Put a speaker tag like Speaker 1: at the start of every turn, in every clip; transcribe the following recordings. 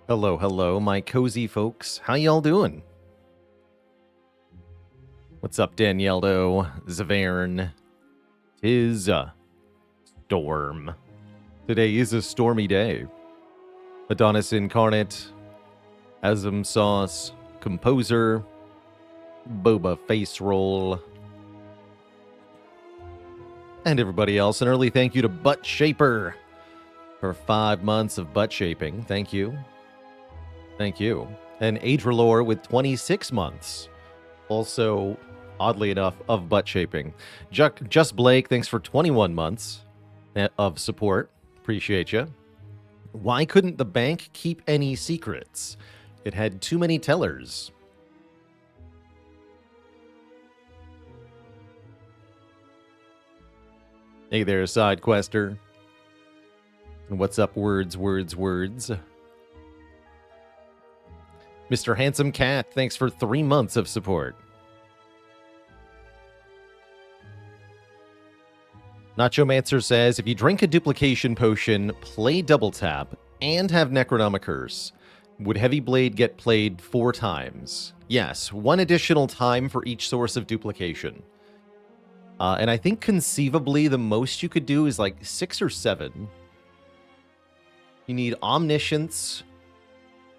Speaker 1: Hello, hello, my cozy folks. How y'all doing? What's up, Danieldo, Zavern? Tis a storm. Today is a stormy day. Adonis Incarnate, Asm Sauce, Composer, Boba Face Roll, and everybody else. An early thank you to Butt Shaper for 5 months of butt shaping. Thank you. Thank you. And Adrelor with 26 months. Also, oddly enough, of butt shaping. Just Blake, thanks for 21 months of support. Appreciate you. Why couldn't the bank keep any secrets? It had too many tellers. Hey there, side quester. What's up, words? Mr. Handsome Cat, thanks for 3 months of support. Nachomancer says, if you drink a duplication potion, play double tap, and have Necronomic Curse, would Heavy Blade get played 4 times? Yes, 1 additional time for each source of duplication. And I think conceivably the most you could do is like 6 or 7. You need Omniscience,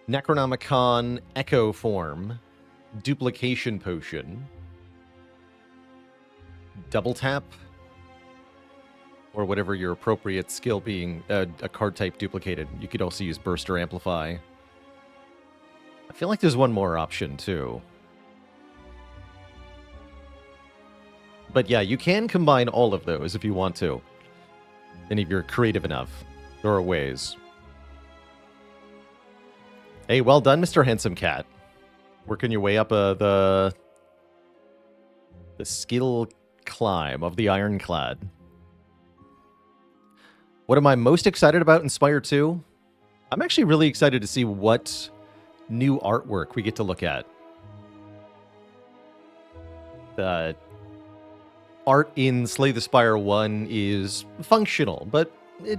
Speaker 1: Necronomicon, Echo Form, Duplication Potion, Double Tap, or whatever your appropriate skill being a card type duplicated. You could also use Burst or Amplify. I feel like there's one more option, too. But yeah, you can combine all of those if you want to. And if you're creative enough. There are ways. Hey, well done, Mr. Handsome Cat. Working your way up the skill climb of the Ironclad. What am I most excited about in Spire 2? I'm actually really excited to see what new artwork we get to look at. The art in Slay the Spire 1 is functional, but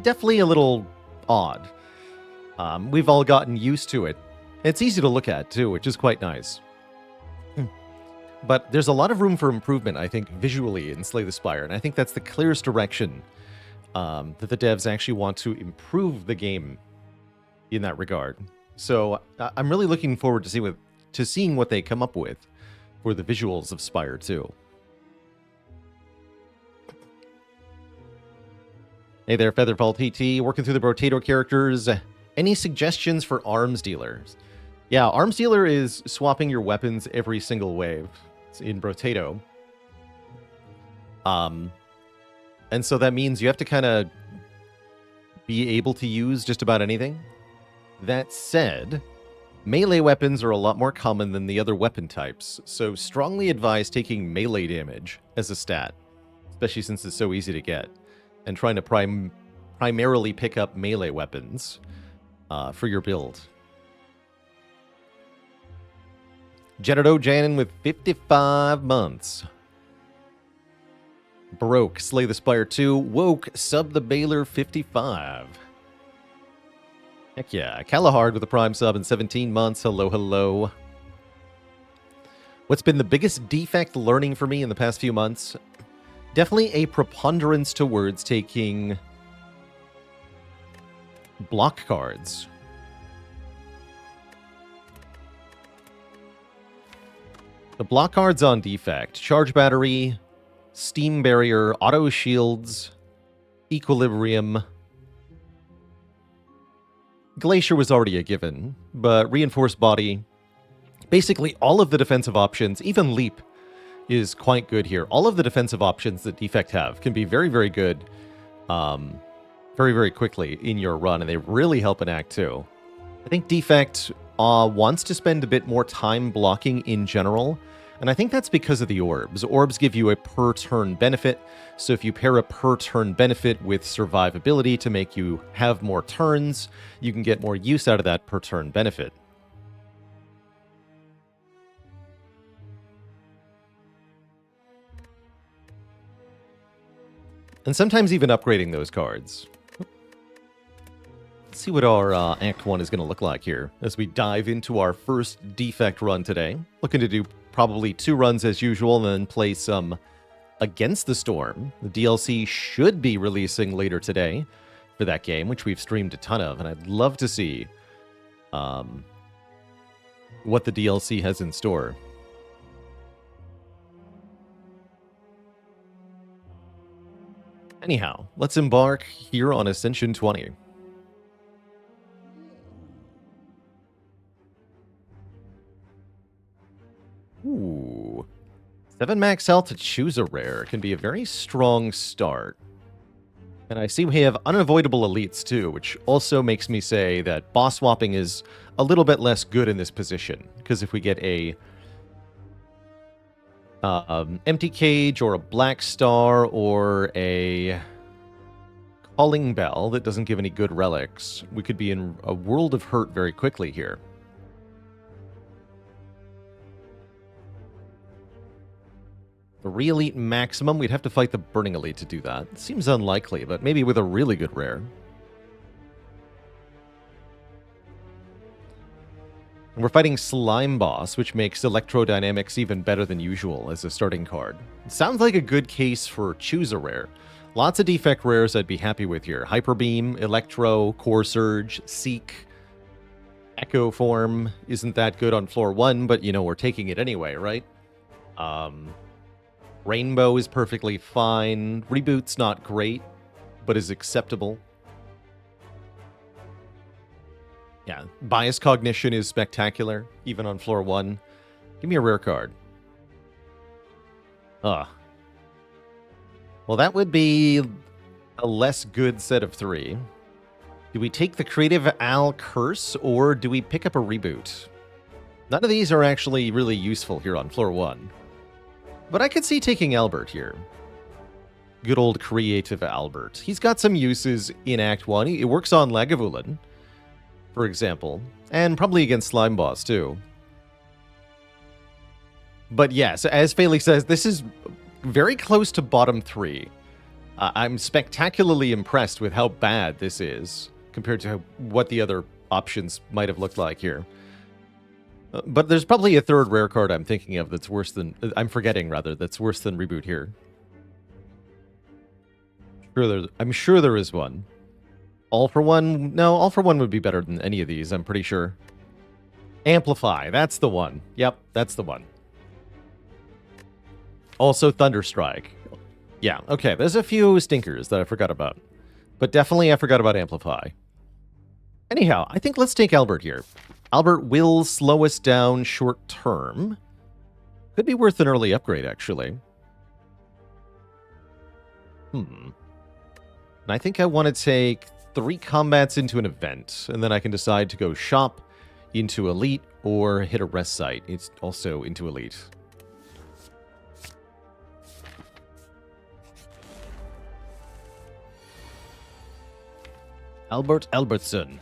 Speaker 1: definitely a little odd. We've all gotten used to it. It's easy to look at, too, which is quite nice. But there's a lot of room for improvement, I think, visually in Slay the Spire, and I think that's the clearest direction that the devs actually want to improve the game in that regard. So I'm really looking forward to seeing what they come up with for the visuals of Spire 2. Hey there, Featherfall TT, working through the Brotato characters. Any suggestions for Arms Dealers? Yeah, Arms Dealer is swapping your weapons every single wave in Brotato. And so that means you have to kind of be able to use just about anything. That said, melee weapons are a lot more common than the other weapon types, so strongly advise taking melee damage as a stat, especially since it's so easy to get, and trying to primarily pick up melee weapons for your build. Jenado Janin with 55 months. Broke, Slay the Spire 2, Woke, Sub the Baylor 55. Heck yeah. Kalahard with a Prime sub in 17 months. Hello, hello. What's been the biggest defect learning for me in the past few months? Definitely a preponderance towards taking block cards. The block cards on Defect: Charge Battery, Steam Barrier, Auto Shields, Equilibrium. Glacier was already a given, but Reinforced Body. Basically, all of the defensive options, even Leap, is quite good here. All of the defensive options that Defect have can be very, very good very, very quickly in your run, and they really help in Act 2. I think Defect wants to spend a bit more time blocking in general, and I think that's because of the orbs. Orbs give you a per-turn benefit, so if you pair a per-turn benefit with survivability to make you have more turns, you can get more use out of that per-turn benefit. And sometimes even upgrading those cards. Let's see what our Act 1 is going to look like here as we dive into our first Defect run today. Looking to do probably 2 runs as usual and then play some Against the Storm. The DLC should be releasing later today for that game, which we've streamed a ton of, and I'd love to see what the DLC has in store. Anyhow, let's embark here on Ascension 20. Ooh. 7 max health to choose a rare can be a very strong start. And I see we have unavoidable elites too, which also makes me say that boss swapping is a little bit less good in this position. Because if we get a empty cage or a black star or a calling bell that doesn't give any good relics, we could be in a world of hurt very quickly here. The re-elite maximum, we'd have to fight the Burning Elite to do that. It seems unlikely, but maybe with a really good rare. And we're fighting Slime Boss, which makes Electrodynamics even better than usual as a starting card. It sounds like a good case for choose a rare. Lots of Defect rares I'd be happy with here. Hyper Beam, Electro, Core Surge, Seek, Echo Form isn't that good on floor 1, but, you know, we're taking it anyway, right? Rainbow is perfectly fine. Reboot's not great, but is acceptable. Yeah, Bias Cognition is spectacular, even on floor 1. Give me a rare card. Well, that would be a less good set of 3. Do we take the Creative Al Curse, or do we pick up a Reboot? None of these are actually really useful here on floor 1. But I could see taking Albert here. Good old Creative Albert. He's got some uses in Act 1. It works on Lagavulin, for example, and probably against Slime Boss, too. But yes, as Felix says, this is very close to bottom 3. I'm spectacularly impressed with how bad this is compared to what the other options might have looked like here. But there's probably a third rare card I'm thinking of that's worse than... I'm forgetting, rather, that's worse than Reboot here. I'm sure there is one. All for One? No, All for One would be better than any of these, I'm pretty sure. Amplify, that's the one. Yep, that's the one. Also Thunderstrike. Yeah, okay, there's a few stinkers that I forgot about. But definitely I forgot about Amplify. Anyhow, I think let's take Albert here. Albert will slow us down short term. Could be worth an early upgrade, actually. And I think I want to take 3 combats into an event, and then I can decide to go shop into Elite or hit a rest site. It's also into Elite. Albert Albertson.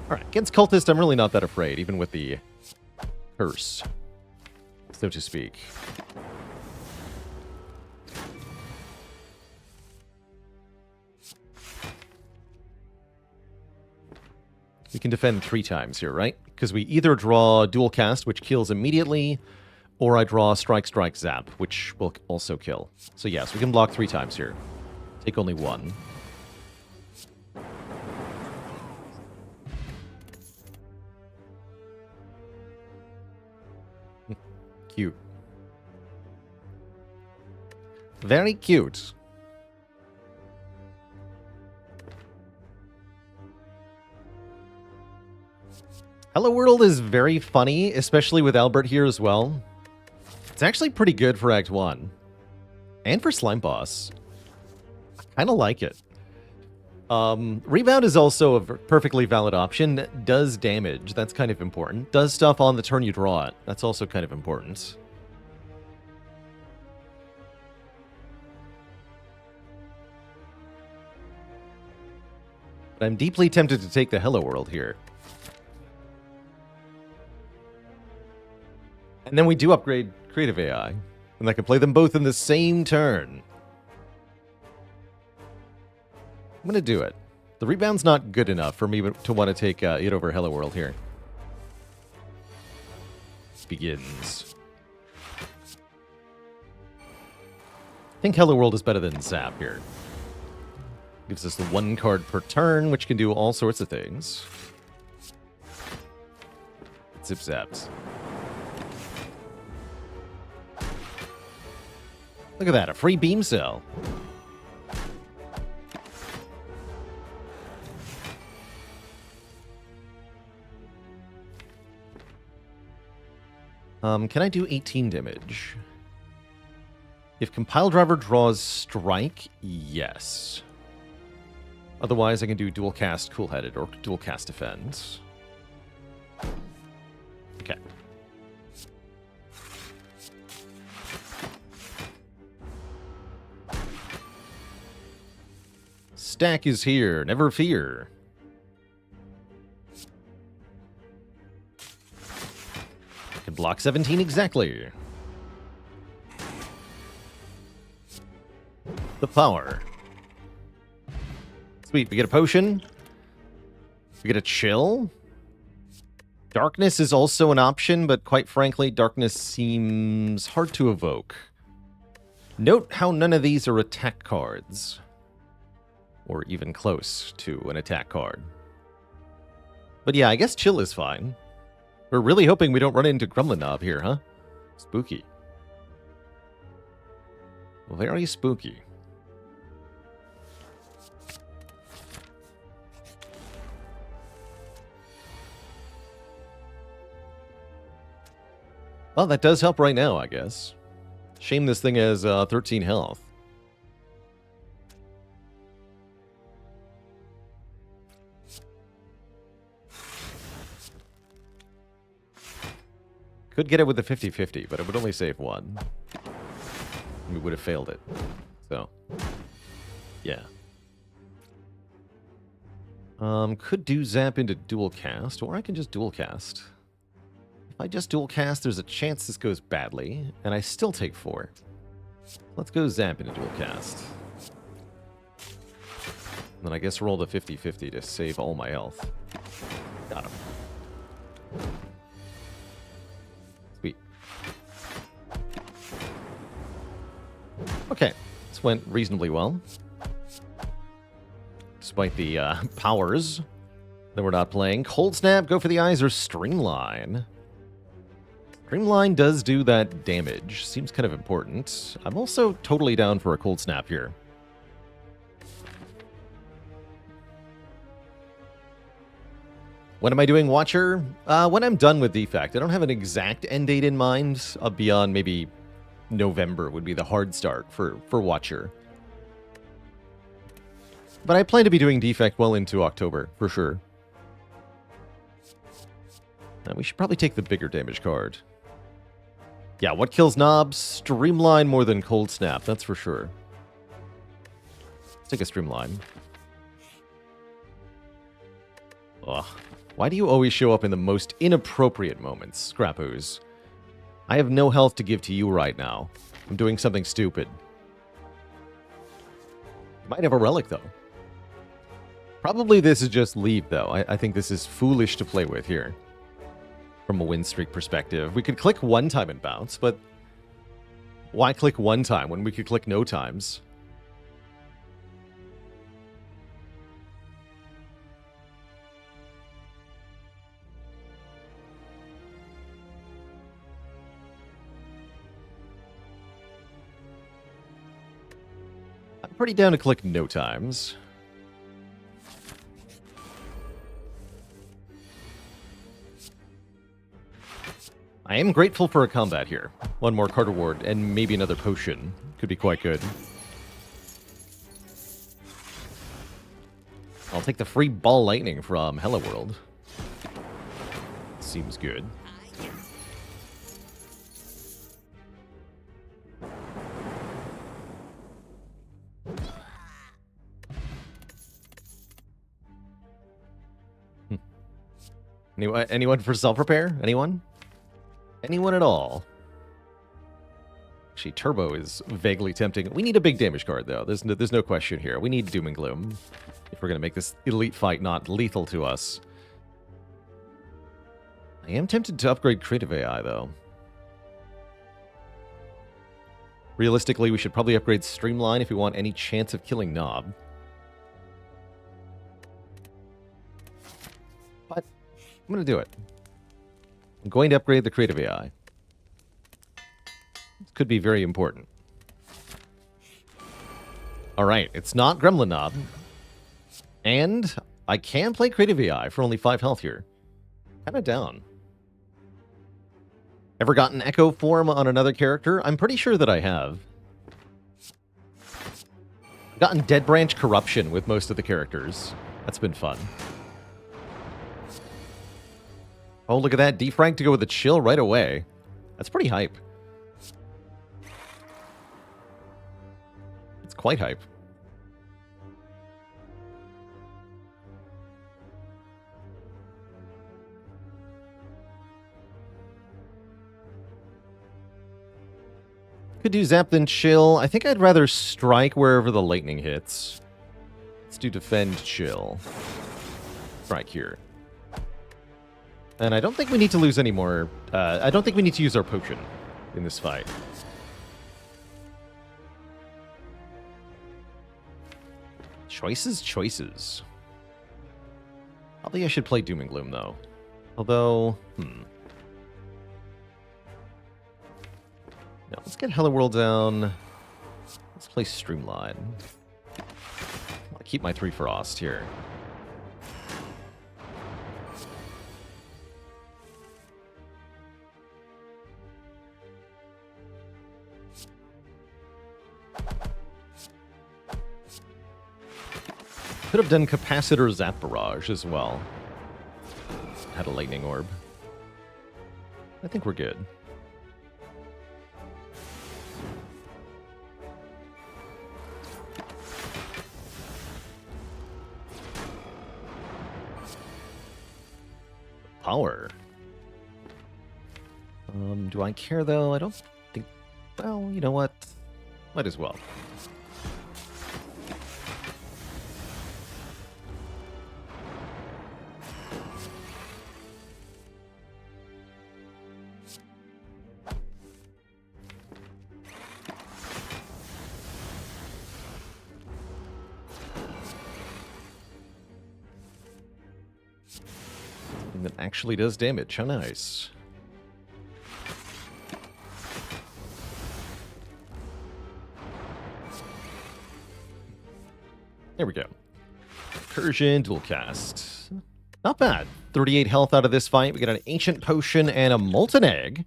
Speaker 1: Alright, against Cultist, I'm really not that afraid, even with the curse, so to speak. We can defend 3 times here, right? Because we either draw Dual Cast, which kills immediately, or I draw Strike, Strike, Zap, which will also kill. So yes, we can block 3 times here. Take only 1. Cute. Very cute. Hello World is very funny, especially with Albert here as well. It's actually pretty good for Act 1. And for Slime Boss. I kind of like it. Rebound is also a perfectly valid option. Does damage. That's kind of important. Does stuff on the turn you draw it. That's also kind of important. But I'm deeply tempted to take the Hello World here. And then we do upgrade Creative AI. And I can play them both in the same turn. I'm going to do it. The rebound's not good enough for me to want to take it over Hello World here. Begins. I think Hello World is better than Zap here. Gives us the 1 card per turn, which can do all sorts of things. Zip zaps. Look at that, a free beam cell. Can I do 18 damage? If Compile Driver draws Strike, yes. Otherwise, I can do dual cast Cool Headed or dual cast Defend. Okay. Stack is here, never fear. Can block 17 exactly. The power. Sweet, we get a potion. We get a chill. Darkness is also an option, but quite frankly, darkness seems hard to evoke. Note how none of these are attack cards. Or even close to an attack card. But yeah, I guess chill is fine. We're really hoping we don't run into Gremlin Knob here, huh? Spooky. Very spooky. Well, that does help right now, I guess. Shame this thing has 13 health. Could get it with the 50-50, but it would only save 1. We would have failed it. So, yeah. Could do Zap into dual cast, or I can just dual cast. If I just dual cast, there's a chance this goes badly, and I still take 4. Let's go Zap into dual cast. And then I guess roll the 50-50 to save all my health. Got him. Sweet. Okay, this went reasonably well. Despite the powers that we're not playing. Cold Snap, go for the eyes, or Streamline. Streamline does do that damage. Seems kind of important. I'm also totally down for a Cold Snap here. When am I doing Watcher? When I'm done with Defect. I don't have an exact end date in mind. Beyond maybe November would be the hard start for Watcher. But I plan to be doing Defect well into October, for sure. And we should probably take the bigger damage card. Yeah, what kills knobs? Streamline more than Cold Snap, that's for sure. Let's take a Streamline. Ugh. Why do you always show up in the most inappropriate moments, Scrappoos? I have no health to give to you right now. I'm doing something stupid. Might have a relic, though. Probably this is just leave, though. I think this is foolish to play with here. From a win streak perspective. We could click one time and bounce, but why click one time when we could click no times? I'm pretty down to click no times. I am grateful for a combat here. One more card reward, and maybe another potion. Could be quite good. I'll take the free ball lightning from Hello World. Seems good. Anyone for self-repair? Anyone? Anyone at all? Actually, Turbo is vaguely tempting. We need a big damage card, though. There's no question here. We need Doom and Gloom if we're going to make this elite fight not lethal to us. I am tempted to upgrade Creative AI, though. Realistically, we should probably upgrade Streamline if we want any chance of killing Knob. But I'm going to do it. I'm going to upgrade the Creative AI. This could be very important. Alright, it's not Gremlin Knob. And I can play Creative AI for only 5 health here. Kind of down. Ever gotten Echo form on another character? I'm pretty sure that I have. Gotten Dead Branch Corruption with most of the characters. That's been fun. Oh, look at that. Defrank to go with the chill right away. That's pretty hype. It's quite hype. Could do Zap then Chill. I think I'd rather strike wherever the lightning hits. Let's do Defend Chill. Strike here. And I don't think we need to lose any more. I don't think we need to use our potion in this fight. Choices. Probably I should play Doom and Gloom, though. Although, No, let's get Hello World down. Let's play Streamline. I'll keep my 3 Frost here. Could have done Capacitor Zap Barrage as well. Had a Lightning Orb. I think we're good. Power. Do I care, though? I don't think... Well, you know what? Might as well. That actually does damage. How nice. There we go. Incursion, dual cast. Not bad. 38 health out of this fight. We got an Ancient Potion and a Molten Egg.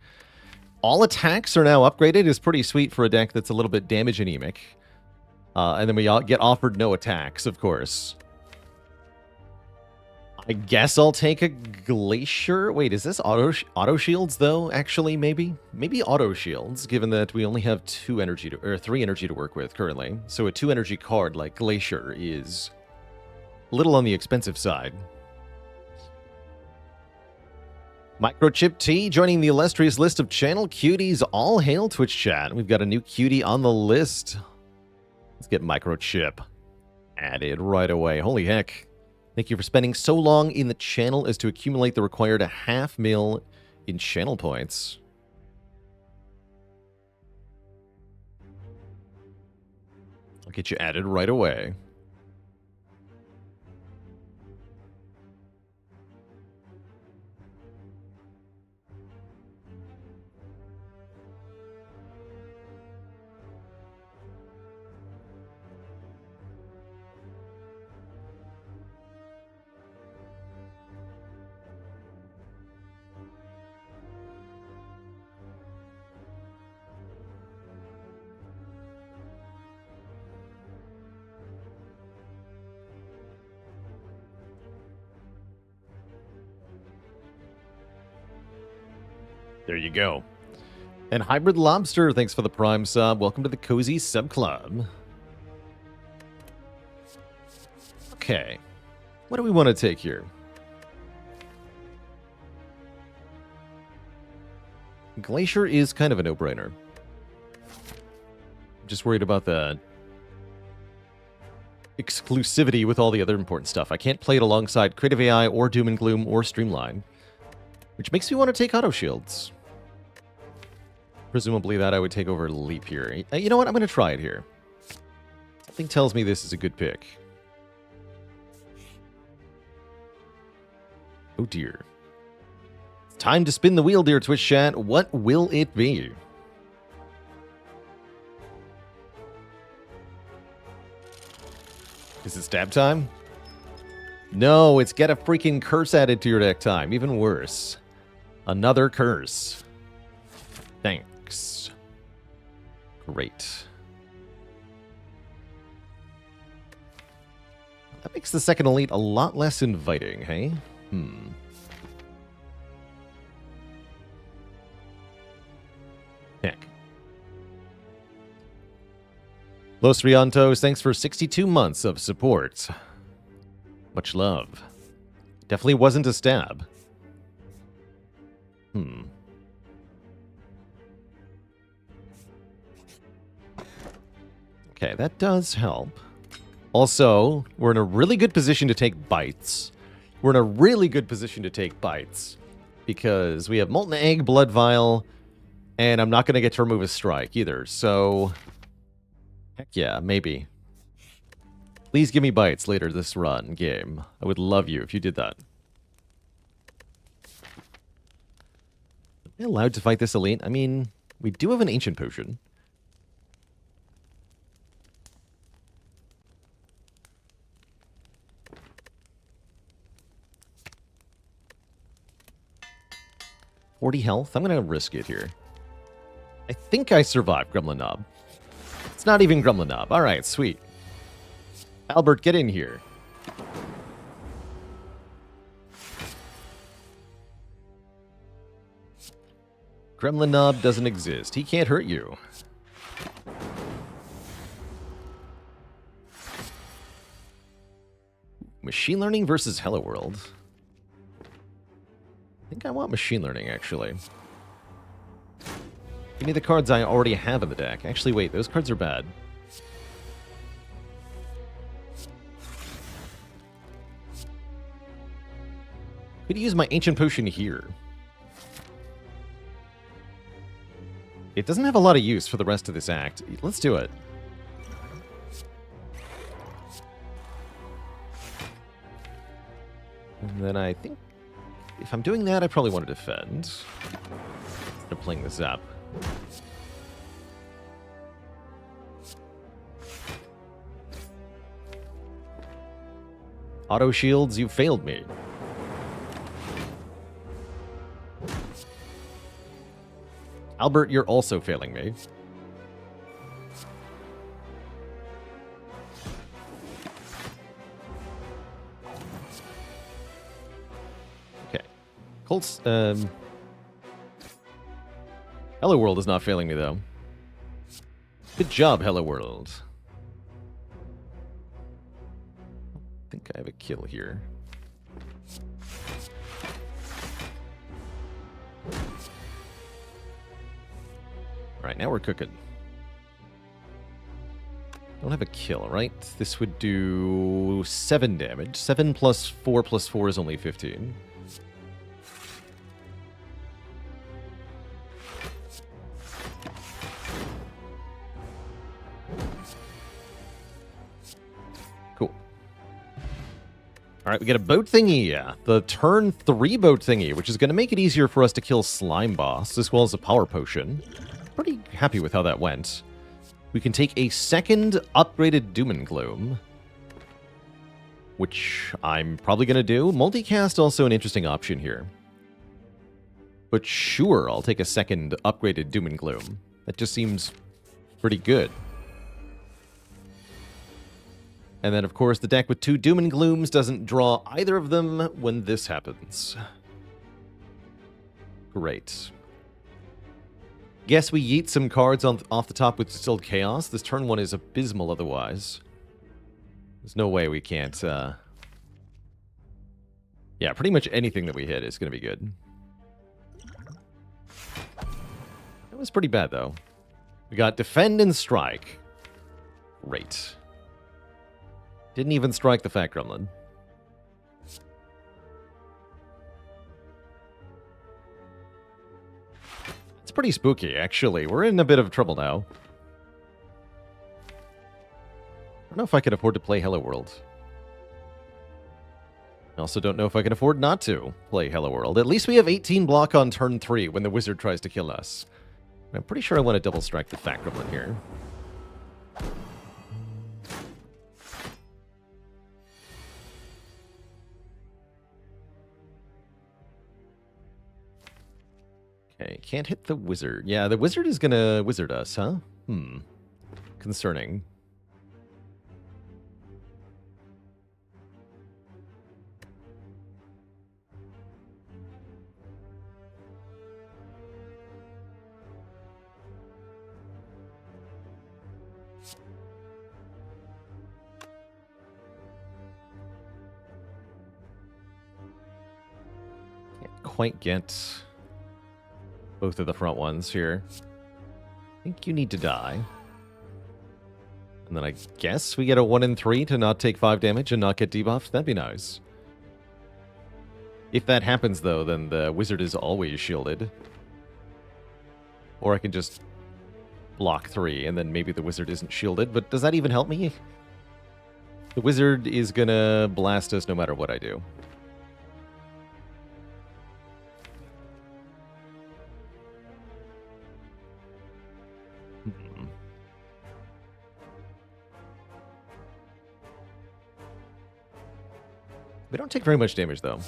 Speaker 1: All attacks are now upgraded. Is pretty sweet for a deck that's a little bit damage anemic. And then we get offered no attacks, of course. I guess I'll take a Glacier. Wait, is this auto shields though? Actually, maybe auto shields, given that we only have 3 energy to work with currently. So a 2 energy card like Glacier is a little on the expensive side. Microchip T joining the illustrious list of channel cuties. All hail Twitch chat. We've got a new cutie on the list. Let's get Microchip added right away. Holy heck. Thank you for spending so long in the channel as to accumulate the required 0.5 mil in channel points. I'll get you added right away. There you go. And Hybrid Lobster, thanks for the Prime sub. Welcome to the Cozy Sub Club. Okay. What do we want to take here? Glacier is kind of a no-brainer. Just worried about the exclusivity with all the other important stuff. I can't play it alongside Creative AI or Doom and Gloom or Streamline, which makes me want to take Auto Shields. Presumably that I would take over Leap here. You know what? I'm going to try it here. Something tells me this is a good pick. Oh dear. It's time to spin the wheel, dear Twitch chat. What will it be? Is it stab time? No, it's get a freaking curse added to your deck time. Even worse. Another curse. Thanks. Great. That makes the second elite a lot less inviting, hey? Heck. Los Riantos, thanks for 62 months of support. Much love. Definitely wasn't a stab. Okay, that does help. Also, we're in a really good position to take bites. We're in a really good position to take bites. Because we have Molten Egg, Blood Vial, and I'm not going to get to remove a strike either. So, heck yeah, maybe. Please give me bites later this run game. I would love you if you did that. Am I allowed to fight this elite? I mean, we do have an Ancient Potion. $40 health? I'm going to risk it here. I think I survived Gremlin Knob. It's not even Gremlin Knob. Alright, sweet. Albert, get in here. Gremlin Knob doesn't exist. He can't hurt you. Machine Learning versus Hello World. I think I want Machine Learning, actually. Give me the cards I already have in the deck. Actually, wait, those cards are bad. Could use my Ancient Potion here. It doesn't have a lot of use for the rest of this act. Let's do it. And then I think if I'm doing that, I probably want to defend. Instead of playing the Zap. Auto shields, you failed me. Albert, you're also failing me. Okay. Colts, Hello World is not failing me, though. Good job, Hello World. I think I have a kill here. Alright, now we're cooking. Don't have a kill, right? This would do 7 damage. 7 plus 4 plus 4 is only 15. Cool. Alright, we get a boat thingy. The turn 3 boat thingy, which is going to make it easier for us to kill Slime Boss, as well as a power potion. Pretty happy with how that went. We can take a second upgraded Doom and Gloom, which I'm probably going to do. Multicast also an interesting option here. But sure, I'll take a second upgraded Doom and Gloom. That just seems pretty good. And then, of course, the deck with 2 Doom and Glooms doesn't draw either of them when this happens. Great. Guess we yeet some cards off the top with Distilled Chaos. This turn 1 is abysmal otherwise. There's no way we can't... Yeah, pretty much anything that we hit is going to be good. That was pretty bad, though. We got Defend and Strike. Great. Didn't even strike the Fat Gremlin. It's pretty spooky, actually. We're in a bit of trouble now. I don't know if I can afford to play Hello World. I also don't know if I can afford not to play Hello World. At least we have 18 block on turn 3 when the wizard tries to kill us. I'm pretty sure I want to double strike the Fat Gremlin here. Okay, can't hit the wizard. Yeah, the wizard is gonna wizard us, huh? Concerning. Can't quite get both of the front ones here. I think you need to die. And then I guess we get a 1 in 3 to not take 5 damage and not get debuffed. That'd be nice. If that happens, though, then the wizard is always shielded. Or I can just block 3, and then maybe the wizard isn't shielded. But does that even help me? The wizard is gonna blast us no matter what I do. We don't take very much damage, though.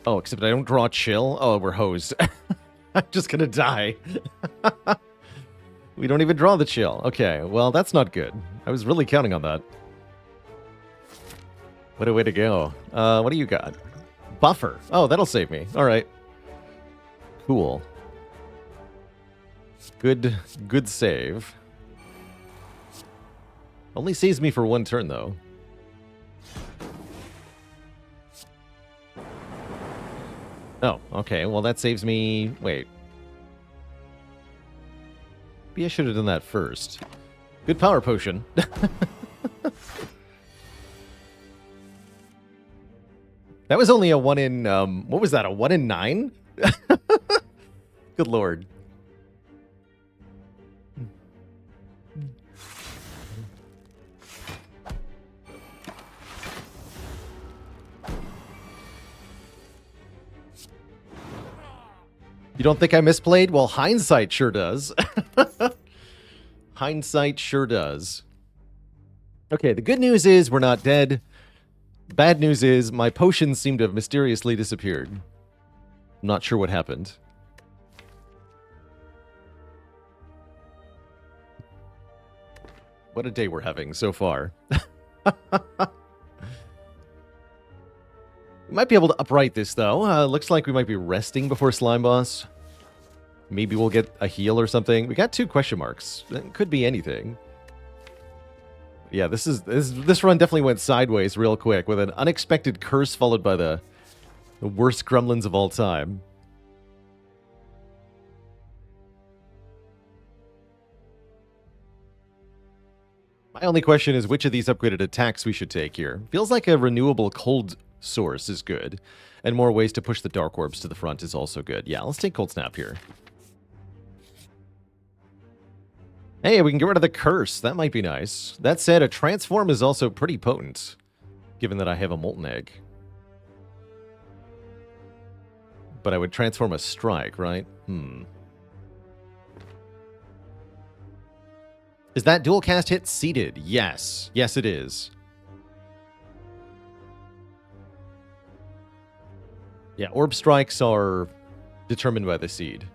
Speaker 1: Oh, except I don't draw chill? Oh, we're hosed. I'm just gonna die. We don't even draw the chill. Okay, well, that's not good. I was really counting on that. What a way to go. What do you got? Buffer. Oh, that'll save me. All right. Cool. Good save. Only saves me for 1 turn, though. Oh, okay. Well, that saves me... Wait. Maybe I should have done that first. Good power potion. That was only a 1 in... what was that? A 1 in 9? Good lord. You don't think I misplayed? Well, hindsight sure does. Hindsight sure does. Okay, the good news is we're not dead. Bad news is my potions seem to have mysteriously disappeared. I'm not sure what happened. What a day we're having so far. We might be able to upright this, though. Looks like we might be resting before Slime Boss. Maybe we'll get a heal or something. We got 2 question marks. It could be anything. Yeah, this run definitely went sideways real quick with an unexpected curse followed by the worst gremlins of all time. My only question is which of these upgraded attacks we should take here. Feels like a renewable cold source is good, and more ways to push the Dark Orbs to the front is also good. Yeah, let's take Cold Snap here. Hey, we can get rid of the curse. That might be nice. That said, a transform is also pretty potent, given that I have a Molten Egg. But I would transform a strike, right? Is that dual cast hit seeded? Yes. Yes, it is. Yeah, orb strikes are determined by the seed.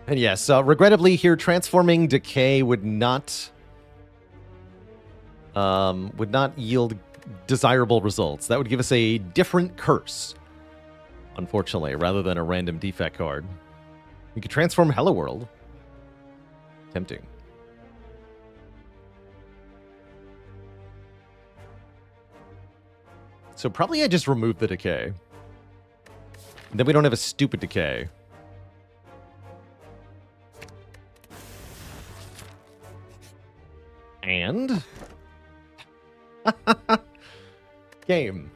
Speaker 1: And yes, regrettably here, transforming Decay would not yield desirable results. That would give us a different curse, unfortunately, rather than a random defect card. You could transform Hello World. Tempting. So probably I just remove the decay. And then we don't have a stupid decay. And... Game.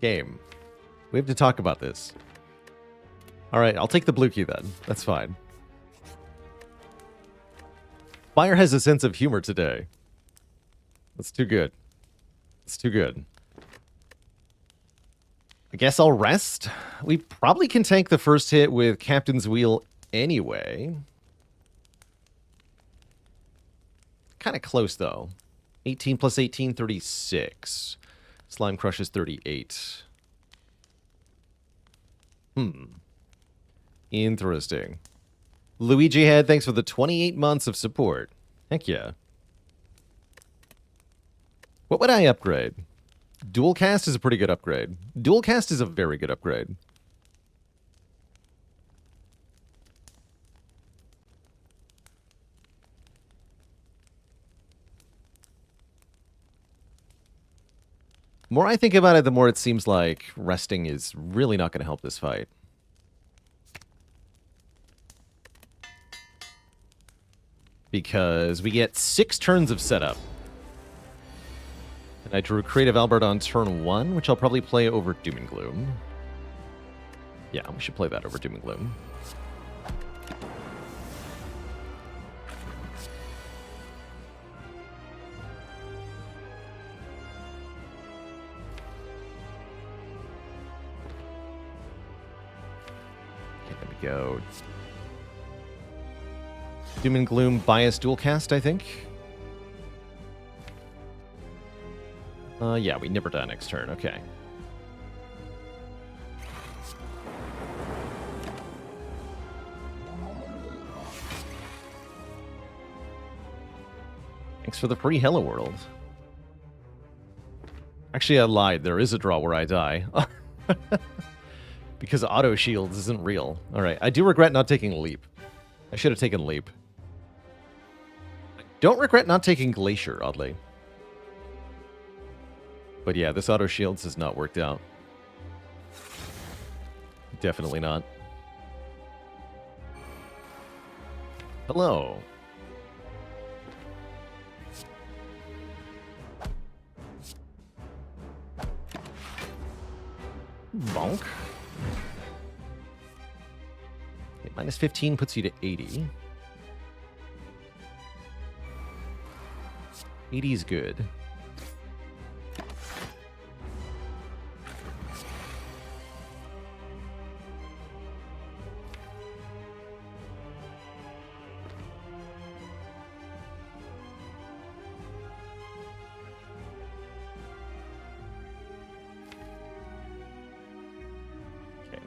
Speaker 1: We have to talk about this. Alright, I'll take the blue key then. That's fine. Spire has a sense of humor today. That's too good. It's too good. I guess I'll rest. We probably can tank the first hit with Captain's Wheel anyway. Kind of close, though. 18 plus 18, 36. Slime Crush is 38. Interesting. Luigi Head, thanks for the 28 months of support. Heck yeah. What would I upgrade? Dual Cast is a pretty good upgrade. Dual Cast is a very good upgrade. The more I think about it, the more it seems like resting is really not going to help this fight. Because we get 6 turns of setup. And I drew Creative Albert on turn 1, which I'll probably play over Doom and Gloom. Yeah, we should play that over Doom and Gloom. Okay, there we go. Doom and Gloom bias dual cast, I think. Yeah, we nibber down next turn. Okay. Thanks for the free Hello World. Actually, I lied. There is a draw where I die. Because auto shields isn't real. Alright, I do regret not taking Leap. I should have taken Leap. I don't regret not taking Glacier, oddly. But yeah, this auto shields has not worked out. Definitely not. Hello. Bonk. Okay, minus 15 puts you to 80. 80 is good.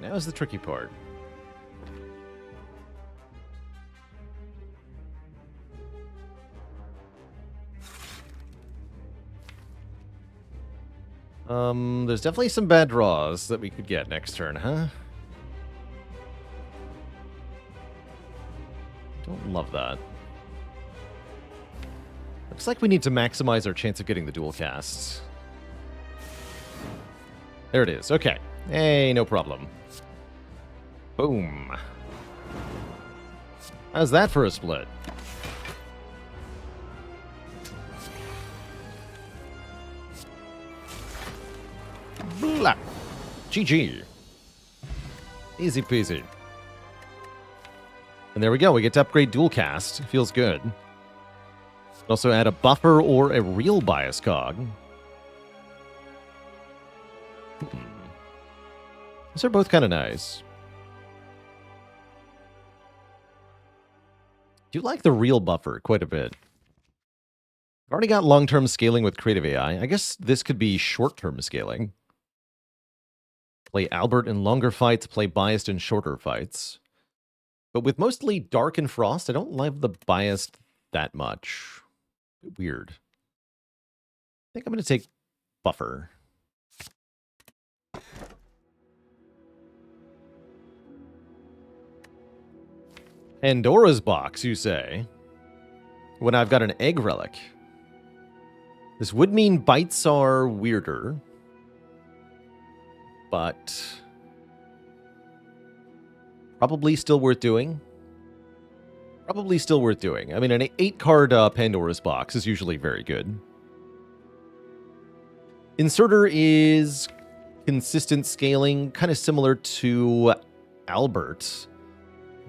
Speaker 1: That was the tricky part. There's definitely some bad draws that we could get next turn, huh? Don't love that. Looks like we need to maximize our chance of getting the dual casts. There it is. Okay. Hey, no problem. Boom. How's that for a split? Blah. GG. Easy peasy. And there we go. We get to upgrade dual cast. Feels good. Also add a buffer or a real bias cog. These are both kind of nice. Do like the real buffer quite a bit. I've already got long-term scaling with Creative AI. I guess this could be short-term scaling. Play Albert in longer fights, play Biased in shorter fights. But with mostly Dark and Frost, I don't love the Biased that much. Weird. I think I'm going to take Buffer. Pandora's box, you say? When I've got an egg relic. This would mean bites are weirder. But probably still worth doing. Probably still worth doing. I mean, an 8-card Pandora's box is usually very good. Inserter is consistent scaling, kind of similar to Albert.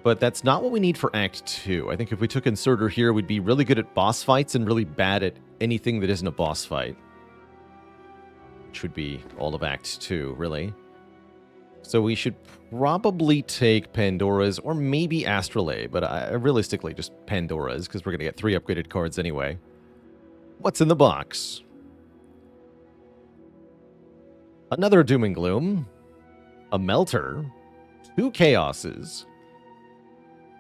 Speaker 1: But that's not what we need for Act 2. I think if we took Inserter here, we'd be really good at boss fights and really bad at anything that isn't a boss fight. Which would be all of Act 2, really. So we should probably take Pandora's or maybe Astrolabe, but realistically just Pandora's because we're going to get 3 upgraded cards anyway. What's in the box? Another Doom and Gloom. A Melter. 2 Chaoses.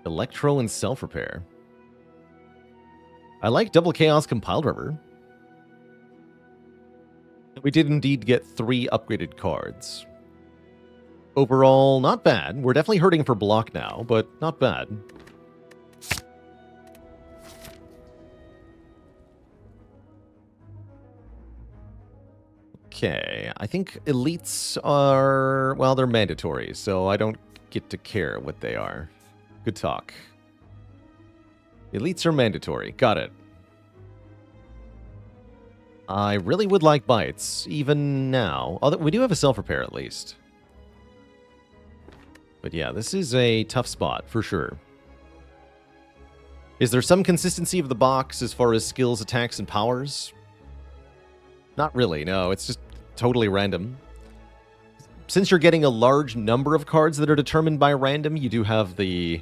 Speaker 1: Electro and Self-Repair. I like Double Chaos Compiled Rubber. We did indeed get 3 upgraded cards. Overall, not bad. We're definitely hurting for block now, but not bad. Okay, I think elites are, well, they're mandatory, so I don't get to care what they are. Good talk. Elites are mandatory. Got it. I really would like bites, even now. Although we do have a self-repair at least. But yeah, this is a tough spot, for sure. Is there some consistency of the box as far as skills, attacks, and powers? Not really, no. It's just totally random. Since you're getting a large number of cards that are determined by random, you do have the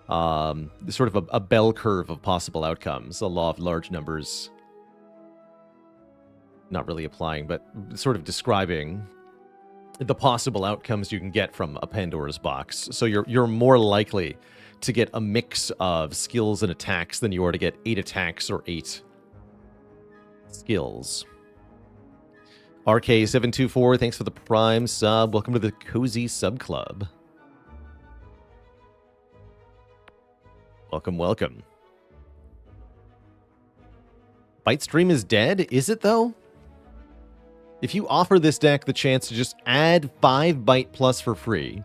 Speaker 1: sort of a bell curve of possible outcomes. A law of large numbers. Not really applying, but sort of describing the possible outcomes you can get from a Pandora's box. So you're more likely to get a mix of skills and attacks than you are to get 8 attacks or 8 skills. RK724, thanks for the Prime sub. Welcome to the Cozy Sub Club. Welcome, welcome. Bite Stream is dead? Is it, though? If you offer this deck the chance to just add 5 Bite Plus for free,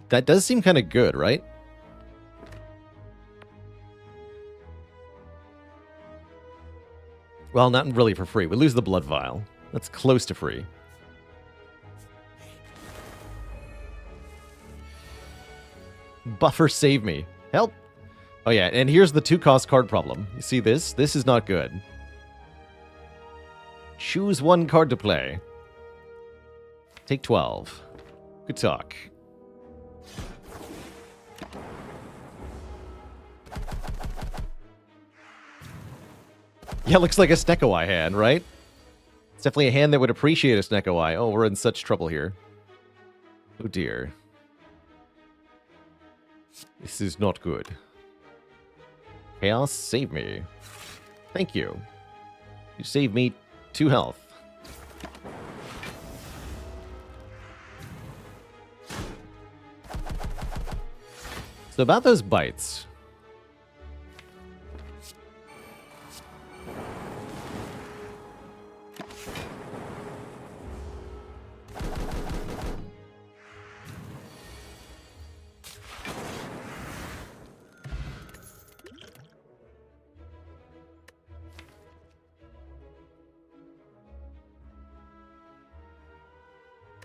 Speaker 1: that does seem kind of good, right? Well, not really for free. We lose the Blood Vial. That's close to free. Buffer, save me. Help! Oh yeah, and here's the 2-cost card problem. You see this? This is not good. Choose 1 card to play. Take 12. Good talk. Yeah, looks like a Snecko-Eye hand, right? It's definitely a hand that would appreciate a Snecko-Eye. Oh, we're in such trouble here. Oh dear. This is not good. Chaos, save me. Thank you. You saved me 2 health. So about those bites.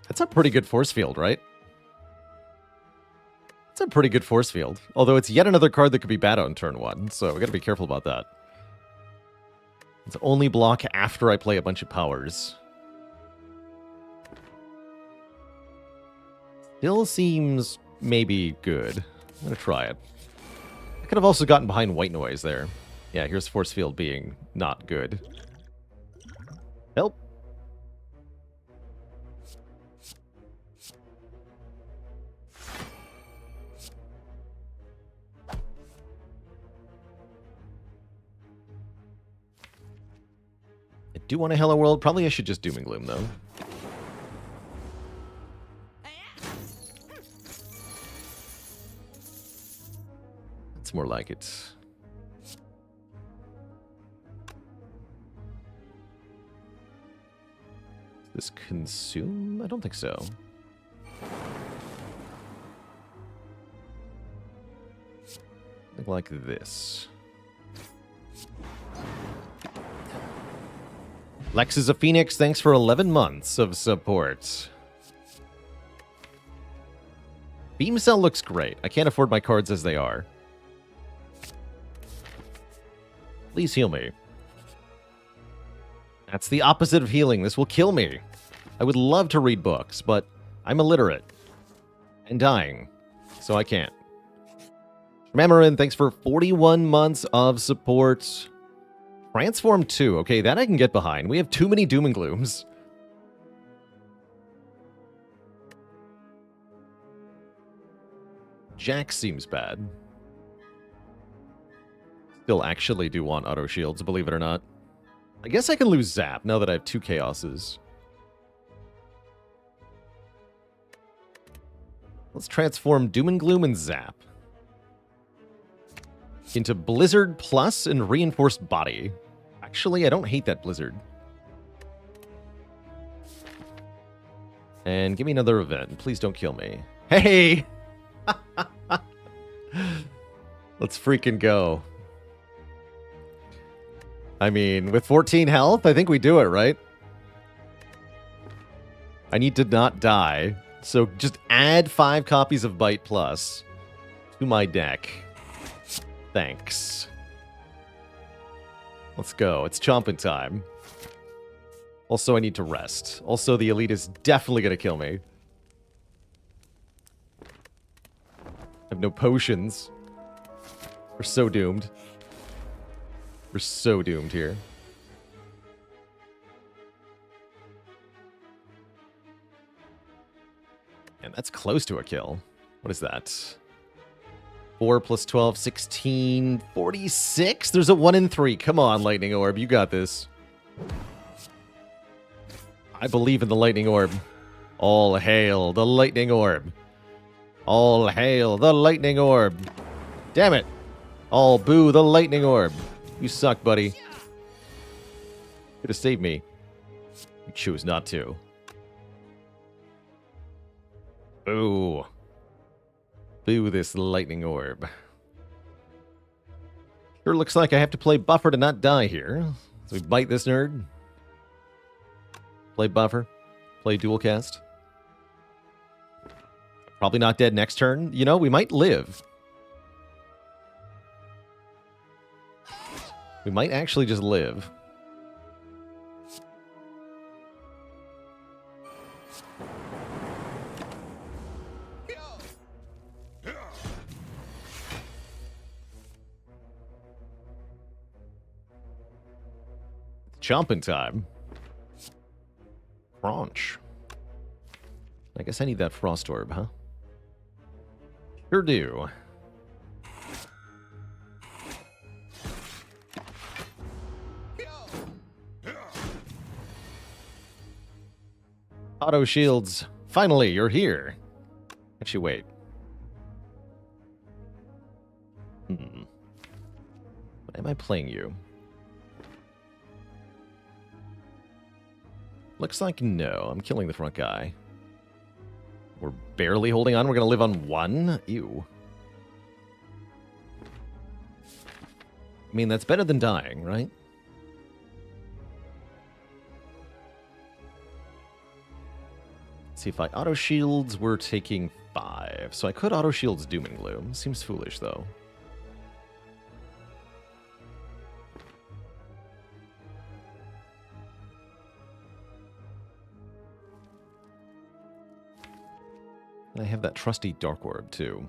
Speaker 1: That's a pretty good force field, right? It's a pretty good force field. Although it's yet another card that could be bad on turn 1, so we gotta be careful about that. It's only block after I play a bunch of powers. Still seems maybe good. I'm gonna try it. I could have also gotten behind White Noise there. Yeah, here's force field being not good. Help. I do want a Hello World. Probably I should just Doom and Gloom, though. That's more like it. Does this consume? I don't think so. Something like this. Lex is a Phoenix, thanks for 11 months of support. Beam Cell looks great. I can't afford my cards as they are. Please heal me. That's the opposite of healing. This will kill me. I would love to read books, but I'm illiterate. And dying. So I can't. Mamorin, thanks for 41 months of support. Transform 2. Okay, that I can get behind. We have too many Doom and Glooms. Jack seems bad. Still actually do want auto shields, believe it or not. I guess I can lose Zap now that I have 2 Chaoses. Let's transform Doom and Gloom and Zap into Blizzard Plus and Reinforced Body. Actually, I don't hate that Blizzard. And give me another event. Please don't kill me. Hey! Let's freaking go. I mean, with 14 health, I think we do it, right? I need to not die. So just add 5 copies of Bite Plus to my deck. Thanks. Let's go. It's chomping time. Also, I need to rest. Also, the elite is definitely going to kill me. I have no potions. We're so doomed. We're so doomed here. And that's close to a kill. What is that? 4 plus 12, 16, 46? There's a 1 in 3. Come on, Lightning Orb. You got this. I believe in the Lightning Orb. All hail the Lightning Orb. All hail the Lightning Orb. Damn it. All boo the Lightning Orb. You suck, buddy. Could have saved me. You choose not to. Boo. Boo this Lightning Orb. Sure looks like I have to play Buffer to not die here. So we bite this nerd. Play Buffer. Play Dual Cast. Probably not dead next turn. You know, we might live. We might actually just live. Chomping time. Crunch. I guess I need that Frost Orb, huh? Sure do. Auto shields. Finally, you're here. Actually, wait. Why am I playing you? Looks like no. I'm killing the front guy. We're barely holding on. We're going to live on 1? Ew. I mean, that's better than dying, right? Let's see, if I auto shields, we're taking 5. So I could auto shields Doom and Gloom. Seems foolish, though. And I have that trusty Dark Orb, too.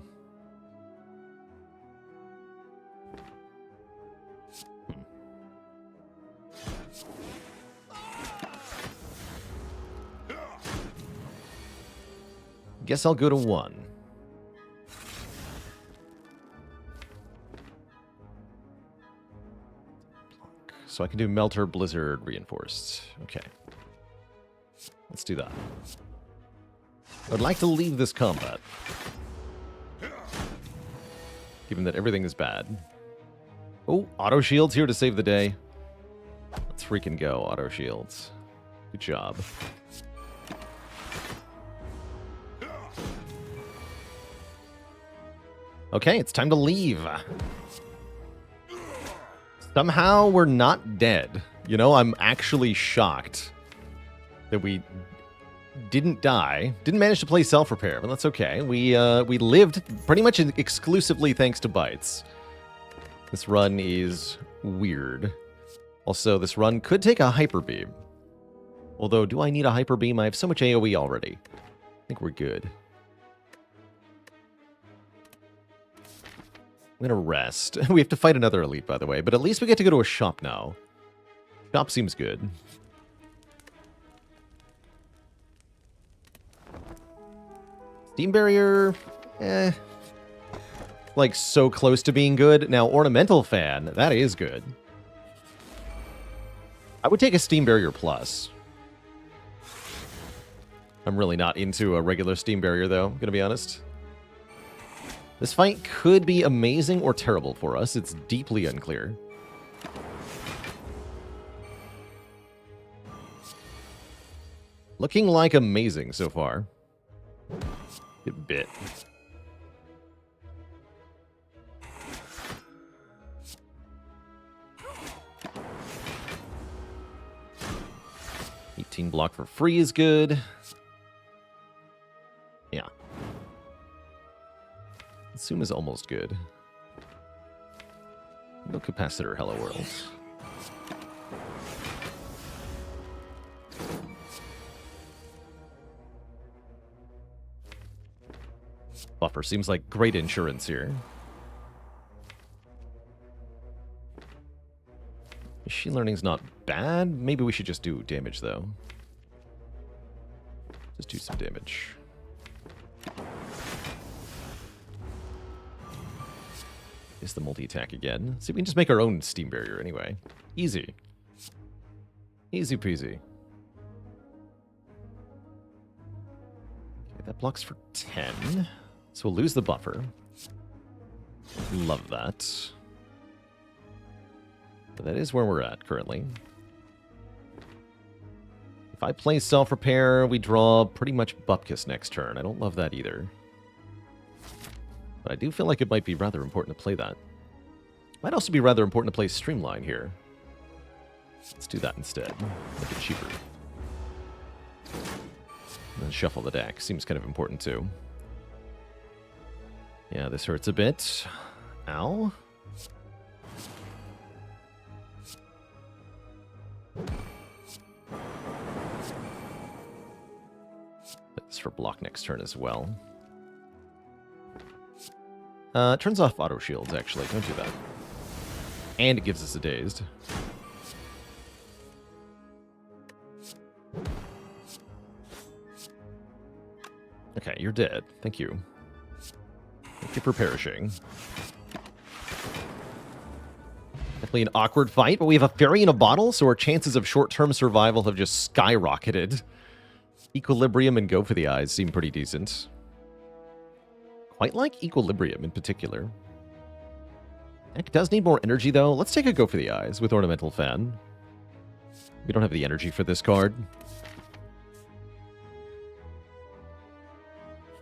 Speaker 1: Guess I'll go to 1. So I can do Melter, Blizzard, Reinforced. Okay. Let's do that. I'd like to leave this combat. given that everything is bad. Oh, auto shields here to save the day. Let's freaking go, auto shields. Good job. Okay, it's time to leave. Somehow we're not dead. You know, I'm actually shocked that we didn't die. Didn't manage to play self-repair, but that's okay. We lived pretty much exclusively thanks to bites. This run is weird. Also, this run could take a hyper beam. Although, do I need a hyper beam? I have so much AoE already. I think we're good. I'm gonna rest. We have to fight another elite, by the way, but at least we get to go to a shop now. Shop seems good. Steam barrier, like so close to being good. Now, ornamental fan, that is good. I would take a steam barrier plus. I'm really not into a regular steam barrier, though, gonna be honest. This fight could be amazing or terrible for us. It's deeply unclear. Looking like amazing so far. A bit. Block for free is good. Yeah. Zoom is almost good. No capacitor, hello world. Buffer seems like great insurance here. Machine learning's not bad. Maybe we should just do damage, though. Just do some damage. Is the multi-attack again. See, we can just make our own steam barrier anyway. Easy. Easy peasy. Okay, that blocks for 10. So we'll lose the buffer. Love that. But that is where we're at currently. If I play self-repair, we draw pretty much Bupkis next turn. I don't love that either. But I do feel like it might be rather important to play that. Might also be rather important to play Streamline here. Let's do that instead. Make it cheaper. And then shuffle the deck. Seems kind of important too. Yeah, this hurts a bit. Ow. That's for block next turn as well. Turns off auto shields, actually. Don't do that. And it gives us a dazed. Okay, you're dead. Thank you. Thank you for perishing. Definitely an awkward fight, but we have a fairy in a bottle, so our chances of short-term survival have just skyrocketed. Equilibrium and Go for the Eyes seem pretty decent. Quite like Equilibrium in particular. Deck does need more energy, though. Let's take a Go for the Eyes with Ornamental Fan. We don't have the energy for this card.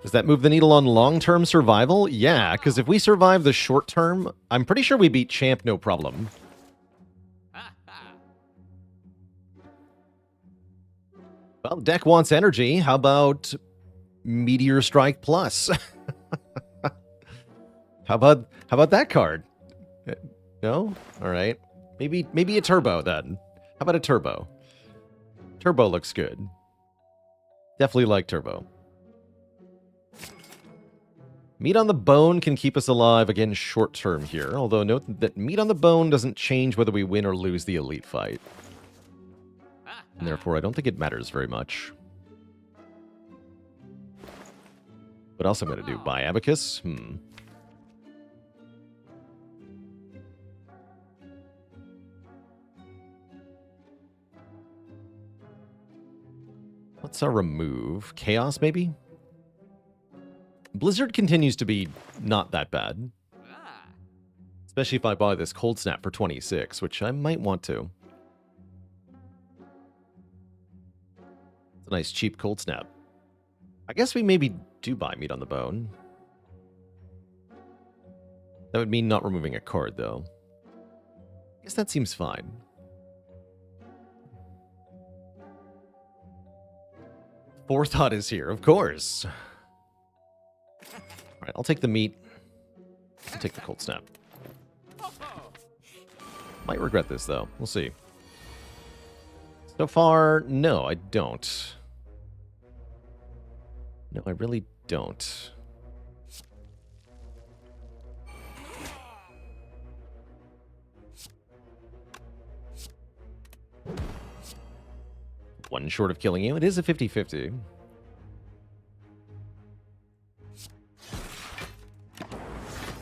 Speaker 1: Does that move the needle on long-term survival? Yeah, because if we survive the short term, I'm pretty sure we beat Champ no problem. Well, deck wants energy. How about Meteor Strike Plus? How about that card? No? All right. Maybe a turbo then. How about a turbo? Turbo looks good. Definitely like turbo. Meat on the Bone can keep us alive, again, short term here. Although note that Meat on the Bone doesn't change whether we win or lose the elite fight. And therefore, I don't think it matters very much. What else I'm going to do? Buy Abacus? What's our remove? Chaos, maybe? Blizzard continues to be not that bad. Especially if I buy this Cold Snap for 26, which I might want to. It's a nice cheap Cold Snap. I guess we maybe do buy Meat on the Bone. That would mean not removing a card, though. I guess that seems fine. Forethought is here, of course. Alright, I'll take the meat. I'll take the Cold Snap. Might regret this, though. We'll see. So far, no, I don't. No, I really don't. One short of killing you. It is a 50-50.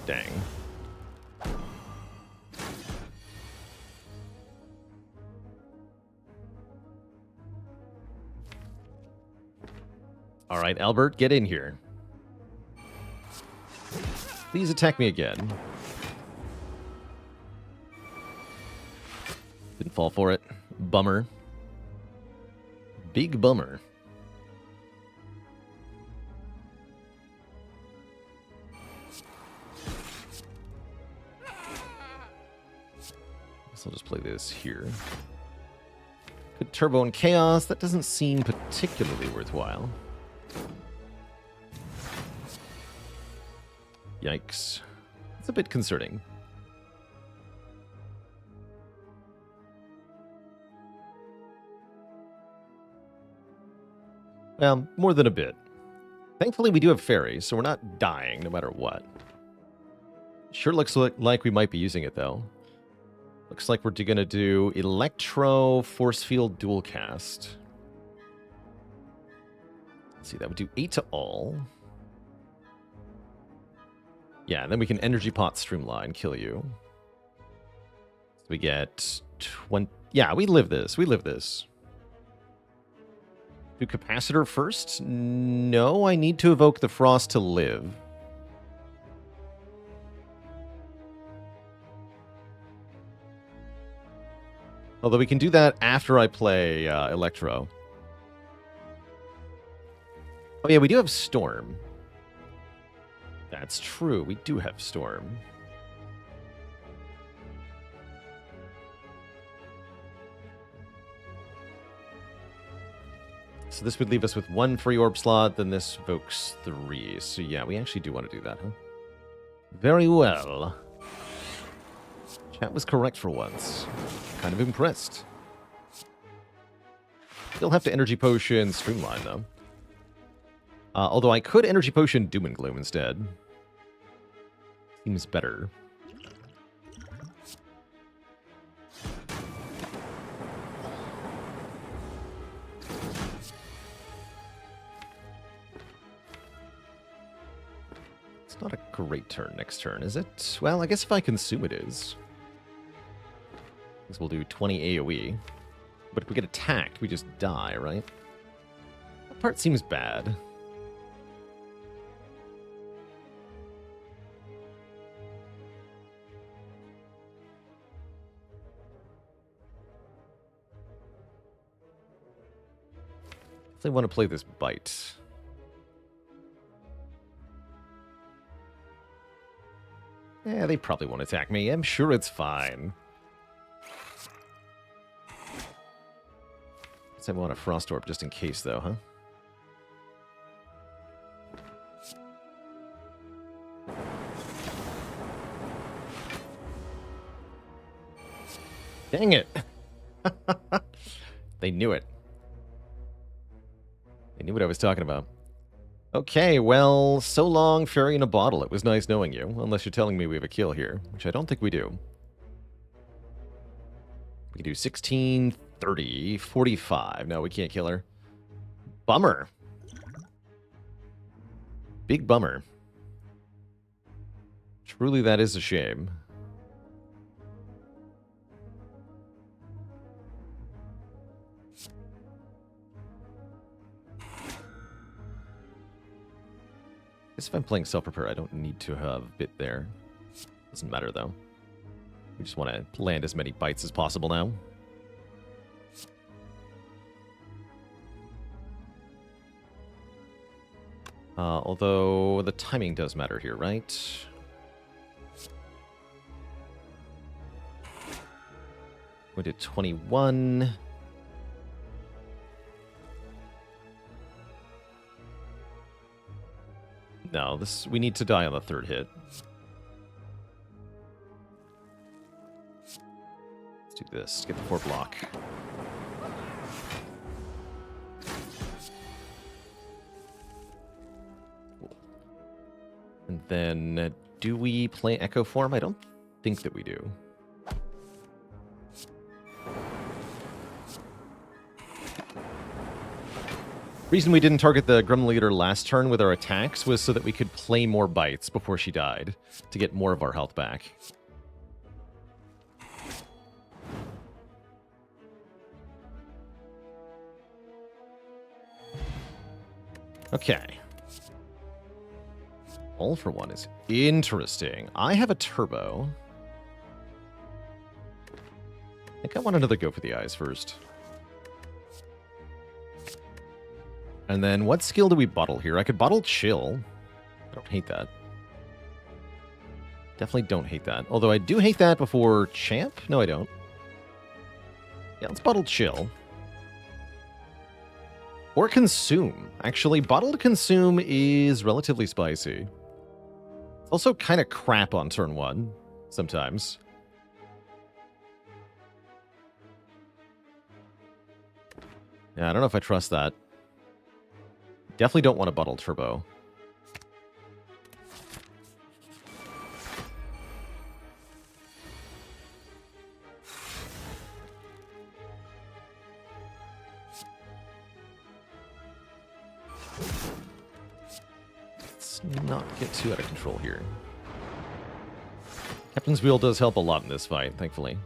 Speaker 1: Dang. All right, Albert, get in here. Please attack me again. Didn't fall for it. Bummer. Big bummer. So I'll just play this here. Good Turbo and Chaos. That doesn't seem particularly worthwhile. Yikes. It's a bit concerning. Well, more than a bit. Thankfully, we do have fairies, so we're not dying no matter what. Sure looks like we might be using it, though. Looks like we're going to do Electro Force Field Dual Cast. Let's see, that would do 8 to all. Yeah, and then we can Energy Pot Streamline, kill you. So we get 20... Yeah, we live this. We live this. Do Capacitor first? No, I need to evoke the Frost to live. Although we can do that after I play Electro. Oh yeah, we do have Storm. That's true, we do have Storm. So this would leave us with 1 free orb slot, then this evokes 3. So yeah, we actually do want to do that, huh? Very well. Chat was correct for once. Kind of impressed. Still have to Energy Potion Streamline, though. Although I could Energy Potion Doom and Gloom instead. Seems better. It's not a great turn next turn, is it? Well, I guess if I consume it is. Because we'll do 20 AoE. But if we get attacked, we just die, right? That part seems bad. If they want to play this bite. Yeah, they probably won't attack me. I'm sure it's fine. I want a Frost Orb just in case, though, huh? Dang it! They knew it. They knew what I was talking about. Okay, well, so long, Fairy in a Bottle. It was nice knowing you, unless you're telling me we have a kill here, which I don't think we do. We can do 16, 30, 45. No, we can't kill her. Bummer. Big bummer. Truly, that is a shame. I guess if I'm playing Self-Repair, I don't need to have Bit there. Doesn't matter, though. We just want to land as many bites as possible now. Although the timing does matter here, right? We did 21. No, we need to die on the third hit. Let's do this. Get the 4 block. And then, do we play Echo Form? I don't think that we do. Reason we didn't target the Gremlin Leader last turn with our attacks was so that we could play more bites before she died, to get more of our health back. Okay. All for one is interesting. I have a turbo. I think I want another go for the eyes first. And then what skill do we bottle here? I could bottle chill. I don't hate that. Definitely don't hate that. Although I do hate that before champ? No, I don't. Yeah, let's bottle chill. Or consume. Actually, bottled consume is relatively spicy. It's also kind of crap on turn 1, sometimes. Yeah, I don't know if I trust that. Definitely don't want a bottle turbo. Let's not get too out of control here. Captain's Wheel does help a lot in this fight, thankfully.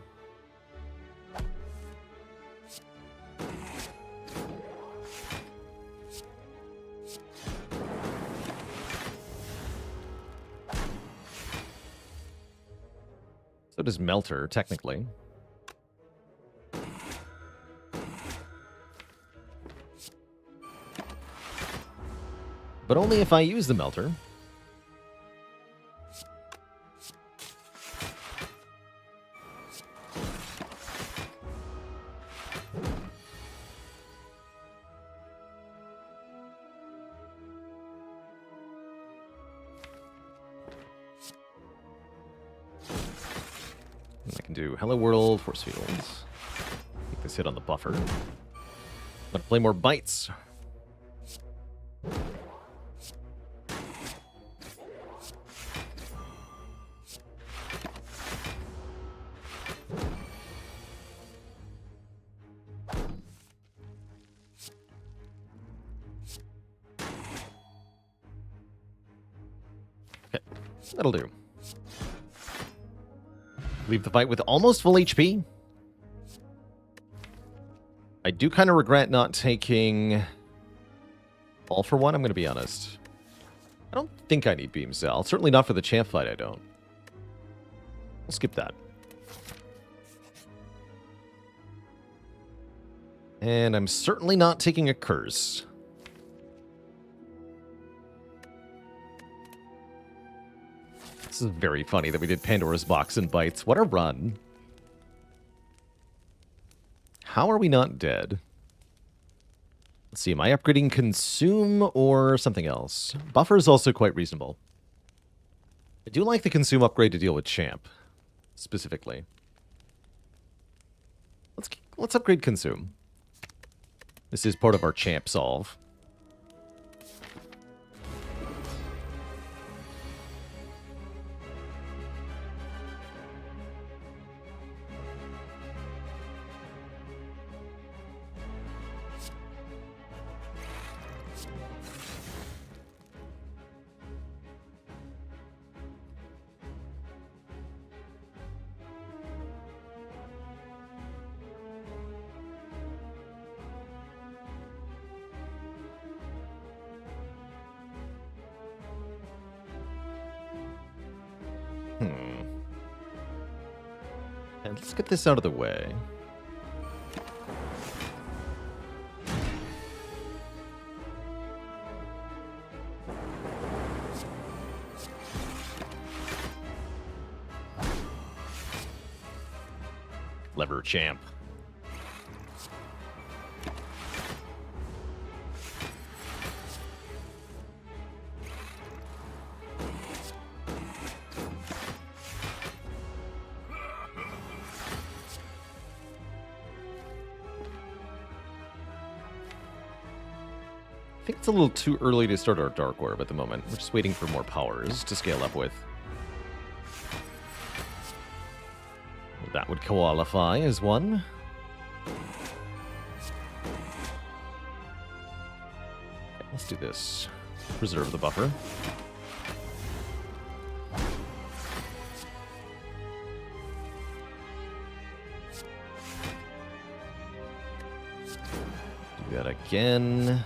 Speaker 1: So does Melter, technically. But only if I use the Melter. I can do Hello World, Force Fields. Take this hit on the buffer. Let's play more bites. Okay, that'll do. Leave the fight with almost full HP. I do kind of regret not taking All for One, I'm going to be honest. I don't think I need Beam Cell. Certainly not for the champ fight, I don't. We'll skip that. And I'm certainly not taking a Curse. This is very funny that we did Pandora's Box and Bites. What a run. How are we not dead? Let's see, am I upgrading Consume or something else? Buffer is also quite reasonable. I do like the Consume upgrade to deal with Champ, specifically. Let's upgrade Consume. This is part of our Champ solve. And let's get this out of the way. Clever champ. I think it's a little too early to start our Dark Orb at the moment. We're just waiting for more powers to scale up with. That would qualify as one. Okay, let's do this. Preserve the buffer. Do that again.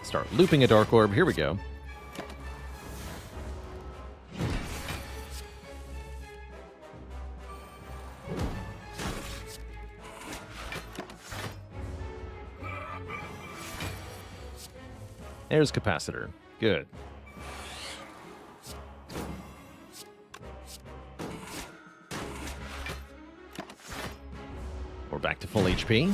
Speaker 1: Start looping a Dark Orb. Here we go. There's Capacitor. Good. We're back to full HP.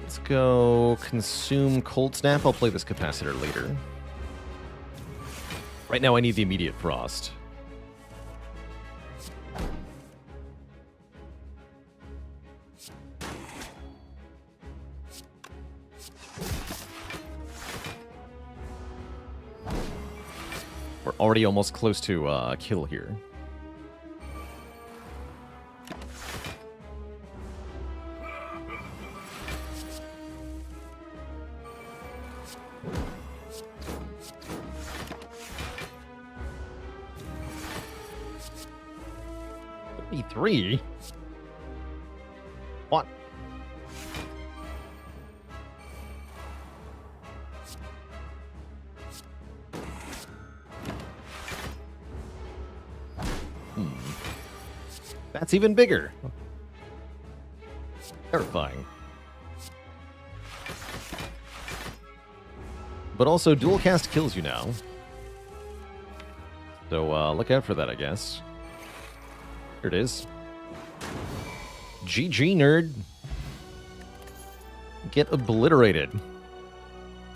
Speaker 1: Let's go consume Cold Snap. I'll play this Capacitor later. Right now I need the immediate Frost. We're already almost close to a kill here. E3? What? That's even bigger. Terrifying. But also, dual cast kills you now. So, look out for that, I guess. Here it is. GG, nerd. Get obliterated.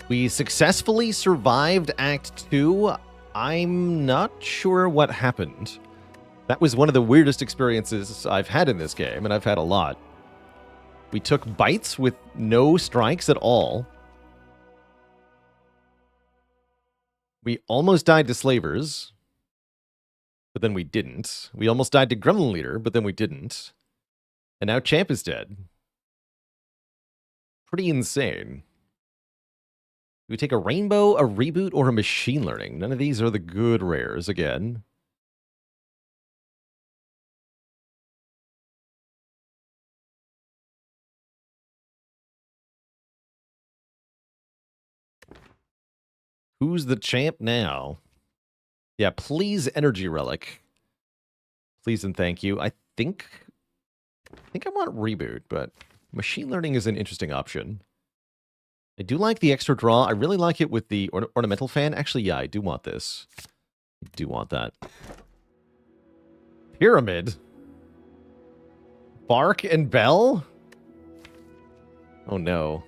Speaker 1: We successfully survived Act 2. I'm not sure what happened. That was one of the weirdest experiences I've had in this game, and I've had a lot. We took bites with no strikes at all. We almost died to Slavers, but then we didn't. We almost died to Gremlin Leader, but then we didn't. And now Champ is dead. Pretty insane. Do we take a Rainbow, a Reboot, or a Machine Learning? None of these are the good rares again. Who's the champ now? Yeah, please, Energy Relic. Please and thank you. I think I want Reboot, but Machine Learning is an interesting option. I do like the extra draw. I really like it with the Ornamental Fan. Actually, yeah, I do want this. I do want that. Pyramid? Bark and Bell? Oh, no.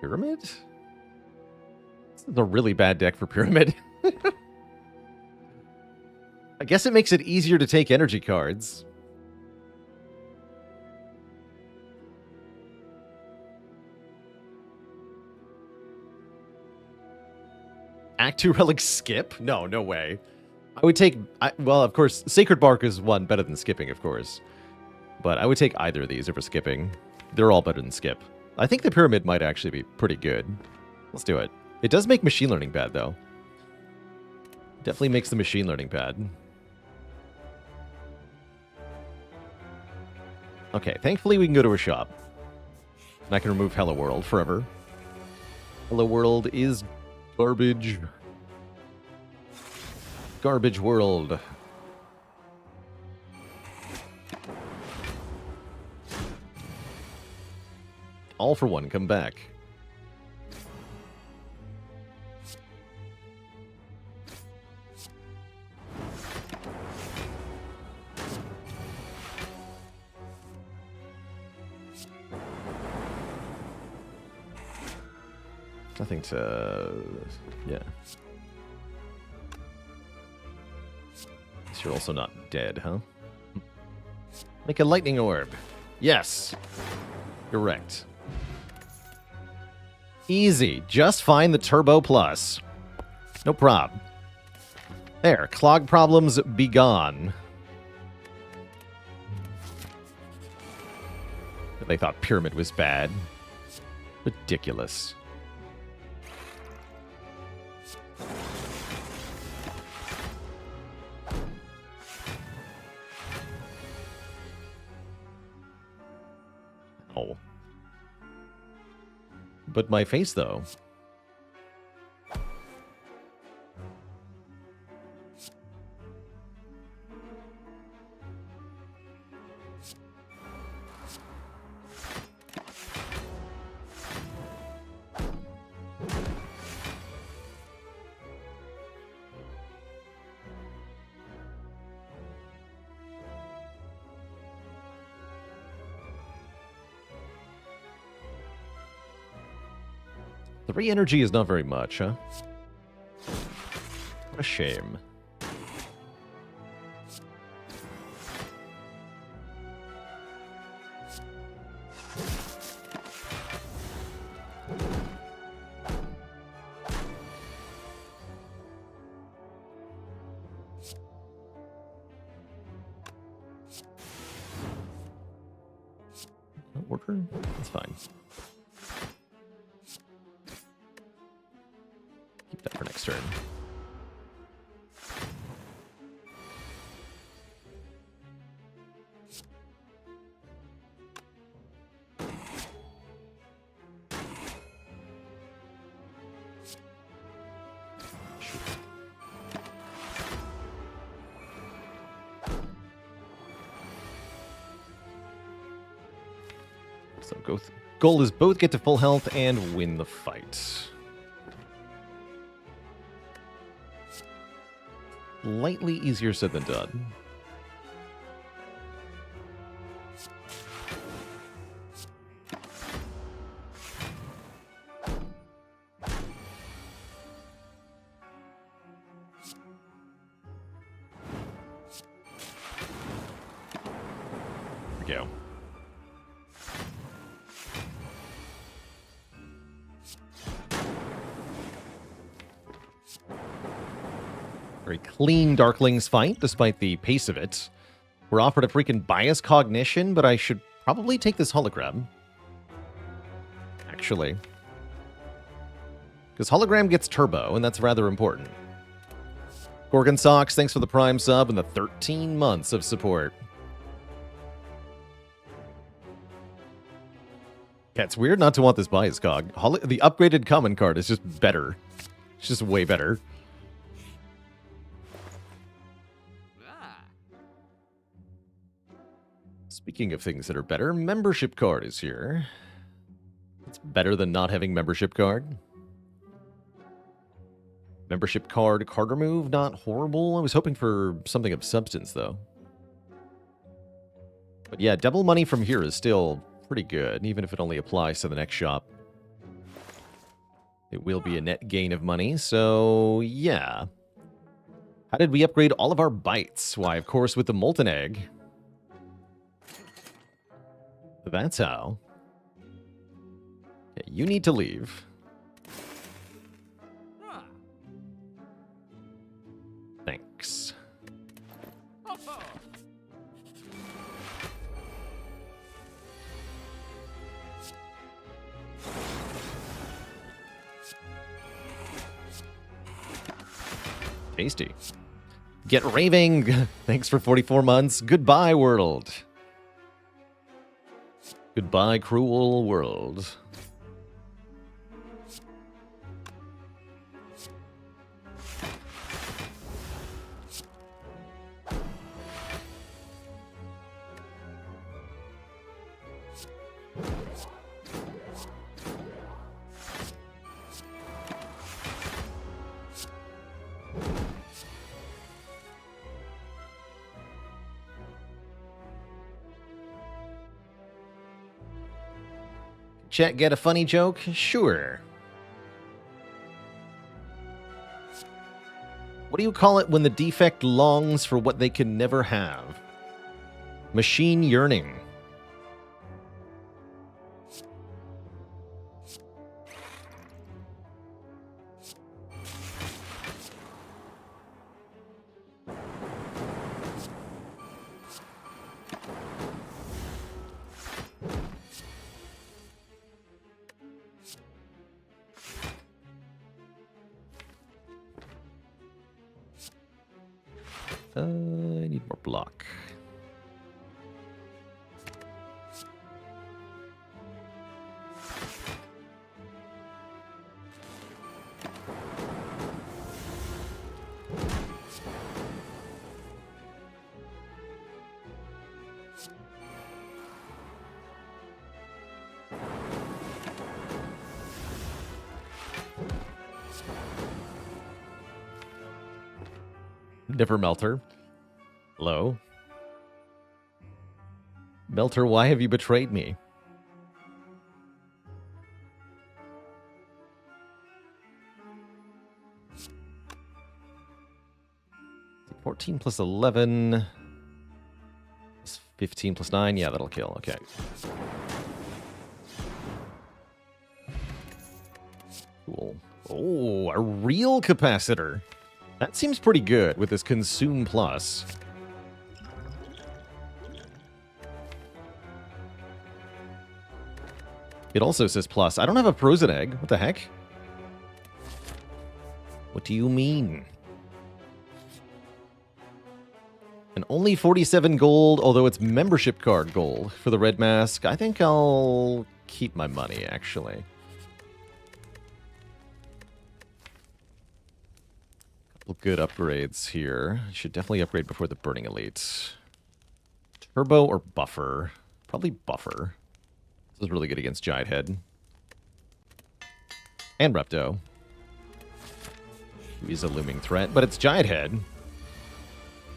Speaker 1: Pyramid? This is a really bad deck for Pyramid. I guess it makes it easier to take energy cards. Act 2 Relic skip? No, no way. I would take... well, of course, Sacred Bark is one better than skipping, of course. But I would take either of these over skipping. They're all better than skip. I think the Pyramid might actually be pretty good. Let's do it. It does make Machine Learning bad, though. Definitely makes the Machine Learning bad. Okay, thankfully we can go to a shop. And I can remove Hello World forever. Hello World is Garbage. Garbage world. All for one, come back. Nothing to... yeah. You're also not dead, huh? Make a lightning orb. Yes. Correct. Easy. Just find the Turbo Plus. No prob. There. Clog problems be gone. They thought Pyramid was bad. Ridiculous. Oh. But my face, though. Three energy is not very much, huh? What a shame. Order? That's fine. Keep that for next turn. So goal is both get to full health and win the fight. Slightly easier said than done. Here we go. Very clean Darklings fight, despite the pace of it. We're offered a freaking bias cognition, but I should probably take this hologram. Actually. Because hologram gets turbo, and that's rather important. Gorgon Socks, thanks for the Prime sub and the 13 months of support. Yeah, it's weird not to want this bias cog. The upgraded common card is just better. It's just way better. Speaking of things that are better, membership card is here. It's better than not having membership card. Membership card, card remove, not horrible. I was hoping for something of substance, though. But yeah, double money from here is still pretty good, even if it only applies to the next shop. It will be a net gain of money, so yeah. How did we upgrade all of our bites? Why, of course, with the Molten Egg. That's how. Yeah, you need to leave. Thanks. Tasty. Get raving. Thanks for 44 months. Goodbye, world. Goodbye, cruel world. Chat, get a funny joke? Sure. What do you call it when the defect longs for what they can never have? Machine yearning. I need more block. Never Melter. Hello? Melter, why have you betrayed me? $14 plus 11 plus 15 plus 9. Yeah, that'll kill. Okay. Cool. Oh, a real capacitor. That seems pretty good with this Consume Plus. It also says plus. I don't have a frozen egg. What the heck? What do you mean? And only 47 gold, although it's membership card gold for the red mask. I think I'll keep my money, actually. Couple good upgrades here. Should definitely upgrade before the Burning Elite. Turbo or Buffer? Probably Buffer. This is really good against Giant Head. And Repto. He's a looming threat, but it's Giant Head.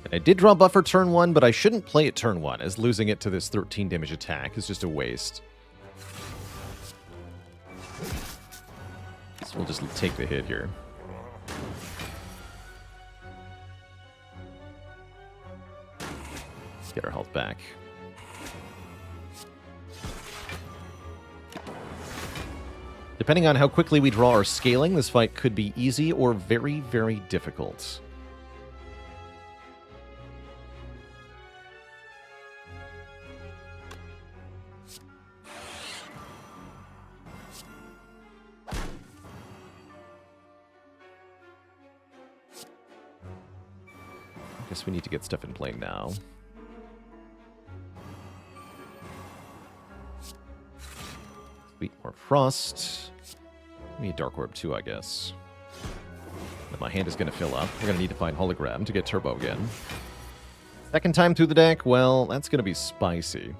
Speaker 1: And I did draw Buffer turn 1, but I shouldn't play it turn 1, as losing it to this 13 damage attack is just a waste. So we'll just take the hit here. Let's get our health back. Depending on how quickly we draw our scaling, this fight could be easy or very, very difficult. I guess we need to get stuff in play now. Sweet, more Frost. We need Dark Orb too, I guess. And my hand is going to fill up. We're going to need to find Hologram to get Turbo again. Second time through the deck, well, that's going to be spicy.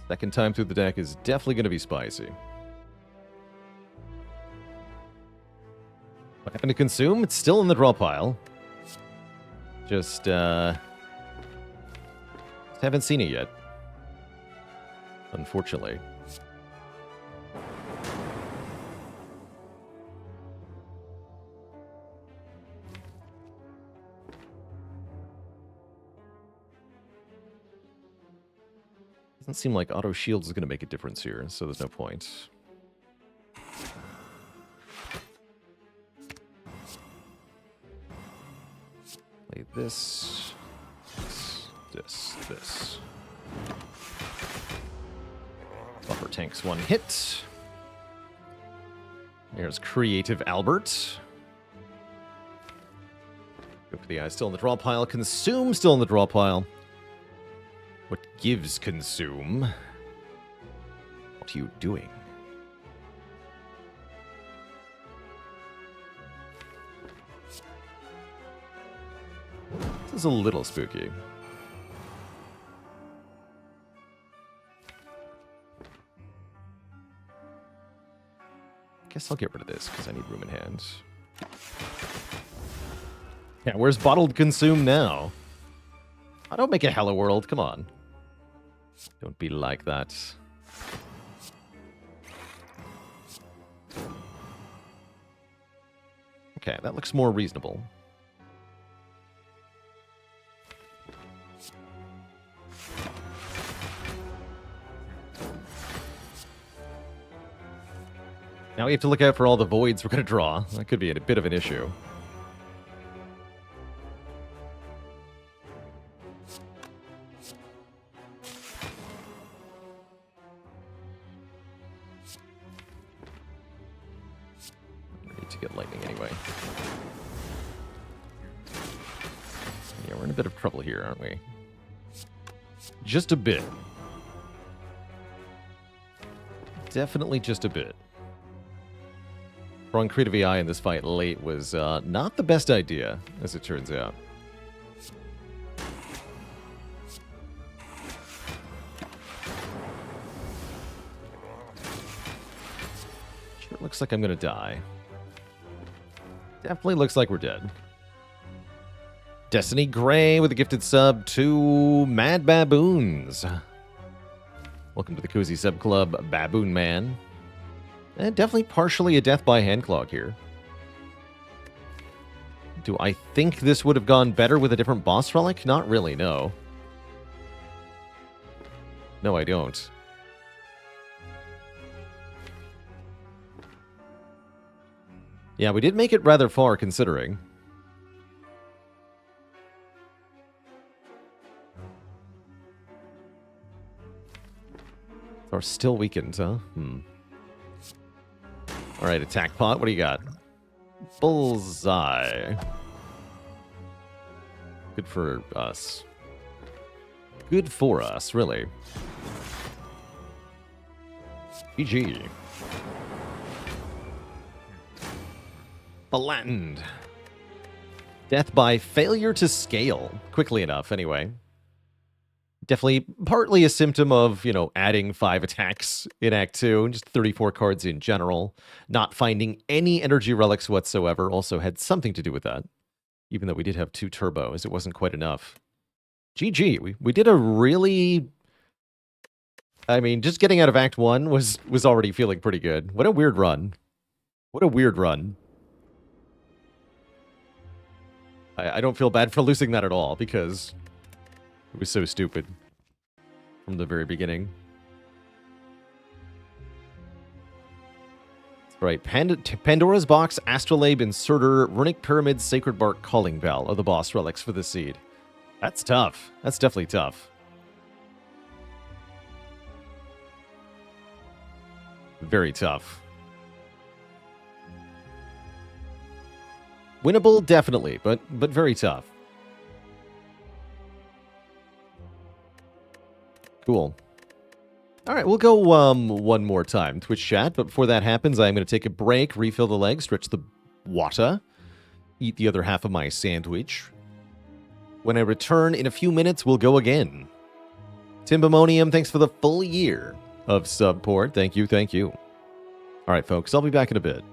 Speaker 1: Second time through the deck is definitely going to be spicy. What happened to Consume? It's still in the draw pile. Just haven't seen it yet. Unfortunately. Doesn't seem like auto shields is going to make a difference here, so there's no point. Play this. This. Buffer tanks one hit. There's Creative Albert. Go for the eye, still in the draw pile. Consume, still in the draw pile. What gives Consume? What are you doing? This is a little spooky. Guess I'll get rid of this because I need room in hand. Yeah, where's Bottled Consume now? I don't make a hello world. Come on. Don't be like that. Okay, that looks more reasonable. Now we have to look out for all the voids we're going to draw. That could be a bit of an issue. We need to get lightning anyway. Yeah, we're in a bit of trouble here, aren't we? Just a bit. Definitely just a bit. Throwing Creative AI in this fight late was not the best idea, as it turns out. Sure looks like I'm gonna die. Definitely looks like we're dead. Destiny Gray with a gifted sub to Mad Baboons. Welcome to the Cozy Sub Club, Baboon Man. And definitely partially a death by handclog here. Do I think this would have gone better with a different boss relic? Not really, no. No, I don't. Yeah, we did make it rather far, considering. Are still weakened, huh? Alright, attack pot. What do you got? Bullseye. Good for us. Good for us, really. GG. Flattened. Death by failure to scale. Quickly enough, anyway. Definitely partly a symptom of, you know, adding 5 attacks in Act 2, just 34 cards in general. Not finding any energy relics whatsoever also had something to do with that. Even though we did have 2 turbos, it wasn't quite enough. GG, we did a really... I mean, just getting out of Act 1 was already feeling pretty good. What a weird run. What a weird run. I don't feel bad for losing that at all, because... it was so stupid from the very beginning. Right, Pandora's Box, Astrolabe, Inserter, Runic Pyramid, Sacred Bark, Calling Bell are the boss relics for the seed. That's tough. That's definitely tough. Very tough. Winnable, definitely, but very tough. Cool. All right, we'll go one more time, Twitch chat. But before that happens, I'm going to take a break, refill the leg, stretch the water, eat the other half of my sandwich. When I return in a few minutes, we'll go again. Timbimonium, thanks for the full year of support. Thank you, thank you. All right, folks, I'll be back in a bit.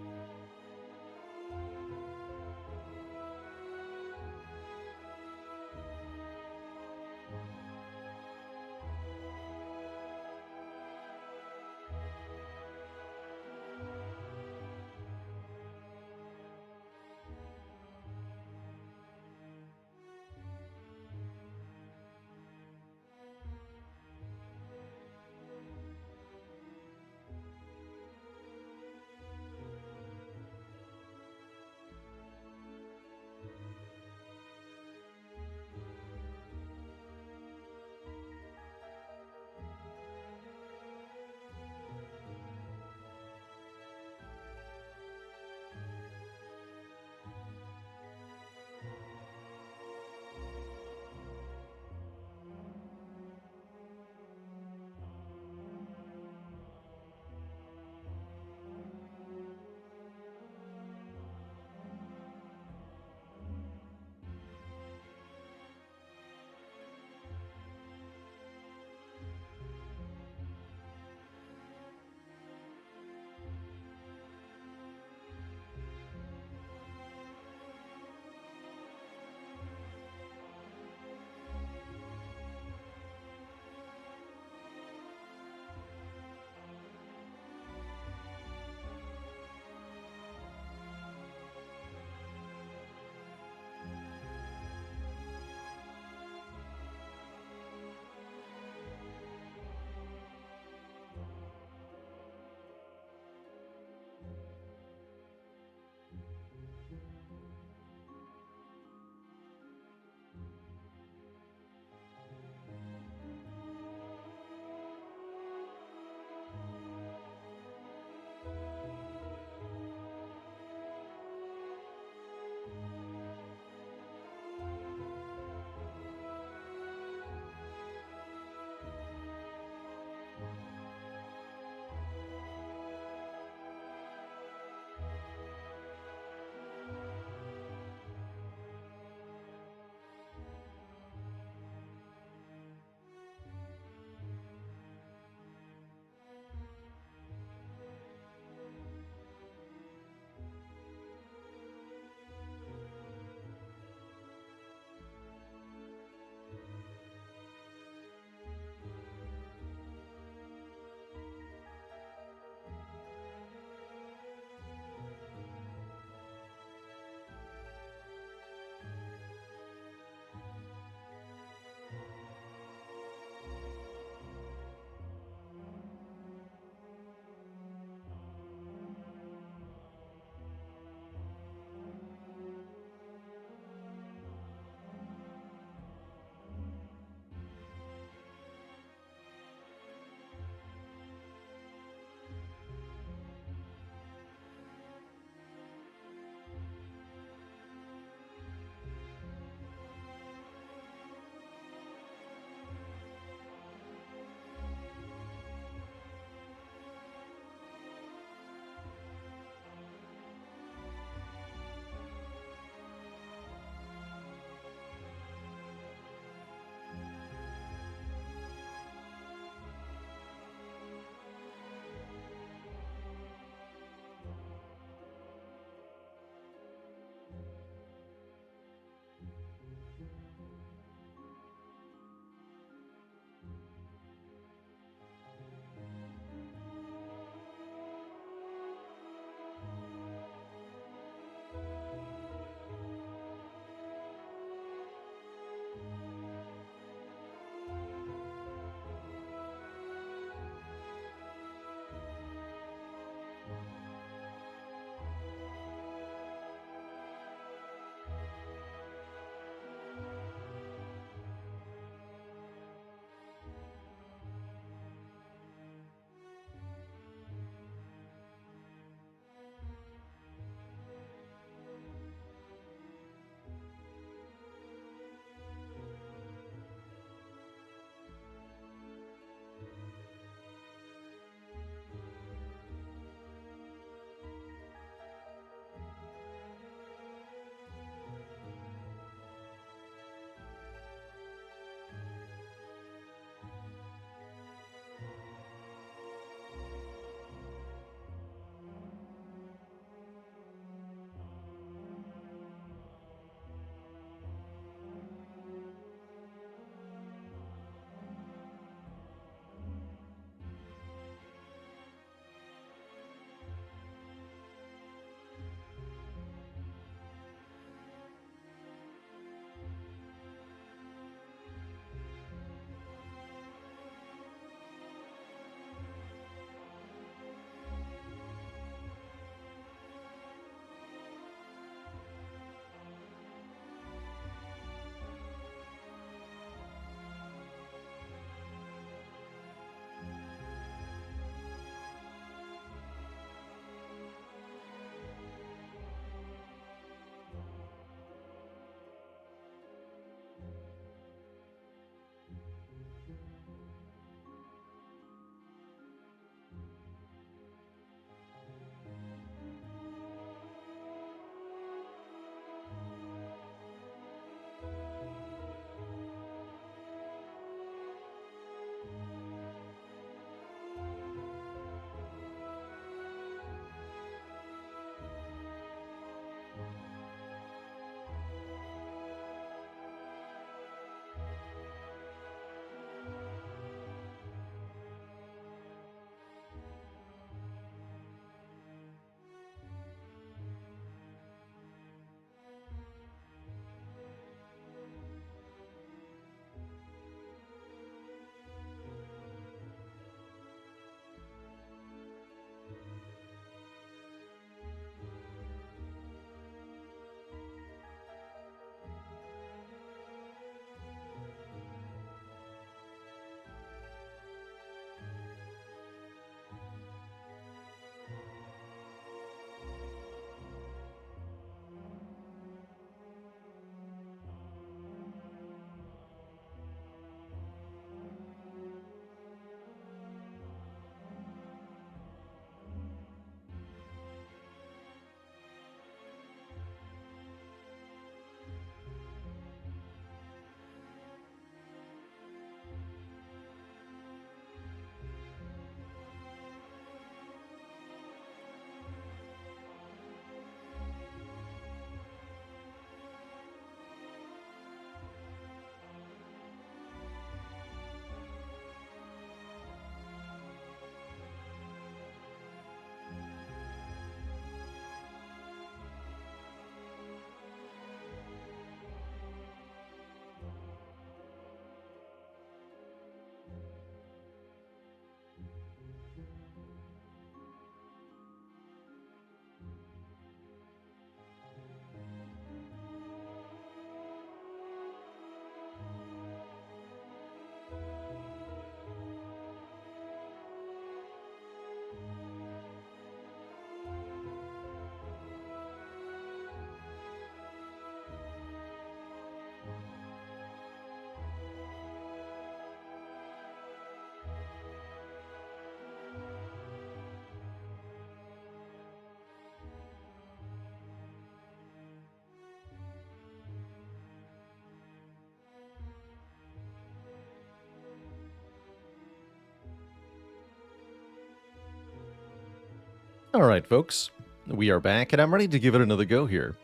Speaker 1: Alright, folks. We are back, and I'm ready to give it another go here.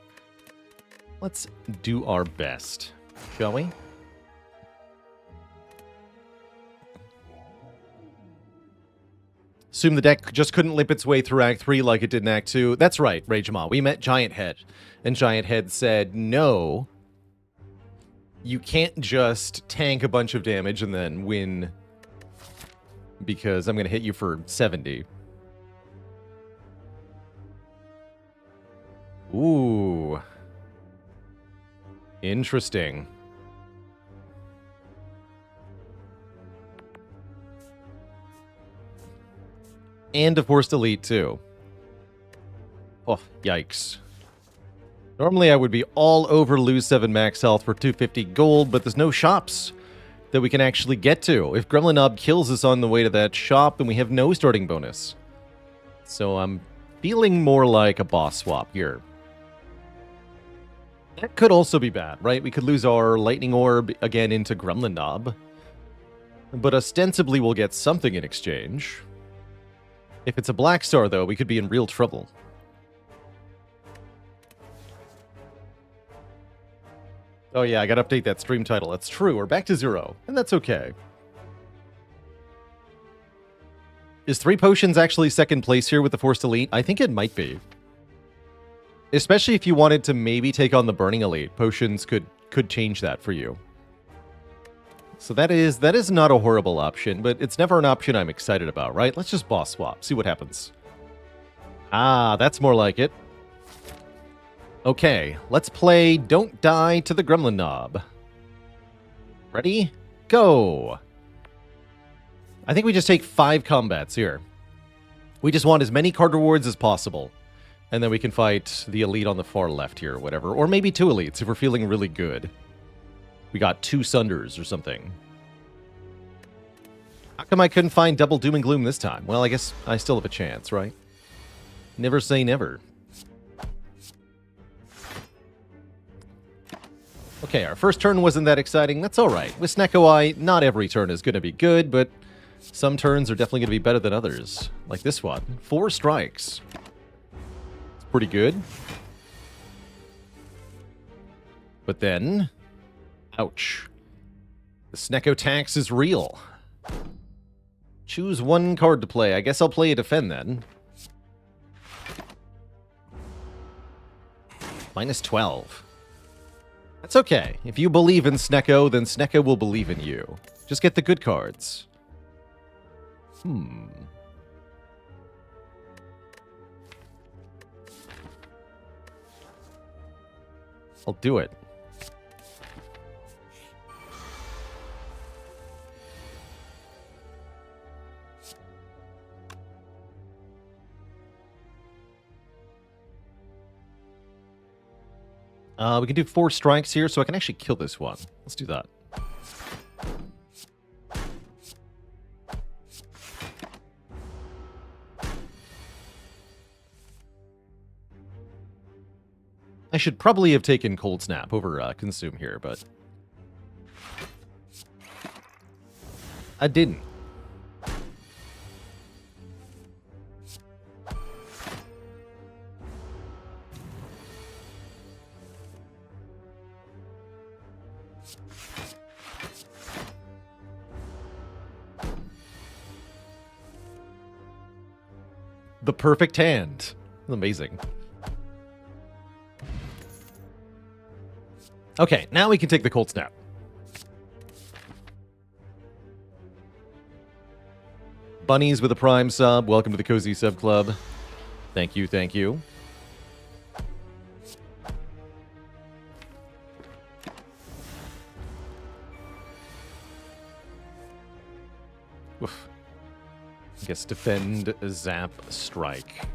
Speaker 1: Let's do our best, shall we? Assume the deck just couldn't limp its way through Act 3 like it did in Act 2. That's right, Ragema. We met Giant Head. And Giant Head said, no, you can't just tank a bunch of damage and then win because I'm going to hit you for 70. Ooh. Interesting. And a Forced Elite, too. Oh, yikes. Normally, I would be all over lose 7 max health for 250 gold, but there's no shops that we can actually get to. If Gremlin Knob kills us on the way to that shop, then we have no starting bonus. So I'm feeling more like a boss swap here. That could also be bad, right? We could lose our Lightning Orb again into Gremlin Knob. But ostensibly, we'll get something in exchange. If it's a Black Star, though, we could be in real trouble. Oh yeah, I gotta update that stream title. That's true, we're back to 0, and that's okay. Is 3 potions actually second place here with the Forced Elite? I think it might be. Especially if you wanted to maybe take on the Burning Elite. Potions could change that for you. So that is not a horrible option, but it's never an option I'm excited about, right? Let's just boss swap, see what happens. Ah, that's more like it. Okay, let's play Don't Die to the Gremlin Knob. Ready? Go! I think we just take 5 combats here. We just want as many card rewards as possible. And then we can fight the elite on the far left here or whatever. Or maybe 2 elites if we're feeling really good. We got 2 Sunders or something. How come I couldn't find double Doom and Gloom this time? Well, I guess I still have a chance, right? Never say never. Okay, our first turn wasn't that exciting. That's alright. With Snecko Eye, not every turn is going to be good, but some turns are definitely going to be better than others. Like this one. 4 strikes. It's pretty good. But then... ouch. The Snecko tax is real. Choose 1 card to play. I guess I'll play a Defend then. Minus 12. That's okay. If you believe in Snecko, then Snecko will believe in you. Just get the good cards. I'll do it. We can do 4 strikes here, so I can actually kill this one. Let's do that. I should probably have taken Cold Snap over Consume here, but... I didn't. The perfect hand. Amazing. Okay, now we can take the Cold Snap. Bunnies with a Prime sub. Welcome to the Cozy Sub Club. Thank you, thank you. Oof. I guess Defend, Zap, Strike.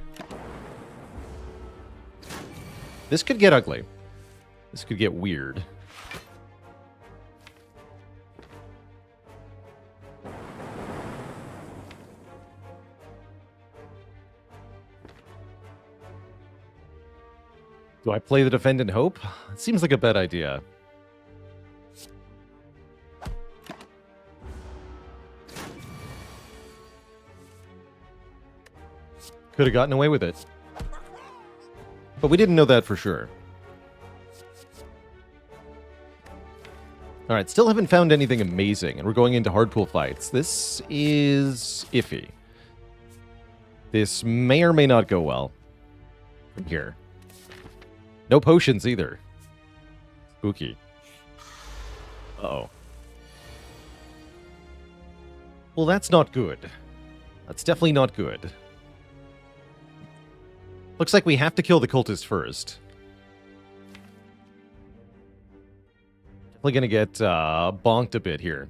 Speaker 1: This could get ugly. This could get weird. Do I play the Defend and Hope? It seems like a bad idea. Could have gotten away with it. But we didn't know that for sure. Alright, still haven't found anything amazing, and we're going into hardpool fights. This is iffy. This may or may not go well from here. No potions either. Spooky. Uh-oh. Well, that's not good. That's definitely not good. Looks like we have to kill the cultist first. Definitely gonna get bonked a bit here.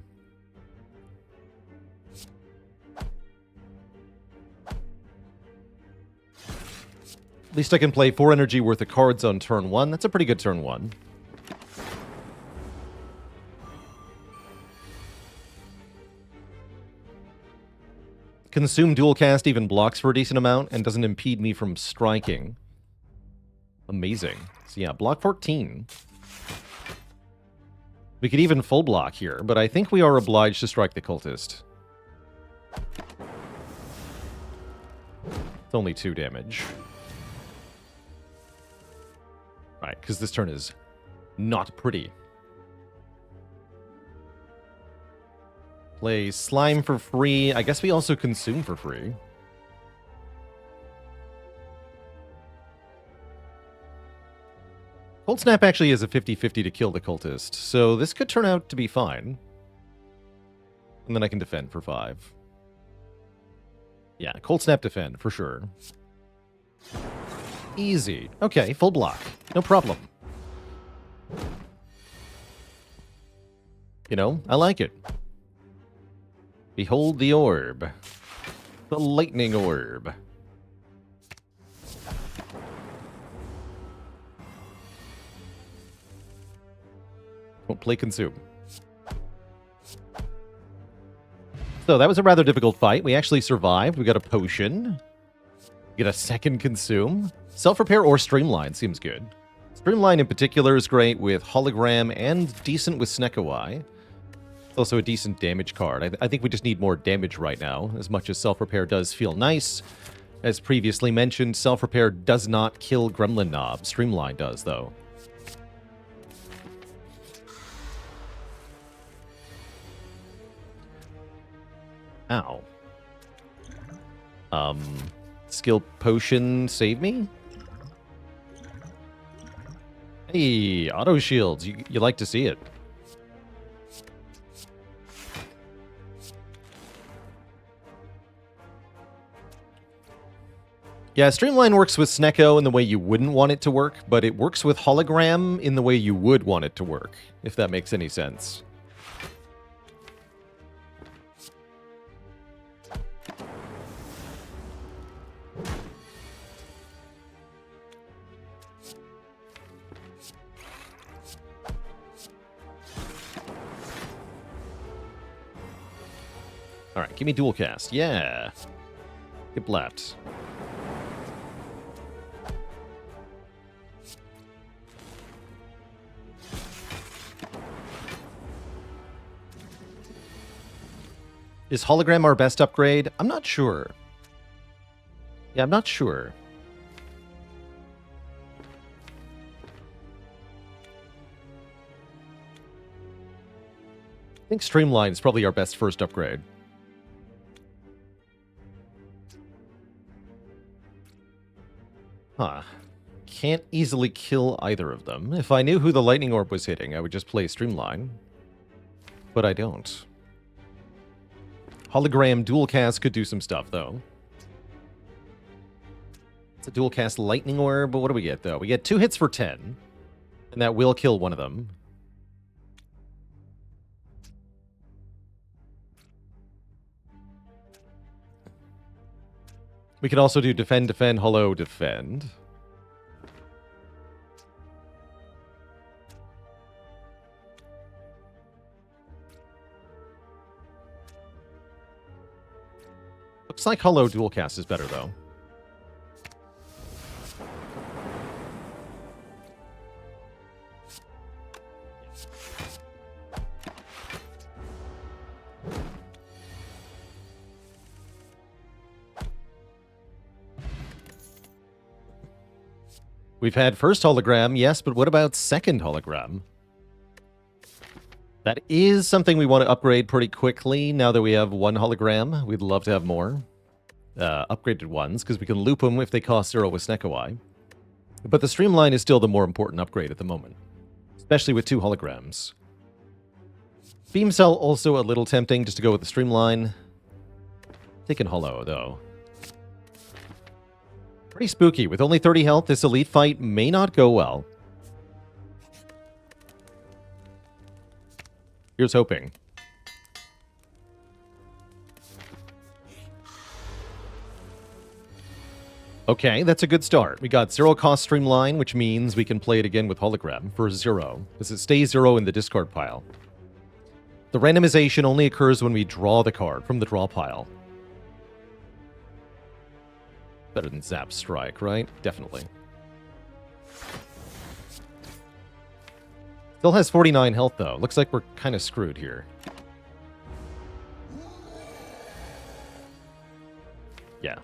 Speaker 1: At least I can play 4 energy worth of cards on turn 1. That's a pretty good turn 1. Consume dual cast even blocks for a decent amount and doesn't impede me from striking. Amazing. So yeah, block 14. We could even full block here, but I think we are obliged to strike the cultist. It's only 2 damage. Right, because this turn is not pretty. Play Slime for free. I guess we also Consume for free. Cold Snap actually is a 50-50 to kill the cultist, so this could turn out to be fine. And then I can defend for 5. Yeah, Cold Snap defend, for sure. Easy. Okay, full block. No problem. You know, I like it. Behold the orb. The lightning orb. Won't play Consume. So that was a rather difficult fight. We actually survived. We got a potion. We get a second Consume. Self-repair or Streamline seems good. Streamline in particular is great with Hologram and decent with Snekawai. It's also a decent damage card. I think we just need more damage right now, as much as Self-repair does feel nice. As previously mentioned, Self-repair does not kill Gremlin Knob. Streamline does, though. Ow. Skill potion save me? Hey, auto shields. You like to see it. Yeah, Streamline works with Snecko in the way you wouldn't want it to work, but it works with Hologram in the way you would want it to work, if that makes any sense. Alright, give me dual cast. Yeah. Get blapped. Is Hologram our best upgrade? I'm not sure. Yeah, I'm not sure. I think Streamline is probably our best first upgrade. Huh. Can't easily kill either of them. If I knew who the Lightning Orb was hitting, I would just play Streamline. But I don't. Hologram dual cast could do some stuff, though. It's a dual cast Lightning Orb, but what do we get, though? We get 2 hits for 10. And that will kill one of them. We can also do defend, defend, holo, defend. Looks like holo dual cast is better, though. We've had first hologram, yes, but what about second hologram? That is something we want to upgrade pretty quickly now that we have one hologram. We'd love to have more upgraded ones, because we can loop them if they cost 0 with Snekowai. But the streamline is still the more important upgrade at the moment, especially with 2 holograms. Beam Cell also a little tempting just to go with the streamline. Taking Hollow, though. Pretty spooky. With only 30 health, this elite fight may not go well. Here's hoping. Okay, that's a good start. We got 0 cost streamline, which means we can play it again with hologram for 0, because it stays 0 in the discard pile. The randomization only occurs when we draw the card from the draw pile. Better than Zap Strike, right? Definitely. Still has 49 health, though. Looks like we're kind of screwed here. Yeah.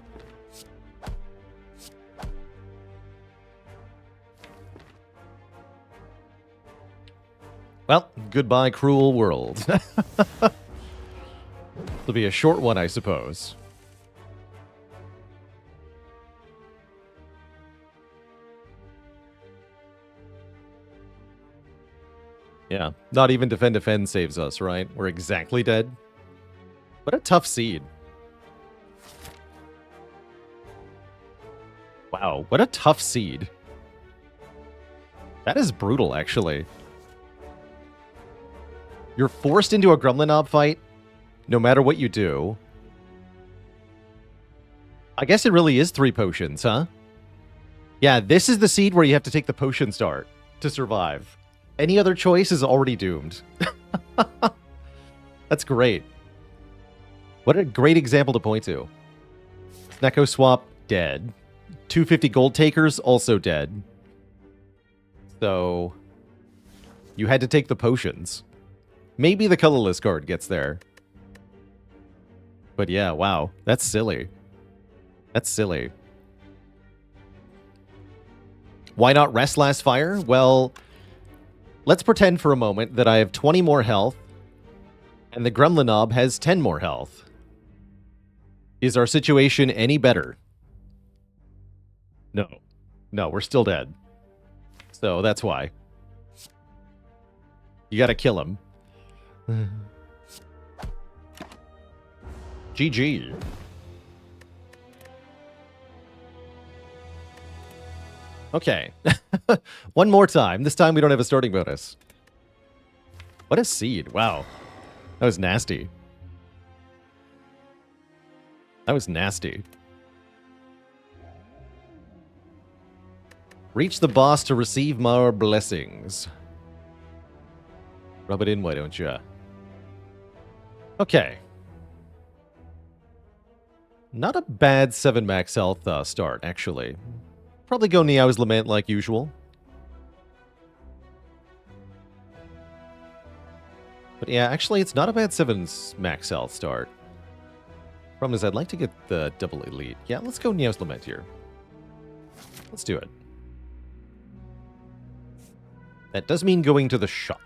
Speaker 1: Well, goodbye, cruel world. It'll be a short one, I suppose. Yeah, not even defend saves us, right? We're exactly dead. What a tough seed. Wow, what a tough seed. That is brutal, actually. You're forced into a Gremlinob fight, no matter what you do. I guess it really is 3 potions, huh? Yeah, this is the seed where you have to take the potion start to survive. Any other choice is already doomed. That's great. What a great example to point to. Snecko Swap, dead. 250 Gold Takers, also dead. So, you had to take the potions. Maybe the colorless card gets there. But yeah, wow. That's silly. That's silly. Why not rest last fire? Well, let's pretend for a moment that I have 20 more health and the Gremlinob has 10 more health. Is our situation any better? No. No, we're still dead. So that's why. You gotta kill him. GG. Okay. One more time. This time we don't have a starting bonus. What a seed. Wow. That was nasty. That was nasty. Reach the boss to receive more blessings. Rub it in, why don't you? Okay. Not a bad 7 max health start, actually. Probably go Niao's Lament like usual. But yeah, actually, it's not a bad 7 max health start. Problem is, I'd like to get the double elite. Yeah, let's go Niao's Lament here. Let's do it. That does mean going to the shop.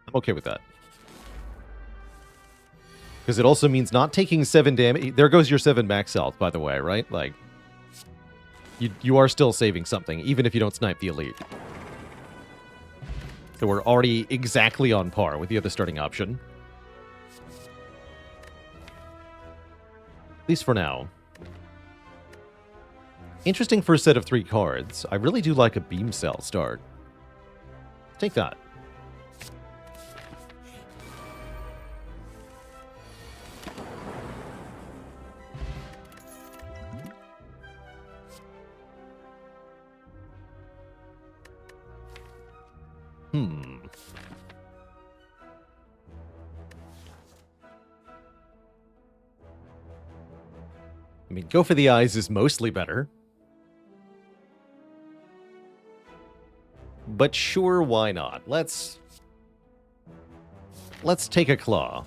Speaker 1: I'm okay with that. Because it also means not taking 7 damage. There goes your 7 max health, by the way, right? Like, you are still saving something, even if you don't snipe the elite. So we're already exactly on par with the other starting option. At least for now. Interesting first set of 3 cards. I really do like a Beam Cell start. Take that. I mean, go for the eyes is mostly better. But sure, why not? Let's take a claw.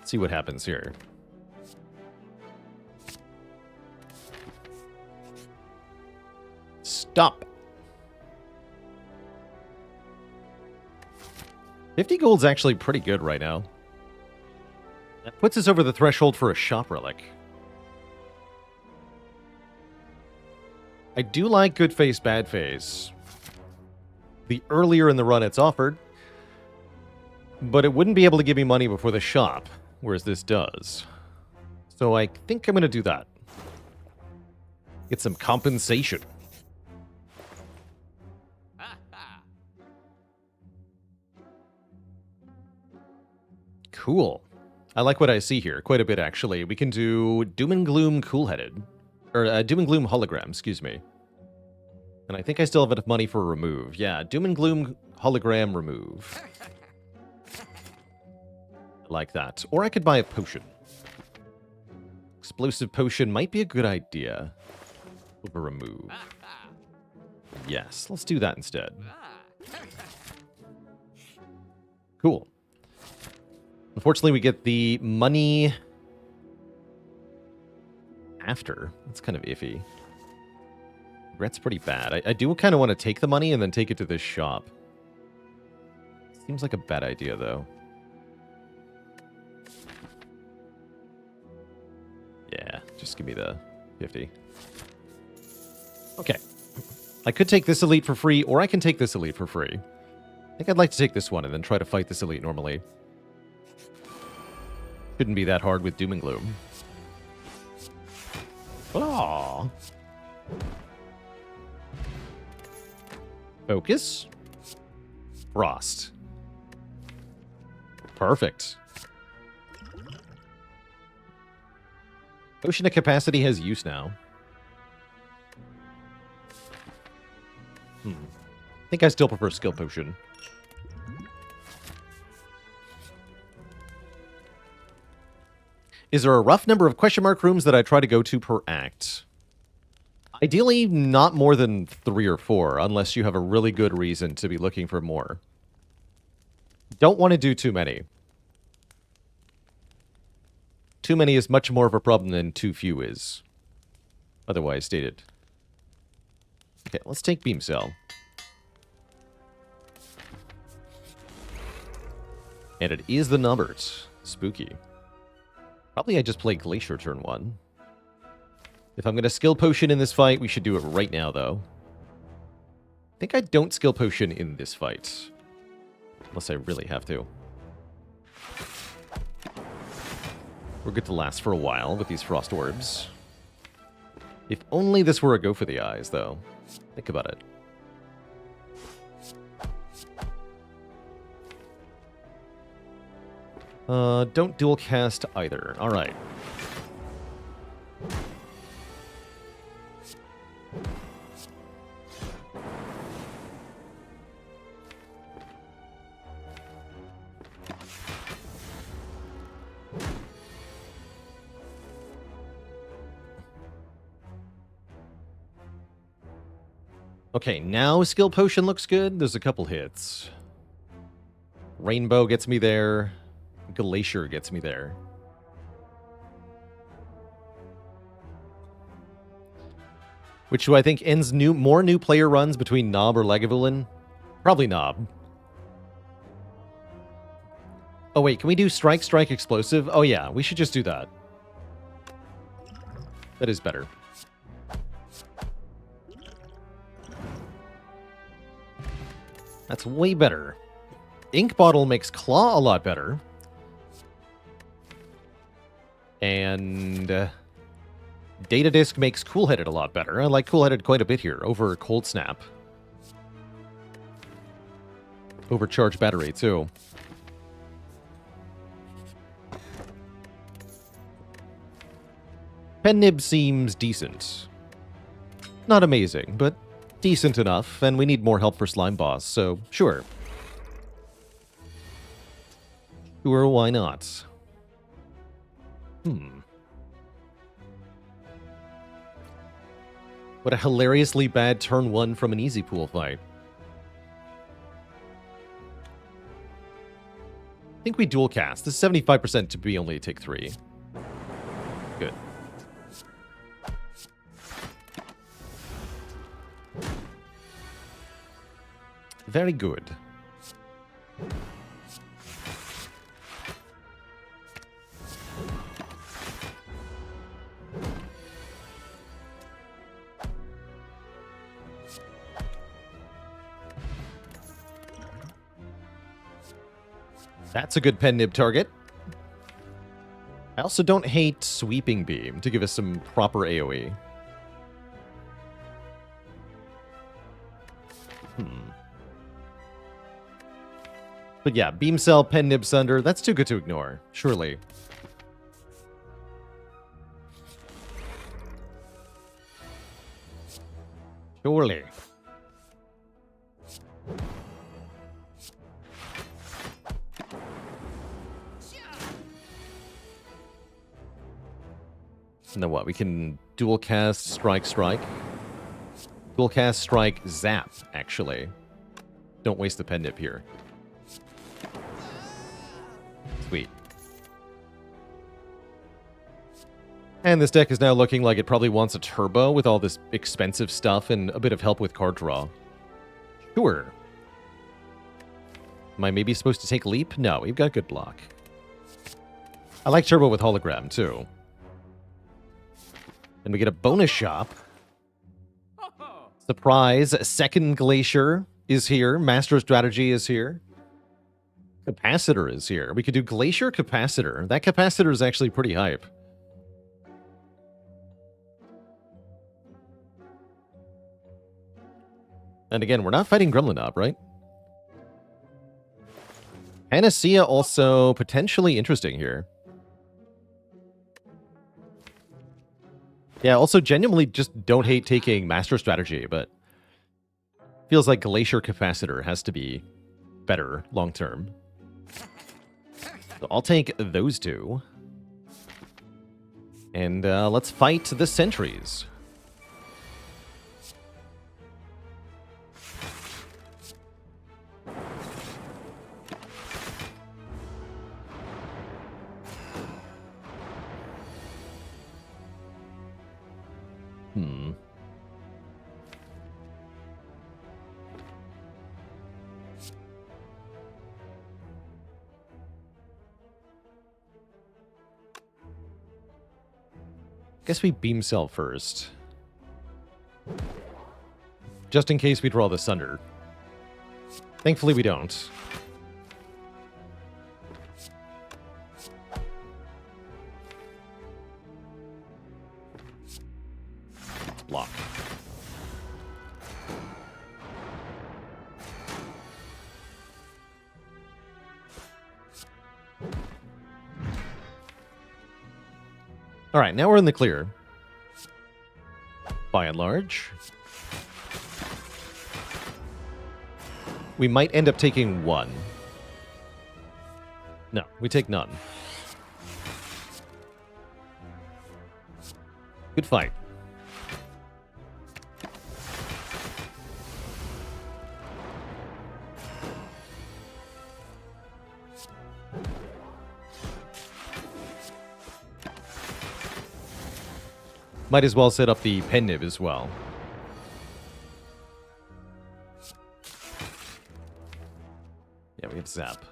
Speaker 1: See what happens here. Stop. 50 gold's actually pretty good right now. That puts us over the threshold for a shop relic. I do like good face, bad face. The earlier in the run it's offered, but it wouldn't be able to give me money before the shop, whereas this does. So I think I'm going to do that. Get some compensation. Cool. I like what I see here quite a bit, actually. We can do Doom and Gloom Cool-Headed. Or Doom and Gloom Hologram, excuse me. And I think I still have enough money for a remove. Yeah, Doom and Gloom Hologram remove. I like that. Or I could buy a potion. Explosive potion might be a good idea. Over remove. Yes, let's do that instead. Cool. Unfortunately, we get the money after. That's kind of iffy. Regret's pretty bad. I do kind of want to take the money and then take it to this shop. Seems like a bad idea, though. Yeah, just give me the 50. Okay. I could take this elite for free, or I can take this elite for free. I think I'd like to take this one and then try to fight this elite normally. Shouldn't be that hard with Doom and Gloom. Aww. Focus. Frost. Perfect. Potion of Capacity has use now. I think I still prefer Skill Potion. Is there a rough number of question mark rooms that I try to go to per act? Ideally, not more than 3 or 4, unless you have a really good reason to be looking for more. Don't want to do too many. Too many is much more of a problem than too few is. Otherwise stated. Okay, let's take Beam Cell. And it is the numbers. Spooky. Probably I just play Glacier turn 1. If I'm going to Skill Potion in this fight, we should do it right now, though. I think I don't Skill Potion in this fight. Unless I really have to. We're good to last for a while with these Frost Orbs. If only this were a go for the eyes, though. Think about it. Don't dual cast either. Alright. Okay, now Skill Potion looks good. There's a couple hits. Rainbow gets me there. Glacier gets me there. Which do I think ends more new player runs between Nob or Lagavulin? Probably Nob. Oh wait, can we do Strike, Strike, Explosive? Oh yeah, we should just do that. That is better. That's way better. Ink Bottle makes Claw a lot better. And Data Disc makes Cool-Headed a lot better. I like Cool-Headed quite a bit here over Cold Snap. Overcharged battery, too. Pen Nib seems decent. Not amazing, but decent enough, and we need more help for Slime Boss, so sure. Sure, why not? What a hilariously bad turn 1 from an easy pool fight. I think we dual cast. This is 75% to be only take 3. Good. Very good. That's a good pen nib target. I also don't hate Sweeping Beam to give us some proper AoE. But yeah, Beam Cell, Pen Nib Sunder, that's too good to ignore, surely. Surely. And then what? We can dual cast Strike Strike. Dual cast Strike Zap, actually. Don't waste the pen nib here. Sweet. And this deck is now looking like it probably wants a turbo with all this expensive stuff and a bit of help with card draw. Sure. Am I maybe supposed to take leap? No, we've got good block. I like turbo with hologram, too. And we get a bonus shop. Surprise, second Glacier is here. Master Strategy is here. Capacitor is here. We could do Glacier Capacitor. That Capacitor is actually pretty hype. And again, we're not fighting Gremlin Knob, right? Panacea also potentially interesting here. Yeah, also genuinely just don't hate taking Master Strategy, but feels like Glacier Capacitor has to be better long term. So I'll take those two. And let's fight the sentries. Guess we Beam Cell first. Just in case we draw the Sunder. Thankfully we don't. Block. All right, now we're in the clear. By and large. We might end up taking one. No, we take none. Good fight. Might as well set up the pen nib as well. Yeah, we have Zap.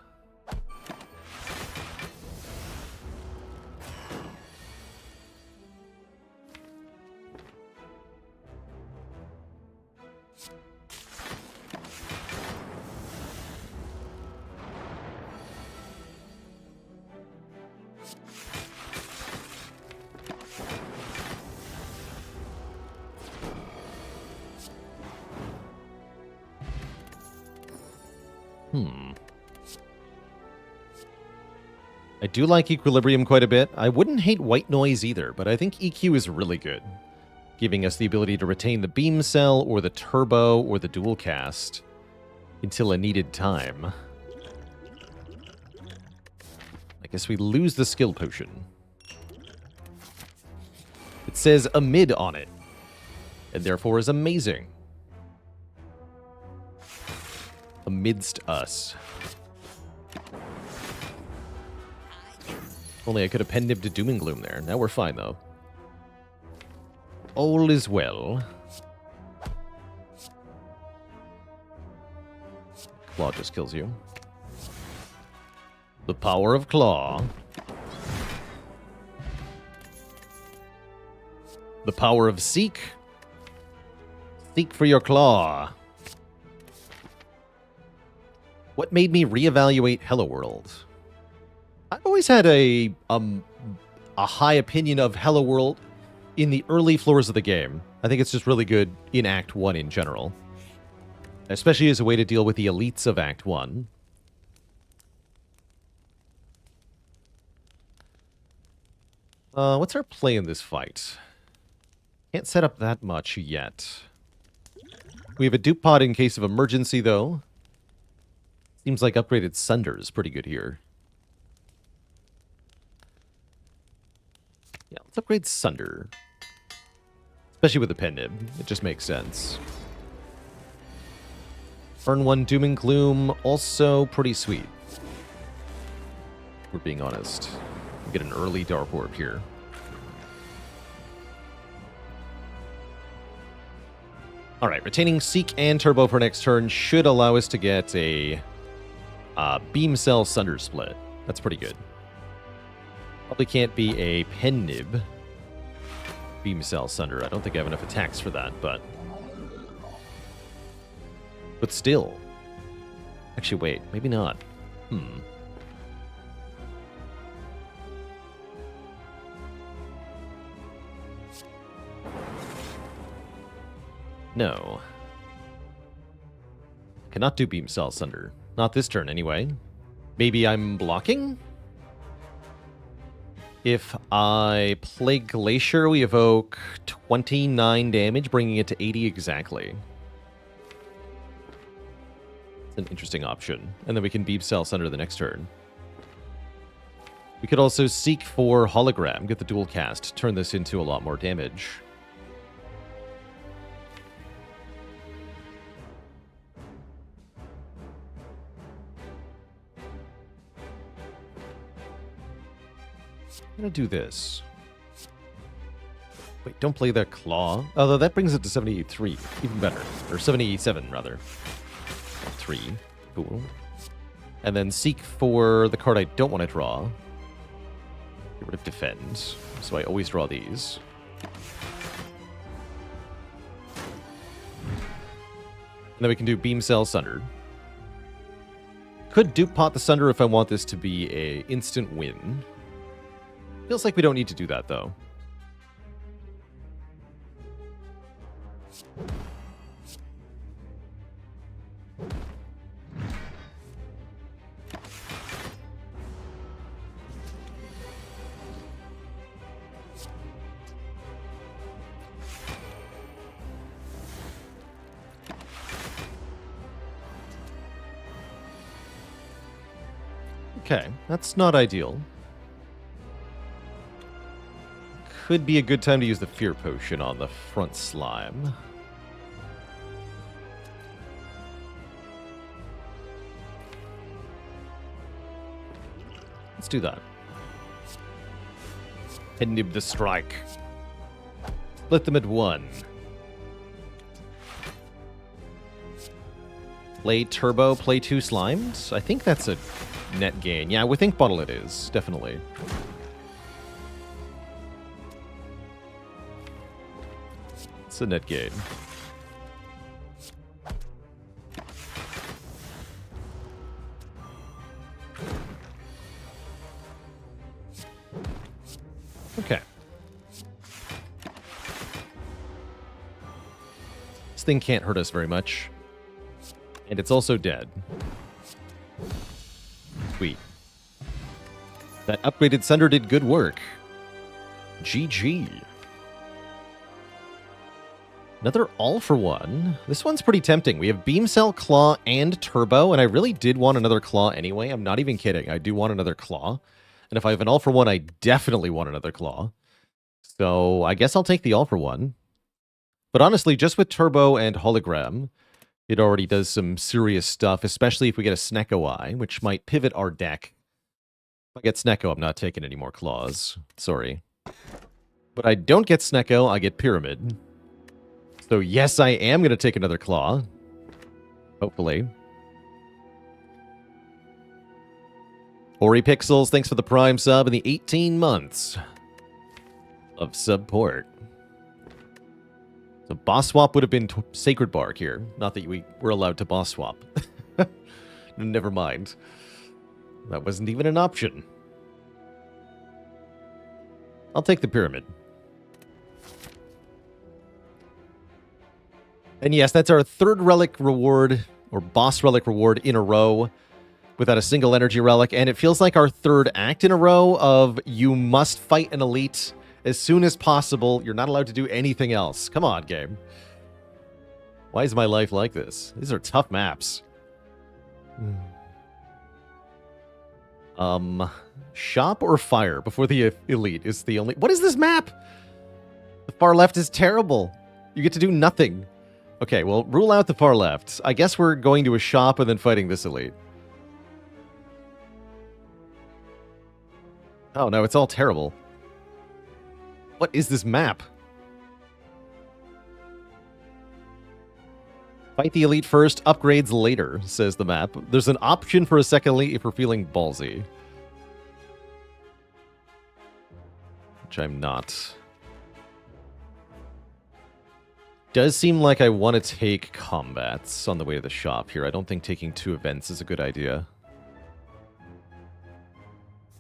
Speaker 1: I do like Equilibrium quite a bit. I wouldn't hate White Noise either, but I think EQ is really good, giving us the ability to retain the Beam Cell or the Turbo or the Dual Cast until a needed time. I guess we lose the Skill Potion. It says Amid on it, and therefore is amazing. Amidst us. Only I could have pen nibbed a Doom and Gloom there. Now we're fine, though. All is well. Claw just kills you. The power of Claw. The power of Seek. Seek for your Claw. What made me reevaluate Hello World? I've always had a high opinion of Hello World in the early floors of the game. I think it's just really good in Act 1 in general. Especially as a way to deal with the elites of Act 1. What's our play in this fight? Can't set up that much yet. We have a dupe pod in case of emergency, though. Seems like upgraded Sunder is pretty good here. Yeah, let's upgrade Sunder. Especially with the pen nib. It just makes sense. Turn 1 Doom and Gloom, also pretty sweet. We're being honest. We get an early Dark Orb here. Alright, retaining Seek and Turbo for next turn should allow us to get a Beam Cell Sunder split. That's pretty good. Probably can't be a Pen Nib Beam Cell Sunder. I don't think I have enough attacks for that, but still. Actually, wait. Maybe not. No. Cannot do Beam Cell Sunder. Not this turn, anyway. Maybe I'm blocking? If I play Glacier, we evoke 29 damage, bringing it to 80 exactly. It's an interesting option. And then we can Beam Cell Sunder the next turn. We could also seek for Hologram, get the dual cast, turn this into a lot more damage. I'm gonna do this. Wait, don't play the Claw. Although that brings it to 73. Even better. Or 77, rather. 3. Cool. And then seek for the card I don't want to draw. Get rid of Defend. So I always draw these. And then we can do Beam Cell Sunder. Could dupe pot the Sunder if I want this to be a instant win. Feels like we don't need to do that, though. Okay, that's not ideal. Could be a good time to use the Fear Potion on the front slime. Let's do that. And nib the strike. Split them at 1. Play Turbo, play 2 slimes? I think that's a net gain. Yeah, with Ink Bottle it is, definitely. It's a net gain. Okay. This thing can't hurt us very much. And it's also dead. Sweet. That upgraded Sunder did good work. GG. Another all-for-one. This one's pretty tempting. We have Beam Cell, Claw, and Turbo, and I really did want another Claw anyway. I'm not even kidding. I do want another Claw. And if I have an all-for-one, I definitely want another Claw. So I guess I'll take the all-for-one. But honestly, just with Turbo and Hologram, it already does some serious stuff, especially if we get a Snecko Eye, which might pivot our deck. If I get Snecko, I'm not taking any more Claws. Sorry. But I don't get Snecko, I get Pyramid. So yes, I am going to take another Claw. Hopefully. Ori Pixels, thanks for the Prime sub and the 18 months of support. So boss swap would have been Sacred Bark here. Not that we were allowed to boss swap. Never mind. That wasn't even an option. I'll take the pyramid. And yes, that's our third relic reward, or boss relic reward in a row, without a single energy relic. And it feels like our third act in a row of you must fight an elite as soon as possible. You're not allowed to do anything else. Come on, game. Why is my life like this? These are tough maps. Shop or fire before the elite is the only... What is this map? The far left is terrible. You get to do nothing. Okay, well, rule out the far left. I guess we're going to a shop and then fighting this elite. Oh no, it's all terrible. What is this map? Fight the elite first, upgrades later, says the map. There's an option for a second elite if we're feeling ballsy. Which I'm not. Does seem like I want to take combats on the way to the shop here. I don't think taking 2 events is a good idea.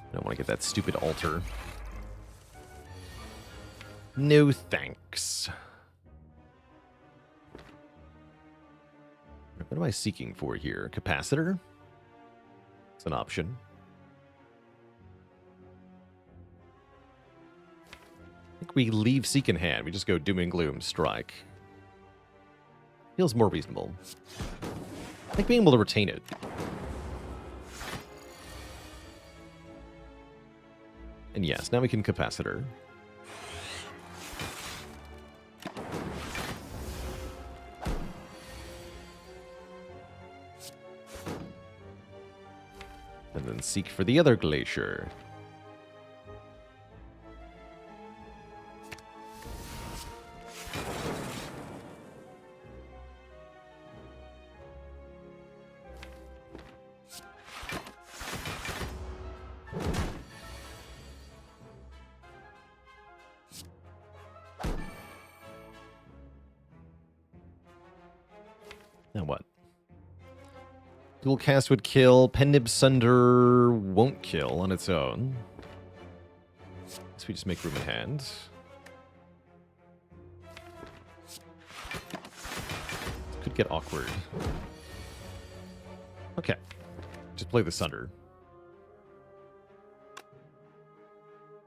Speaker 1: I don't want to get that stupid altar. No thanks. What am I seeking for here? Capacitor? It's an option. I think we leave Seek in hand. We just go Doom and Gloom, Strike. Feels more reasonable. I think being able to retain it. And yes, now we can Capacitor. And then seek for the other glacier. Now what? Dual cast would kill. Pendib Sunder won't kill on its own. So we just make room in hand. Could get awkward. Okay. Just play the Sunder.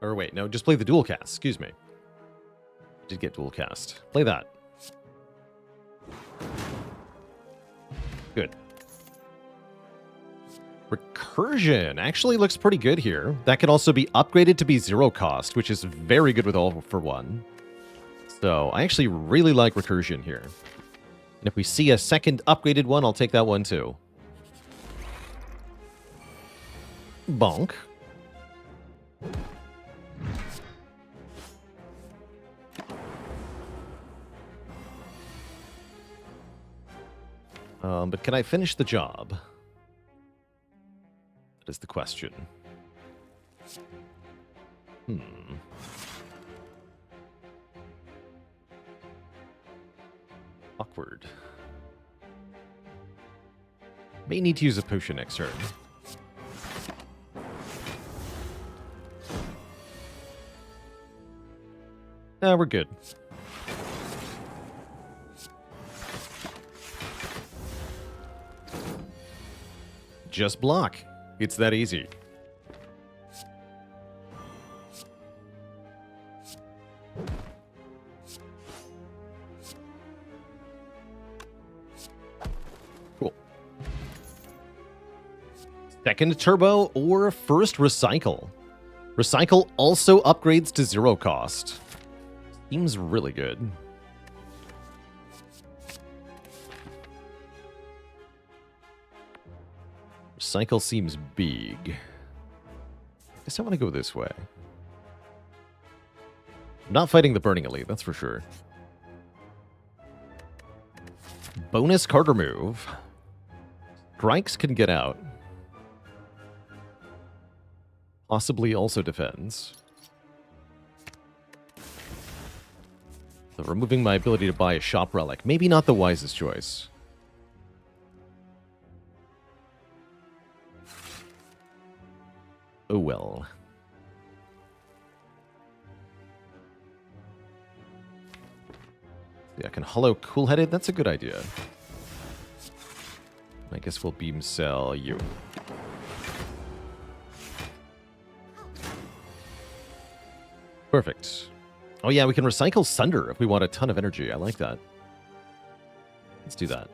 Speaker 1: Or wait, no, just play the dual cast. Excuse me. Did get dual cast. Play that. Good. Recursion actually looks pretty good here. That can also be upgraded to be 0 cost, which is very good with all for one. So I actually really like Recursion here. And if we see a second upgraded one, I'll take that one too. Bonk. But can I finish the job? That is the question. Awkward. May need to use a potion next turn. No, we're good. Just block. It's that easy. Cool. Second turbo or first recycle. Recycle also upgrades to 0 cost. Seems really good. Recycle seems big. I guess I want to go this way. I'm not fighting the Burning Elite, that's for sure. Bonus Carter move. Strikes can get out. possibly also defends. So removing my ability to buy a shop relic, maybe not the wisest choice. Oh well. Yeah, I can hollow cool-headed. That's a good idea. I guess we'll beam sell you. Perfect. Oh yeah, we can recycle Sunder if we want a ton of energy. I like that. Let's do that.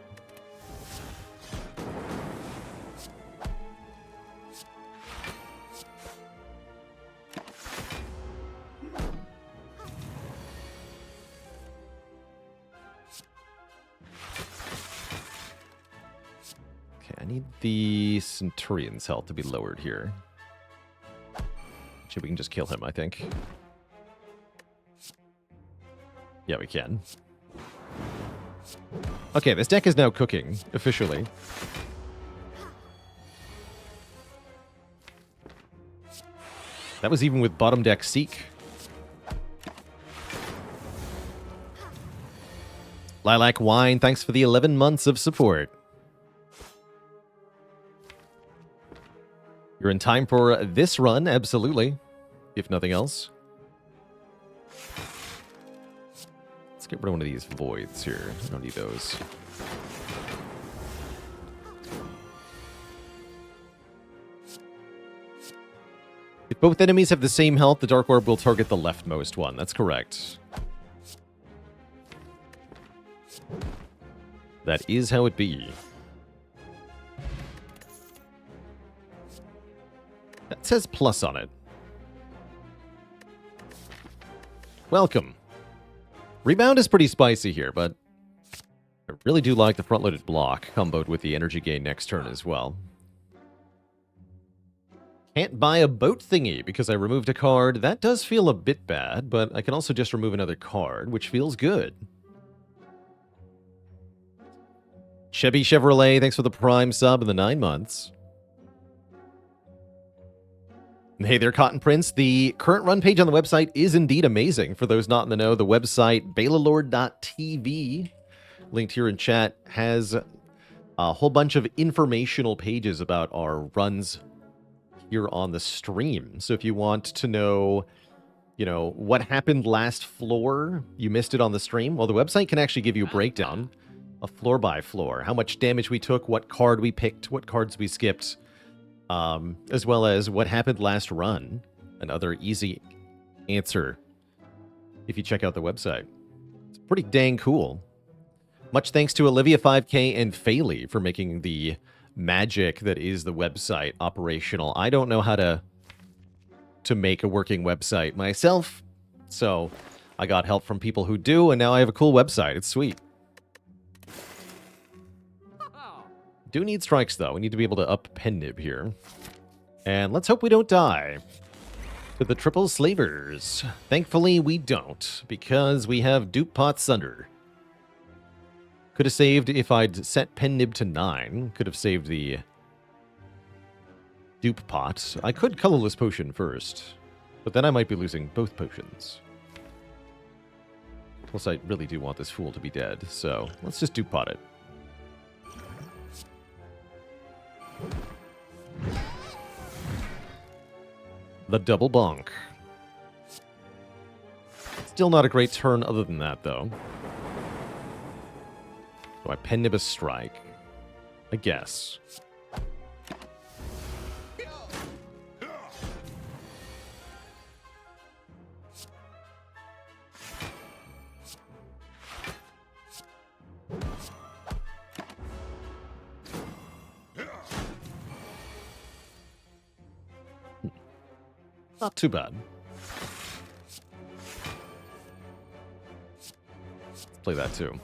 Speaker 1: Okay, I need the Centurion's health to be lowered here. Actually, we can just kill him, I think. Yeah, we can. Okay, this deck is now cooking, officially. That was even with bottom deck Seek. Lilac Wine, thanks for the 11 months of support. You're in time for this run, absolutely. If nothing else. Let's get rid of one of these voids here. I don't need those. If both enemies have the same health, the Dark Orb will target the leftmost one. That's correct. That is how it be. That says plus on it. Welcome. Rebound is pretty spicy here, but I really do like the front-loaded block, comboed with the energy gain next turn as well. Can't buy a boat thingy because I removed a card. That does feel a bit bad, but I can also just remove another card, which feels good. Chevy Chevrolet, thanks for the Prime sub in the 9 months. Hey there, Cotton Prince. The current run page on the website is indeed amazing. For those not in the know, the website, balalord.tv, linked here in chat, has a whole bunch of informational pages about our runs here on the stream. So if you want to know, what happened last floor, you missed it on the stream, well, the website can actually give you a breakdown, a floor by floor, how much damage we took, what card we picked, what cards we skipped, as well as what happened last run. Another easy answer if you check out the website. It's pretty dang cool. Much thanks to Olivia 5K and Faley for making the magic that is the website operational. I don't know how to make a working website myself, so I got help from people who do, and now I have a cool website. It's sweet. Do need strikes, though. We need to be able to up Pen Nib here. And let's hope we don't die to the triple slavers. Thankfully, we don't, because we have Dupe Pot Sunder. Could have saved if I'd set Pen Nib to 9. Could have saved the Dupe Pot. I could Colorless Potion first, but then I might be losing both potions. Plus, I really do want this fool to be dead, so let's just Dupe Pot it. The double bonk. Still not a great turn other than that, though. Do I Pen Nib a strike? I guess. Not too bad. Let's play that too.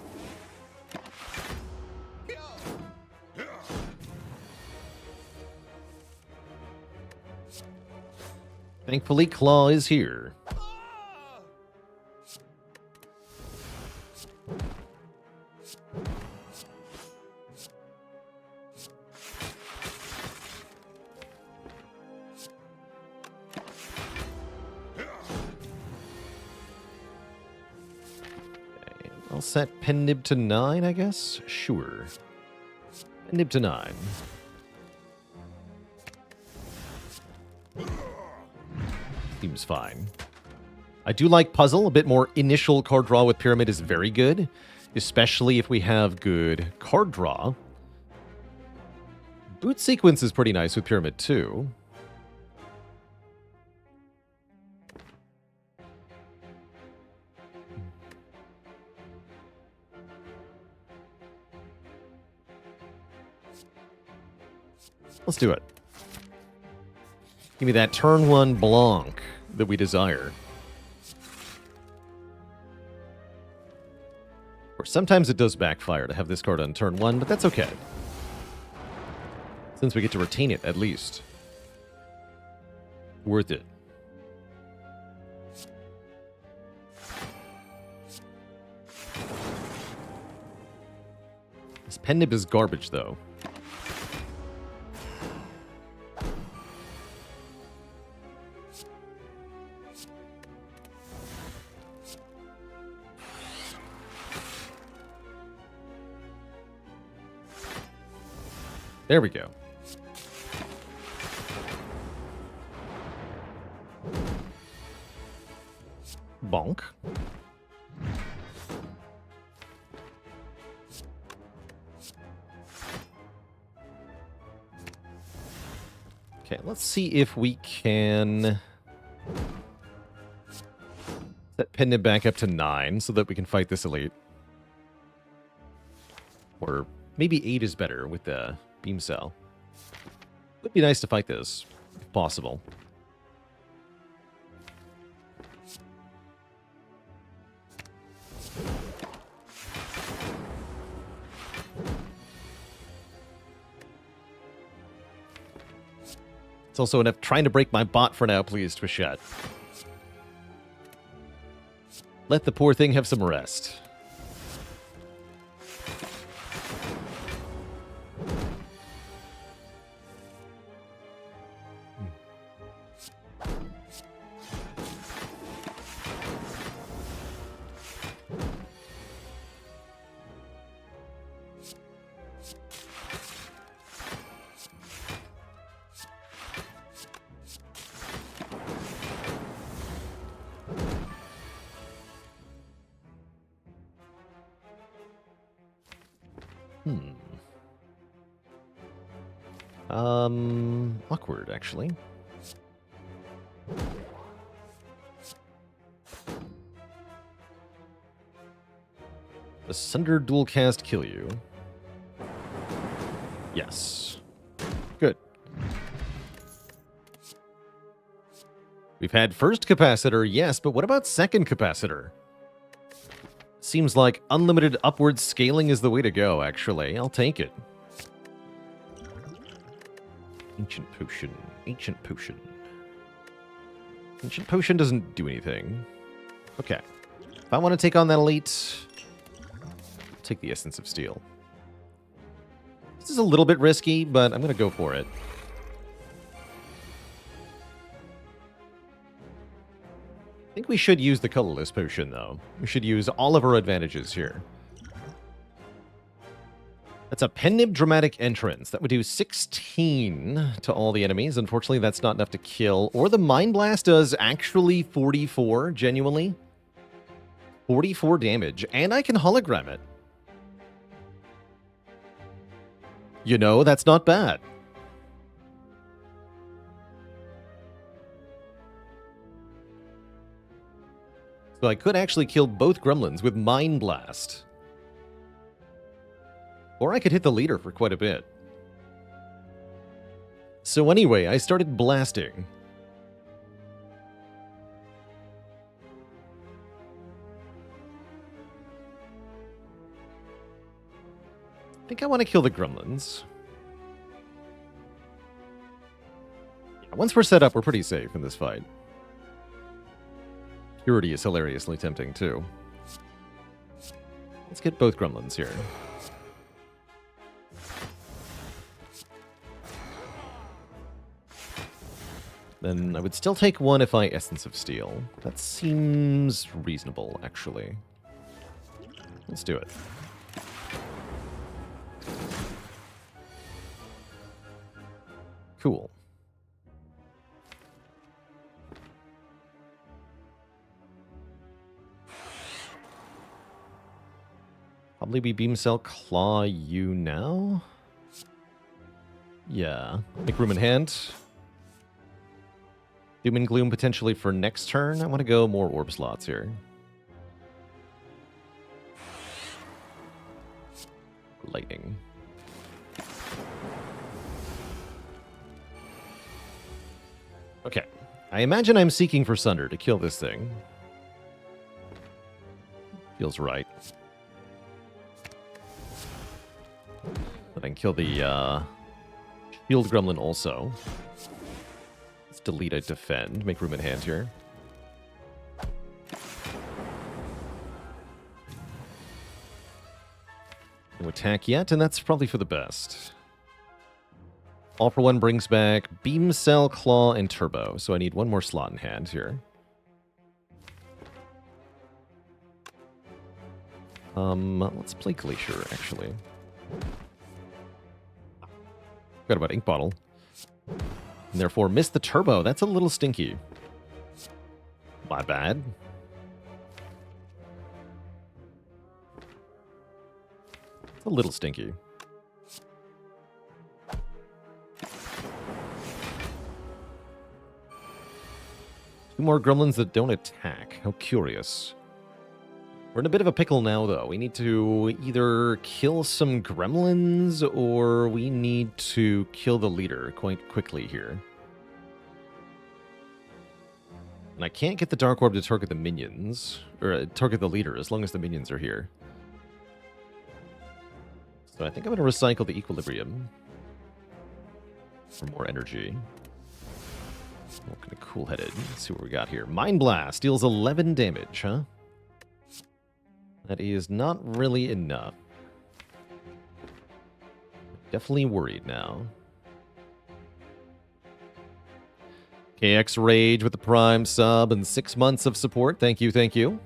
Speaker 1: Thankfully, Claw is here. I'll set Pen Nib to 9, I guess? Sure. Pen Nib to 9. Seems fine. I do like Puzzle. A bit more initial card draw with Pyramid is very good, especially if we have good card draw. Boot Sequence is pretty nice with Pyramid, too. Let's do it. Give me that turn 1 Blanc that we desire. Or sometimes it does backfire to have this card on turn 1, but that's okay. Since we get to retain it, at least. Worth it. This Pen Nib is garbage, though. There we go. Bonk. Okay, let's see if we can set Pen Nib back up to 9 so that we can fight this elite. Or maybe 8 is better with the Beam Cell. Would be nice to fight this, if possible. It's also enough trying to break my bot for now, please, Twishette. Let the poor thing have some rest. Awkward, actually. The Sunder dual cast kill you. Yes. Good. We've had first capacitor, yes, but what about second capacitor? Seems like unlimited upward scaling is the way to go, actually. I'll take it. Ancient Potion. Ancient Potion. Ancient Potion doesn't do anything. Okay. If I want to take on that elite, I'll take the Essence of Steel. This is a little bit risky, but I'm going to go for it. I think we should use the colorless potion, though. We should use all of our advantages here. That's a Pen Nib Dramatic Entrance. That would do 16 to all the enemies. Unfortunately, that's not enough to kill. Or the Mind Blast does actually 44, genuinely. 44 damage. And I can hologram it. You know, that's not bad. So I could actually kill both gremlins with Mind Blast. Or I could hit the leader for quite a bit. So anyway, I started blasting. I think I want to kill the gremlins. Yeah, once we're set up, we're pretty safe in this fight. Purity is hilariously tempting, too. Let's get both gremlins here. Then I would still take one if I Essence of Steel. That seems reasonable, actually. Let's do it. Cool. Probably be Beam Cell Claw you now? Yeah. Make room in hand. Doom and Gloom potentially for next turn. I want to go more orb slots here. Lightning. Okay. I imagine I'm seeking for Sunder to kill this thing. Feels right. But I can kill the Shield Gremlin also. Let's delete a defend. Make room in hand here. No attack yet, and that's probably for the best. All for One brings back Beam Cell, Claw, and Turbo. So I need one more slot in hand here. Let's play Glacier, actually. Forgot about Ink Bottle. And therefore, missed the Turbo. That's a little stinky. My bad. It's a little stinky. Two more gremlins that don't attack. How curious. We're in a bit of a pickle now, though. We need to either kill some gremlins, or we need to kill the leader quite quickly here. And I can't get the Dark Orb to target the minions, or target the leader, as long as the minions are here. So I think I'm going to recycle the Equilibrium for more energy. Kind of cool-headed. Let's see what we got here. Mind Blast deals 11 damage, huh? That is not really enough. Definitely worried now. KX Rage with the Prime sub and 6 months of support. Thank you, thank you.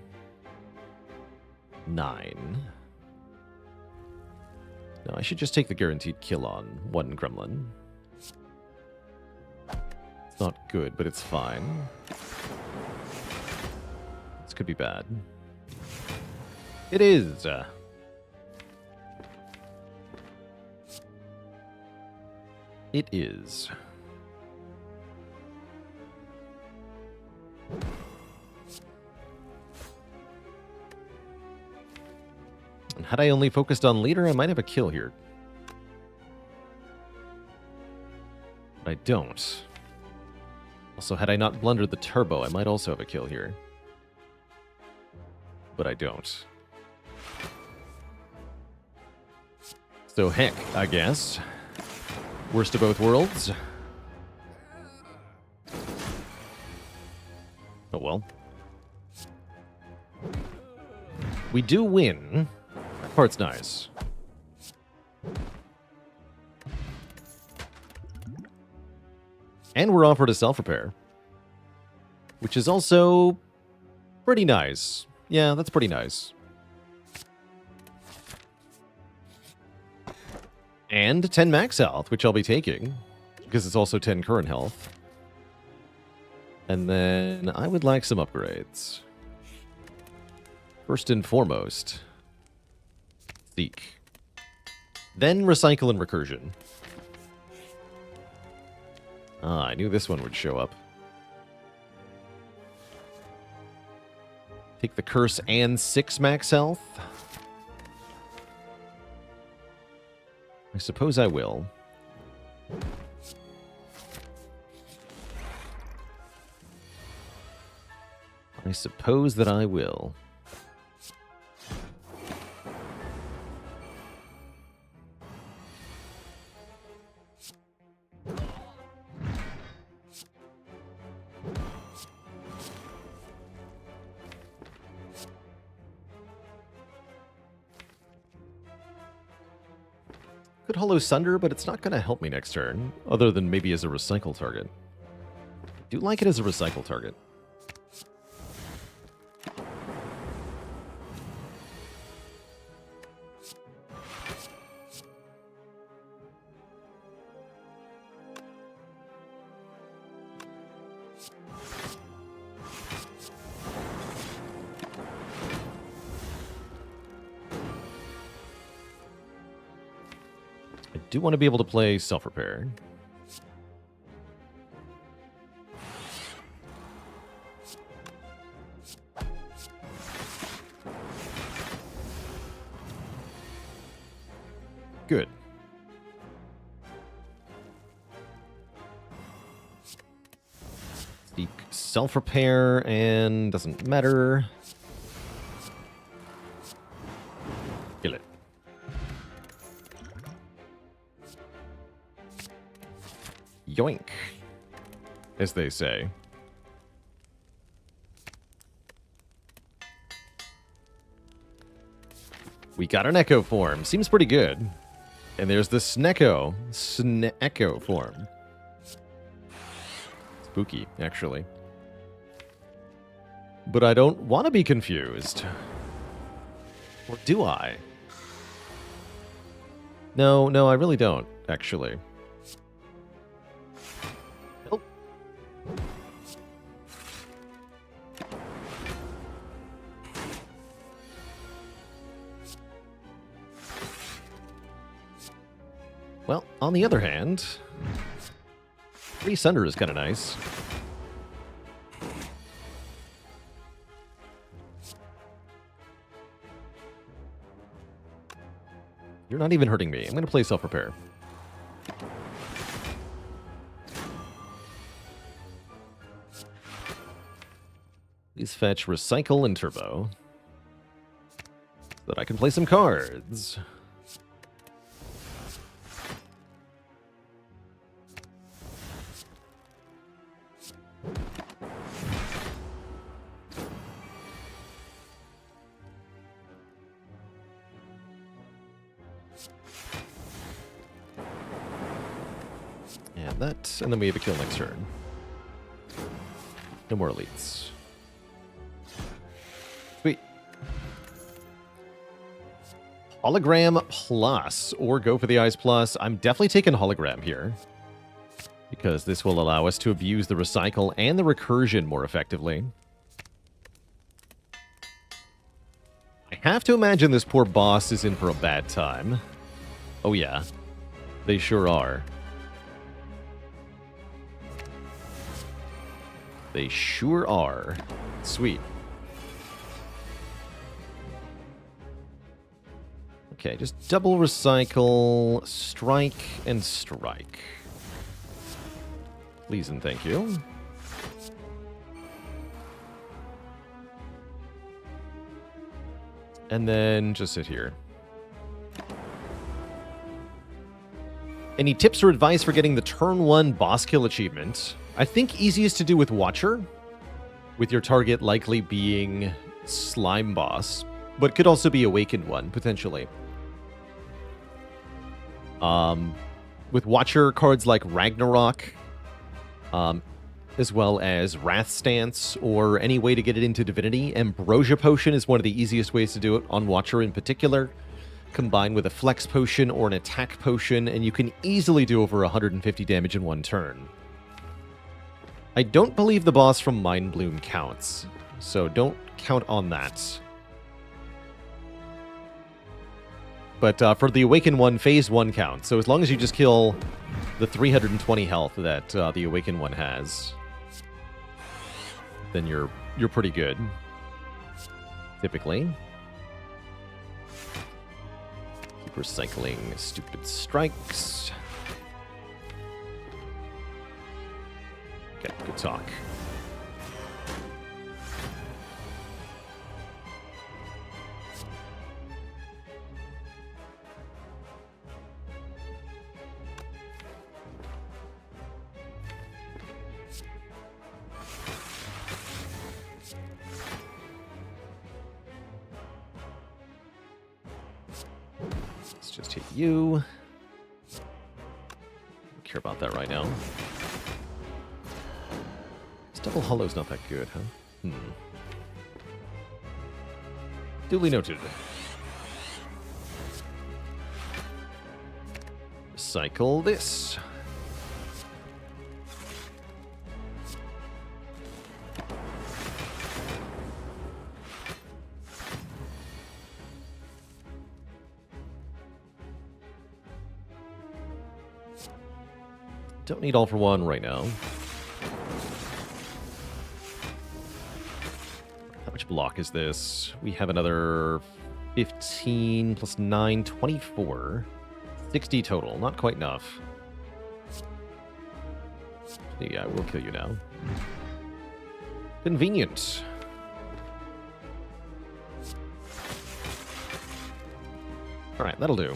Speaker 1: 9. No, I should just take the guaranteed kill on one gremlin. It's not good, but it's fine. This could be bad. It is. It is. And had I only focused on leader, I might have a kill here. But I don't. Also, had I not blundered the turbo, I might also have a kill here. But I don't. So heck, I guess. Worst of both worlds. Oh well. We do win. That part's nice. And we're offered a self-repair. Which is also pretty nice. Yeah, that's pretty nice. And 10 max health, which I'll be taking. Because it's also 10 current health. And then I would like some upgrades. First and foremost, Seek. Then Recycle and Recursion. Ah, I knew this one would show up. Take the Curse and 6 max health. I suppose I will. I suppose that I will. Could Hollow Sunder, but it's not going to help me next turn, other than maybe as a recycle target. I do like it as a recycle target. I do want to be able to play self-repair. Good. Seek self-repair and doesn't matter. Kill it. Yoink, as they say. We got an Echo form. Seems pretty good. And there's the Snecko. Snecko form. Spooky, actually. But I don't want to be confused. Or do I? No, I really don't, actually. Nope. Well, on the other hand, 3 Sunder is kind of nice. You're not even hurting me. I'm going to play self-repair. Please fetch Recycle and Turbo, so that I can play some cards. And that, and then we have a kill next turn. No more elites. Sweet. Hologram plus, or go for the Eyes plus. I'm definitely taking Hologram here, because this will allow us to abuse the Recycle and the Recursion more effectively. I have to imagine this poor boss is in for a bad time. Oh yeah, they sure are. They sure are. Sweet. Okay, just double recycle, strike, and strike. Please and thank you. And then just sit here. Any tips or advice for getting the turn 1 boss kill achievement? I think easiest to do with Watcher, with your target likely being Slime Boss, but could also be Awakened one, potentially. With Watcher, cards like Ragnarok, as well as Wrath Stance, or any way to get it into Divinity. Ambrosia Potion is one of the easiest ways to do it on Watcher in particular, combined with a Flex Potion or an Attack Potion, and you can easily do over 150 damage in one turn. I don't believe the boss from Mind Bloom counts, so don't count on that. But for the Awaken one, Phase 1 counts, so as long as you just kill the 320 health that the Awaken one has, then you're pretty good, typically. Keep recycling stupid strikes. Okay, good talk. Let's just hit you. Don't care about that right now. Double Hollow's not that good, huh? Duly noted. Recycle this. Don't need all for one right now. How much block is this? We have another 15 plus 9, 24. 60 total. Not quite enough. Yeah, we'll kill you now. Convenient. Alright, that'll do.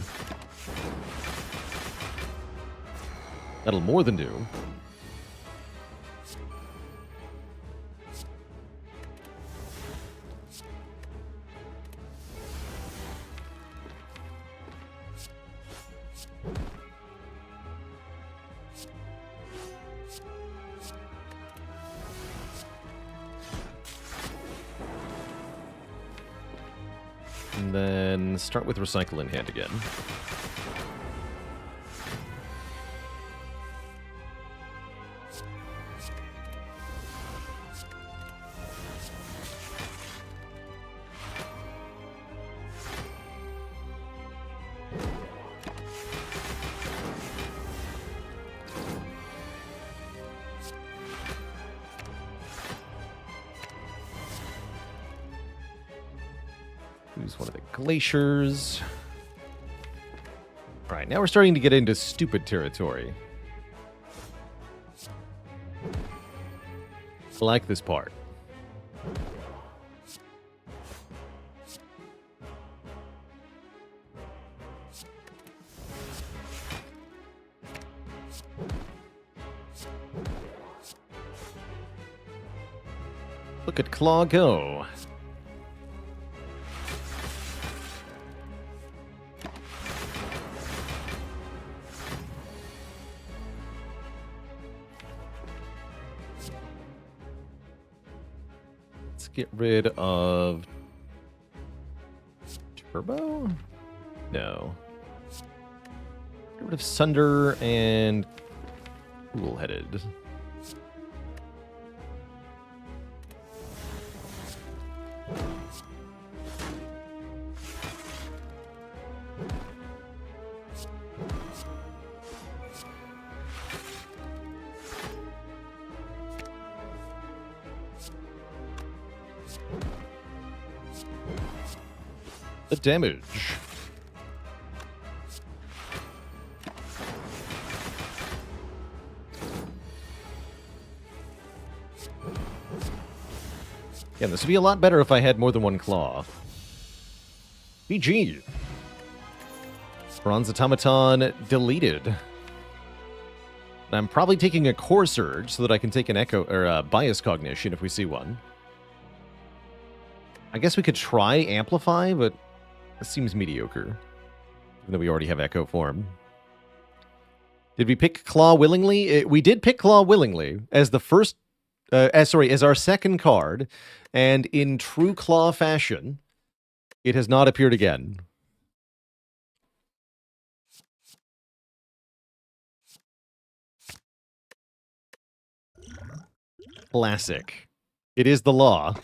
Speaker 1: That'll more than do. And then start with recycle in hand again. Use one of the glaciers. All right, now we're starting to get into stupid territory. I like this part. Look at Claw go. Get rid of Turbo? No. Get rid of Sunder and Cool-Headed. The damage. Yeah, this would be a lot better if I had more than one claw. BG. Bronze Automaton deleted. And I'm probably taking a Core Surge so that I can take an Echo or a Bias Cognition if we see one. I guess we could try Amplify, but it seems mediocre. Even though we already have Echo form. Did we pick Claw willingly? We did pick Claw willingly as the first, as our second card, and in true Claw fashion, it has not appeared again. Classic. It is the law.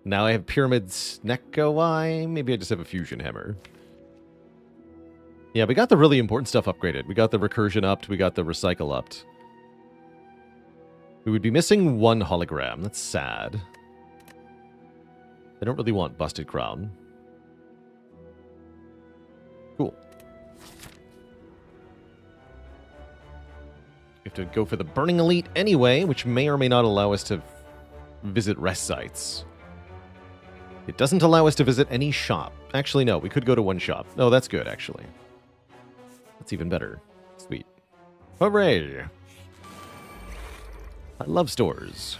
Speaker 1: Now I have Pyramid's Neko Eye. Maybe I just have a Fusion Hammer. Yeah, we got the really important stuff upgraded. We got the Recursion upped. We got the Recycle upped. We would be missing one hologram. That's sad. I don't really want Busted Crown. Cool. We have to go for the Burning Elite anyway, which may or may not allow us to visit rest sites. It doesn't allow us to visit any shop. Actually, no, we could go to one shop. Oh, that's good, actually. That's even better. Sweet. Hooray! I love stores.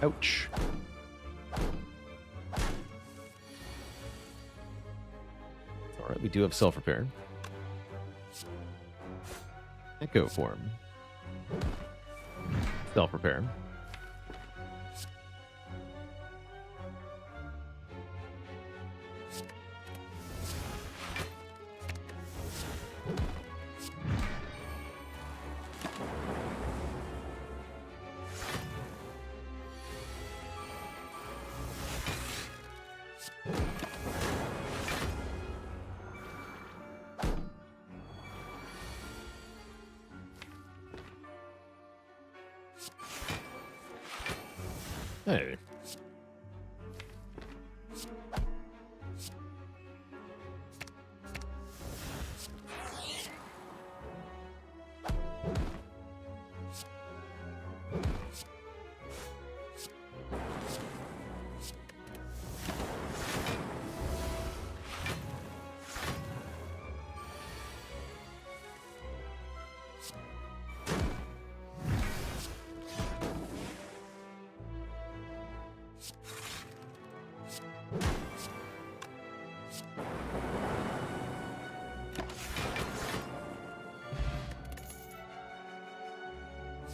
Speaker 1: Ouch. Alright, we do have self-repair. Echo form. Self-repair. Hey.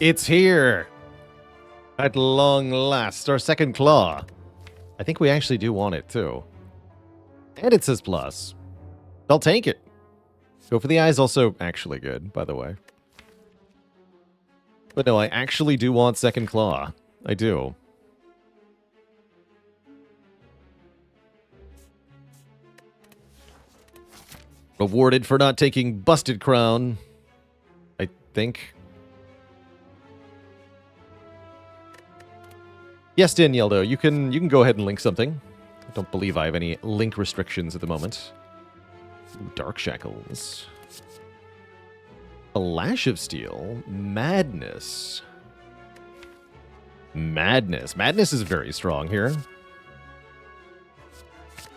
Speaker 1: It's here! At long last, our second claw. I think we actually do want it, too. And it says plus. I'll take it. Go for the Eye is also actually good, by the way. But no, I actually do want second claw. I do. Rewarded for not taking Busted Crown, I think. Yes, Danielle, though, you can go ahead and link something. I don't believe I have any link restrictions at the moment. Ooh, Dark Shackles. A Lash of Steel. Madness. Madness. Madness is very strong here.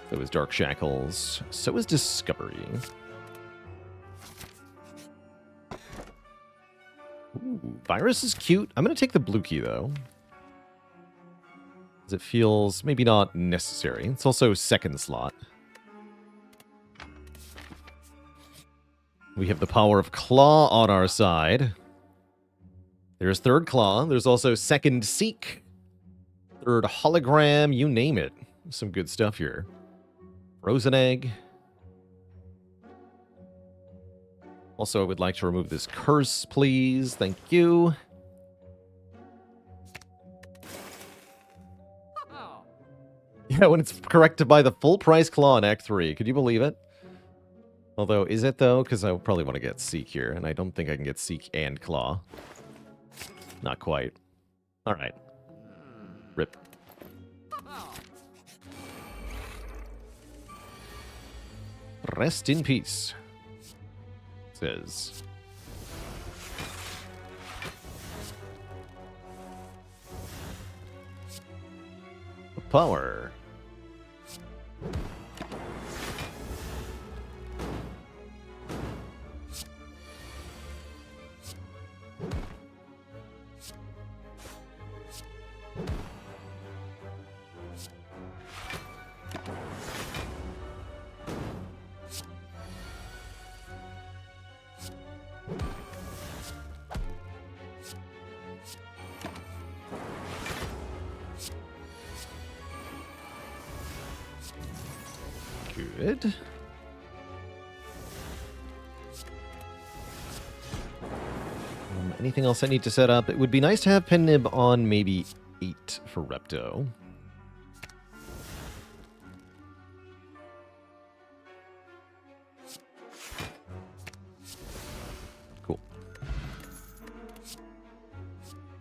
Speaker 1: So is Dark Shackles. So is Discovery. Ooh, Virus is cute. I'm going to take the blue key, though. As it feels maybe not necessary. It's also second slot. We have the power of Claw on our side. There's third Claw. There's also second Seek. Third Hologram. You name it. Some good stuff here. Frozen Egg. Also, I would like to remove this curse, please. Thank you. Yeah, when it's correct to buy the full price Claw in Act 3. Could you believe it? Although, is it though? Because I probably want to get Seek here, and I don't think I can get Seek and Claw. Not quite. Alright. Rip. Rest in peace. Says. Power. Good. Anything else I need to set up? It would be nice to have Pen Nib on maybe 8 for Repto. Cool.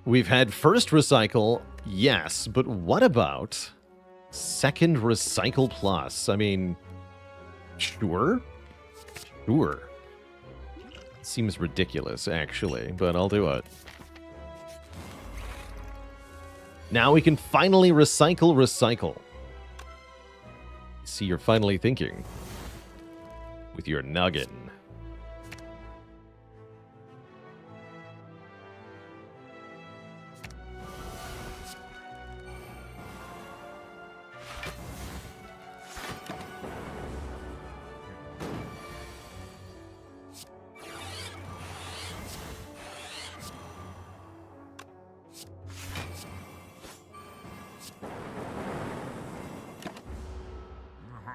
Speaker 1: We've had first recycle, yes, but what about second recycle plus? I mean, sure. Sure. Seems ridiculous, actually, but I'll do it. Now we can finally recycle. See, you're finally thinking. With your noggin.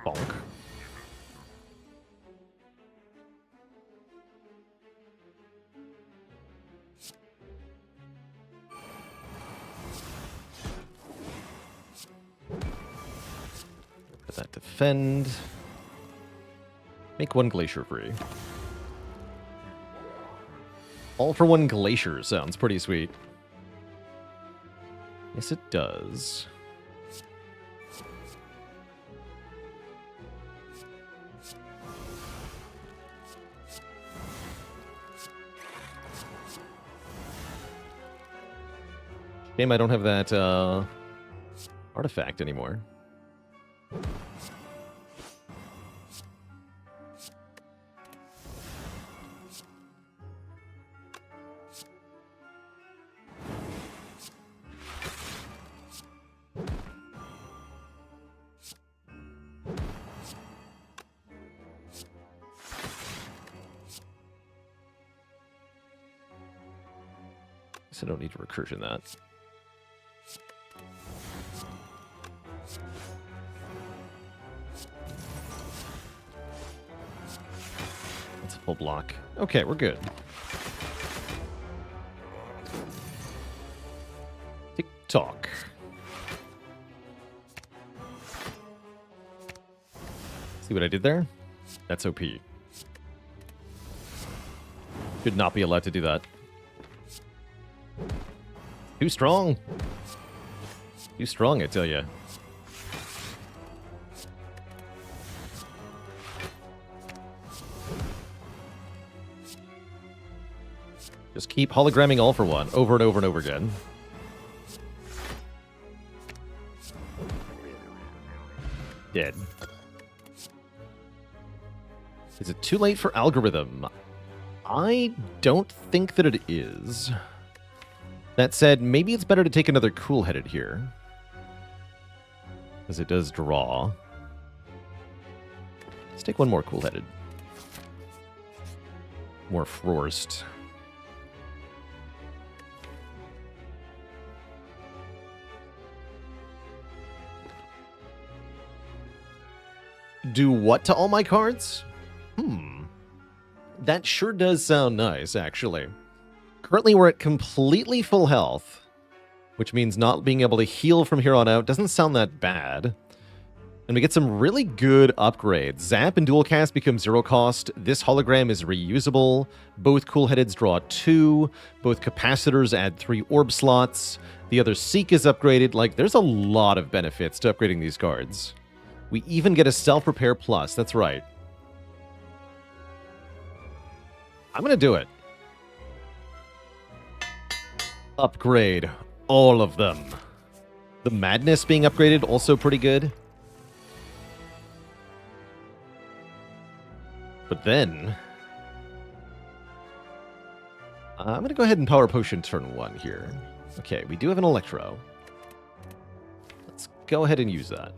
Speaker 1: Bonk. Let that defend. Make one glacier free. All for one glacier sounds pretty sweet. Yes, it does. Shame I don't have that artifact anymore. I don't need to recursion that. That's a full block. Okay, we're good. Tick-tock. See what I did there? That's OP. Should not be allowed to do that. Too strong. Too strong, I tell ya. Just keep hologramming all for one, over and over and over again. Dead. Is it too late for algorithm? I don't think that it is. That said, maybe it's better to take another cool-headed here. Because it does draw. Let's take one more cool-headed. More forced. Do what to all my cards? That sure does sound nice, actually. Currently, we're at completely full health, which means not being able to heal from here on out doesn't sound that bad. And we get some really good upgrades. Zap and Dual Cast become 0 cost. This hologram is reusable. Both Cool-Headeds draw 2. Both Capacitors add 3 orb slots. The other Seek is upgraded. Like, there's a lot of benefits to upgrading these cards. We even get a Self-Repair Plus. That's right. I'm going to do it. Upgrade all of them. The Madness being upgraded, also pretty good. But then... I'm going to go ahead and Power Potion turn 1 here. Okay, we do have an Electro. Let's go ahead and use that.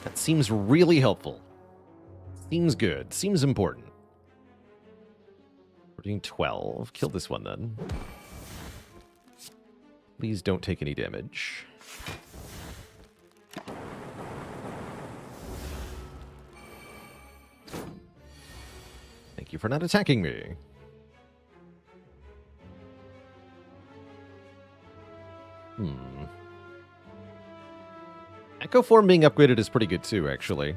Speaker 1: That seems really helpful. Seems good. Seems important. We're doing 12. Kill this one then. Please don't take any damage. Thank you for not attacking me. Echo Form being upgraded is pretty good too, actually.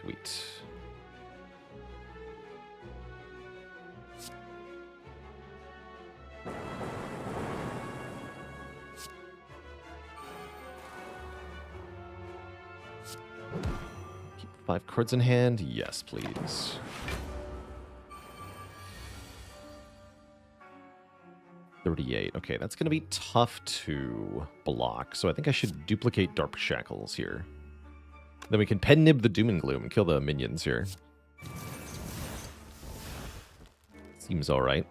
Speaker 1: Sweet. Keep 5 cards in hand. Yes, please. Okay, that's going to be tough to block, so I think I should duplicate Dark Shackles here. Then we can Pen Nib the Doom and Gloom and kill the minions here. Seems alright.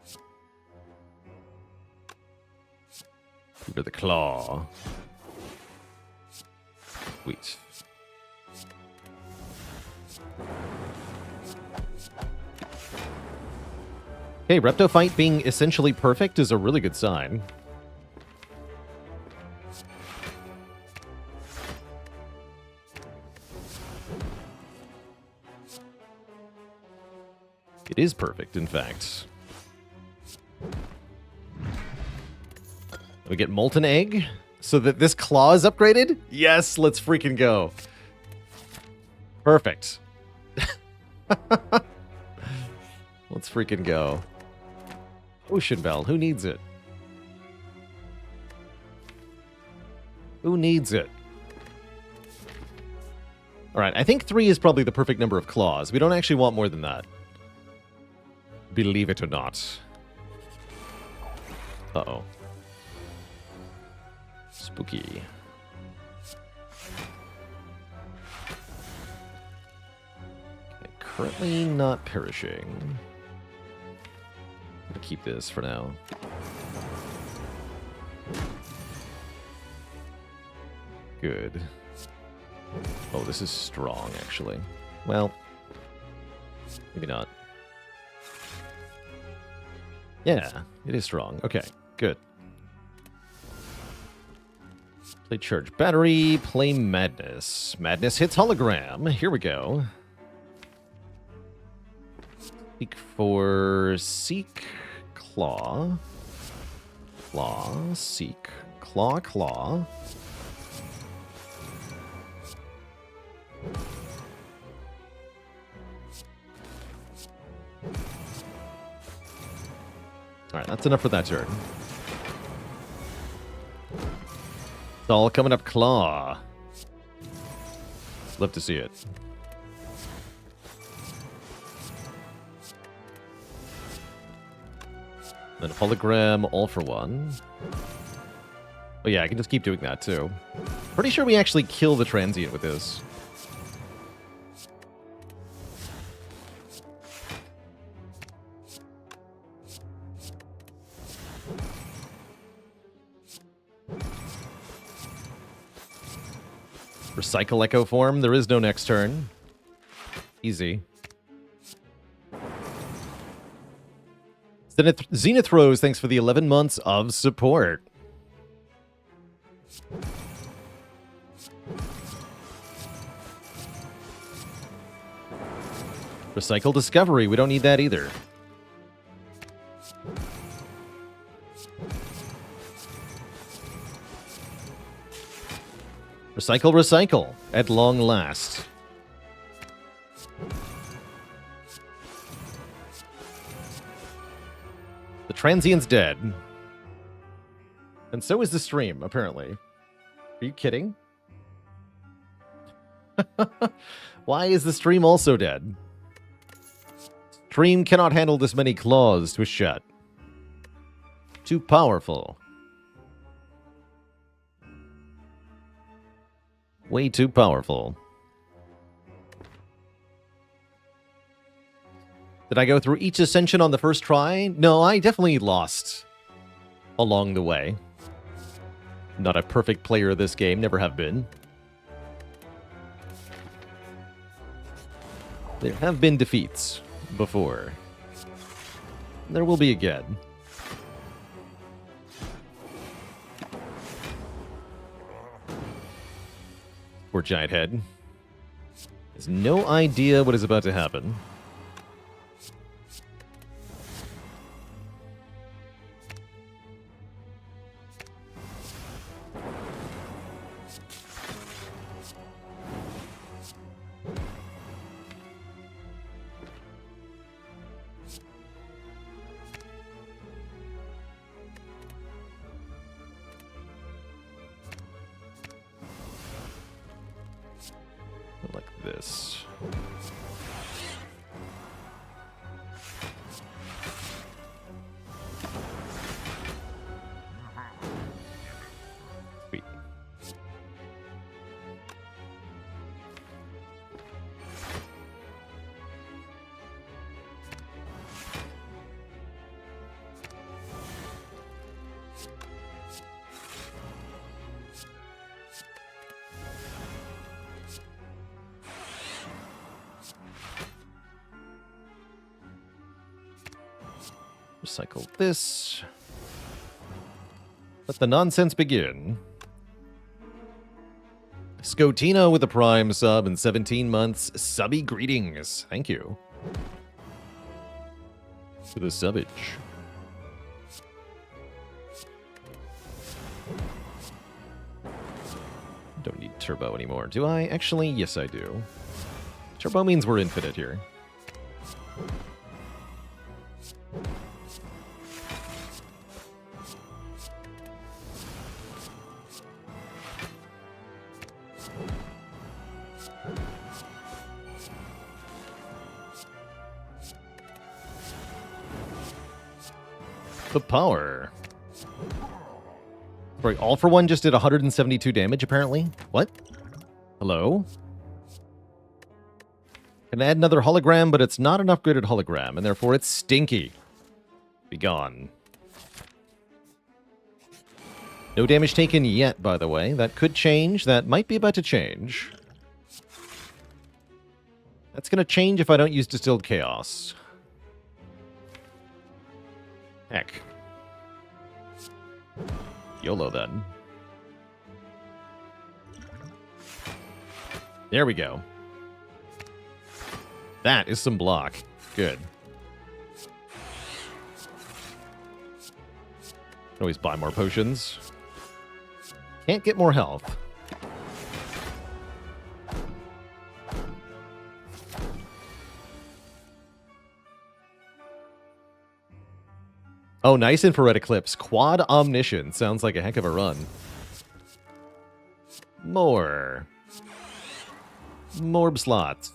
Speaker 1: Under the Claw. Sweet. Okay, Reptofight being essentially perfect is a really good sign. It is perfect, in fact. We get Molten Egg, so that this claw is upgraded? Yes, let's freaking go. Perfect. Let's freaking go. Ocean Bell, who needs it? Who needs it? Alright, I think 3 is probably the perfect number of claws. We don't actually want more than that. Believe it or not. Uh-oh. Spooky. Okay, currently not perishing. I'm gonna keep this for now. Good. Oh, this is strong, actually. Well, maybe not. Yeah, it is strong. Okay, good. Play Charge Battery, play Madness. Madness hits Hologram. Here we go. Seek for Seek, Claw. Claw, Seek, Claw, Claw. Alright, that's enough for that turn. It's all coming up Claw. Love to see it. Then Hologram, all for one. Oh yeah, I can just keep doing that too. Pretty sure we actually kill the Transient with this. Recycle Echo Form. There is no next turn. Easy. Zenith Rose, thanks for the 11 months of support. Recycle Discovery. We don't need that either. Recycle, recycle, at long last. The Transient's dead. And so is the stream, apparently. Are you kidding? Why is the stream also dead? Stream cannot handle this many claws to shut. Too powerful. Way too powerful. Did I go through each ascension on the first try? No, I definitely lost along the way. Not a perfect player of this game, never have been. There have been defeats before. There will be again. Poor Giant Head has no idea what is about to happen. Like this. Sweet. Recycle this. Let the nonsense begin. Scotina with a Prime sub and 17 months. Subby greetings. Thank you for the subbage. Don't need turbo anymore. Do I? Actually, yes I do. Turbo means we're infinite here. the power. Sorry, All for One just did 172 damage, apparently. What? Hello? Can add another hologram, but it's not enough good at hologram, and therefore it's stinky. Be gone. No damage taken yet, by the way. That could change. That might be about to change. That's going to change if I don't use Distilled Chaos. Heck. YOLO, then. There we go. That is some block. Good. Always buy more potions. Can't get more health. Oh, nice infrared eclipse. Quad omniscient. Sounds like a heck of a run. More. Morb slots.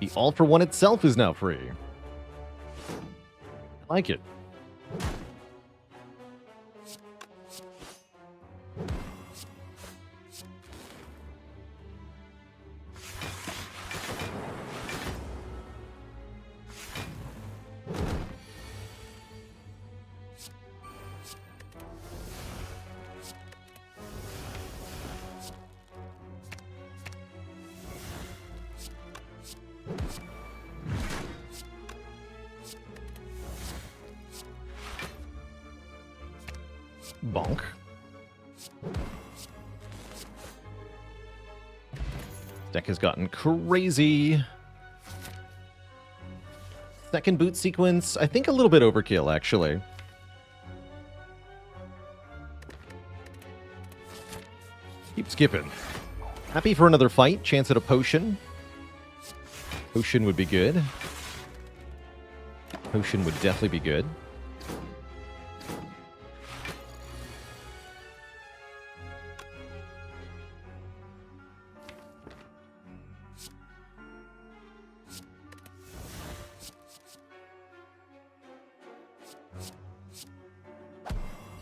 Speaker 1: The All for One itself is now free. I like it. Bonk. Deck has gotten crazy. Second boot sequence, I think a little bit overkill, actually. Keep skipping. Happy for another fight. Chance at a potion. Potion would be good. Potion would definitely be good.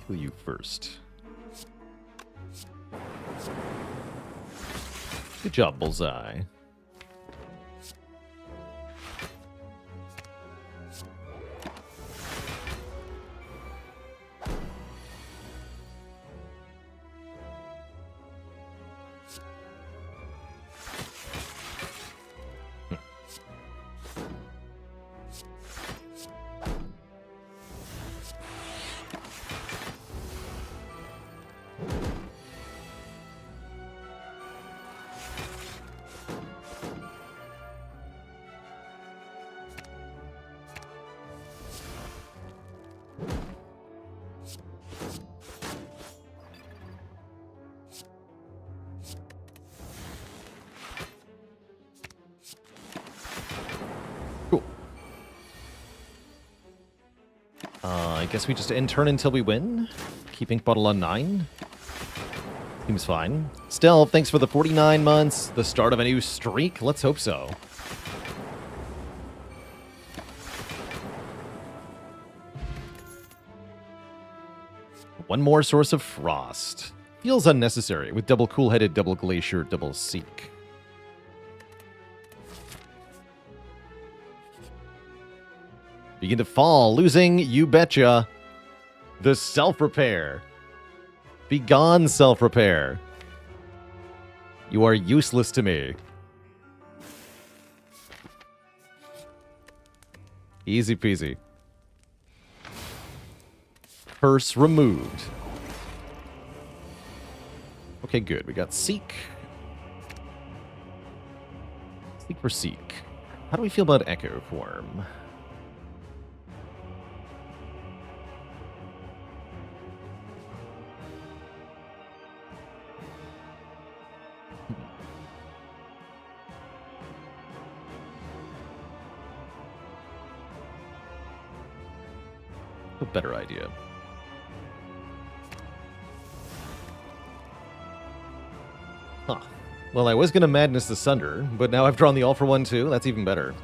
Speaker 1: Kill you first. Good job, Bullseye. Cool. I guess we just end turn until we win. Keep Ink Bottle on 9. Seems fine. Stealth, thanks for the 49 months. The start of a new streak? Let's hope so. One more source of frost. Feels unnecessary with double cool-headed, double glacier, double seek. Begin to fall, losing, you betcha. The self-repair. Begone, self-repair. You are useless to me. Easy peasy. Curse removed. Okay, good. We got Seek. Seek for Seek. How do we feel about Echo Form? A better idea. Huh. Well, I was going to Madness the Sunder, but now I've drawn the All for One too. That's even better.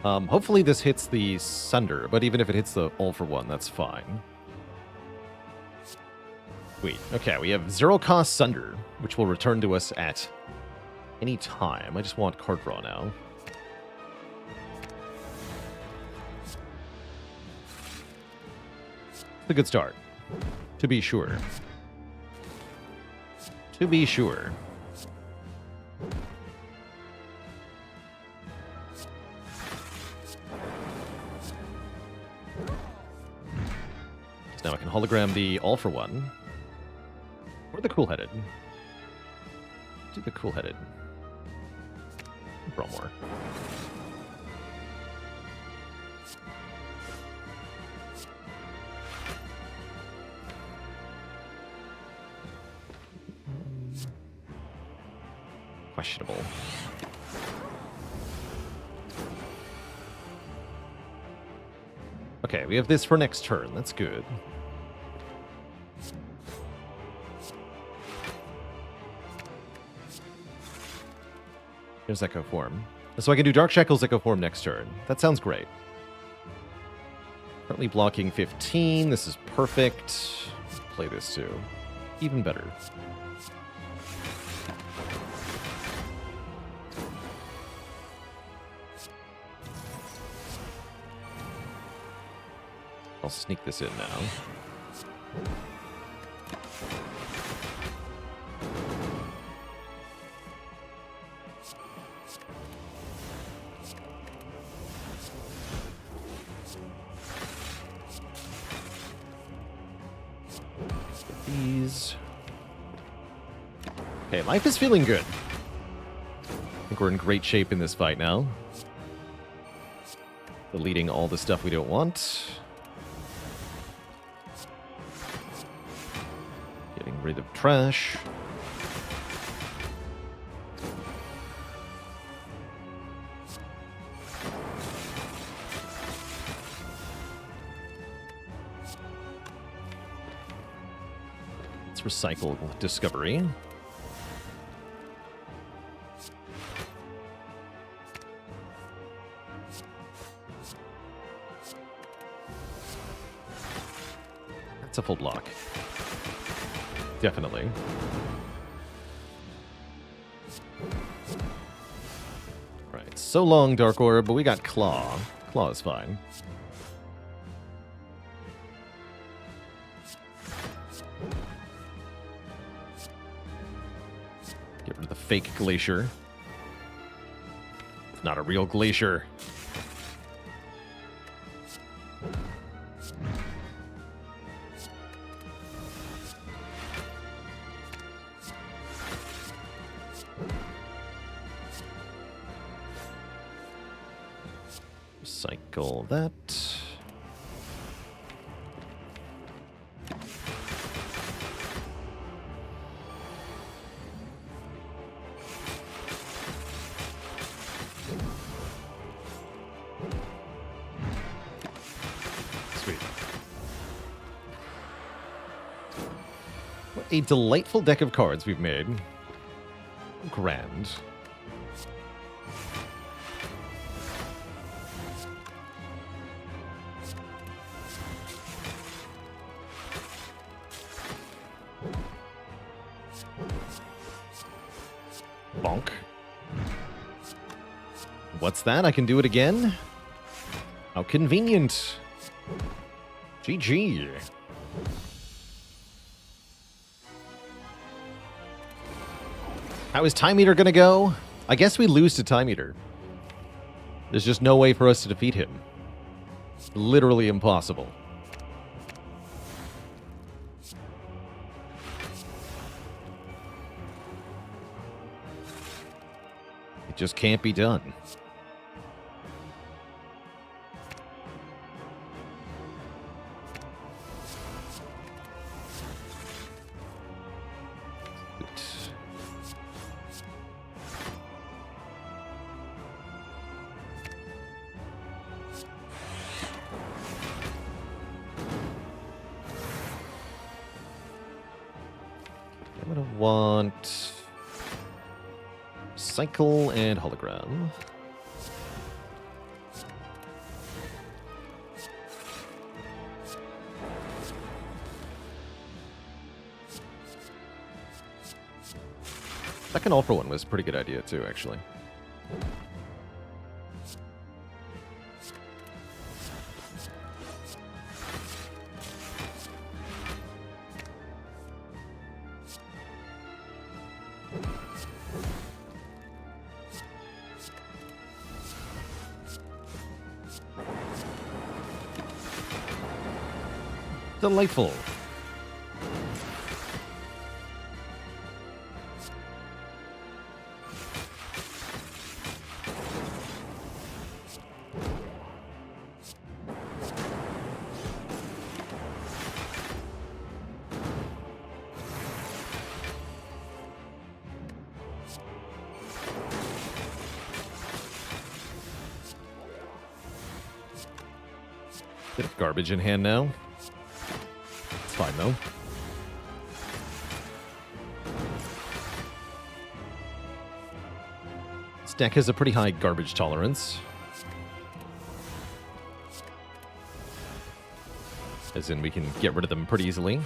Speaker 1: Hopefully this hits the Sunder, but even if it hits the All for One, that's fine. Sweet. Okay, we have 0-cost Sunder, which will return to us at any time. I just want card draw now. A good start, to be sure. To be sure. So now I can hologram the All for One. Or the Cool-Headed. Do the Cool-Headed. Draw more. Questionable. Okay, we have this for next turn. That's good. Here's Echo Form. So I can do Dark Shackles Echo Form next turn. That sounds great. Currently blocking 15. This is perfect. Play this too. Even better. I'll sneak this in now. These. Okay, life is feeling good. I think we're in great shape in this fight now. Deleting all the stuff we don't want. Getting rid of trash. Let's recycle Discovery. That's a full block. Definitely. Right, so long, Dark Orb, but we got Claw. Claw is fine. Get rid of the fake Glacier. It's not a real Glacier. Recycle that. Sweet. What a delightful deck of cards we've made. Grand. Bonk. What's that? I can do it again? How convenient. GG. How is Time Eater gonna go? I guess we lose to Time Eater. There's just no way for us to defeat him. Literally impossible. It just can't be done. want cycle and hologram. Second all for one was a pretty good idea too, actually. Delightful. Bit of garbage in hand now. It's fine though. This deck has a pretty high garbage tolerance. As in, we can get rid of them pretty easily.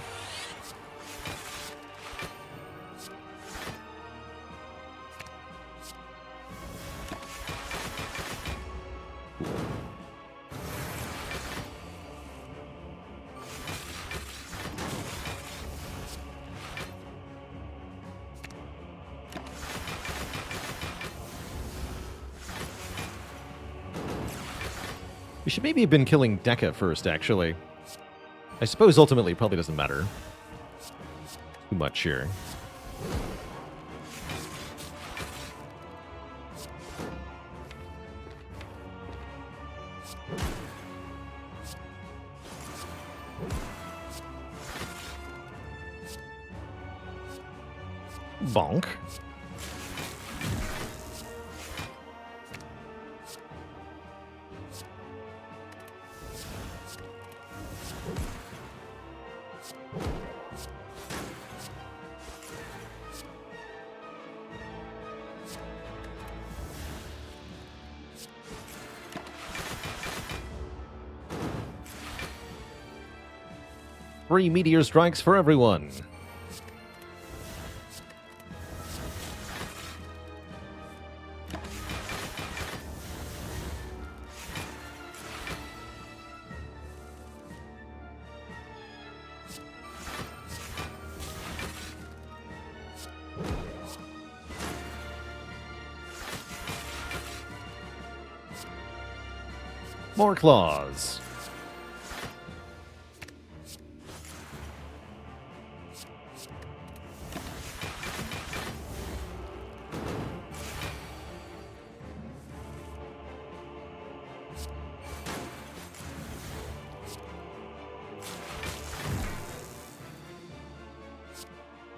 Speaker 1: We should maybe have been killing Deca first, actually. I suppose ultimately it probably doesn't matter too much here. Bonk. Free meteor strikes for everyone. More claws.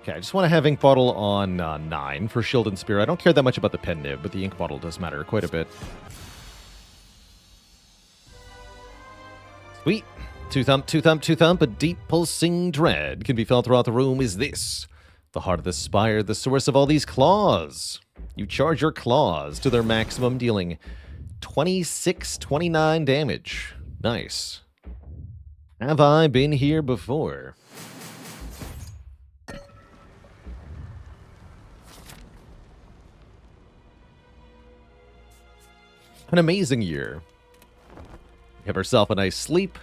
Speaker 1: Okay, I just want to have Ink Bottle on 9 for Shield and Spear. I don't care that much about the Pen Nib, but the Ink Bottle does matter quite a bit. Sweet. Two thump, a deep pulsing dread can be felt throughout the room. Is this the heart of the Spire, the source of all these claws? You charge your claws to their maximum, dealing 29 damage. Nice. Have I been here before? An amazing year. Have ourselves a nice sleep.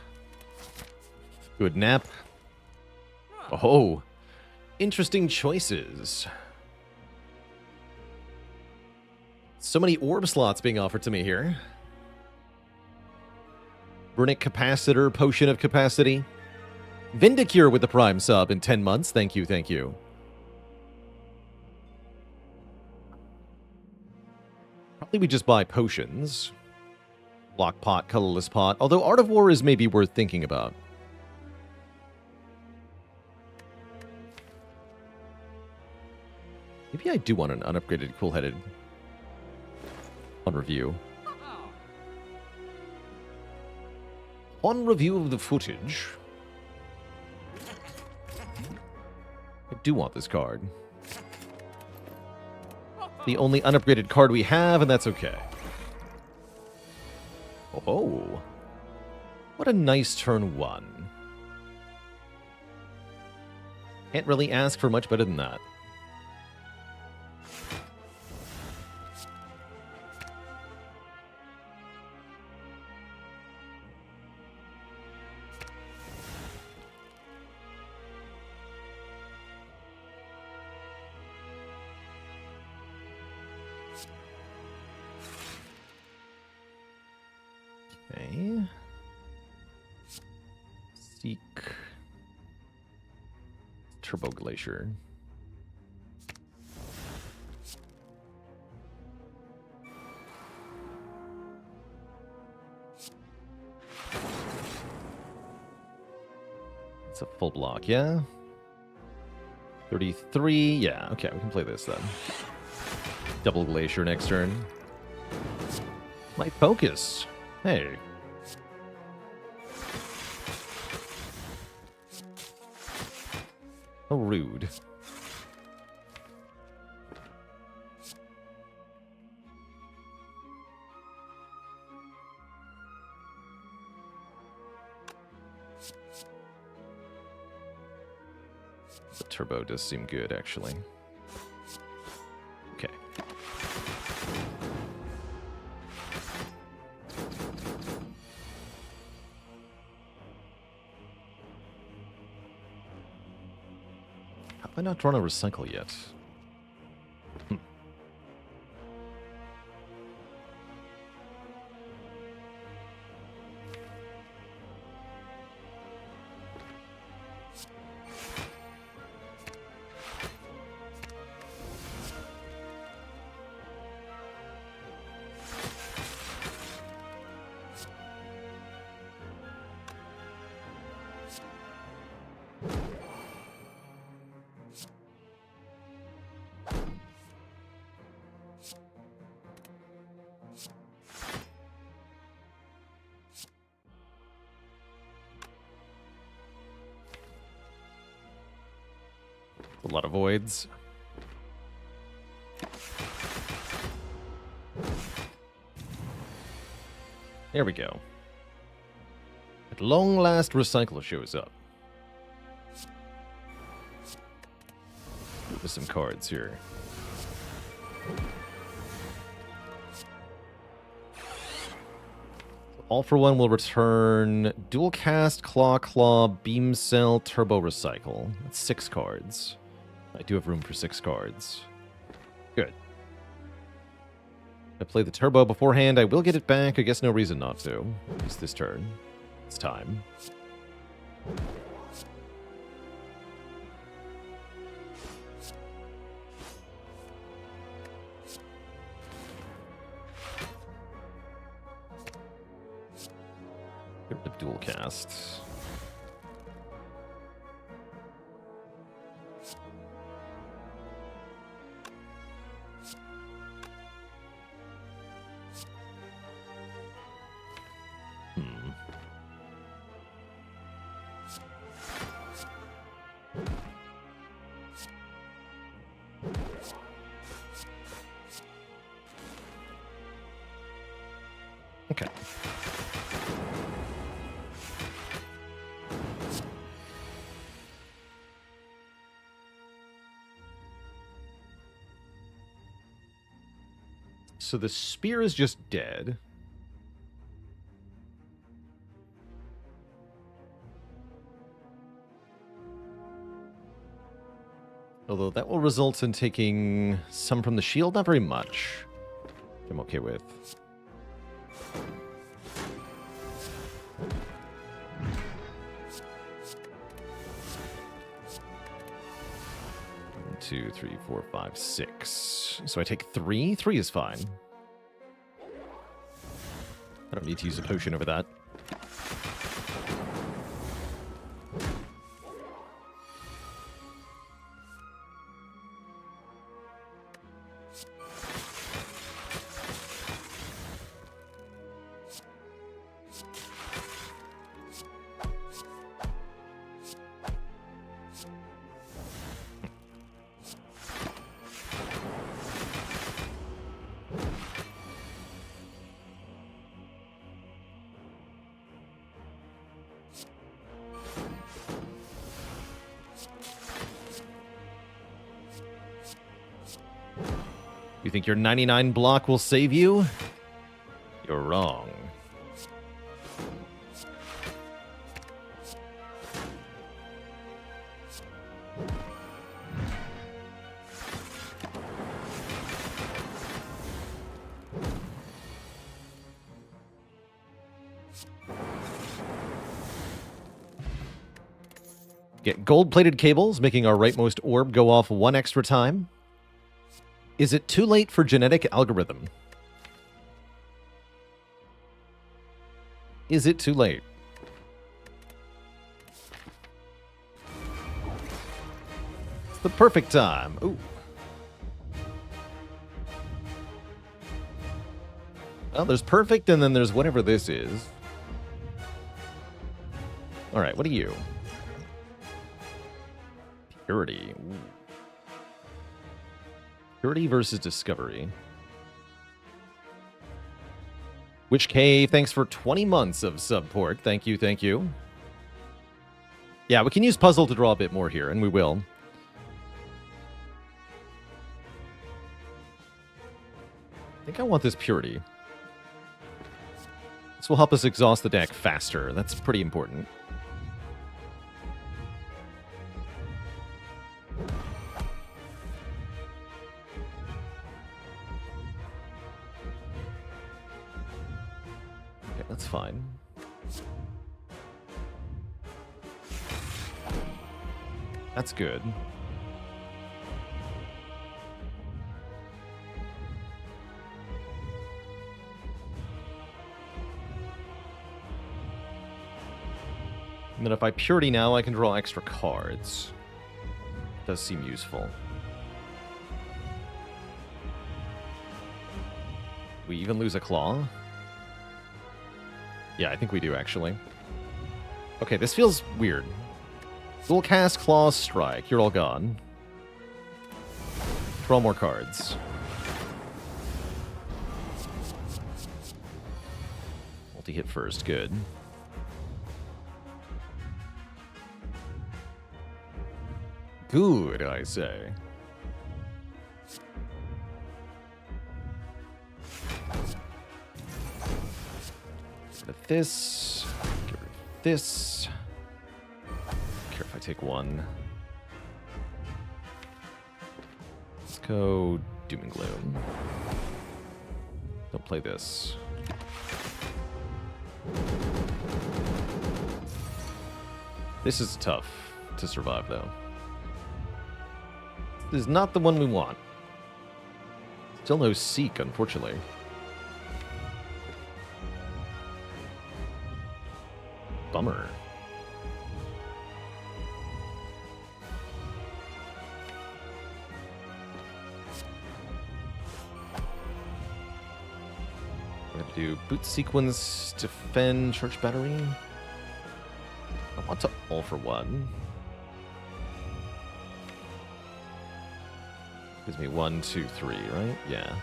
Speaker 1: Good nap. Oh, interesting choices. So many orb slots being offered to me here. Runic Capacitor, Potion of Capacity. Vindicure with the Prime sub in 10 months. Thank you, thank you. Probably we just buy potions. Block Pot, Colorless Pot. Although Art of War is maybe worth thinking about. Maybe I do want an unupgraded Cool-Headed on review. On review of the footage, I do want this card. The only unupgraded card we have, and that's okay. Oh. What a nice turn 1. Can't really ask for much better than that. Okay. Seek. Turbo Glacier. It's a full block, yeah? 33, yeah, okay, we can play this then. Double Glacier next turn. Light Focus. Hey. Oh, rude. The turbo does seem good, actually. Okay. Have I not drawn a recycle yet? A lot of voids. There we go. At long last, recycle shows up. With some cards here. All for One will return Dual Cast, Claw, Beam Cell, Turbo Recycle. That's 6 cards. I do have room for 6 cards. Good. I play the Turbo beforehand. I will get it back. I guess no reason not to. At least this turn. It's time. Get rid of Dual Cast. Okay. So the spear is just dead. Although that will result in taking some from the shield, not very much. I'm okay with. One, 2, 3, 4, 5, 6. So I take 3. 3 is fine. I don't need to use a potion over that. think your 99 block will save you? You're wrong. Get gold-plated cables, making our rightmost orb go off 1 extra time. Is it too late for genetic algorithm? Is it too late? It's the perfect time. Ooh. Well, there's perfect, and then there's whatever this is. All right, what are you? Purity. Ooh. Purity versus Discovery. Witch K, thanks for 20 months of support. Thank you, thank you. Yeah, we can use Puzzle to draw a bit more here, and we will. I think I want this Purity. This will help us exhaust the deck faster. That's pretty important. That's fine. That's good. And then if I Purity now, I can draw extra cards. Does seem useful. We even lose a claw? Yeah, I think we do, actually. Okay, this feels weird. Dual cast, claw, strike. You're all gone. Draw more cards. Multi-hit first, good. Good, I say. Get rid of this. Get rid of this. Care if I take one. Let's go Doom and Gloom. Don't play this. This is tough to survive, though. This is not the one we want. Still no Seek, unfortunately. Bummer. We're going to do Boot Sequence, Defend, Charge Battery. I want to all for one. Gives me 1, 2, 3, right? Yeah.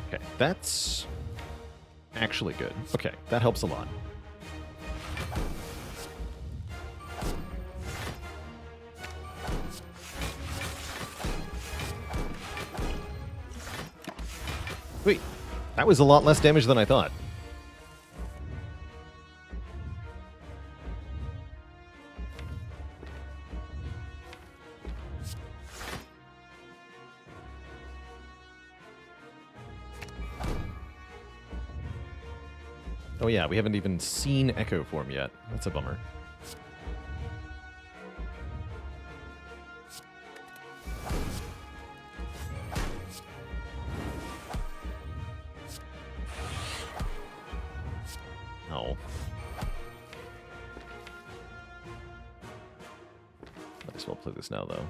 Speaker 1: Okay, that's actually good. Okay, that helps a lot. Wait, that was a lot less damage than I thought. Oh yeah, we haven't even seen Echo Form yet. That's a bummer. Oh. Might as well play this now, though.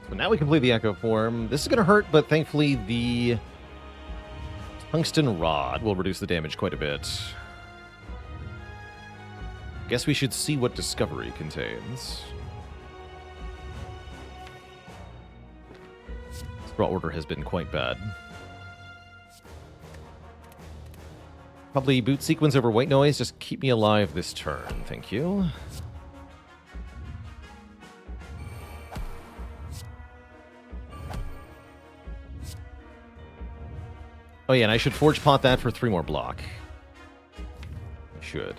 Speaker 1: So now we can play the Echo Form. This is going to hurt, but thankfully the Tungsten Rod will reduce the damage quite a bit. Guess we should see what Discovery contains. This draw order has been quite bad. Probably boot sequence over white noise. Just keep me alive this turn. Thank you. Oh yeah, and I should Forge Pot that for 3 more block. I should.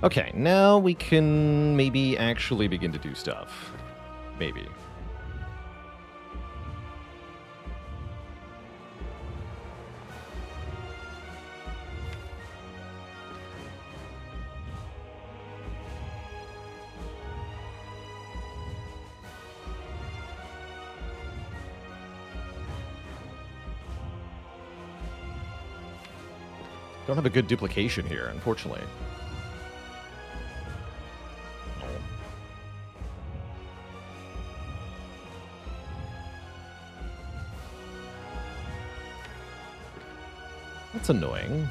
Speaker 1: Okay, now we can maybe actually begin to do stuff. Maybe. Don't have a good duplication here, unfortunately. That's annoying.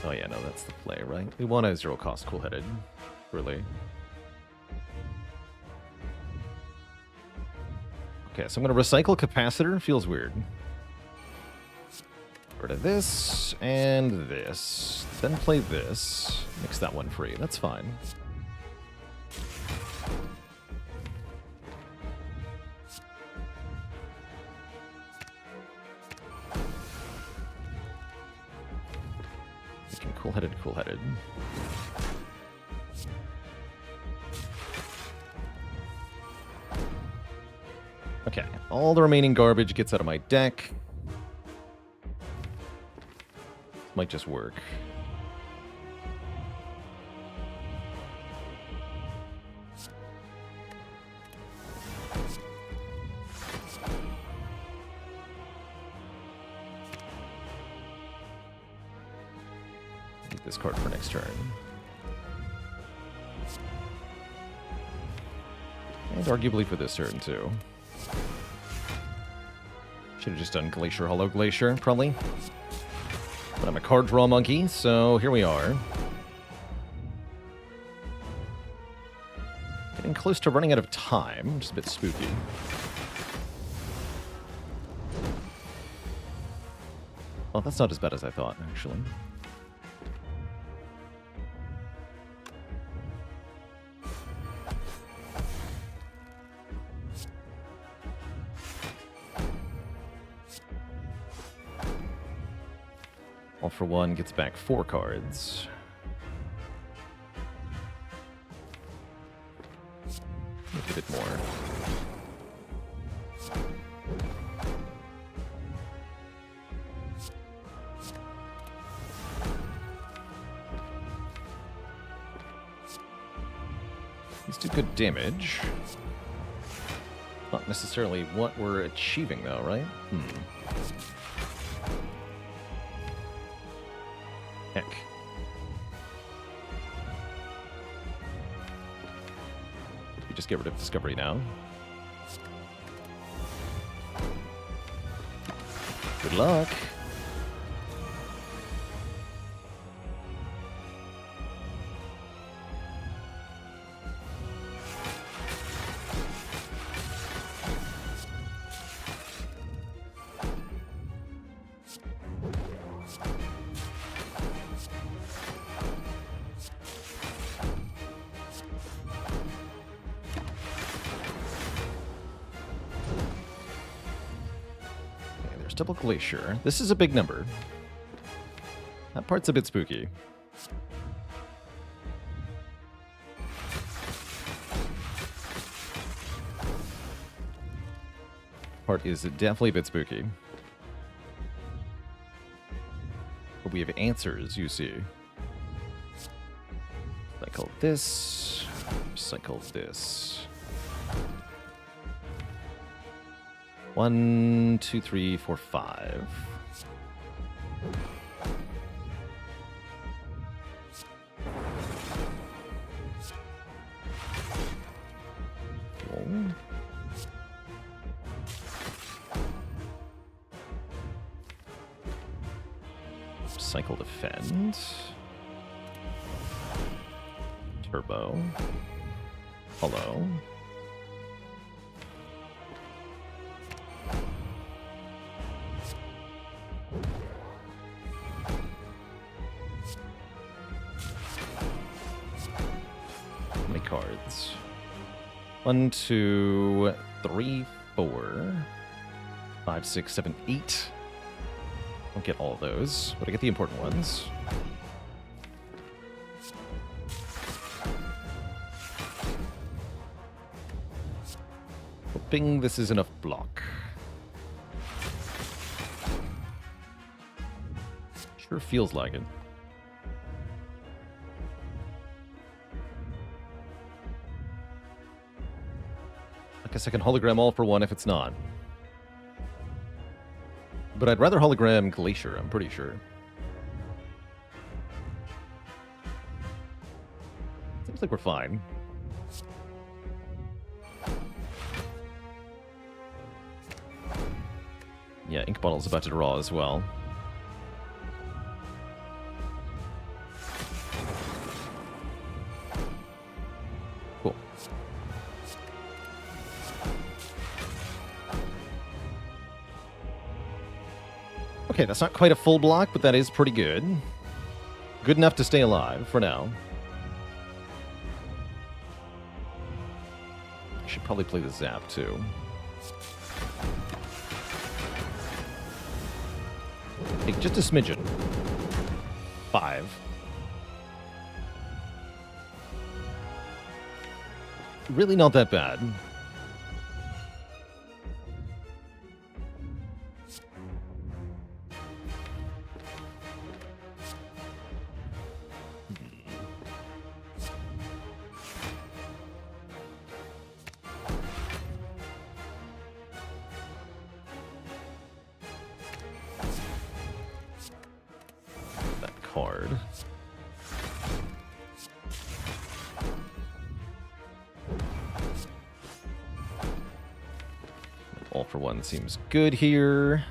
Speaker 1: Oh yeah, no, that's the play, right? We want a 0-cost cool-headed, really. Okay, so I'm going to recycle Capacitor. Feels weird. Get rid of this and this. Then play this. Mix that one free. That's fine. Cool-headed, cool-headed. Okay, all the remaining garbage gets out of my deck. Might just work. Keep this card for next turn. And arguably for this turn, too. Should have just done Glacier, Hollow Glacier, probably. But I'm a card draw monkey, so here we are. Getting close to running out of time, which is a bit spooky. Well, that's not as bad as I thought, actually. All for one gets back 4 cards. Maybe a bit more. These do good damage. Not necessarily what we're achieving, though, right? Heck. We just get rid of Discovery now. Good luck. Double Glacier. This is a big number. That part's a bit spooky. part is definitely a bit spooky. But we have answers, you see. Cycle this. Cycle this. 1, 2, 3, 4, 5. Cool. Cycle defend. Turbo. Hello. How many cards? 1, 2, 3, 4, 5, 6, 7, 8. Don't get all of those, but I get the important ones. Hoping this is enough block. Sure feels like it. I guess I can hologram all for one if it's not. But I'd rather hologram Glacier, I'm pretty sure. Seems like we're fine. Yeah, Ink Bottle's about to draw as well. Cool. Okay, that's not quite a full block, but that is pretty good. Good enough to stay alive for now. Should probably play the Zap too. Take just a smidgen. 5. Really not that bad. Card. All for one seems good here.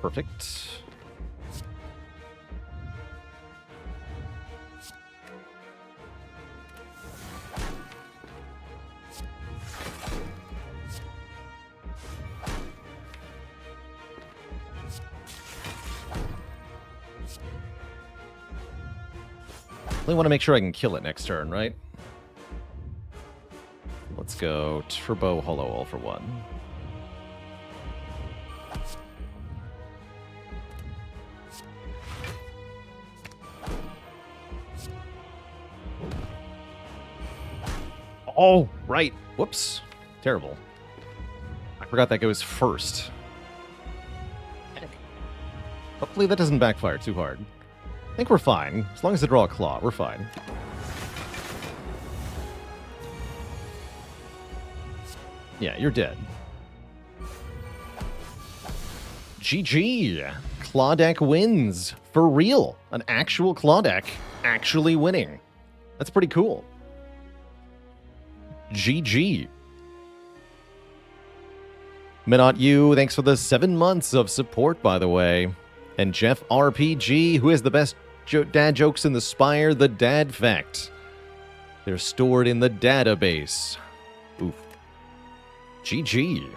Speaker 1: Perfect. I want to make sure I can kill it next turn, right? Let's go Turbo Holo all for one. Oh, right. Whoops. Terrible. I forgot that goes first. Hopefully that doesn't backfire too hard. I think we're fine. As long as I draw a claw, we're fine. Yeah, you're dead. GG! Claw deck wins. For real. An actual claw deck actually winning. That's pretty cool. GG. Minot U, thanks for the 7 months of support, by the way. And Jeff RPG, who has the best dad jokes in the Spire, the Dad Fact. They're stored in the database. Oof. GG.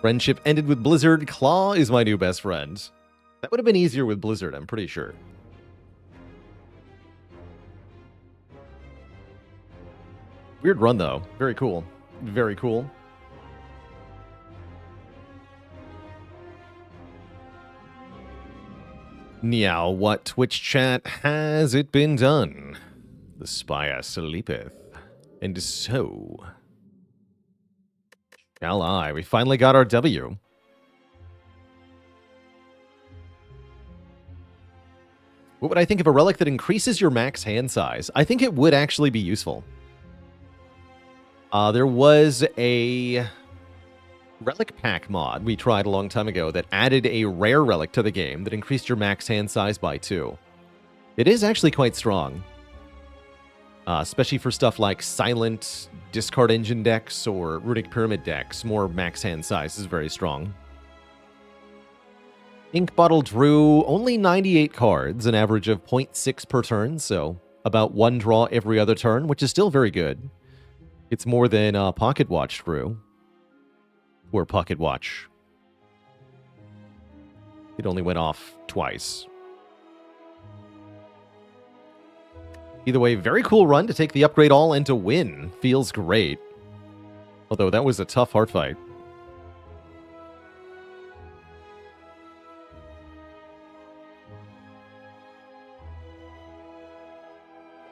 Speaker 1: Friendship ended with Blizzard. Claw is my new best friend. That would have been easier with Blizzard, I'm pretty sure. Weird run, though. Very cool. Very cool. Now, what Twitch chat has it been done? The Spire sleepeth, and so shall I. We finally got our W. What would I think of a relic that increases your max hand size? I think it would actually be useful. There was a relic pack mod we tried a long time ago that added a rare relic to the game that increased your max hand size by 2. It is actually quite strong. Especially for stuff like silent discard engine decks or runic pyramid decks, more max hand size is very strong. Ink Bottle drew only 98 cards, an average of 0.6 per turn, so about 1 draw every other turn, which is still very good. It's more than Pocket Watch drew. Or Pocket Watch. It only went off twice. Either way, very cool run to take the upgrade all and to win. Feels great. Although that was a tough heart fight.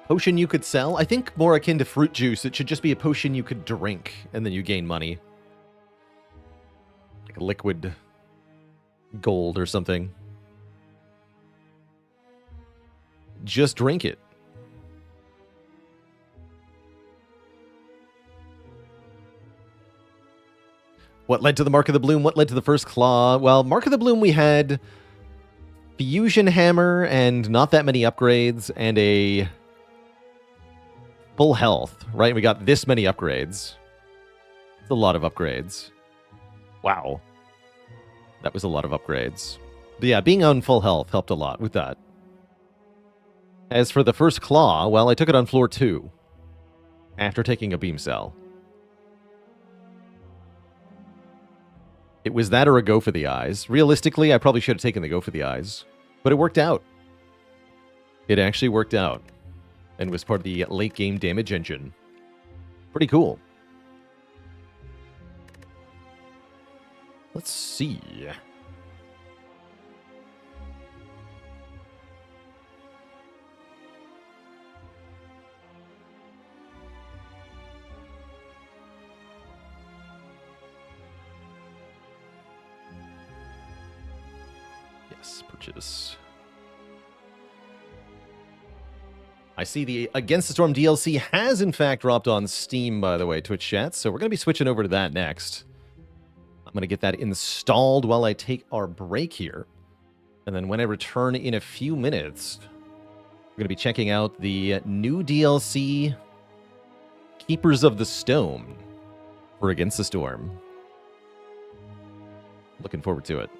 Speaker 1: Potion you could sell? I think more akin to fruit juice. It should just be a potion you could drink, and then you gain money. Like a liquid gold or something. Just drink it. What led to the Mark of the Bloom? What led to the first claw? Well, Mark of the Bloom we had Fusion Hammer and not that many upgrades and a full health, right? We got this many upgrades. It's a lot of upgrades. Wow. That was a lot of upgrades. But yeah, being on full health helped a lot with that. As for the first claw, well, I took it on floor 2 after taking a beam cell. It was that or a go for the eyes. Realistically, I probably should have taken the go for the eyes. But it worked out. It actually worked out. And was part of the late game damage engine. Pretty cool. Let's see. Yes, purchase. I see the Against the Storm DLC has in fact dropped on Steam, by the way, Twitch chat, so we're going to be switching over to that next. I'm going to get that installed while I take our break here. And then when I return in a few minutes, we're going to be checking out the new DLC, Keepers of the Stone, for Against the Storm. Looking forward to it.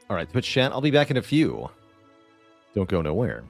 Speaker 1: All right, Twitch chat, I'll be back in a few. Don't go nowhere.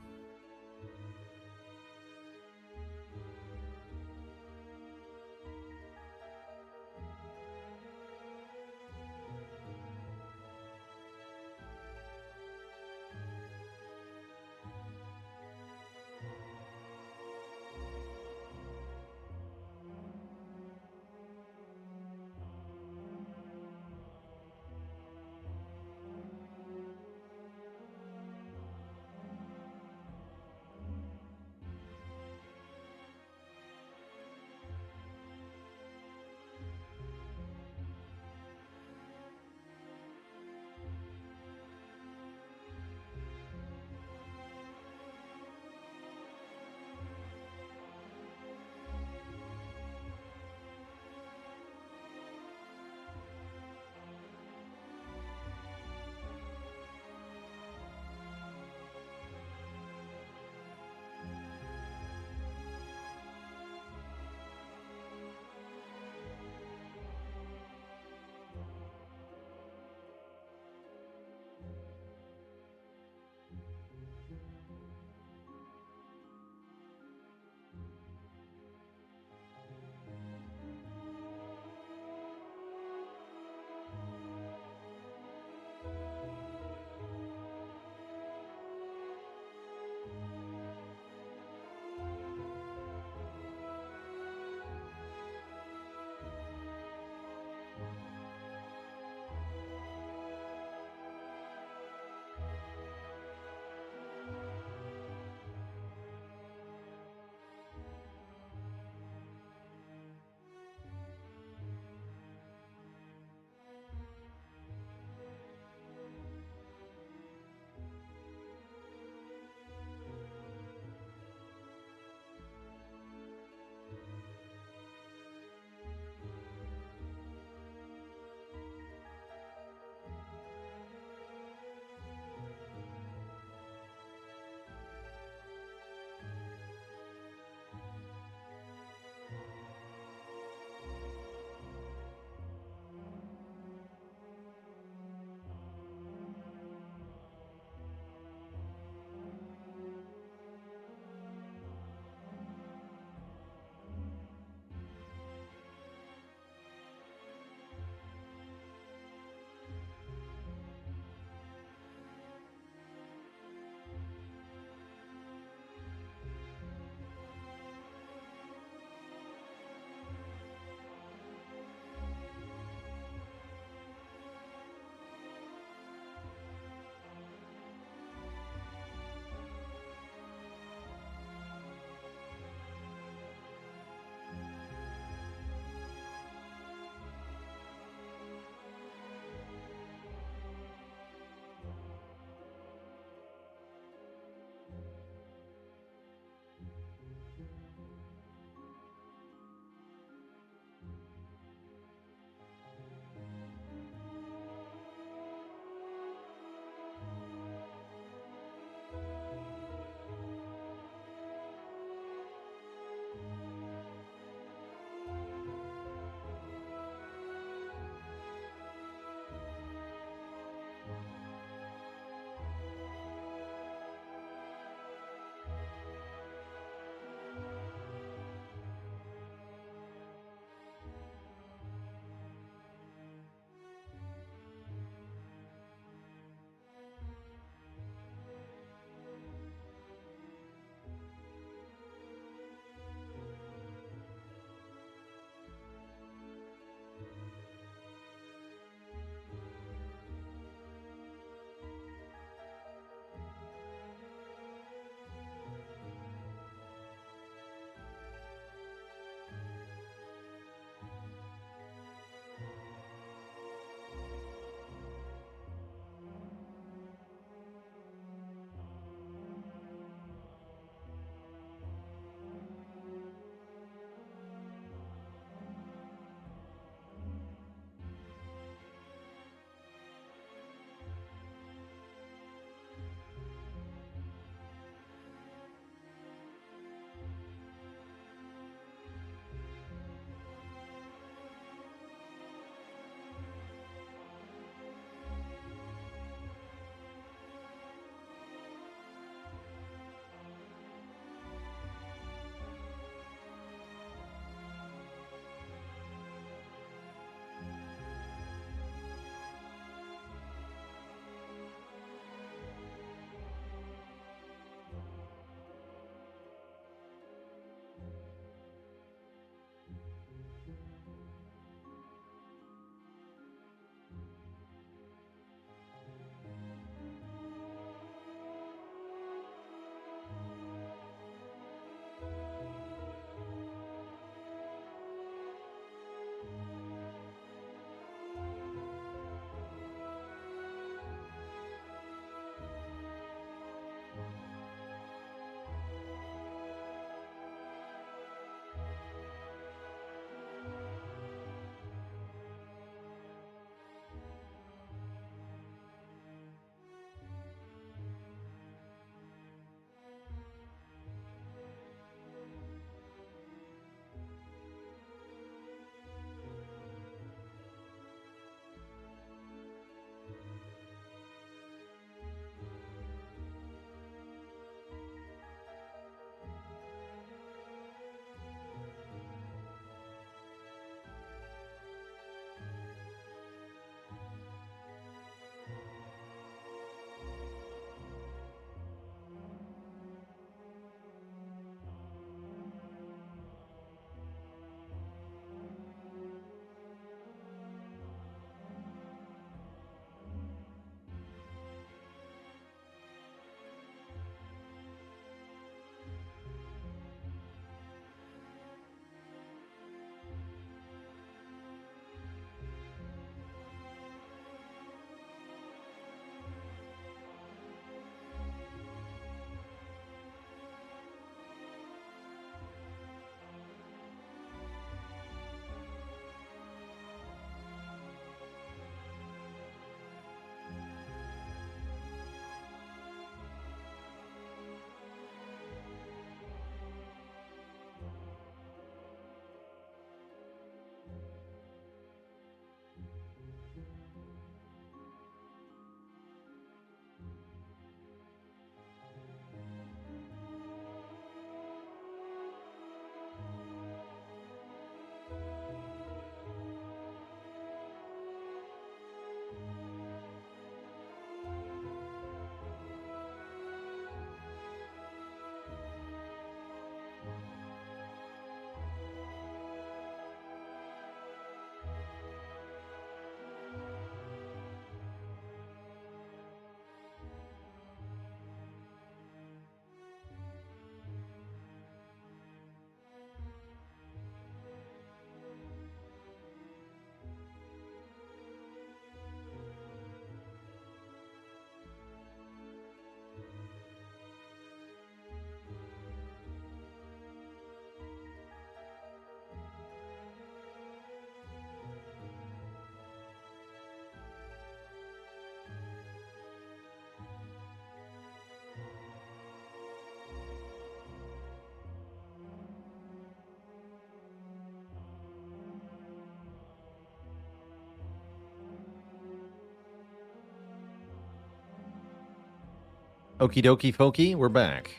Speaker 1: Okie dokie folky, we're back.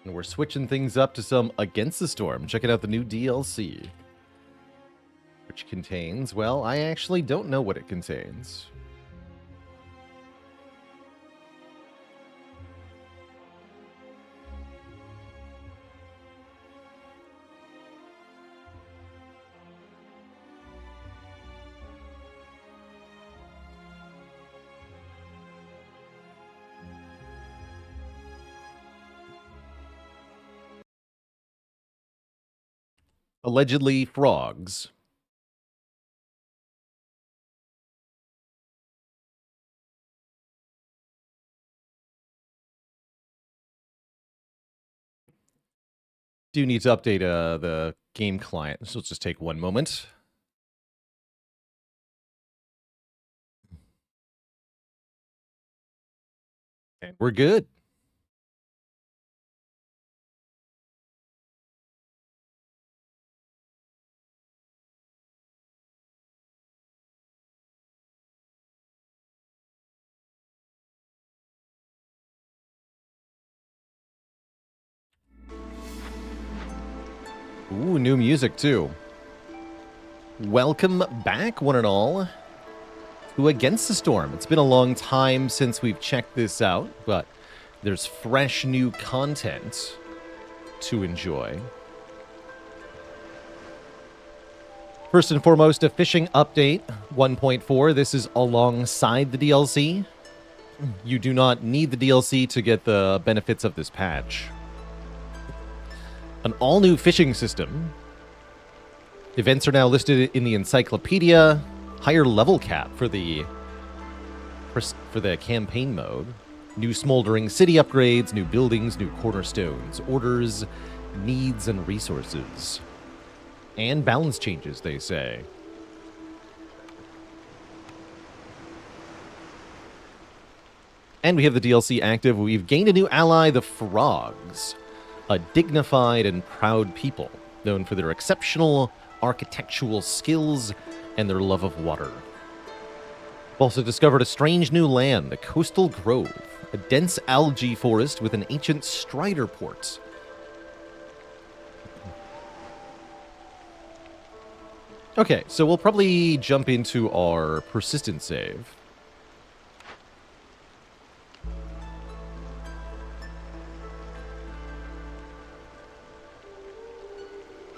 Speaker 1: And we're switching things up to some Against the Storm. Checking out the new DLC. Which contains, well, I actually don't know what it contains. Allegedly frogs. Do need to update the game client, so let's just take one moment. And we're good. Ooh, new music too. Welcome back, one and all, to Against the Storm. It's been a long time since we've checked this out, but there's fresh new content to enjoy. First and foremost, a fishing update 1.4. This is alongside the DLC. You do not need the DLC to get the benefits of this patch. An all-new fishing system. Events are now listed in the encyclopedia. Higher level cap for the campaign mode. New smoldering city upgrades, new buildings, new cornerstones, orders, needs, and resources. And balance changes, they say. And we have the DLC active. We've gained a new ally, the Frogs. A dignified and proud people, known for their exceptional architectural skills and their love of water. We've also discovered a strange new land, the Coastal Grove, a dense algae forest with an ancient strider port. Okay, so we'll probably jump into our persistent save.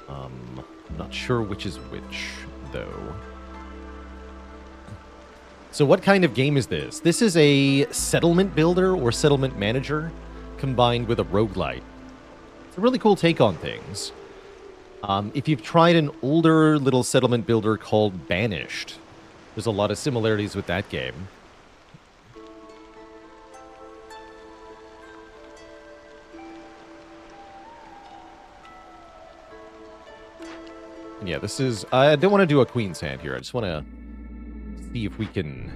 Speaker 1: I'm not sure which is which, though. So what kind of game is this? This is a settlement builder or settlement manager combined with a roguelite. It's a really cool take on things. If you've tried an older little settlement builder called Banished, there's a lot of similarities with that game. And yeah, this is... I don't want to do a Queen's Hand here. I just want to see if we can...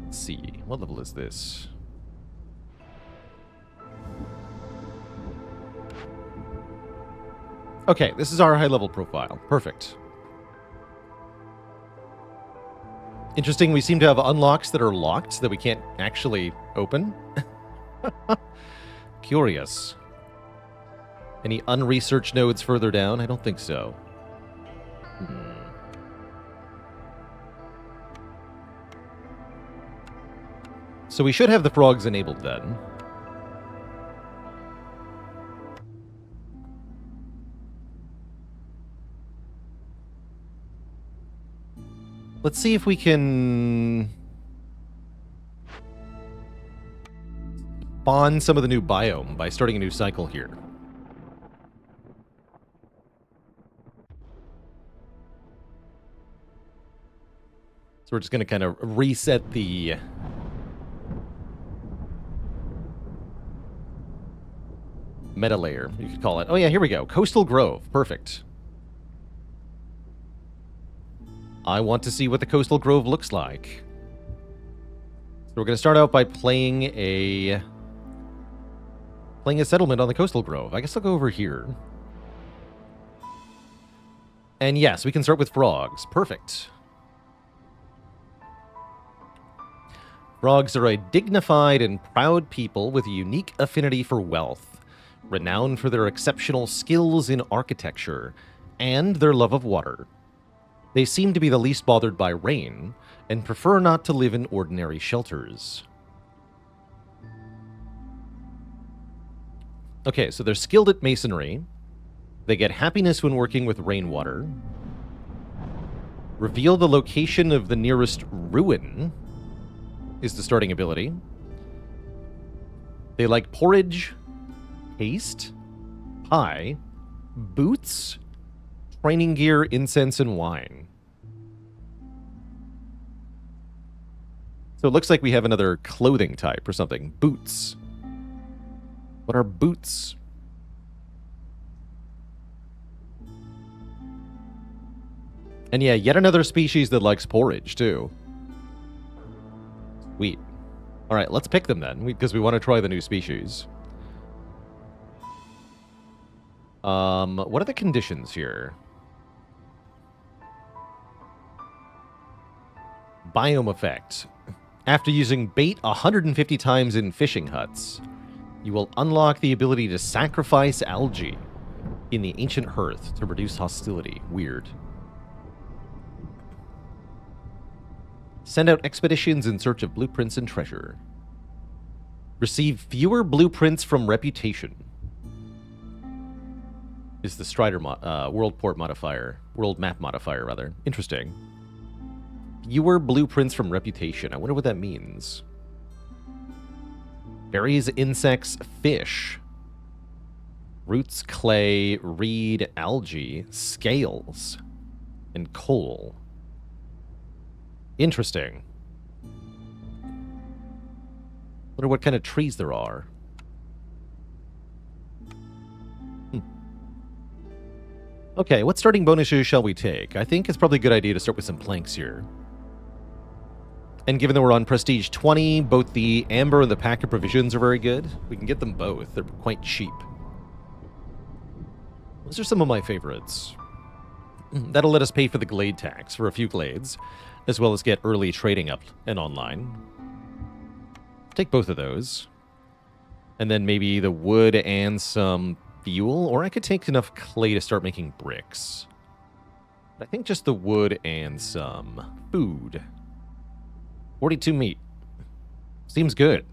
Speaker 1: Let's see. What level is this? Okay, this is our high-level profile. Perfect. Interesting, we seem to have unlocks that are locked that we can't actually open. Curious. Any unresearched nodes further down? I don't think so. So we should have the frogs enabled then. Let's see if we can spawn some of the new biome by starting a new cycle here. So we're just going to kind of reset the meta layer, you could call it. Oh yeah, here we go. Coastal Grove. Perfect. I want to see what the Coastal Grove looks like. So we're going to start out by playing a settlement on the Coastal Grove. I guess I'll go over here. And yes, we can start with frogs. Perfect. Frogs are a dignified and proud people with a unique affinity for wealth, renowned for their exceptional skills in architecture and their love of water. They seem to be the least bothered by rain and prefer not to live in ordinary shelters. Okay, so they're skilled at masonry. They get happiness when working with rainwater. Reveal the location of the nearest ruin is the starting ability. They like porridge, paste, pie, boots, training gear, incense, and wine. So it looks like we have another clothing type or something. Boots. What are boots? And yeah, yet another species that likes porridge, too. Sweet. All right, let's pick them then, because we want to try the new species. What are the conditions here? Biome effect. After using bait 150 times in fishing huts, you will unlock the ability to sacrifice algae in the ancient hearth to reduce hostility. Weird. Send out expeditions in search of blueprints and treasure. Receive fewer blueprints from reputation. Is the Strider world map modifier, rather. Interesting. Fewer blueprints from reputation. I wonder what that means. Berries, insects, fish. Roots, clay, reed, algae, scales, and coal. Interesting. Wonder what kind of trees there are. Okay, what starting bonuses shall we take? I think it's probably a good idea to start with some planks here. And given that we're on Prestige 20, both the Amber and the Pack of Provisions are very good. We can get them both. They're quite cheap. Those are some of my favorites. That'll let us pay for the Glade tax for a few Glades, as well as get early trading up and online. Take both of those. And then maybe the wood and some fuel, or I could take enough clay to start making bricks. But I think just the wood and some food. 42 meat. Seems good.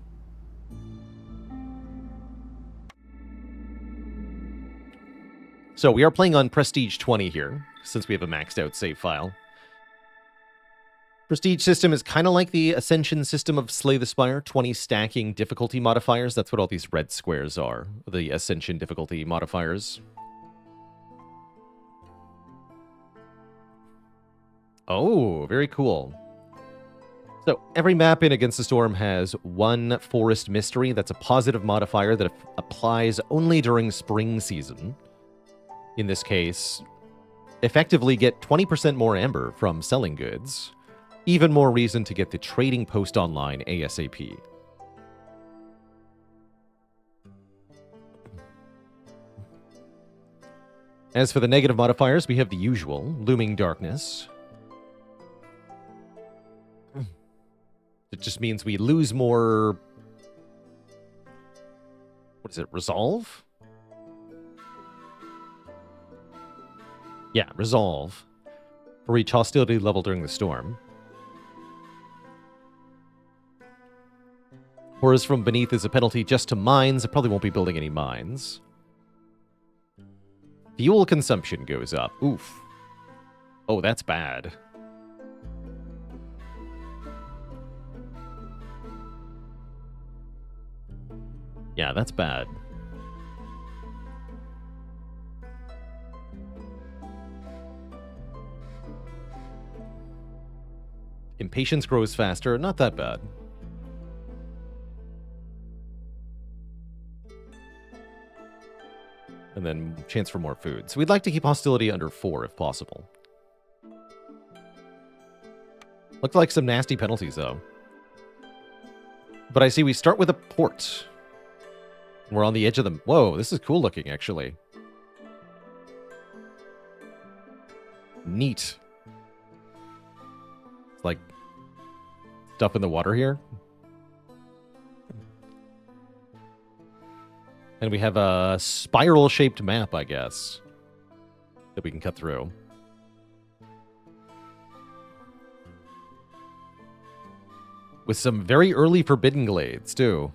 Speaker 1: So we are playing on Prestige 20 here, since we have a maxed out save file. Prestige system is kind of like the Ascension system of Slay the Spire, 20 stacking difficulty modifiers. That's what all these red squares are, the Ascension difficulty modifiers. Oh, very cool. So every map in Against the Storm has one Forest Mystery. That's a positive modifier that applies only during spring season. In this case, effectively get 20% more amber from selling goods. Even more reason to get the trading post online ASAP. As for the negative modifiers, we have the usual, Looming Darkness. It just means we lose more... What is it, Resolve? Yeah, Resolve. For each hostility level during the storm. Whereas from beneath is a penalty just to mines. I probably won't be building any mines. Fuel consumption goes up. Oof. Oh, that's bad. Yeah, that's bad. Impatience grows faster. Not that bad. And then chance for more food. So we'd like to keep hostility under 4 if possible. Looked like some nasty penalties, though. But I see we start with a port. We're on the edge of the... Whoa, this is cool looking, actually. Neat. It's like stuff in the water here. And we have a spiral-shaped map, I guess, that we can cut through. With some very early forbidden glades, too.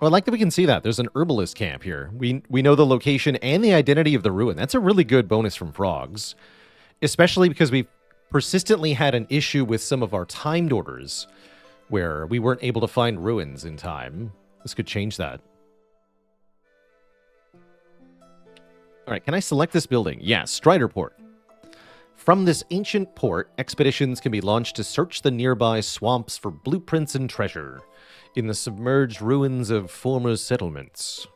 Speaker 1: Oh, I like that we can see that. There's an herbalist camp here. We know the location and the identity of the ruin. That's a really good bonus from frogs. Especially because we've persistently had an issue with some of our timed orders where we weren't able to find ruins in time. This could change that. All right, can I select this building? Yes, Strider Port. From this ancient port, expeditions can be launched to search the nearby swamps for blueprints and treasure in the submerged ruins of former settlements.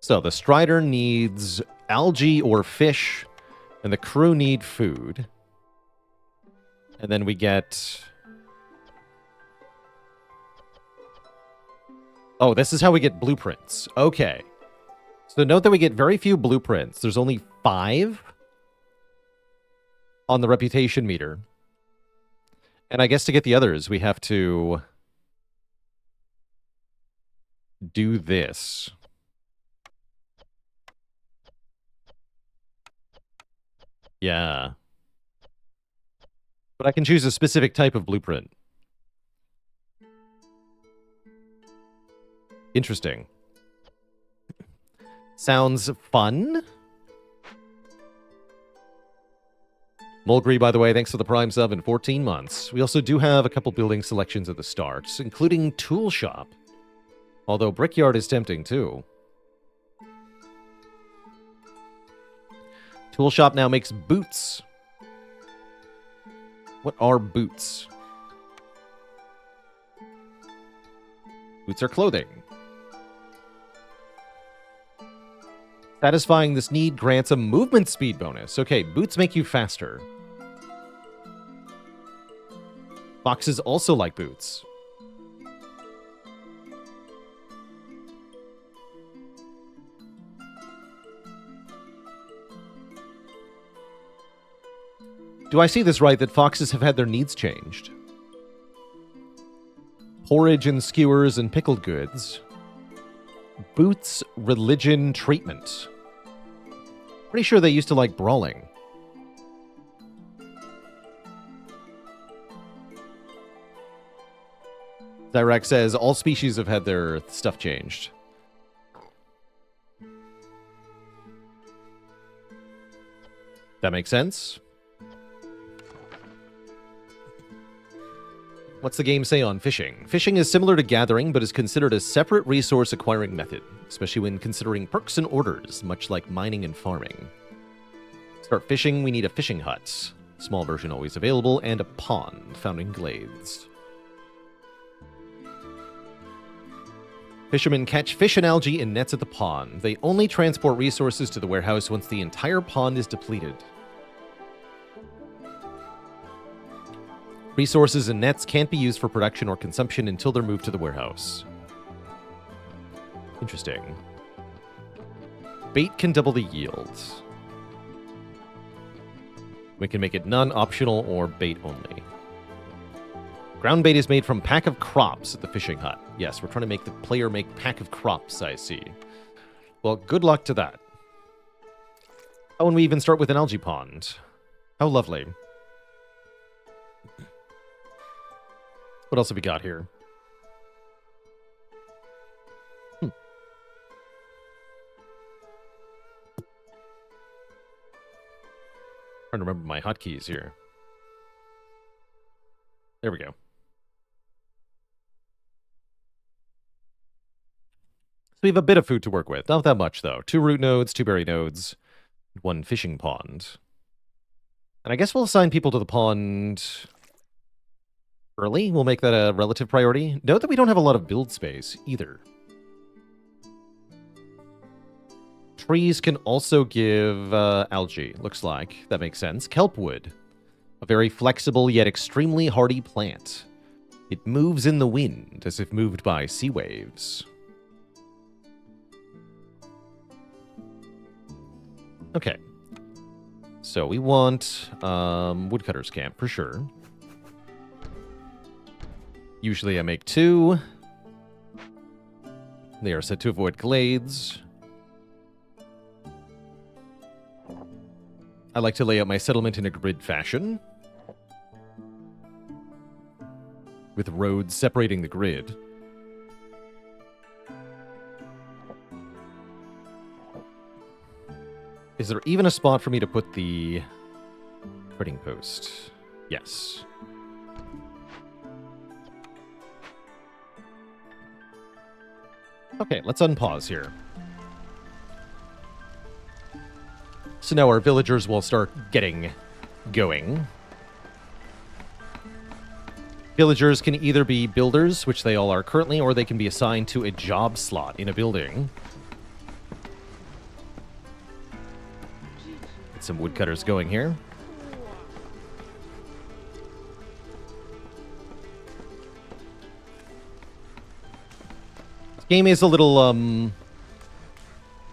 Speaker 1: So the Strider needs algae or fish, and the crew need food. And then we get... Oh, this is how we get blueprints. Okay. So note that we get very few blueprints. There's only 5 on the reputation meter. And I guess to get the others, we have to do this. Yeah. But I can choose a specific type of blueprint. Interesting. Sounds fun. Mulgrew, by the way, thanks for the Prime sub in 14 months. We also do have a couple building selections at the start, including Tool Shop. Although Brickyard is tempting too. Tool Shop now makes boots. What are boots? Boots are clothing. Satisfying this need grants a movement speed bonus. Okay, boots make you faster. Foxes also like boots. Do I see this right, that foxes have had their needs changed? Porridge and skewers and pickled goods. Boots, religion, treatment. Pretty sure they used to like brawling. Direct says all species have had their stuff changed. That makes sense. What's the game say on fishing? Fishing is similar to gathering, but is considered a separate resource acquiring method, especially when considering perks and orders, much like mining and farming. To start fishing, we need a fishing hut, small version always available, and a pond found in glades. Fishermen catch fish and algae in nets at the pond. They only transport resources to the warehouse once the entire pond is depleted. Resources and nets can't be used for production or consumption until they're moved to the warehouse. Interesting. Bait can double the yield. We can make it non-optional or bait only. Ground bait is made from pack of crops at the fishing hut. Yes, we're trying to make the player make pack of crops, I see. Well, good luck to that. Oh, and we even start with an algae pond. How lovely. What else have we got here? Trying to remember my hotkeys here. There we go. So we have a bit of food to work with. Not that much, though. 2 root nodes, 2 berry nodes, 1 fishing pond. And I guess we'll assign people to the pond early. We'll make that a relative priority. Note that we don't have a lot of build space, either. Trees can also give algae, looks like. That makes sense. Kelp wood. A very flexible yet extremely hardy plant. It moves in the wind as if moved by sea waves. Okay. So we want woodcutter's camp for sure. Usually I make 2. They are set to avoid glades. I like to lay out my settlement in a grid fashion, with roads separating the grid. Is there even a spot for me to put the trading post? Yes. Okay, let's unpause here. So now our villagers will start getting going. Villagers can either be builders, which they all are currently, or they can be assigned to a job slot in a building. Get some woodcutters going here. This game is a little,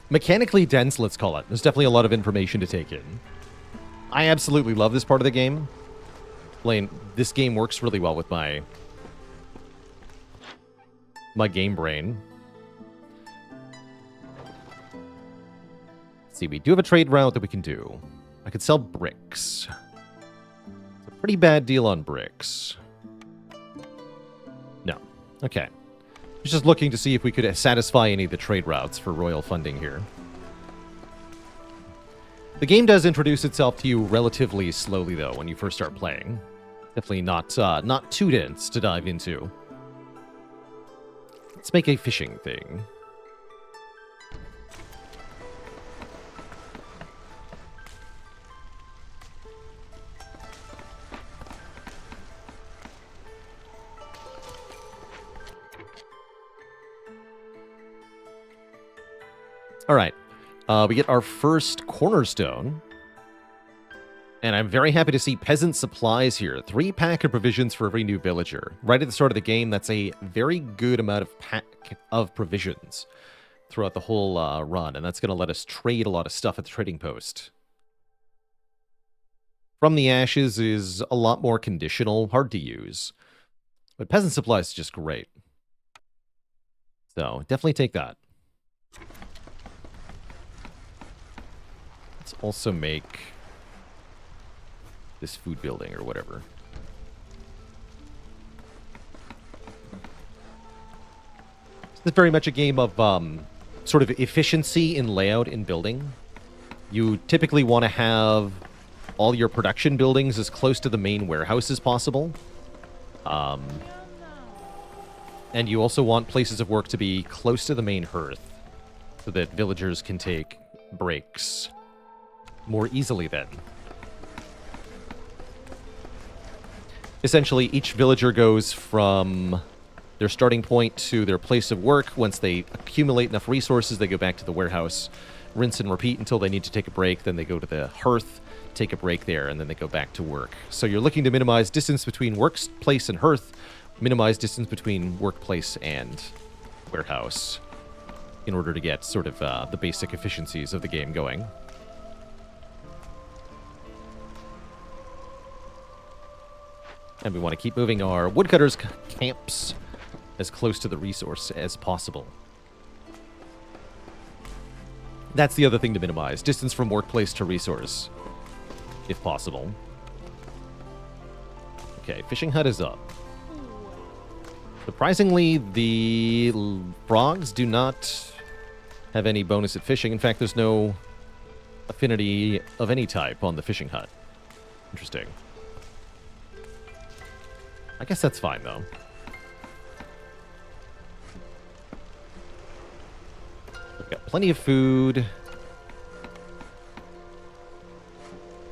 Speaker 1: mechanically dense, let's call it. There's definitely a lot of information to take in. I absolutely love this part of the game. This game works really well with my game brain. Let's see, we do have a trade route that we can do. I could sell bricks. It's a pretty bad deal on bricks. No. Okay. I was just looking to see if we could satisfy any of the trade routes for royal funding here. The game does introduce itself to you relatively slowly, though, when you first start playing. Definitely not too dense to dive into. Let's make a fishing thing. All right. We get our first cornerstone. And I'm very happy to see peasant supplies here. 3 pack of provisions for every new villager. Right at the start of the game, that's a very good amount of pack of provisions throughout the whole run. And that's going to let us trade a lot of stuff at the trading post. From the Ashes is a lot more conditional, hard to use. But peasant supplies is just great. So, definitely take that. Let's also make this food building or whatever. This is very much a game of sort of efficiency in layout in building. You typically want to have all your production buildings as close to the main warehouse as possible. And you also want places of work to be close to the main hearth so that villagers can take breaks more easily then. Essentially, each villager goes from their starting point to their place of work. Once they accumulate enough resources, they go back to the warehouse, rinse and repeat until they need to take a break. Then they go to the hearth, take a break there, and then they go back to work. So you're looking to minimize distance between workplace and hearth, minimize distance between workplace and warehouse in order to get sort of the basic efficiencies of the game going. And we want to keep moving our woodcutters' camps as close to the resource as possible. That's the other thing to minimize. Distance from workplace to resource, if possible. Okay, fishing hut is up. Surprisingly, the frogs do not have any bonus at fishing. In fact, there's no affinity of any type on the fishing hut. Interesting. I guess that's fine, though. We've got plenty of food.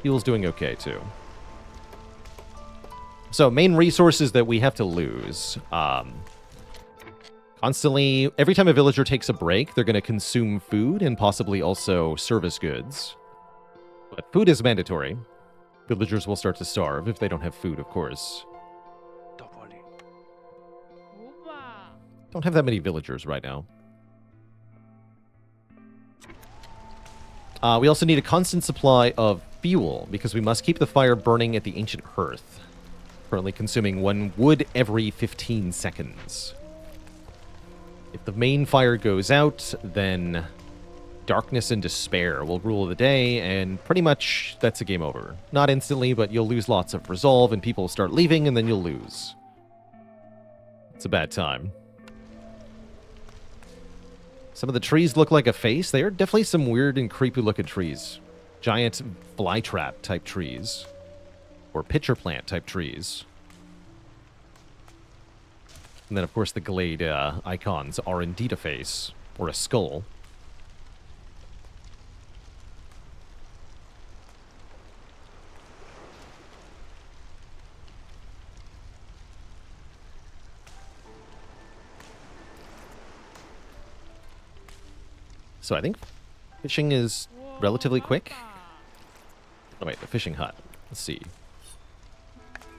Speaker 1: Fuel's doing okay, too. So, main resources that we have to lose. Constantly, every time a villager takes a break, they're going to consume food and possibly also service goods. But food is mandatory. Villagers will start to starve if they don't have food, of course. Don't have that many villagers right now. We also need a constant supply of fuel, because we must keep the fire burning at the ancient hearth. Currently consuming 1 wood every 15 seconds. If the main fire goes out, then darkness and despair will rule the day, and pretty much that's a game over. Not instantly, but you'll lose lots of resolve, and people will start leaving, and then you'll lose. It's a bad time. Some of the trees look like a face. They are definitely some weird and creepy looking trees. Giant flytrap type trees. Or pitcher plant type trees. And then, of course, the glade icons are indeed a face. Or a skull. So I think fishing is relatively quick. Oh wait, the fishing hut. Let's see.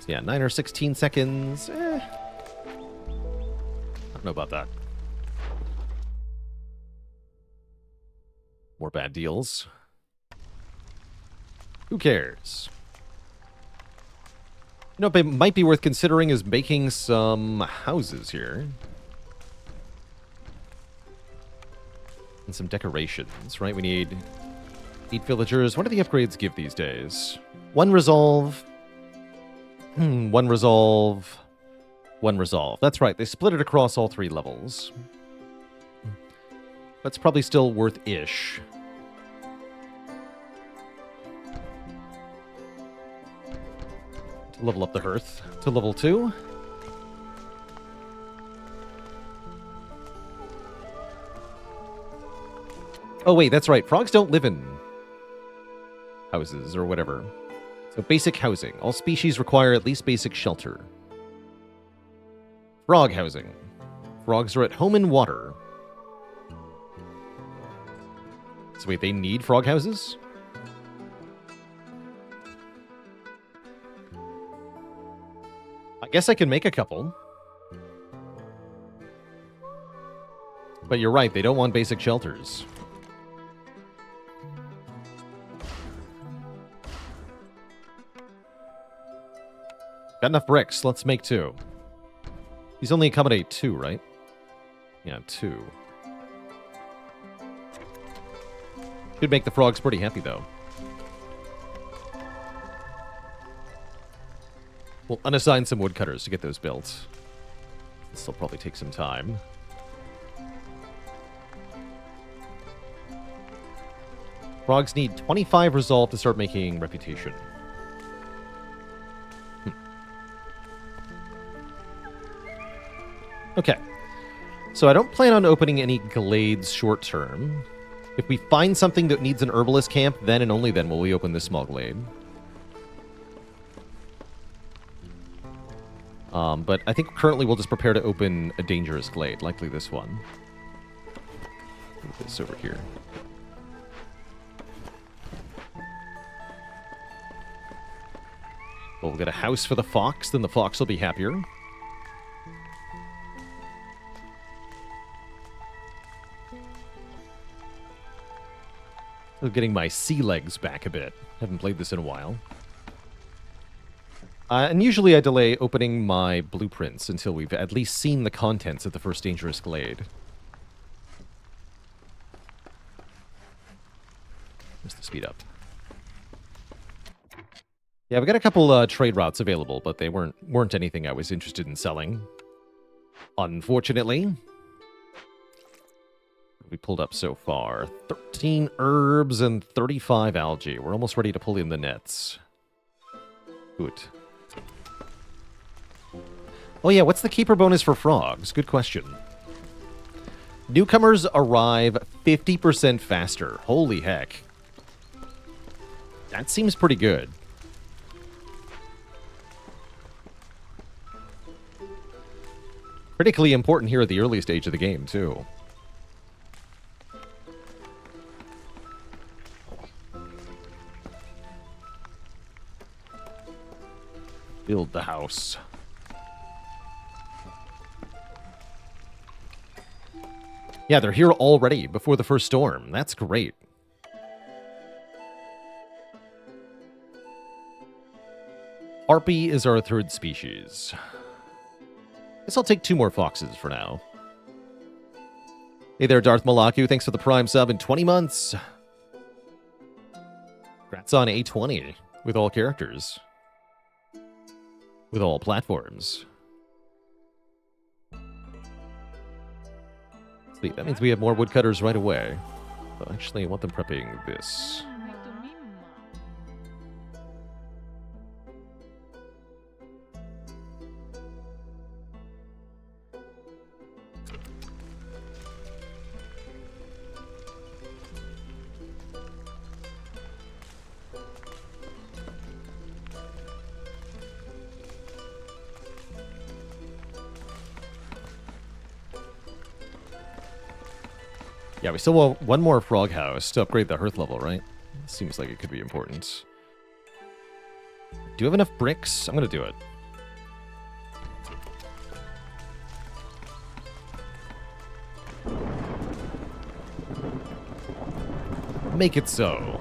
Speaker 1: So yeah, 9 or 16 seconds. I don't know about that. More bad deals. Who cares? You know, what might be worth considering is making some houses here. And some decorations, right? We need 8 villagers. What do the upgrades give these days? 1 resolve. 1 resolve. 1 resolve. That's right. They split it across all 3 levels. But it's probably still worth-ish. To level up the hearth to level 2. Oh, wait, that's right. Frogs don't live in houses or whatever. So basic housing. All species require at least basic shelter. Frog housing. Frogs are at home in water. So wait, they need frog houses? I guess I can make a couple. But you're right, they don't want basic shelters. Got enough bricks. Let's make 2. These only accommodate 2, right? Yeah, 2. Should make the frogs pretty happy, though. We'll unassign some woodcutters to get those built. This will probably take some time. Frogs need 25 resolve to start making reputation. Okay, so I don't plan on opening any glades short term. If we find something that needs an herbalist camp, then and only then will we open this small glade. But I think currently we'll just prepare to open a dangerous glade, likely this one. Move this over here. We'll get a house for the fox, then the fox will be happier. Getting my sea legs back a bit. Haven't played this in a while. And usually I delay opening my blueprints until we've at least seen the contents of the first dangerous glade. Where's the speed up? Yeah, we got a couple trade routes available, but they weren't anything I was interested in selling. Unfortunately. We pulled up so far. 13 herbs and 35 algae. We're almost ready to pull in the nets. Good. Oh yeah, what's the keeper bonus for frogs? Good question. Newcomers arrive 50% faster. Holy heck. That seems pretty good. Critically important here at the early stage of the game, too. Build the house. Yeah, they're here already before the first storm. That's great. Harpy is our third species. Guess I'll take 2 more foxes for now. Hey there, Darth Malaku. Thanks for the Prime sub in 20 months. Congrats on A20 with all characters. With all platforms. Sweet, that means we have more woodcutters right away. But actually, I want them prepping this. Yeah, we still want 1 more frog house to upgrade the hearth level, right? Seems like it could be important. Do you have enough bricks? I'm going to do it. Make it so.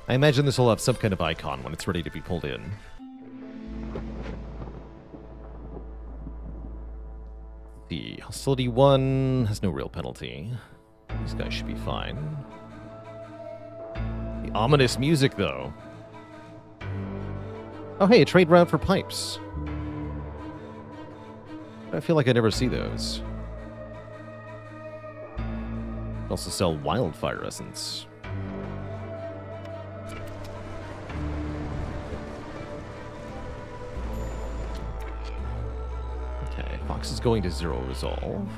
Speaker 1: I imagine this will have some kind of icon when it's ready to be pulled in. The Hostility 1 has no real penalty. These guys should be fine. The ominous music, though. Oh, hey, a trade route for pipes. I feel like I never see those. Also sell wildfire essence. Fox is going to 0 resolve.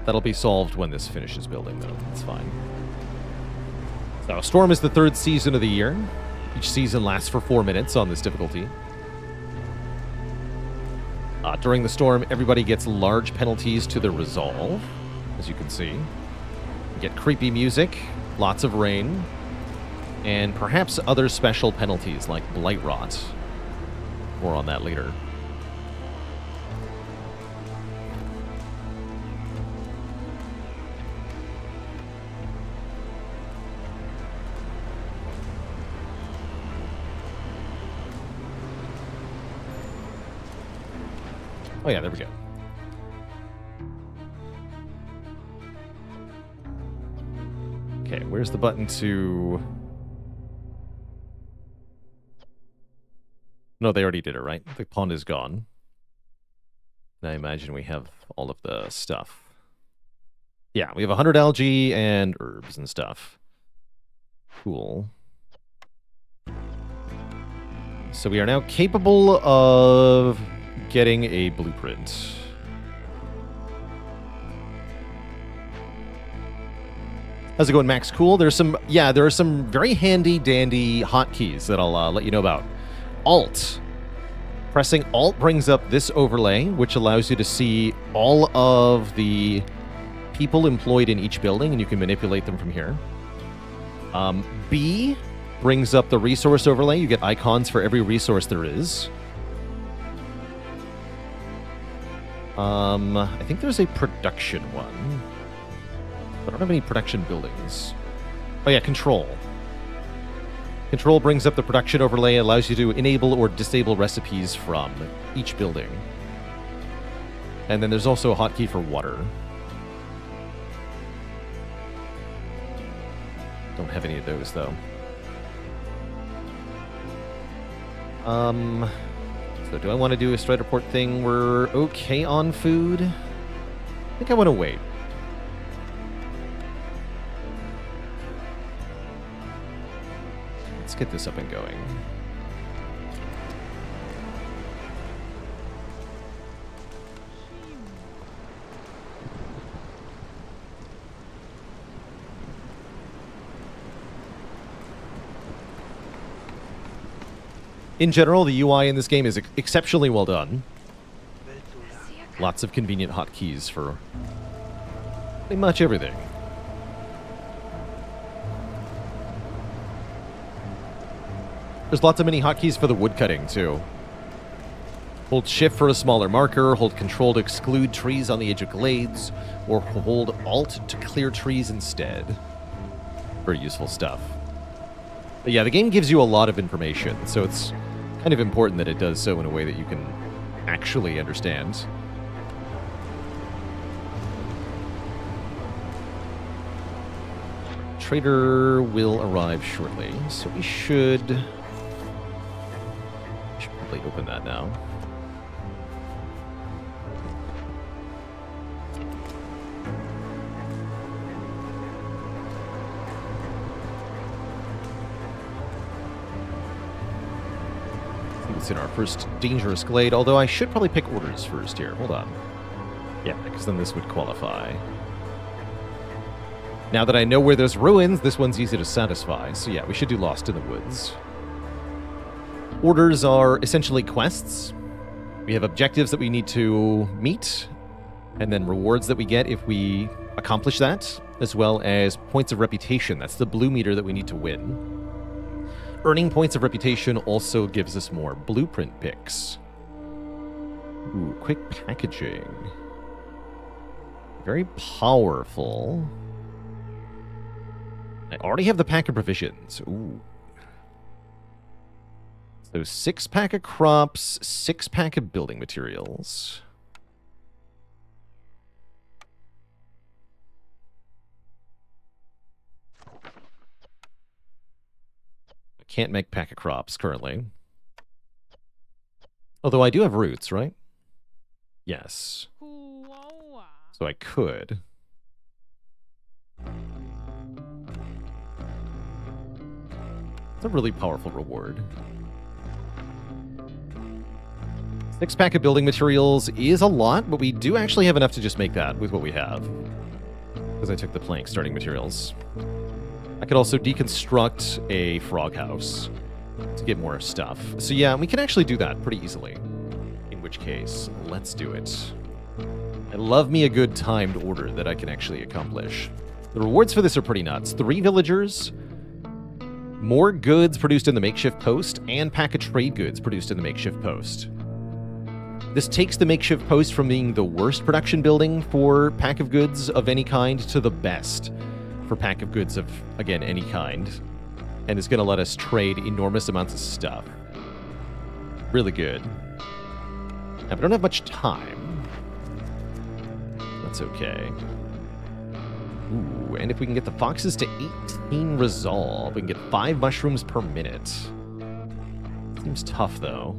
Speaker 1: That'll be solved when this finishes building, though. It's fine. So, Storm is the 3rd season of the year. Each season lasts for 4 minutes on this difficulty. During the storm, everybody gets large penalties to their resolve, as you can see. You get creepy music, lots of rain, and perhaps other special penalties like Blight Rot. More on that later. Oh yeah, there we go. Okay, where's the button to... No, they already did it, right? The pond is gone. And I imagine we have all of the stuff. Yeah, we have 100 algae and herbs and stuff. Cool. So we are now capable of getting a blueprint. How's it going, Max? Cool. There's some, yeah, there are some very handy dandy hotkeys that I'll let you know about. Alt. Pressing Alt brings up this overlay, which allows you to see all of the people employed in each building, and you can manipulate them from here. B brings up the resource overlay. You get icons for every resource there is. I think there's a production one. I don't have any production buildings. Oh yeah, control. Control brings up the production overlay, allows you to enable or disable recipes from each building. And then there's also a hotkey for water. Don't have any of those, though. So do I want to do a stride report thing? We're okay on food. I think I want to wait. Let's get this up and going. In general, the UI in this game is exceptionally well done. Lots of convenient hotkeys for pretty much everything. There's lots of mini hotkeys for the woodcutting, too. Hold shift for a smaller marker, hold control to exclude trees on the edge of glades, or hold alt to clear trees instead. Very useful stuff. But yeah, the game gives you a lot of information, so it's kind of important that it does so in a way that you can actually understand. Trader will arrive shortly, so we should probably open that now. It's in our first dangerous glade, although I should probably pick orders first here. Hold on. Yeah, because then this would qualify. Now that I know where there's ruins, this one's easy to satisfy. So yeah, we should do Lost in the Woods. Orders are essentially quests. We have objectives that we need to meet, and then rewards that we get if we accomplish that, as well as points of reputation. That's the blue meter that we need to win. Earning points of reputation also gives us more blueprint picks. Ooh, quick packaging. Very powerful. I already have the pack of provisions. Ooh. So 6-pack of crops, 6-pack of building materials. Can't make pack of crops currently. Although I do have roots, right? Yes. So I could. It's a really powerful reward. 6-pack of building materials is a lot, but we do actually have enough to just make that with what we have. Because I took the plank starting materials. I could also deconstruct a frog house to get more stuff. So yeah, we can actually do that pretty easily. In which case, let's do it. I love me a good timed order that I can actually accomplish. The rewards for this are pretty nuts. 3 villagers, more goods produced in the makeshift post, and pack of trade goods produced in the makeshift post. This takes the makeshift post from being the worst production building for pack of goods of any kind to the best for pack of goods of, again, any kind, and is going to let us trade enormous amounts of stuff. Really good. Now, we don't have much time. That's okay. Ooh, and if we can get the foxes to 18 resolve, we can get 5 mushrooms per minute. Seems tough, though.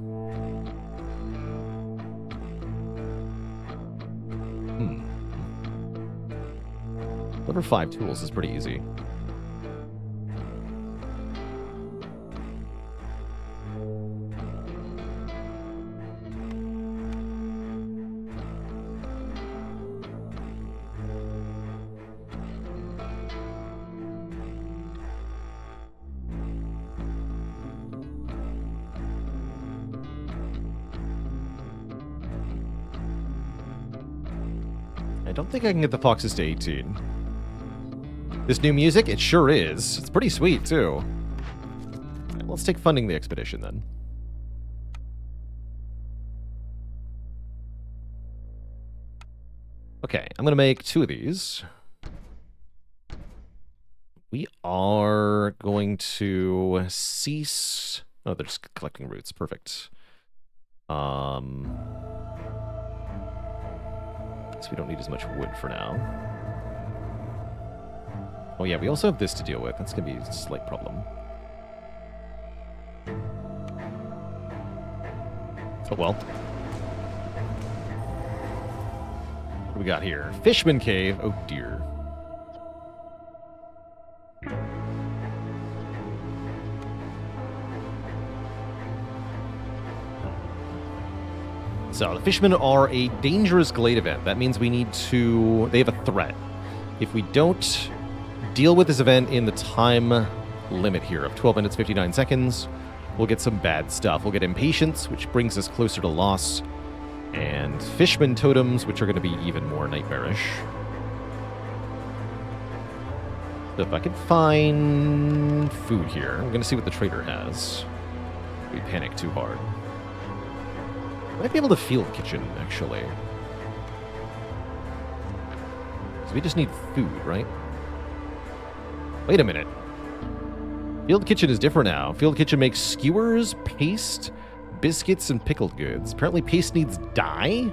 Speaker 1: Level 5 tools is pretty easy. I don't think I can get the foxes to 18. This new music, it sure is. It's pretty sweet, too. Right, let's take funding the expedition, then. Okay, I'm going to make 2 of these. We are going to cease... Oh, they're just collecting roots. Perfect. Guess we don't need as much wood for now. Oh yeah, we also have this to deal with. That's going to be a slight problem. Oh well. What do we got here? Fishman Cave. Oh dear. So, the Fishmen are a dangerous glade event. That means we need to... They have a threat. If we don't deal with this event in the time limit here of 12 minutes, 59 seconds, we'll get some bad stuff. We'll get Impatience, which brings us closer to loss, and Fishman Totems, which are going to be even more nightmarish. So if I could find food here, I'm going to see what the trader has. We panic too hard. Might be able to field kitchen, actually. So we just need food, right? Wait a minute. Field kitchen is different now. Field kitchen makes skewers, paste, biscuits, and pickled goods. Apparently paste needs dye?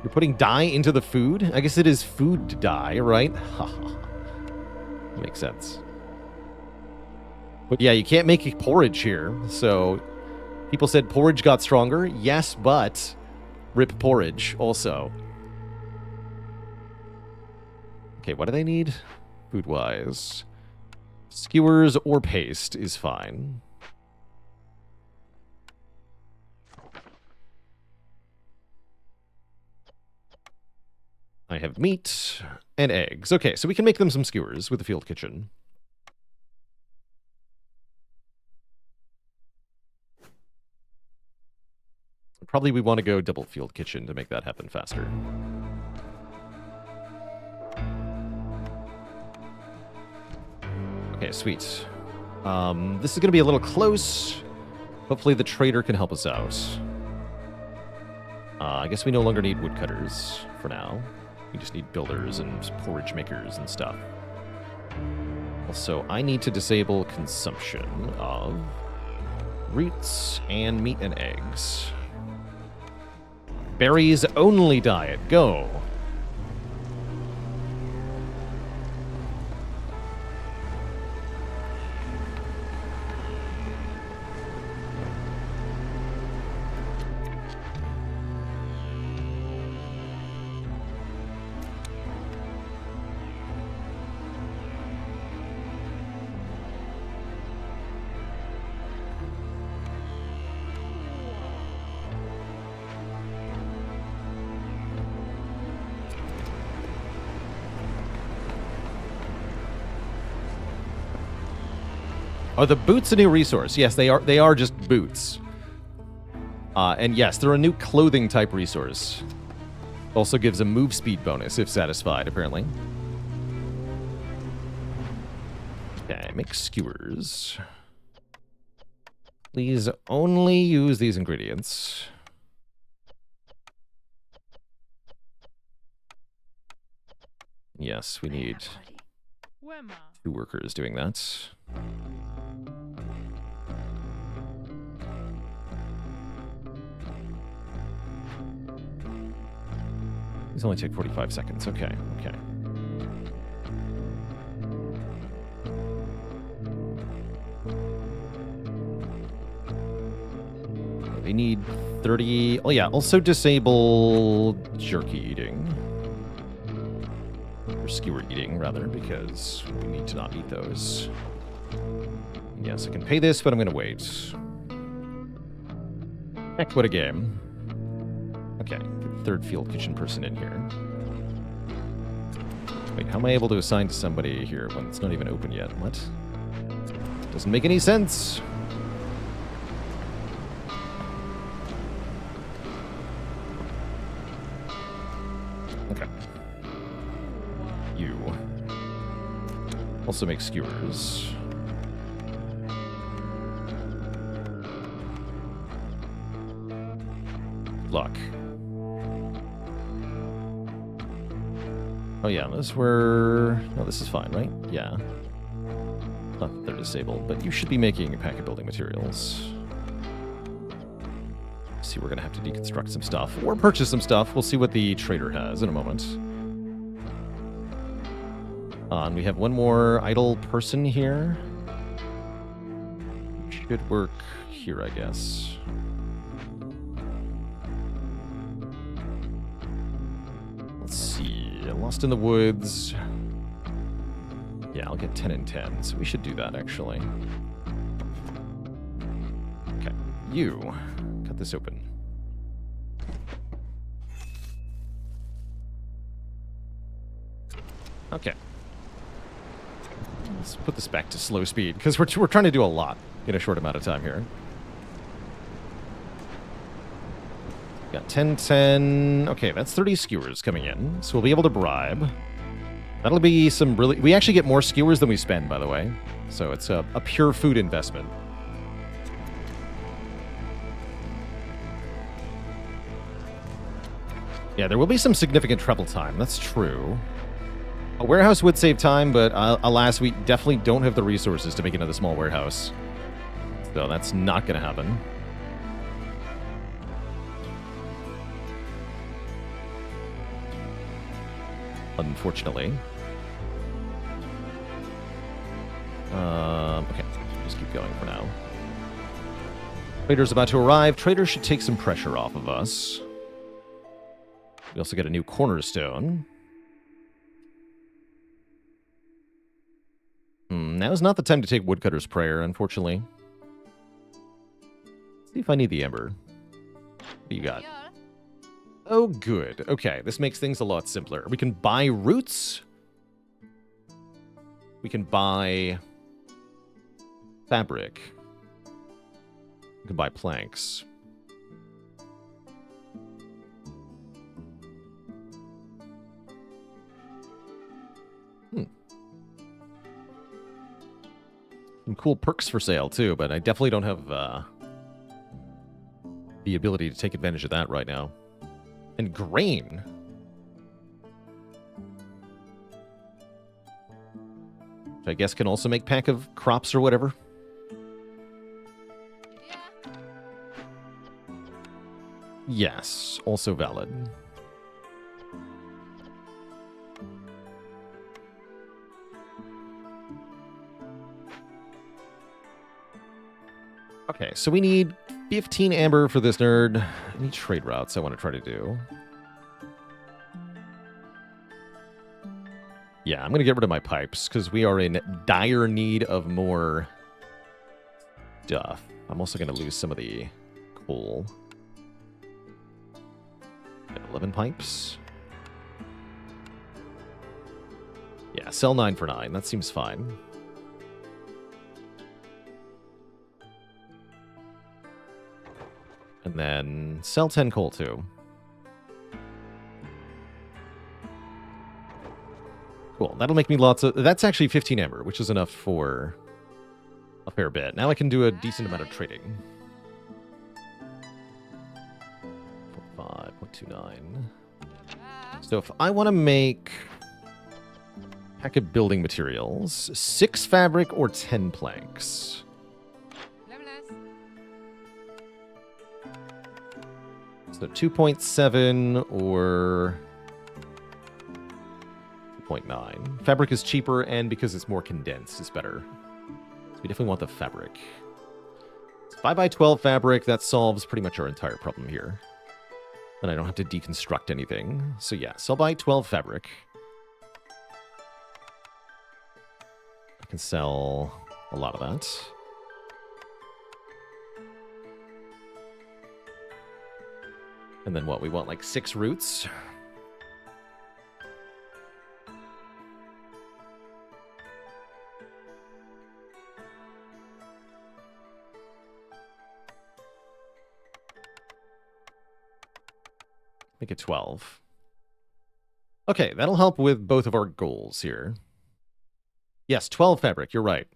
Speaker 1: You're putting dye into the food? I guess it is food dye, right? Makes sense. But yeah, you can't make porridge here. So people said porridge got stronger. Yes, but rip porridge also. Okay, what do they need? Food-wise. Skewers or paste is fine. I have meat and eggs. Okay, so we can make them some skewers with the field kitchen. Probably we want to go double field kitchen to make that happen faster. Okay, sweet. This is going to be a little close. Hopefully the trader can help us out. I guess we no longer need woodcutters for now. We just need builders and porridge makers and stuff. Also, I need to disable consumption of roots and meat and eggs. Berries only diet. Go. Are the boots a new resource? Yes, they are. They are just boots. And yes, they're a new clothing type resource. Also gives a move speed bonus if satisfied, apparently. Okay, make skewers. Please only use these ingredients. Yes, we need 2 workers doing that. These only take 45 seconds. Okay, okay. They need 30... Oh yeah, also disable jerky eating. Or skewer eating, rather, because we need to not eat those. Yes, I can pay this, but I'm going to wait. Heck, what a game. Okay, get the 3rd field kitchen person in here. Wait, how am I able to assign to somebody here when it's not even open yet? What? Doesn't make any sense. Okay. You. Also make skewers. Luck. Oh yeah, those were... No, this is fine, right? Yeah. Not that they're disabled, but you should be making packet building materials. See, we're gonna have to deconstruct some stuff, or purchase some stuff. We'll see what the trader has in a moment. And we have one more idle person here. Should work here, I guess. Let's see. Lost in the Woods. Yeah, I'll get 10 and 10, so we should do that, actually. Okay, you. Cut this open. Okay. Let's put this back to slow speed, because we're trying to do a lot in a short amount of time here. Got 10, 10. Okay, that's 30 skewers coming in, so we'll be able to bribe. That'll be some really... We actually get more skewers than we spend, by the way. So it's a pure food investment. Yeah, there will be some significant travel time. That's true. A warehouse would save time, but alas, we definitely don't have the resources to make another small warehouse. So that's not going to happen. Unfortunately. Okay, just keep going for now. Trader's about to arrive. Trader should take some pressure off of us. We also get a new cornerstone. Now's not the time to take Woodcutter's Prayer, unfortunately. Let's see if I need the Ember. What do you got? Oh, good. Okay, this makes things a lot simpler. We can buy roots. We can buy fabric. We can buy planks. Some cool perks for sale, too, but I definitely don't have the ability to take advantage of that right now. And grain. Which I guess can also make pack of crops or whatever. Yes, also valid. Okay, so we need 15 amber for this nerd. Any trade routes I want to try to do? Yeah, I'm going to get rid of my pipes, because we are in dire need of more stuff. I'm also going to lose some of the coal. 11 pipes. Yeah, sell 9 for 9. That seems fine. And then sell 10 coal, too. Cool. That'll make me lots of... That's actually 15 amber, which is enough for a fair bit. Now I can do a decent amount of trading. 45.29. So if I want to make a pack of building materials, 6 fabric or 10 planks. So 2.7 or 2.9. Fabric is cheaper, and because it's more condensed, it's better. So we definitely want the fabric. 5x12 fabric, that solves pretty much our entire problem here. And I don't have to deconstruct anything. So yeah, sell by 12 fabric. I can sell a lot of that. And then what? We want like 6 roots. Make it 12. Okay, that'll help with both of our goals here. Yes, 12 fabric, you're right.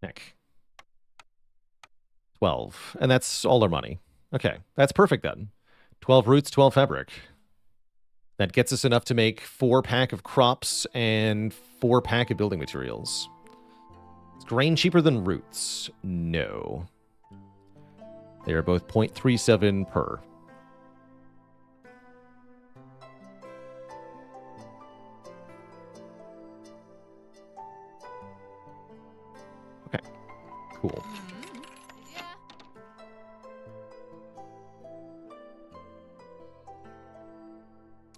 Speaker 1: Heck. 12. And that's all our money. Okay, that's perfect then. 12 roots, 12 fabric. That gets us enough to make 4 pack of crops and 4 pack of building materials. Is grain cheaper than roots? No. They are both 0.37 per. Okay, cool.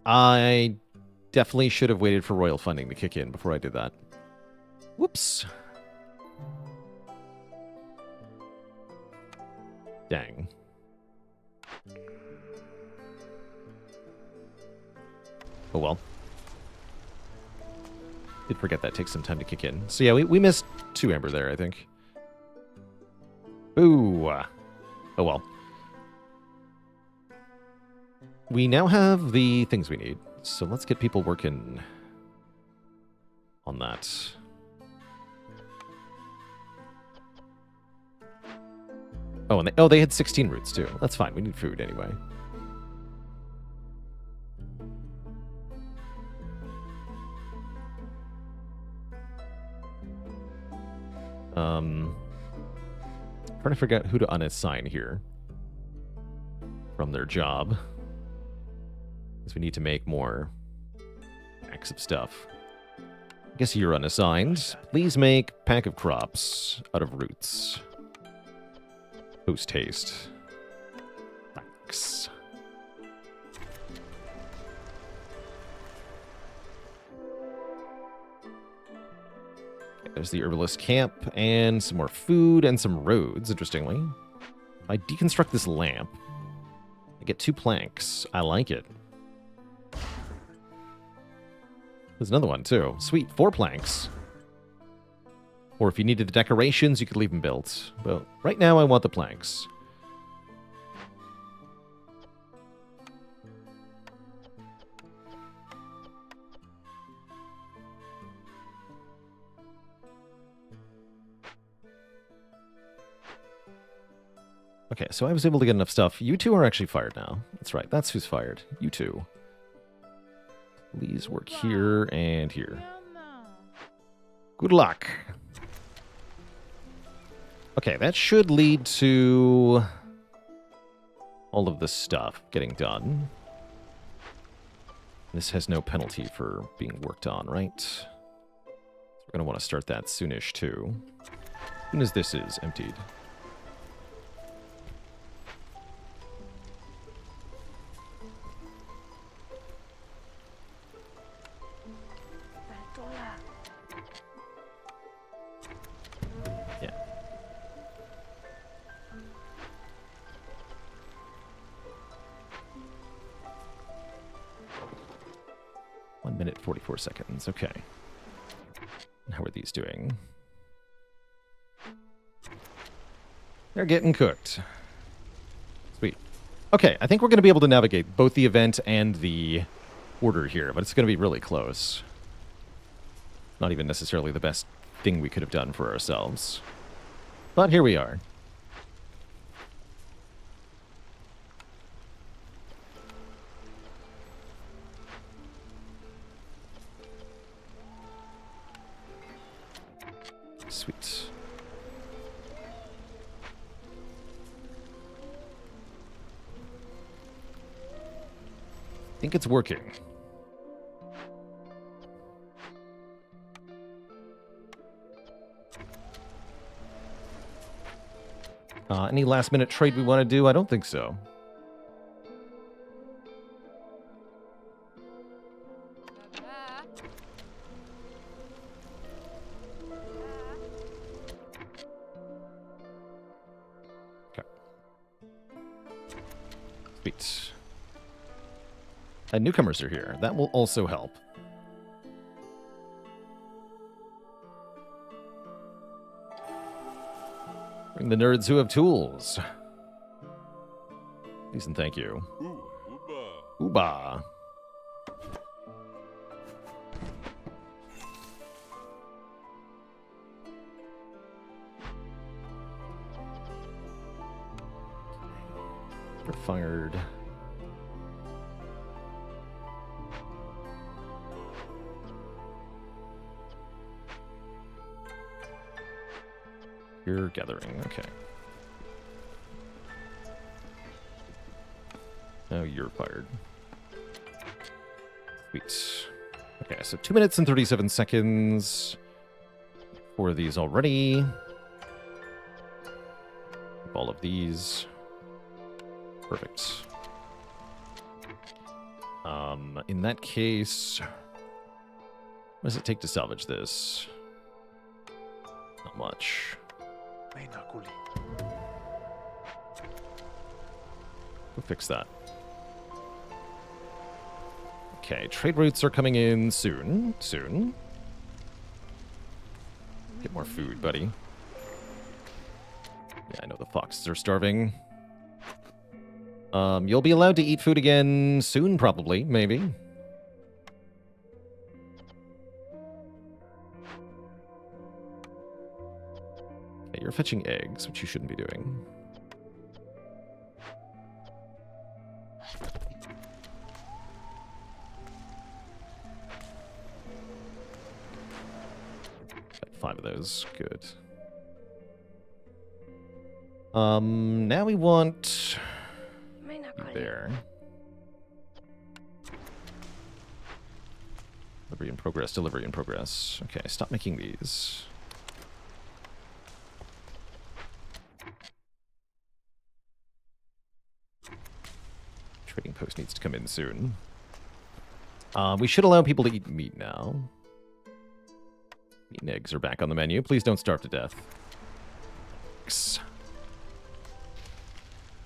Speaker 1: I definitely should have waited for royal funding to kick in before I did that. Whoops. Dang. Oh well. Did forget that takes some time to kick in. So yeah, we missed 2 amber there, I think. Ooh. Oh well. We now have the things we need, so let's get people working on that. Oh, and they had 16 roots too. That's fine. We need food anyway. Trying to figure out who to unassign here from their job, because we need to make more packs of stuff. I guess you're unassigned. Please make pack of crops out of roots. Post haste. Thanks. There's the herbalist camp, and some more food, and some roads, interestingly. If I deconstruct this lamp, I get 2 planks. I like it. There's another one, too. Sweet, 4 planks. Or if you needed the decorations, you could leave them built. But right now, I want the planks. Okay, so I was able to get enough stuff. You two are actually fired now. That's right, that's who's fired. You two. Please work here and here. Good luck. Okay, that should lead to all of this stuff getting done. This has no penalty for being worked on, right? So we're going to want to start that soonish, too. As soon as this is emptied. Yeah. One minute, 44 seconds. Okay. How are these doing? They're getting cooked. Sweet. Okay, I think we're going to be able to navigate both the event and the order here, but it's going to be really close. Not even necessarily the best thing we could have done for ourselves. But here we are. Sweet. I think it's working. Any last minute trade we want to do? I don't think so. Okay. Sweet. And newcomers are here. That will also help. Bring the nerds who have tools. Please and thank you. Ooba. They're fired. You're gathering, okay. Now you're fired. Sweet. Okay, so 2 minutes and 37 seconds. 4 of these already. All of these. Perfect. In that case, what does it take to salvage this? Not much. We'll fix that. Okay, trade routes are coming in soon. Soon. Get more food, buddy. Yeah, I know the foxes are starving. You'll be allowed to eat food again soon, probably, maybe. Okay, you're fetching eggs, which you shouldn't be doing. Got 5 of those. Good. Now we want... there. Delivery in progress, delivery in progress. Okay, stop making these. Trading post needs to come in soon. We should allow people to eat meat now. Meat and eggs are back on the menu. Please don't starve to death.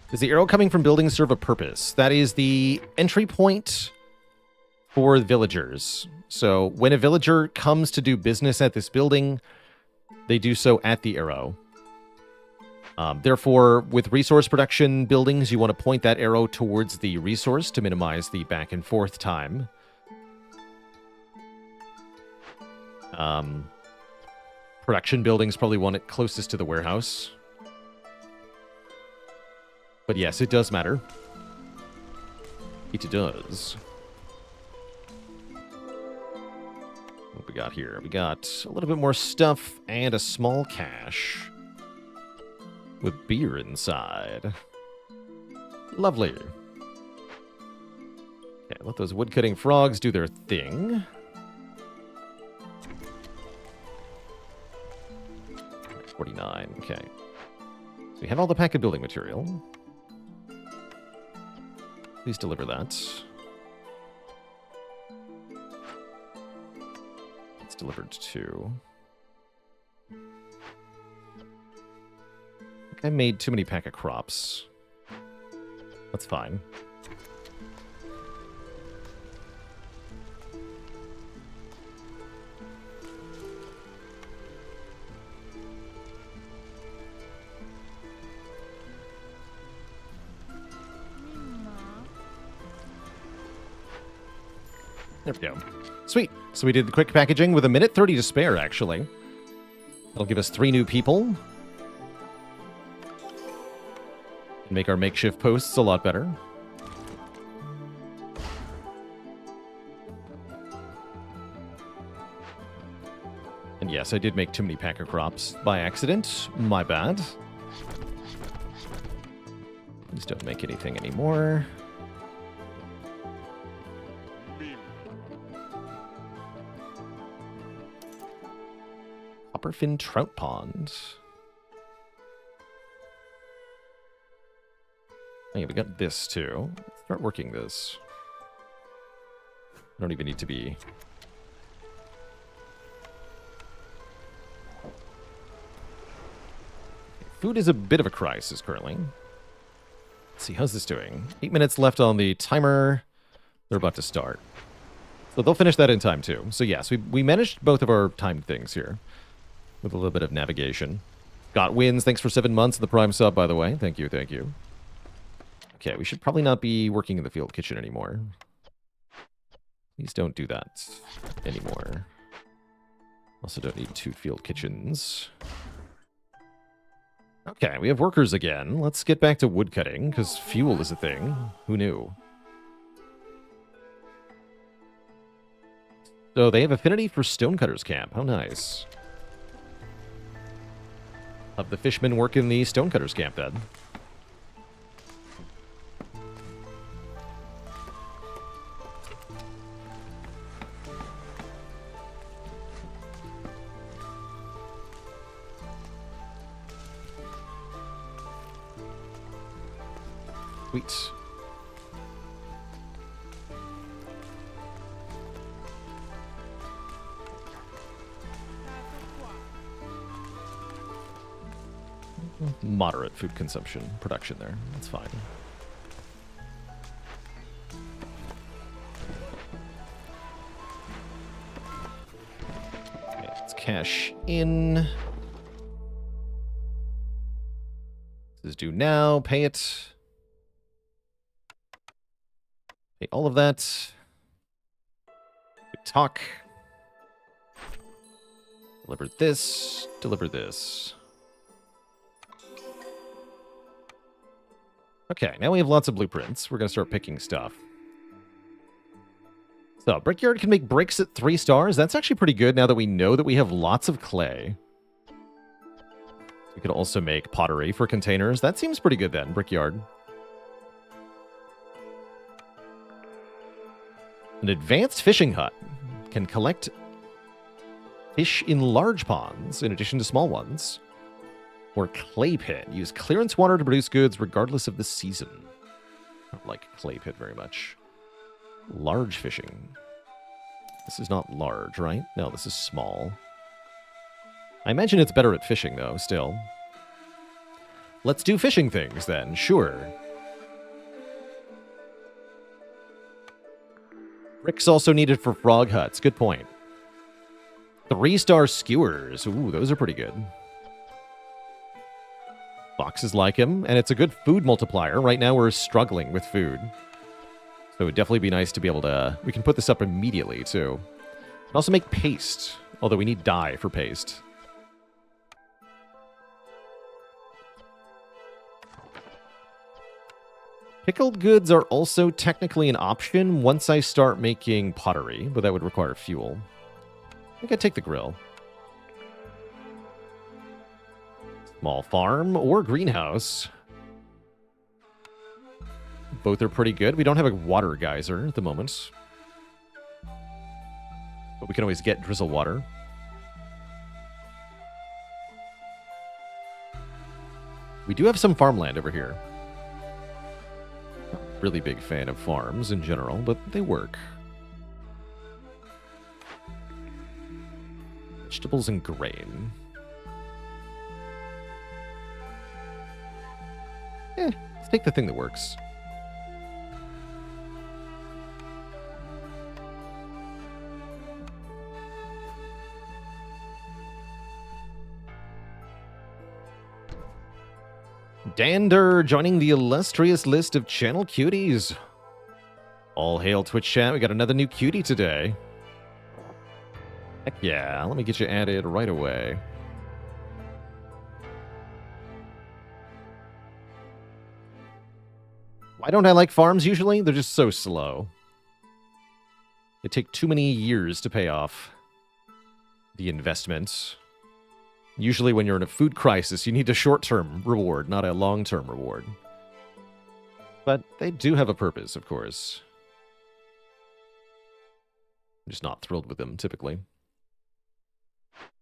Speaker 1: Does the arrow coming from buildings serve a purpose? That is the entry point for villagers. So when a villager comes to do business at this building, they do so at the arrow. Therefore, with resource production buildings, you want to point that arrow towards the resource to minimize the back and forth time. Production buildings probably want it closest to the warehouse. But yes, it does matter. It does. What we got here? We got a little bit more stuff and a small cache with beer inside. Lovely. Okay, let those woodcutting frogs do their thing. $49, okay. So we have all the packet building material. Please deliver that. It's delivered to... I think I made too many packet crops. That's fine. There we go. Sweet. So we did the quick packaging with 1:30 to spare, actually. That'll give us 3 new people. And make our makeshift posts a lot better. And yes, I did make too many packer crops by accident. My bad. Please don't make anything anymore. Copperfin Trout Pond. Oh, yeah, we got this too. Let's start working this. I don't even need to be... Food is a bit of a crisis currently. Let's see, how's this doing? 8 minutes left on the timer. They're about to start. So they'll finish that in time too. So yes, we managed both of our timed things here. With a little bit of navigation. Got wins. Thanks for 7 months of the Prime sub, by the way. Thank you, thank you. Okay, we should probably not be working in the field kitchen anymore. Please don't do that anymore. Also don't need 2 field kitchens. Okay, we have workers again. Let's get back to woodcutting, because fuel is a thing. Who knew? So they have affinity for Stonecutters Camp. How nice. Have the fishermen work in the Stonecutters Camp then. Sweet. Moderate food consumption, production there. That's fine. Okay, let's cash in. due now. Pay it. Pay all of that. We talk. Deliver this. Deliver this. Okay, now we have lots of blueprints. We're going to start picking stuff. So, Brickyard can make bricks at 3 stars. That's actually pretty good now that we know that we have lots of clay. We could also make pottery for containers. That seems pretty good then, Brickyard. An advanced fishing hut can collect fish in large ponds in addition to small ones. Or clay pit. Use clearance water to produce goods regardless of the season. I don't like clay pit very much. Large fishing. This is not large, right? No, this is small. I imagine it's better at fishing, though, still. Let's do fishing things, then. Sure. Bricks also needed for frog huts. Good point. 3-star skewers. Ooh, those are pretty good. Foxes like him, and it's a good food multiplier. Right now, we're struggling with food. So it would definitely be nice to be able to... We can put this up immediately, too. And also make paste, although we need dye for paste. Pickled goods are also technically an option once I start making pottery, but that would require fuel. I think I'd take the grill. Small farm or greenhouse. Both are pretty good. We don't have a water geyser at the moment. But we can always get drizzle water. We do have some farmland over here. Not a really big fan of farms in general, but they work. Vegetables and grain. Let's take the thing that works. Dander joining the illustrious list of channel cuties. All hail Twitch chat. We got another new cutie today. Heck yeah. Let me get you added right away. Why don't I like farms usually? They're just so slow. They take too many years to pay off the investment. Usually when you're in a food crisis, you need a short-term reward, not a long-term reward. But they do have a purpose, of course. I'm just not thrilled with them, typically.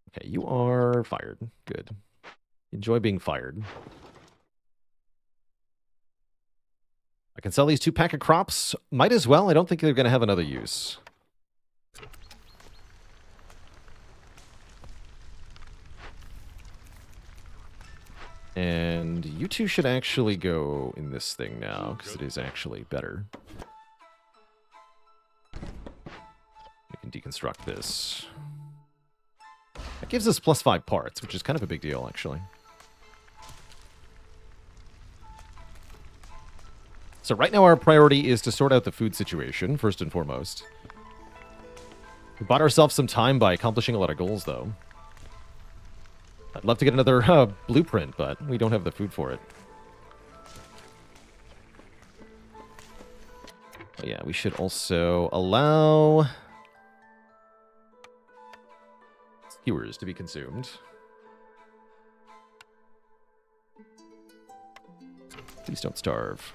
Speaker 1: Okay, you are fired. Good. Enjoy being fired. I can sell these 2 pack of crops. Might as well. I don't think they're going to have another use. And you two should actually go in this thing now, because it is actually better. We can deconstruct this. That gives us +5 parts, which is kind of a big deal, actually. So right now our priority is to sort out the food situation, first and foremost. We bought ourselves some time by accomplishing a lot of goals, though. I'd love to get another blueprint, but we don't have the food for it. But yeah, we should also allow skewers to be consumed. Please don't starve.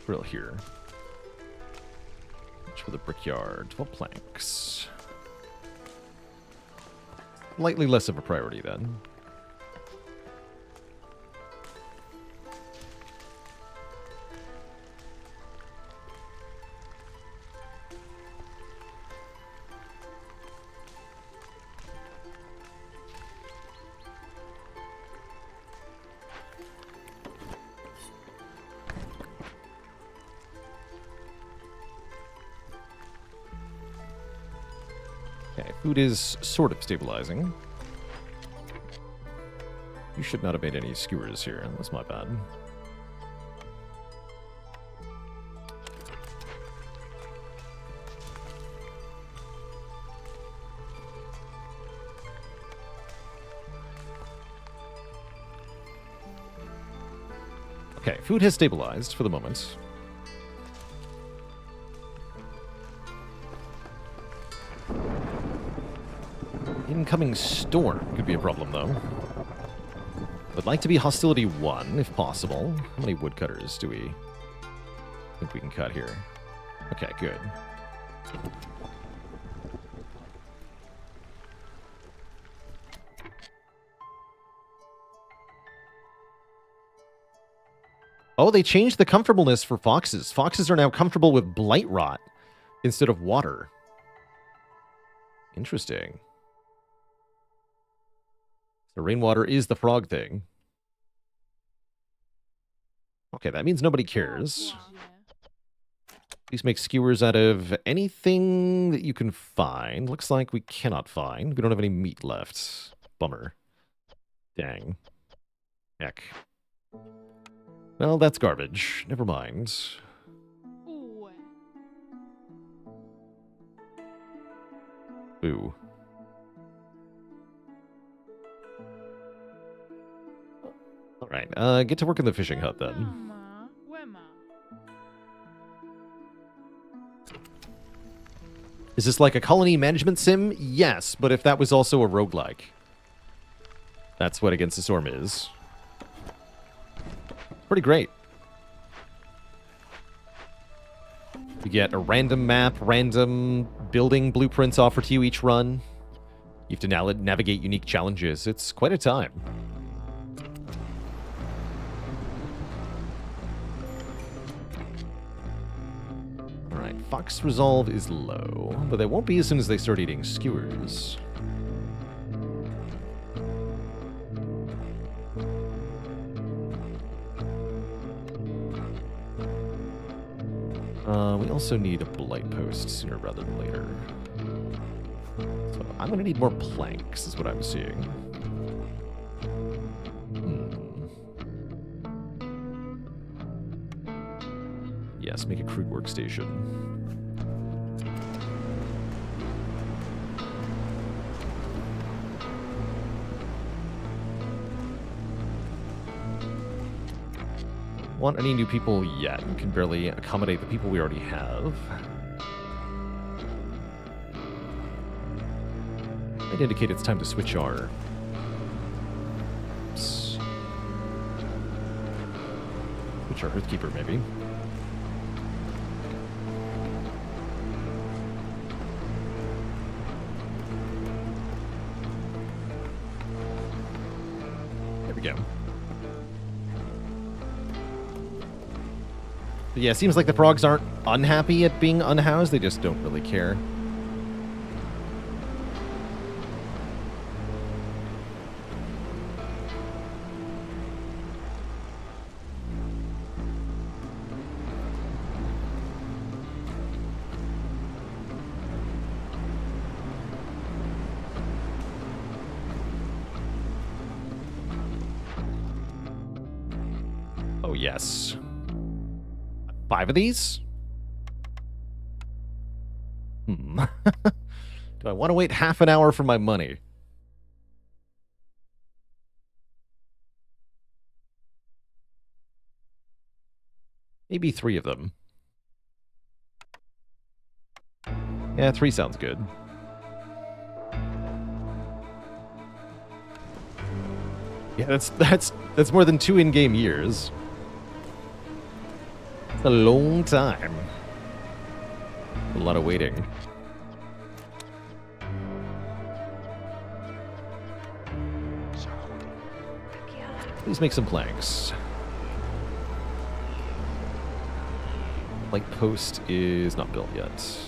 Speaker 1: drill here. Which for the brickyard. 12 planks. Slightly less of a priority then. Okay, food is sort of stabilizing. You should not have made any skewers here. That's my bad. Okay, food has stabilized for the moment. Incoming storm could be a problem, though. Would like to be hostility 1, if possible. How many woodcutters do we think we can cut here? Okay, good. Oh, they changed the comfortableness for foxes. Foxes are now comfortable with blight rot instead of water. Interesting. The rainwater is the frog thing. Okay, that means nobody cares. Please make skewers out of anything that you can find. Looks like we cannot find. We don't have any meat left. Bummer. Dang. Heck. Well, that's garbage. Never mind. Ooh. Alright, get to work in the fishing hut then. Is this like a colony management sim? Yes, but if that was also a roguelike. That's what Against the Storm is. Pretty great. You get a random map, random building blueprints offered to you each run. You have to now navigate unique challenges. It's quite a time. Alright, Fox Resolve is low, but they won't be as soon as they start eating skewers. We also need a blight post sooner rather than later. So I'm going to need more planks, is what I'm seeing. Yes, make a crude workstation. Want any new people yet? We can barely accommodate the people we already have. Might indicate it's time to switch our... Switch our Hearthkeeper, maybe. There we go. But yeah, it seems like the frogs aren't unhappy at being unhoused. They just don't really care. Oh, yes. 5 of these? Do I want to wait half an hour for my money? Maybe 3 of them. Yeah, 3 sounds good. Yeah, that's more than 2 in-game years. It's a long time. A lot of waiting. Please make some planks. Light post is not built yet.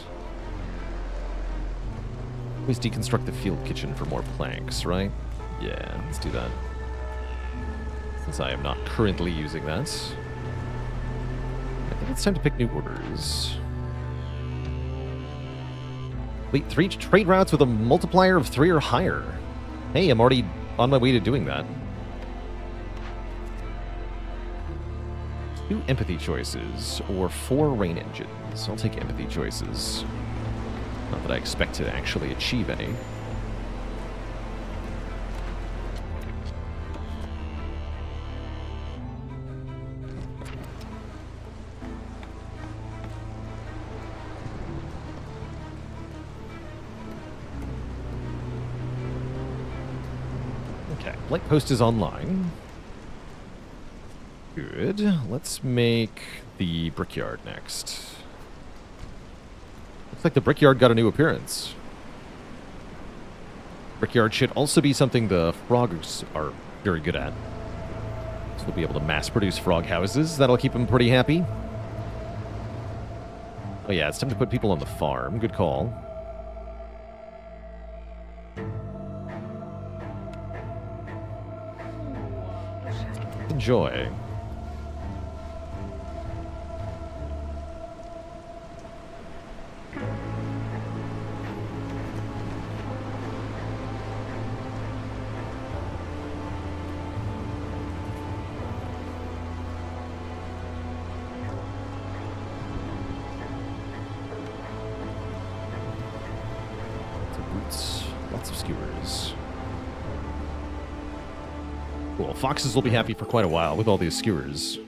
Speaker 1: Please deconstruct the field kitchen for more planks, right? Yeah, let's do that. Since I am not currently using that. I think it's time to pick new orders. Wait, 3 trade routes with a multiplier of 3 or higher. Hey, I'm already on my way to doing that. 2 empathy choices or 4 rain engines. I'll take empathy choices. Not that I expect to actually achieve any. Okay, light post is online. Good. Let's make the brickyard next. Looks like the brickyard got a new appearance. Brickyard should also be something the frogs are very good at. So we'll be able to mass produce frog houses. That'll keep them pretty happy. Oh yeah, it's time to put people on the farm. Good call. Enjoy. Lots of skewers. Cool. Foxes will be happy for quite a while with all these skewers.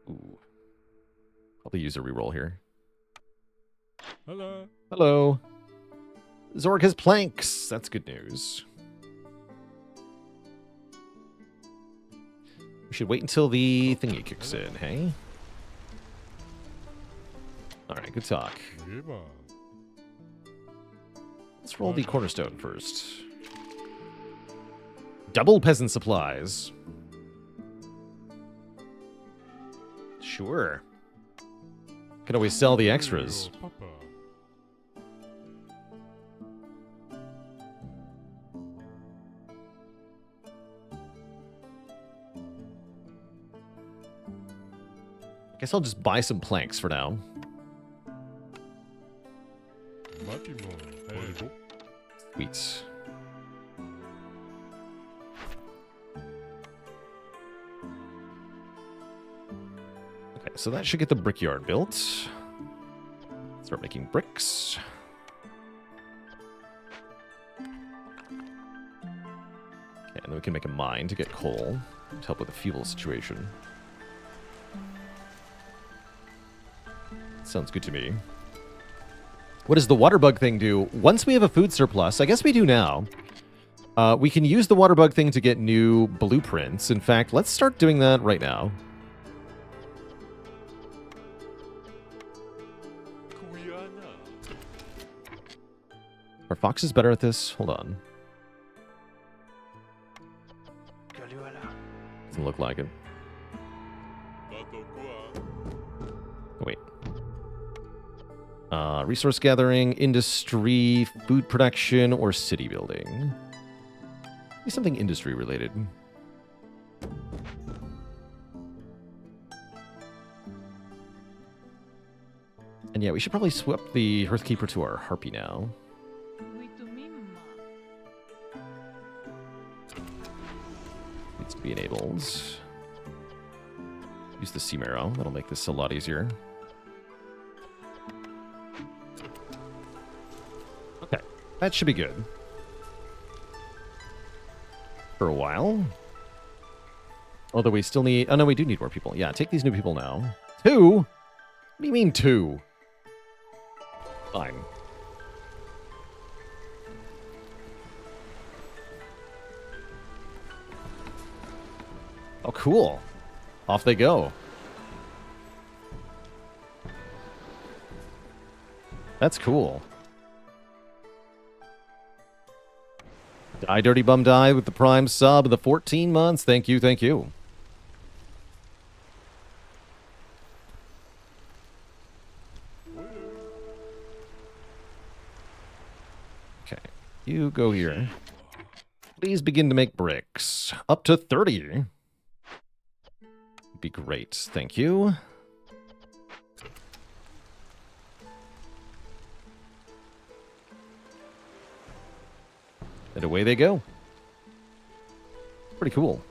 Speaker 1: Ooh. Probably use a reroll here.
Speaker 2: Hello.
Speaker 1: Hello. Zorg has planks. That's good news. We should wait until the thingy kicks in, hey? Alright, good talk. Let's roll the cornerstone first. Double peasant supplies. Sure. Can always sell the extras. Guess I'll just buy some planks for now. Sweet. Okay, so that should get the brickyard built. Start making bricks. Okay, and then we can make a mine to get coal to help with the fuel situation. Sounds good to me. What does the water bug thing do? Once we have a food surplus, I guess we do now, we can use the water bug thing to get new blueprints. In fact, let's start doing that right now. Are foxes better at this? Hold on. Doesn't look like it. Wait. Resource gathering, industry, food production, or city building. Maybe something industry related. And yeah, we should probably swap the Hearthkeeper to our Harpy now. Needs to be enabled. Use the Sea Marrow. That'll make this a lot easier. Okay, that should be good. For a while. Although we still need... Oh, no, we do need more people. Yeah, take these new people now. 2? What do you mean 2? Fine. Oh, cool. Off they go. That's cool. Die Dirty Bum Die with the Prime sub of the 14 months. Thank you, thank you. Okay, you go here. Please begin to make bricks. Up to 30. Be great, thank you. And away they go. Pretty cool.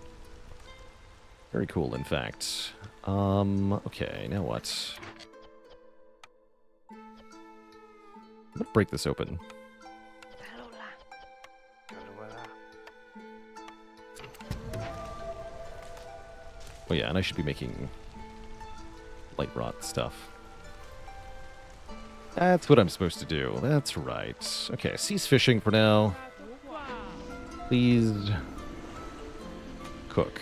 Speaker 1: Very cool, in fact. Okay, now what? I'm gonna break this open. Oh yeah, and I should be making light rot stuff. That's what I'm supposed to do. That's right. Okay, cease fishing for now. Please cook.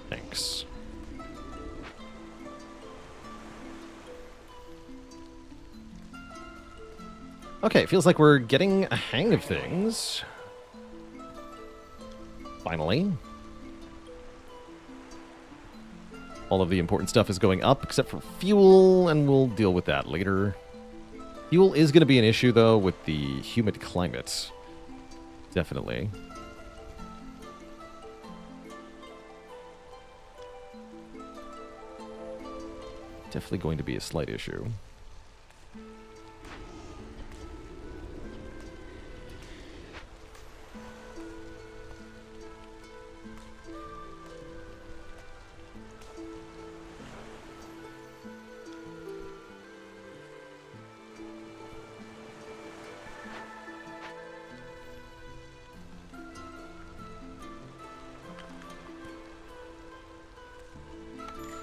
Speaker 1: Thanks. Okay, feels like we're getting a hang of things. Finally. All of the important stuff is going up, except for fuel, and we'll deal with that later. Fuel is going to be an issue, though, with the humid climate. Definitely. Definitely going to be a slight issue.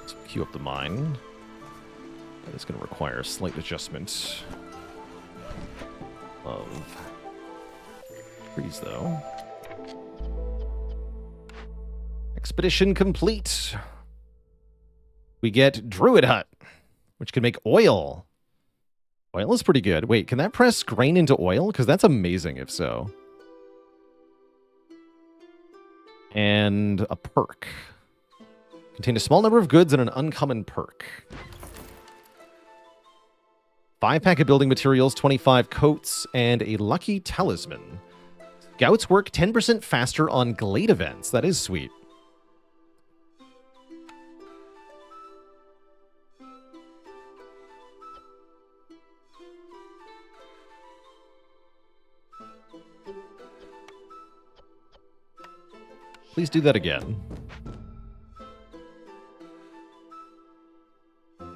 Speaker 1: Let's queue up the mine. That is going to require a slight adjustment of trees, though. Expedition complete. We get Druid Hut, which can make oil. Oil is pretty good. Wait, can that press grain into oil? Because that's amazing if so. And a perk. Contain a small number of goods and an uncommon perk. 5-pack of building materials, 25 coats, and a lucky talisman. Scouts work 10% faster on Glade events. That is sweet. Please do that again.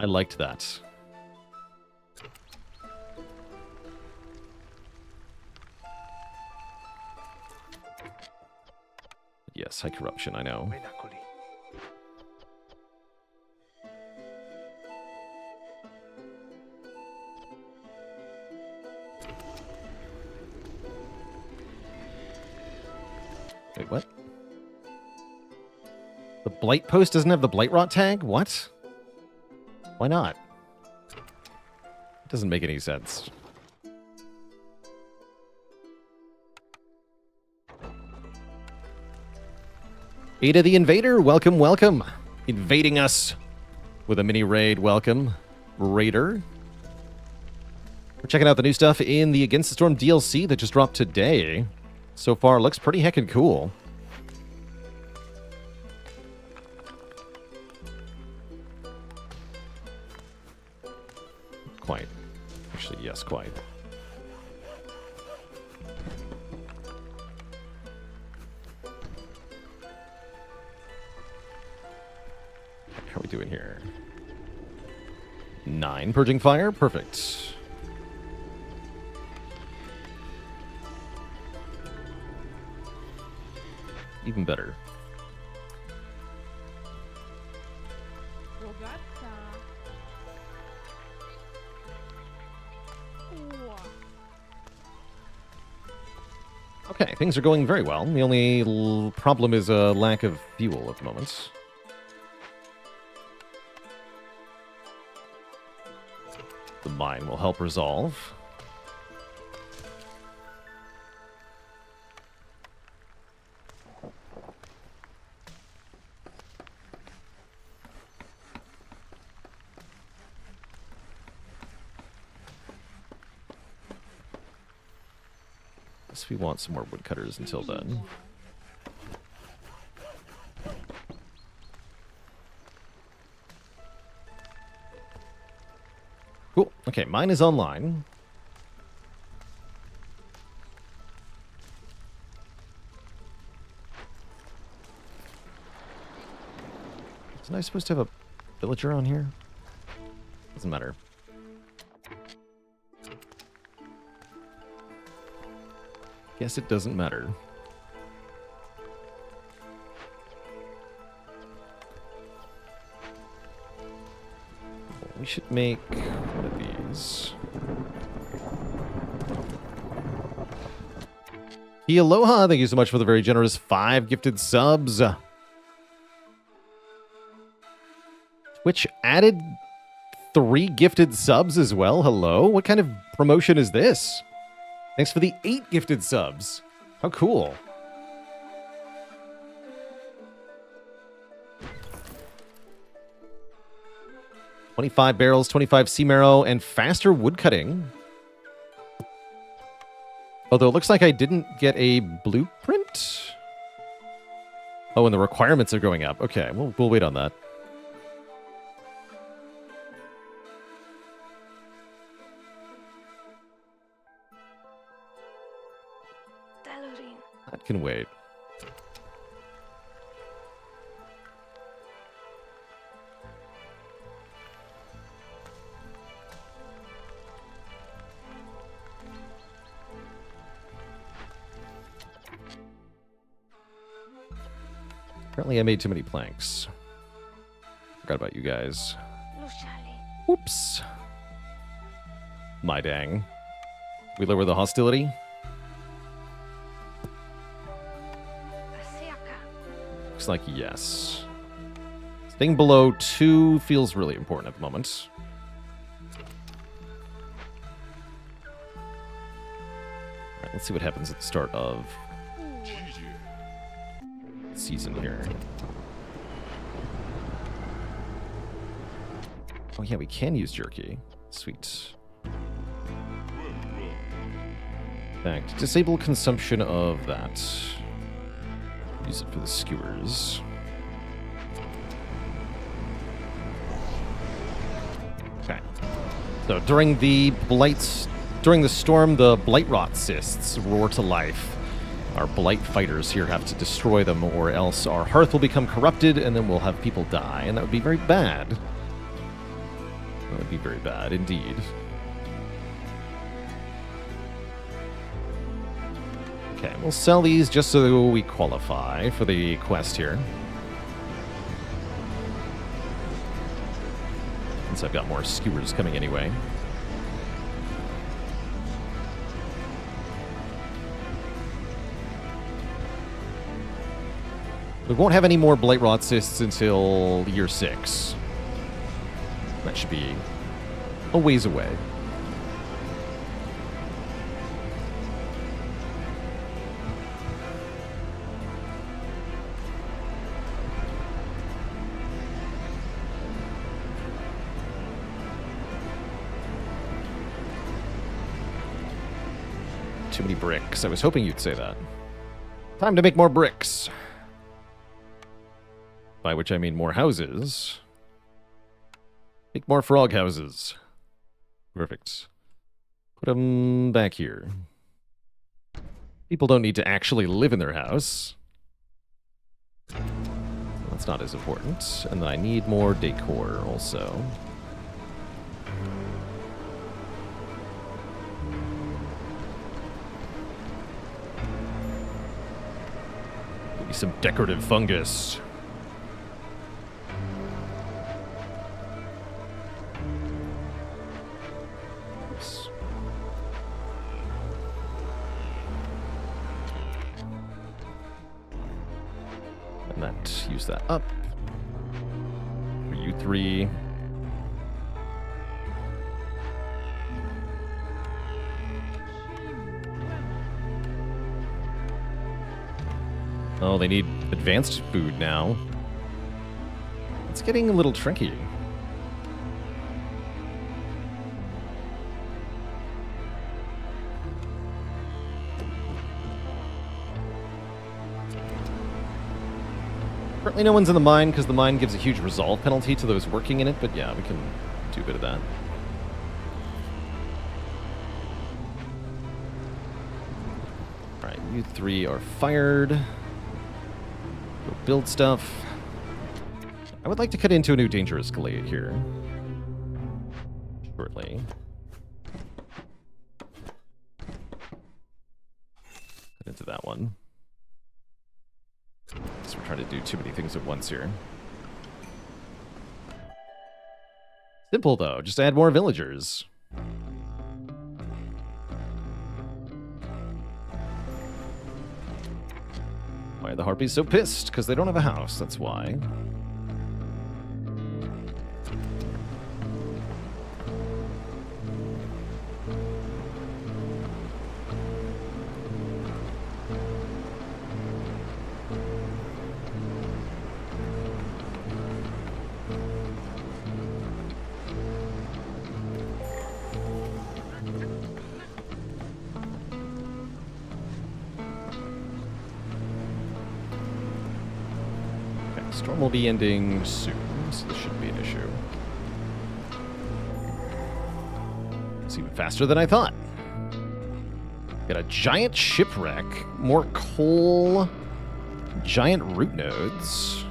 Speaker 1: I liked that. Yes, high corruption, I know. Wait, what? The Blight Post doesn't have the Blight Rot tag? What? Why not? It doesn't make any sense. Ada the Invader, welcome, welcome. Invading us with a mini raid, welcome. Raider. We're checking out the new stuff in the Against the Storm DLC that just dropped today. So far, looks pretty heckin' cool. Quite. Actually, yes, quite. How are we doing here? 9 Purging Fire, perfect. Even better. Okay, things are going very well. The only problem is a lack of fuel at the moment. mine will help resolve. Guess we want some more woodcutters until then. Cool. Okay, mine is online. Isn't I supposed to have a villager on here? Doesn't matter. Guess it doesn't matter. We should make one of these. Aloha, thank you so much for the very generous 5 gifted subs. Twitch added 3 gifted subs as well. Hello, what kind of promotion is this? Thanks for the 8 gifted subs. How cool. $25 barrels, 25 sea marrow, and faster woodcutting. Although it looks like I didn't get a blueprint. Oh, and the requirements are going up. Okay, we'll wait on that. That can wait. Apparently I made too many planks. Forgot about you guys. Whoops. My dang. We lower the hostility? Looks like yes. Staying below 2 feels really important at the moment. Alright, let's see what happens at the start of season here. Oh yeah, we can use jerky. Sweet. In fact, disable consumption of that. Use it for the skewers. Okay. So during the storm, the blight rot cysts roar to life. Our blight fighters here have to destroy them, or else our hearth will become corrupted, and then we'll have people die, and that would be very bad. That would be very bad indeed. Okay, we'll sell these just so we qualify for the quest here. Since I've got more skewers coming anyway. We won't have any more blight rot cysts until year 6. That should be a ways away. Too many bricks. I was hoping you'd say that. Time to make more bricks. By which I mean more houses. Make more frog houses. Perfect. Put them back here. People don't need to actually live in their house. That's not as important. And I need more decor also. Maybe some decorative fungus. Use that up. For you 3. Oh, they need advanced food now. It's getting a little tricky. Currently no one's in the mine because the mine gives a huge resolve penalty to those working in it, but yeah, we can do a bit of that. Alright, you three are fired. Go build stuff. I would like to cut into a new danger escalate here. Shortly. Cut into that one. So we're trying to do too many things at once here. Simple, though. Just add more villagers. Why are the Harpies so pissed? Because they don't have a house, that's why. Storm will be ending soon, so this shouldn't be an issue. It's even faster than I thought. Got a giant shipwreck, more coal, giant root nodes.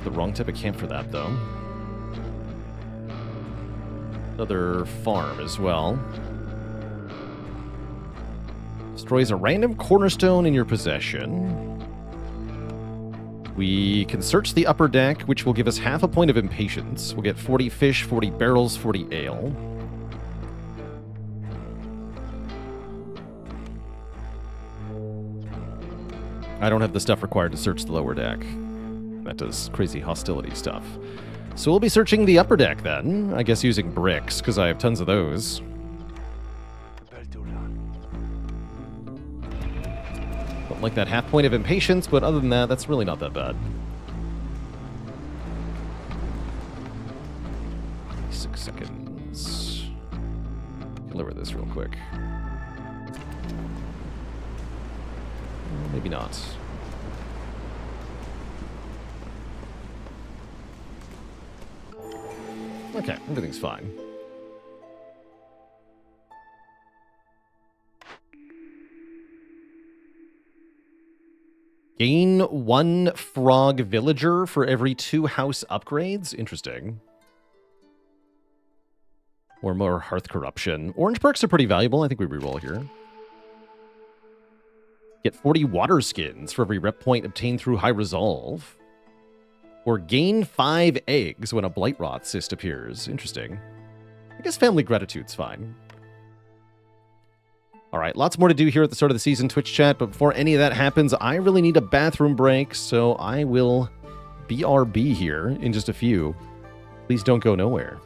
Speaker 1: The wrong type of camp for that, though. Another farm as well. Destroys a random cornerstone in your possession. We can search the upper deck, which will give us half a point of impatience. We'll get 40 fish, 40 barrels, 40 ale. I don't have the stuff required to search the lower deck. That does crazy hostility stuff. So we'll be searching the upper deck then. I guess using bricks, because I have tons of those. Don't like that half point of impatience, but other than that, that's really not that bad. 6 seconds. Lower this real quick. Maybe not. Okay, everything's fine. Gain 1 frog villager for every 2 house upgrades? Interesting. Or more hearth corruption. Orange perks are pretty valuable. I think we reroll here. Get 40 water skins for every rep point obtained through high resolve. Or gain 5 eggs when a blight rot cyst appears. Interesting. I guess family gratitude's fine. All right, lots more to do here at the start of the season, Twitch chat, but before any of that happens, I really need a bathroom break, so I will BRB here in just a few. Please don't go nowhere.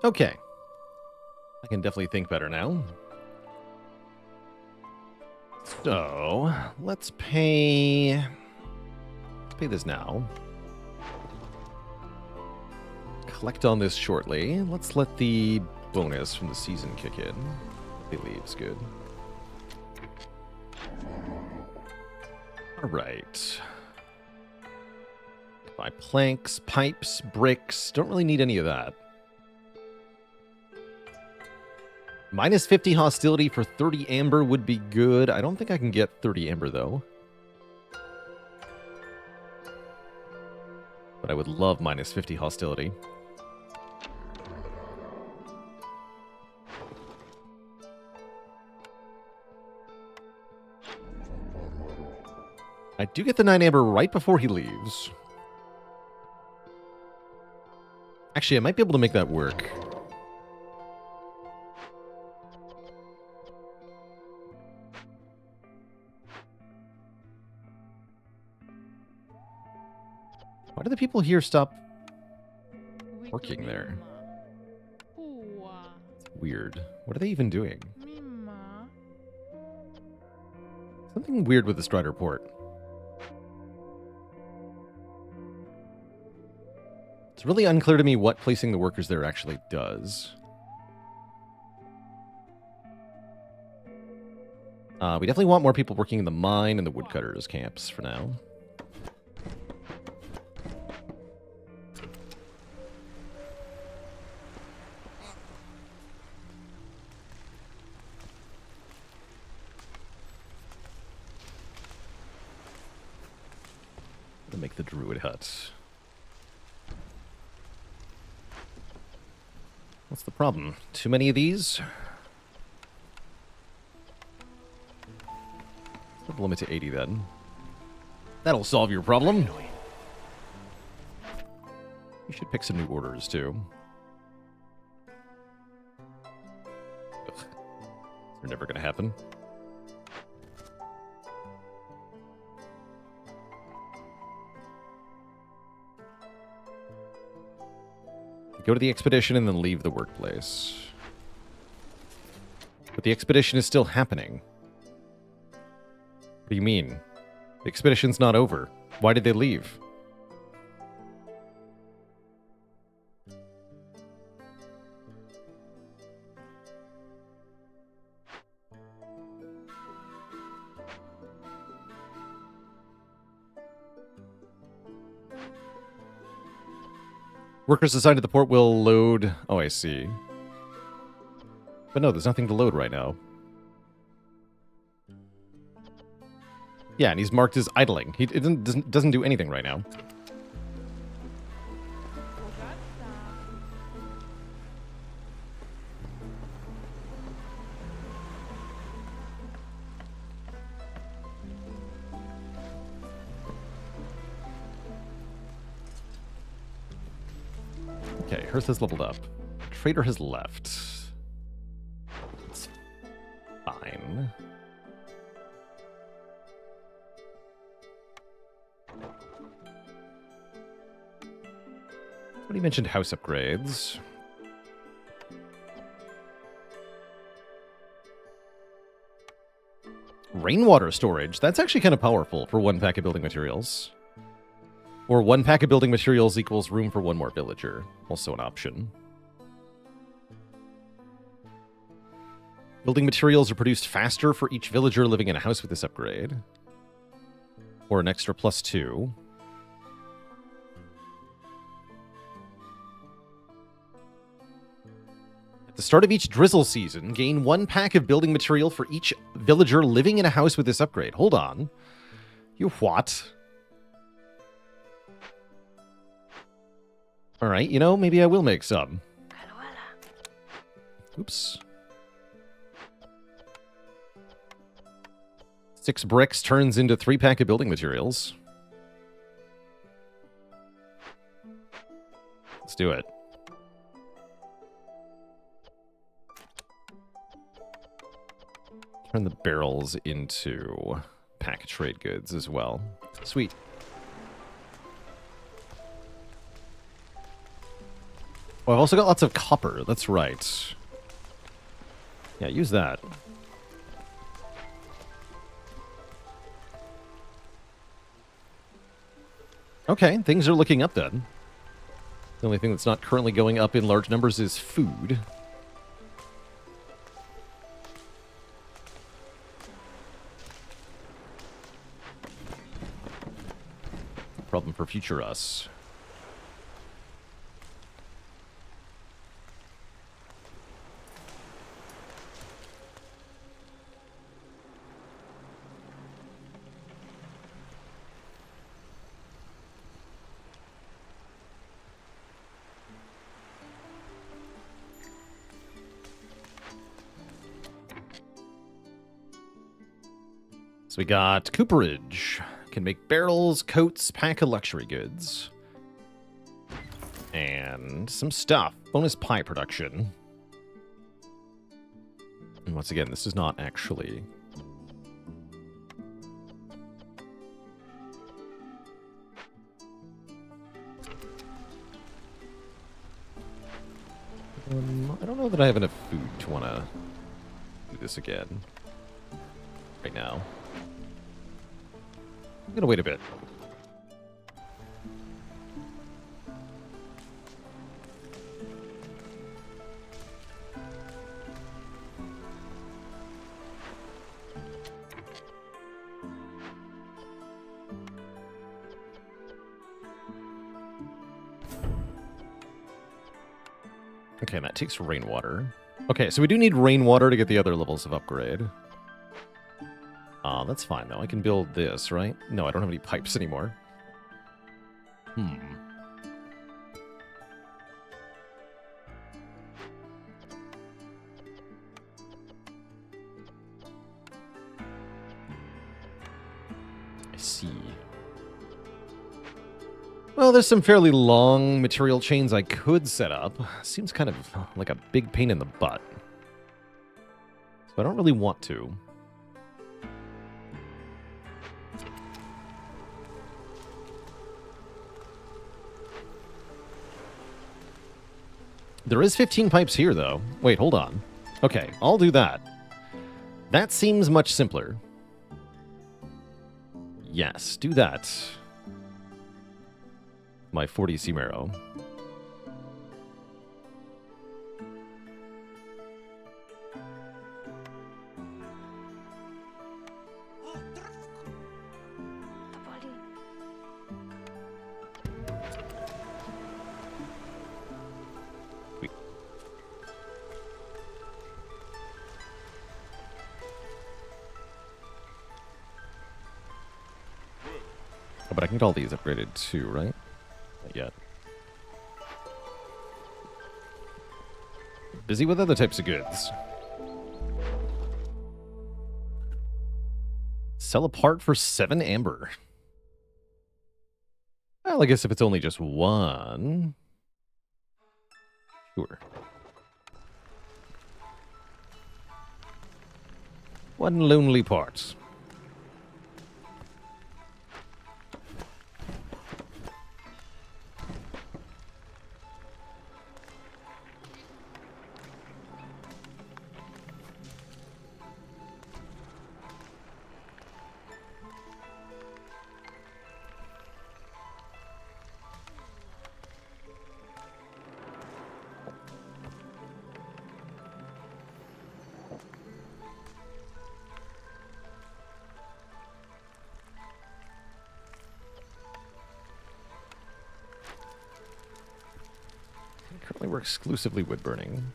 Speaker 1: Okay. I can definitely think better now. So, let's pay this now. Collect on this shortly. Let's let the bonus from the season kick in. He leaves, good. All right. Buy planks, pipes, bricks. Don't really need any of that. Minus 50 hostility for 30 amber would be good. I don't think I can get 30 amber, though. But I would love minus 50 hostility. I do get the 9 amber right before he leaves. Actually, I might be able to make that work. Why do the people here stop working there? It's weird. What are they even doing? Something weird with the Strider port. It's really unclear to me what placing the workers there actually does. We definitely want more people working in the mine and the woodcutters camps for now. To make the druid hut. What's the problem? Too many of these? Let's limit to 80 then. That'll solve your problem. You should pick some new orders too. Ugh. They're never gonna happen. Go to the expedition and then leave the workplace. But the expedition is still happening. What do you mean? The expedition's not over. Why did they leave? Workers assigned to the port will load... Oh, I see. But no, there's nothing to load right now. Yeah, and he's marked as idling. He doesn't do anything right now. Okay, Hearth has leveled up. Trader has left. It's fine. Somebody mentioned house upgrades. Rainwater storage. That's actually kind of powerful for one pack of building materials. Or one pack of building materials equals room for one more villager. Also an option. Building materials are produced faster for each villager living in a house with this upgrade. Or an extra +2. At the start of each drizzle season, gain one pack of building material for each villager living in a house with this upgrade. Hold on. You what? Alright, you know, maybe I will make some. Oops. 6 bricks turns into 3 pack of building materials. Let's do it. Turn the barrels into pack trade goods as well. Sweet. Oh, I've also got lots of copper. That's right. Yeah, use that. Okay, things are looking up then. The only thing that's not currently going up in large numbers is food. Problem for future us. So we got cooperage. Can make barrels, coats, pack of luxury goods. And some stuff. Bonus pie production. And once again, this is not actually... I don't know that I have enough food to want to do this again. Right now. I'm gonna wait a bit. Okay, and that takes rainwater. Okay, so we do need rainwater to get the other levels of upgrade. That's fine, though. I can build this, right? No, I don't have any pipes anymore. I see. Well, there's some fairly long material chains I could set up. Seems kind of like a big pain in the butt. So I don't really want to. There is 15 pipes here, though. Wait, hold on. Okay, I'll do that. That seems much simpler. Yes, do that. My 40 Cimero. Oh, but I can get all these upgraded too, right? Not yet. Busy with other types of goods. Sell a part for 7 amber. Well, I guess if it's only just one... Sure. One lonely part. Currently we're exclusively wood burning.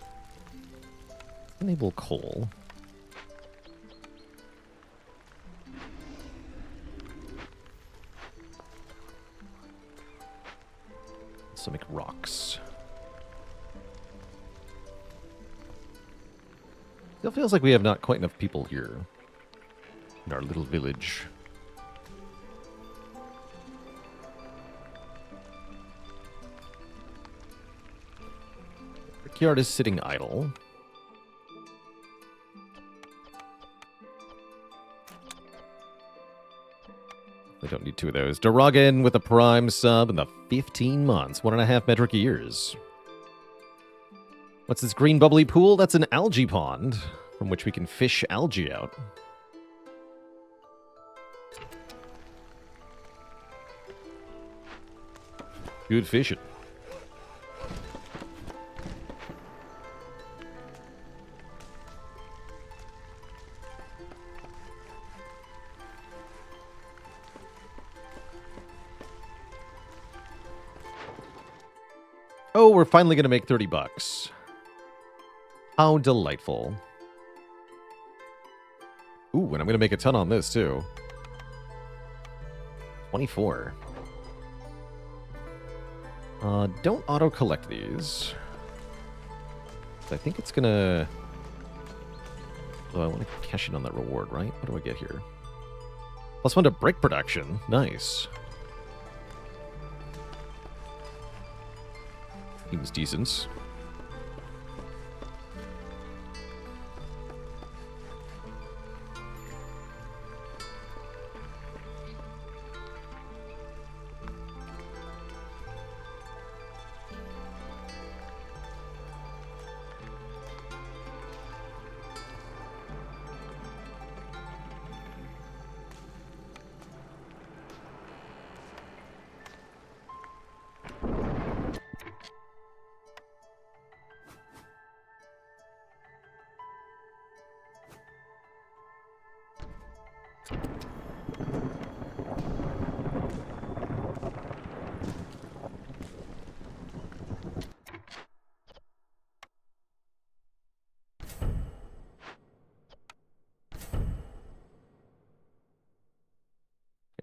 Speaker 1: Enable coal. So make rocks. Still feels like we have not quite enough people here in our little village. Brickyard is sitting idle. We don't need 2 of those. Daragan with a prime sub in the 15 months. 1.5 metric years. What's this green bubbly pool? That's an algae pond from which we can fish algae out. Good fishing. Oh, we're finally going to make 30 bucks. How delightful. Ooh, and I'm going to make a ton on this, too. 24. Don't auto-collect these. I think it's going to... Oh, I want to cash in on that reward, right? What do I get here? +1 to brick production. Nice. Seems decent.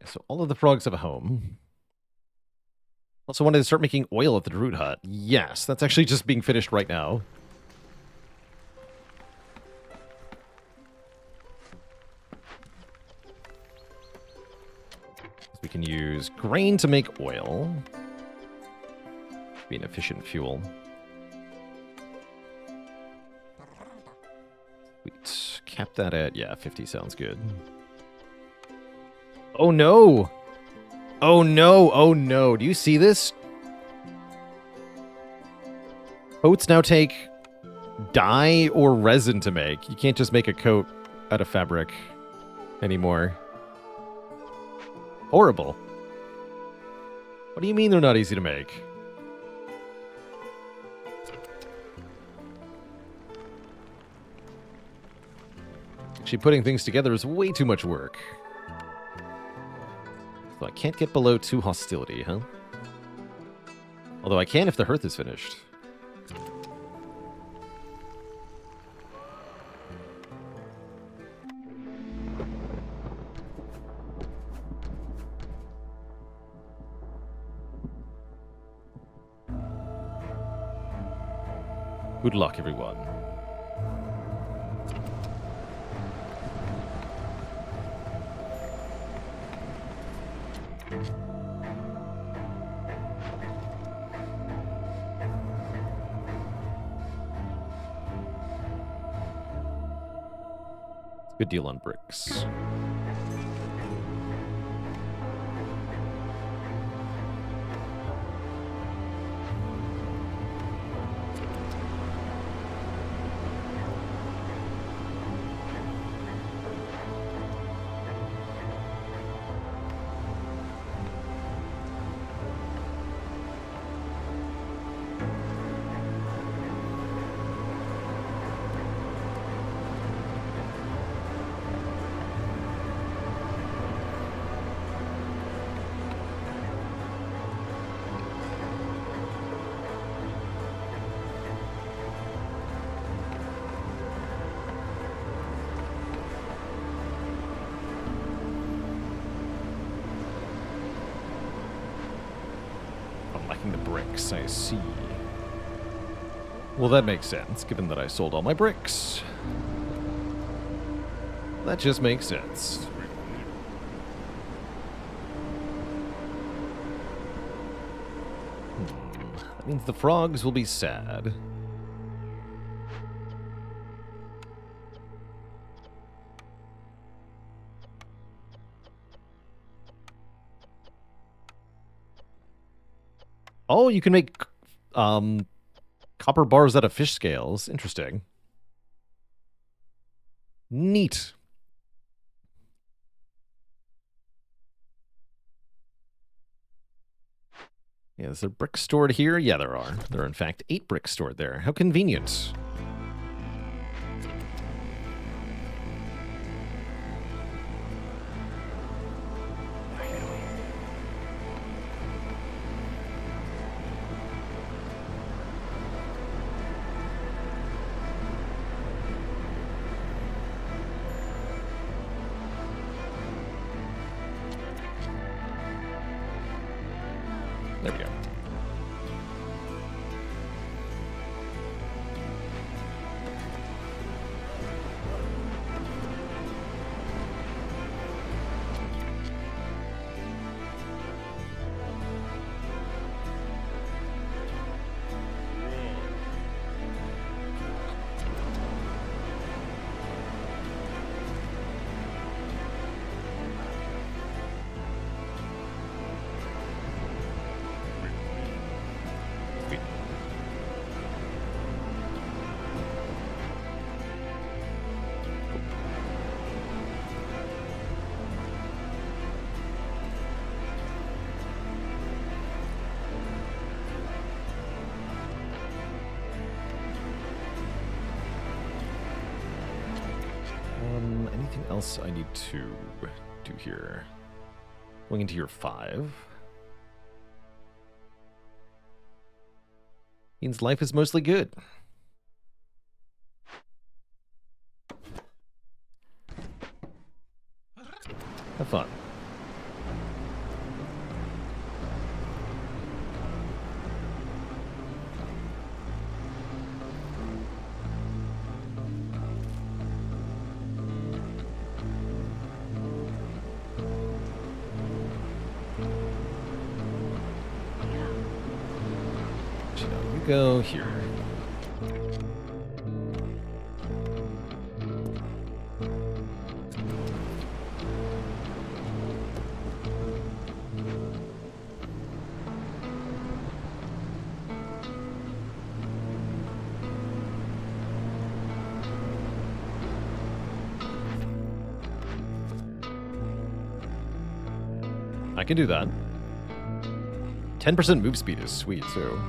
Speaker 1: So all of the frogs have a home. Also wanted to start making oil at the Druid Hut. Yes, that's actually just being finished right now. We can use grain to make oil. Be an efficient fuel. Sweet. Cap that at, yeah, 50 sounds good. Oh no! Oh no! Oh no! Do you see this? Coats now take dye or resin to make. You can't just make a coat out of fabric anymore. Horrible. What do you mean they're not easy to make? Actually, putting things together is way too much work. So I can't get below 2 hostility, huh? Although I can if the hearth is finished. Good luck, everyone. Good deal on bricks. I see. Well, that makes sense, given that I sold all my bricks. That just makes sense. That means the frogs will be sad. Oh, you can make Copper bars out of fish scales. Interesting. Neat. Yeah, is there bricks stored here? Yeah, there are. There are, in fact, 8 bricks stored there. How convenient. There we go. Anything else I need to do here? Going into year 5. Means life is mostly good. Have fun. Go here. I can do that. 10% move speed is sweet, too.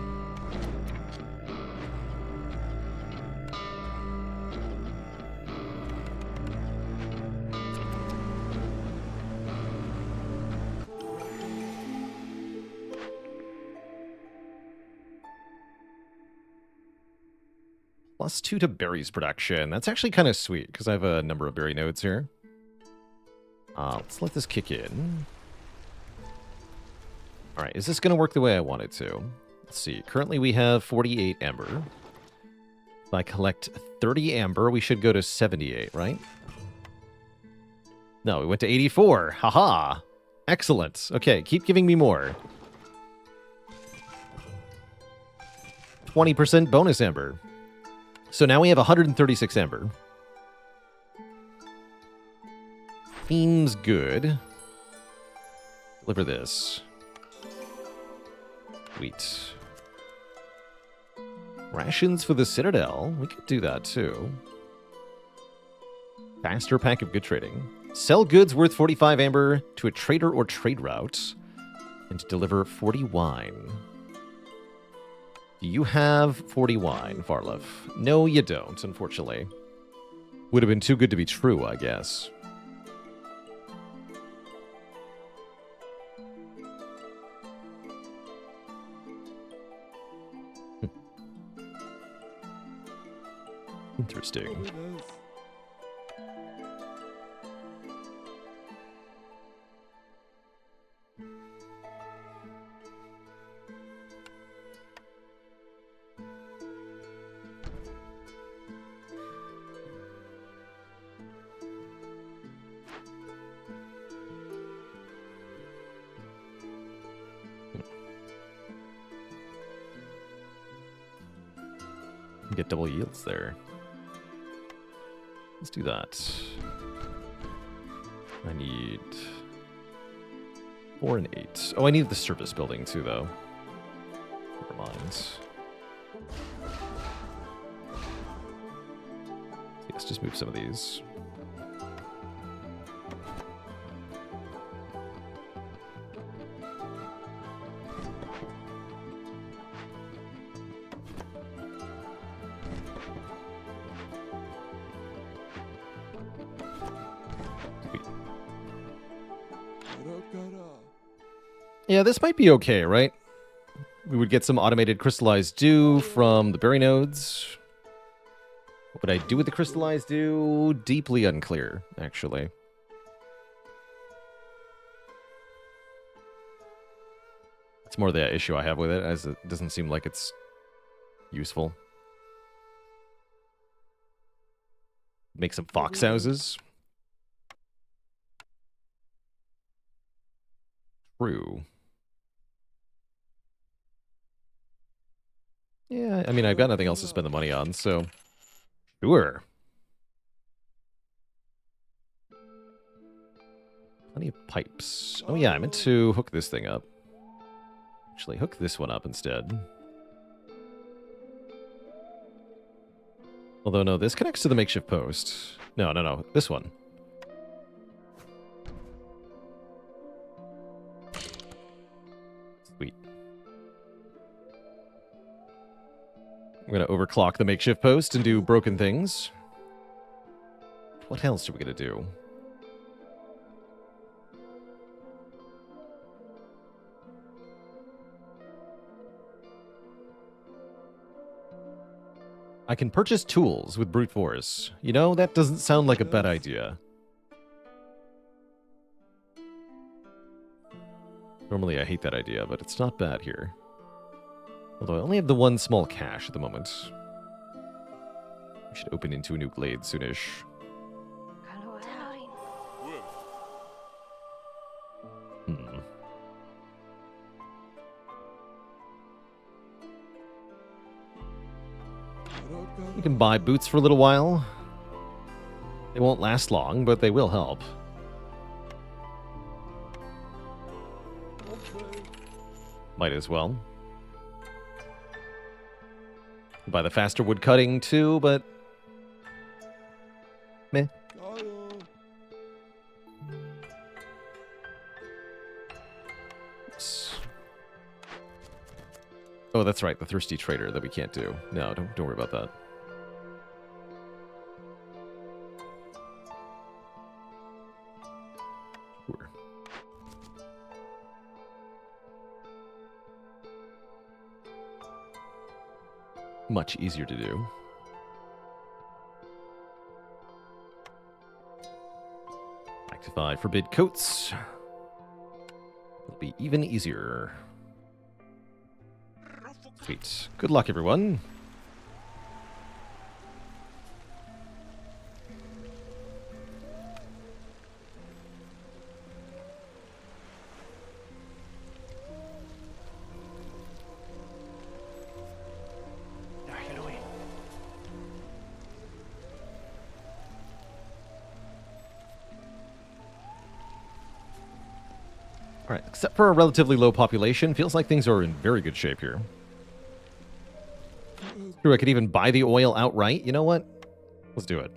Speaker 1: +2 to berries production. That's actually kind of sweet, because I have a number of berry nodes here. Let's let this kick in. Alright, is this going to work the way I want it to? Let's see. Currently we have 48 amber. If I collect 30 amber, we should go to 78, right? No, we went to 84. Haha! Excellent. Okay, keep giving me more. 20% bonus amber. So now we have 136 amber. Seems good. Deliver this. Sweet. Rations for the Citadel. We could do that too. Faster pack of good trading. Sell goods worth 45 amber to a trader or trade route. And deliver 40 wine. Do you have 40 wine, Varlov? No, you don't, unfortunately. Would have been too good to be true, I guess. Interesting. Get double yields there. Let's do that. I need 4 and 8. Oh, I need the service building too, though. Never mind. Let's just move some of these. Yeah, this might be okay, right? We would get some automated crystallized dew from the berry nodes. What would I do with the crystallized dew? Deeply unclear, actually. It's more the issue I have with it, as it doesn't seem like it's useful. Make some fox houses. True. Yeah, I mean, I've got nothing else to spend the money on, so... Sure. Plenty of pipes. Oh yeah, I meant to hook this thing up. Actually, hook this one up instead. Although, no, this connects to the makeshift post. No, this one. Sweet. I'm going to overclock the makeshift post and do broken things. What else are we going to do? I can purchase tools with brute force. You know, that doesn't sound like a bad idea. Normally I hate that idea, but it's not bad here. Although I only have the one small cache at the moment. We should open into a new glade soonish. You can buy boots for a little while. They won't last long, but they will help. Might as well. Buy the faster wood cutting too, but... meh. Oops. Oh, that's right, the thirsty trader that we can't do. No, don't worry about that. Sure. Much easier to do. Actify forbid coats. It'll be even easier. Sweet. Good luck, everyone. Alright, except for a relatively low population, feels like things are in very good shape here. True, I could even buy the oil outright. You know what? Let's do it.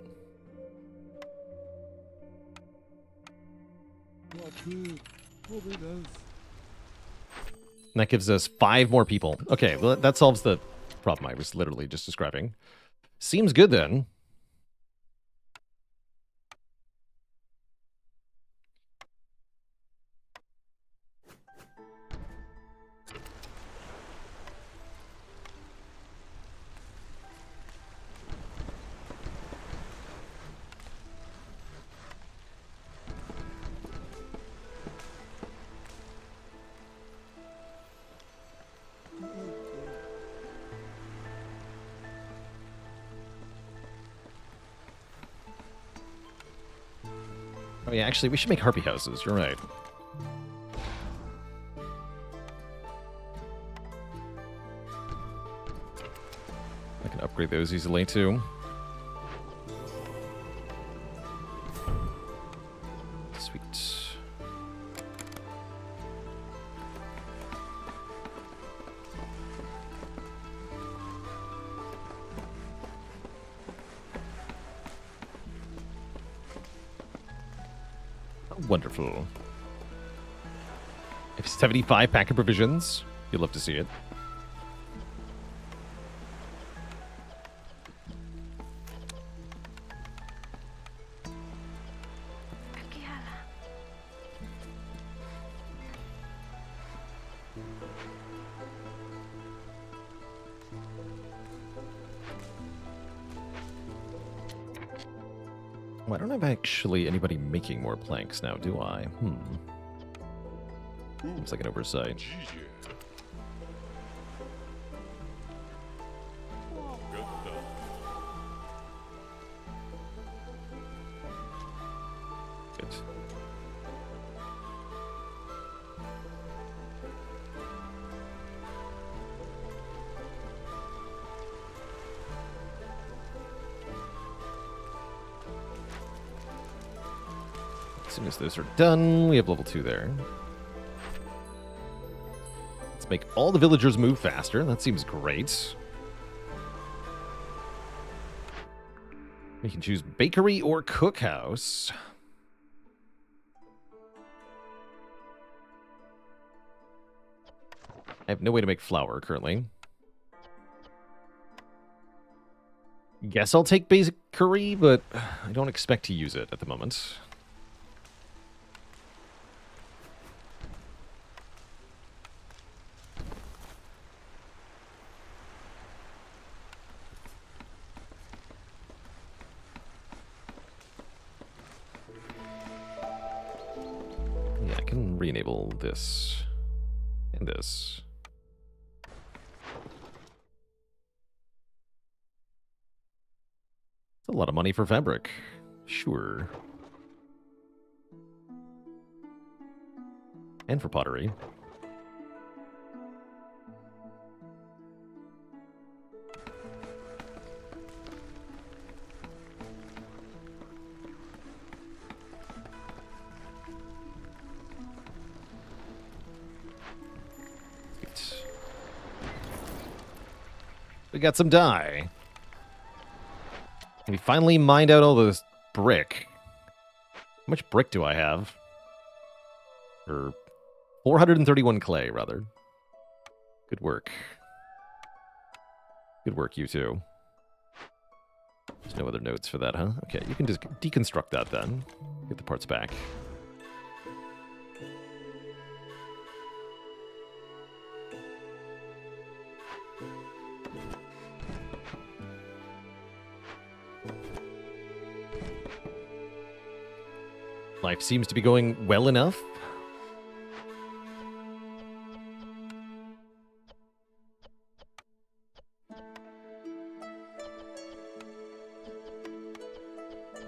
Speaker 1: And that gives us 5 more people. Okay, well, that solves the problem I was literally just describing. Seems good then. Oh yeah, actually, we should make harpy houses. You're right. I can upgrade those easily, too. Sweet. Wonderful. If 75 pack of provisions, you'll love to see it. Well, I don't have actually anybody making more planks now, do I? Seems like an oversight. Good. As soon as those are done, we have level 2 there. Let's make all the villagers move faster. That seems great. We can choose bakery or cookhouse. I have no way to make flour currently. Guess I'll take bakery, but I don't expect to use it at the moment. Yeah, I can re-enable this and this. It's a lot of money for fabric. Sure. And for pottery. We got some dye. And we finally mined out all this brick. How much brick do I have? Or 431 clay, rather. Good work. Good work, you two. There's no other notes for that, huh? Okay, you can just deconstruct that then. Get the parts back. Life seems to be going well enough.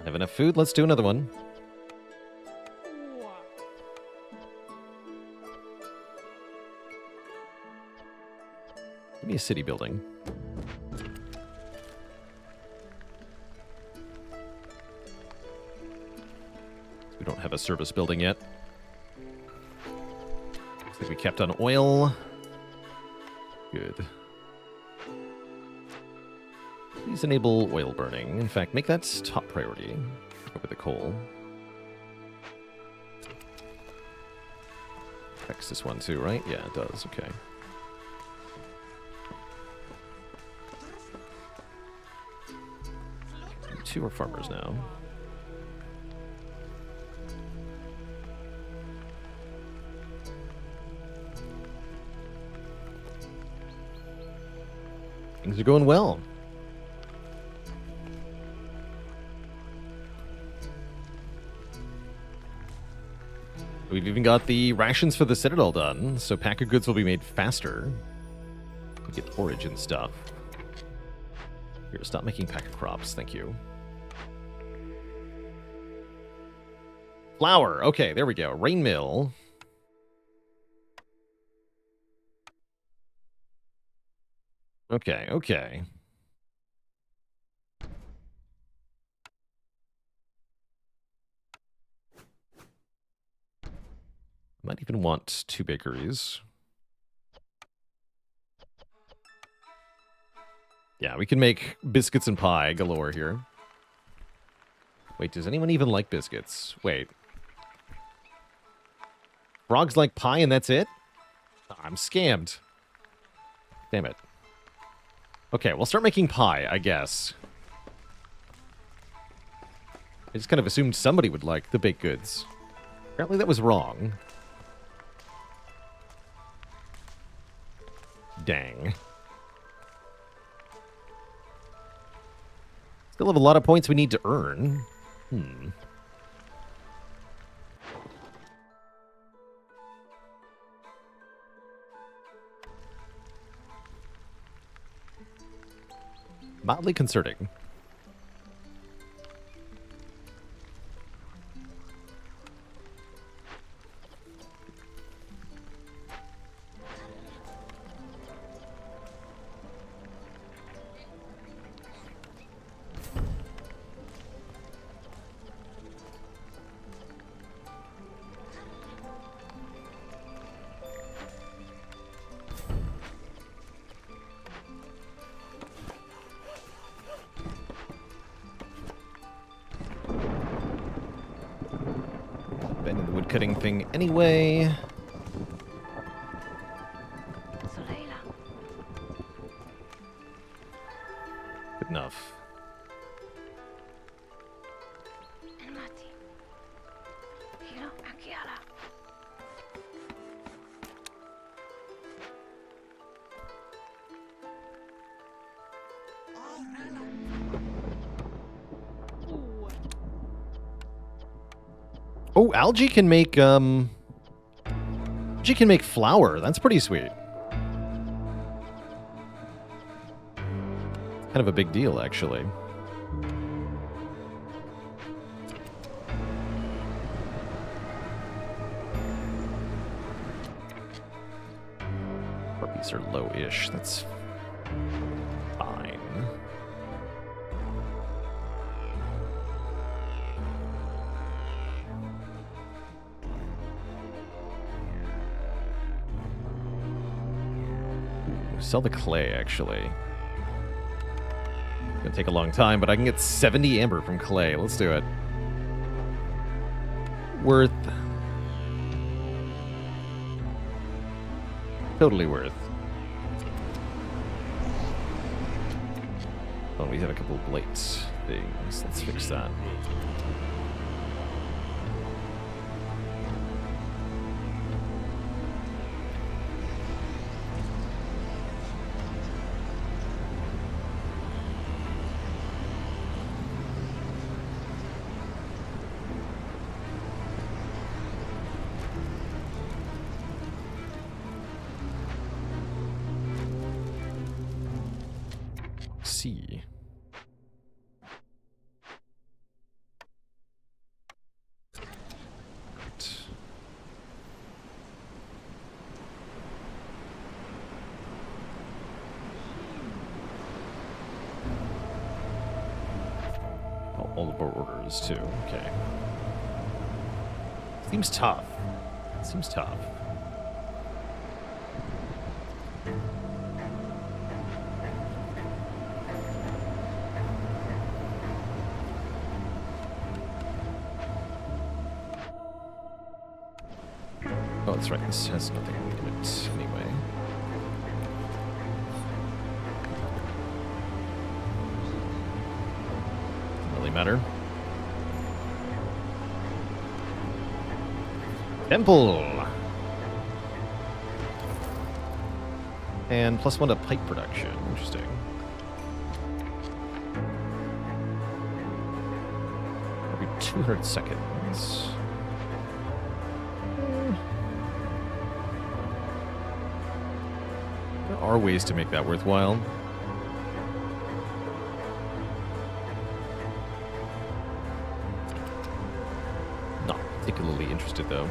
Speaker 1: Have enough food? Let's do another one. Give me a city building. We don't have a service building yet. Looks like we kept on oil. Good. Please enable oil burning. In fact, make that top priority over the coal. Affects this one too, right? Yeah, it does. Okay. Two are farmers now. Things are going well. We've even got the rations for the Citadel done, so pack of goods will be made faster. We get forage and stuff. Here, stop making pack of crops, thank you. Flour, okay, there we go. Rain mill. Okay, okay. Might even want 2 bakeries. Yeah, we can make biscuits and pie galore here. Wait, does anyone even like biscuits? Wait. Frogs like pie and that's it? I'm scammed. Damn it. Okay, we'll start making pie, I guess. I just kind of assumed somebody would like the baked goods. Apparently that was wrong. Dang. Still have a lot of points we need to earn. Mildly concerning. Bending the woodcutting thing anyway. Good enough. Oh, algae can make flour. That's pretty sweet. Kind of a big deal, actually. Harpies are low-ish. That's fine. Sell the clay, actually. Gonna take a long time, but I can get 70 amber from clay. Let's do it. Worth. Totally worth. Oh, we have a couple of blights things. Let's fix that. See. Oh, all of our orders too. Okay. Seems tough. Seems tough. Oh, that's right. This has nothing in it anyway. Doesn't really matter. Temple! And +1 to pipe production. Interesting. Every 200 seconds. There are ways to make that worthwhile. Not particularly interested, though.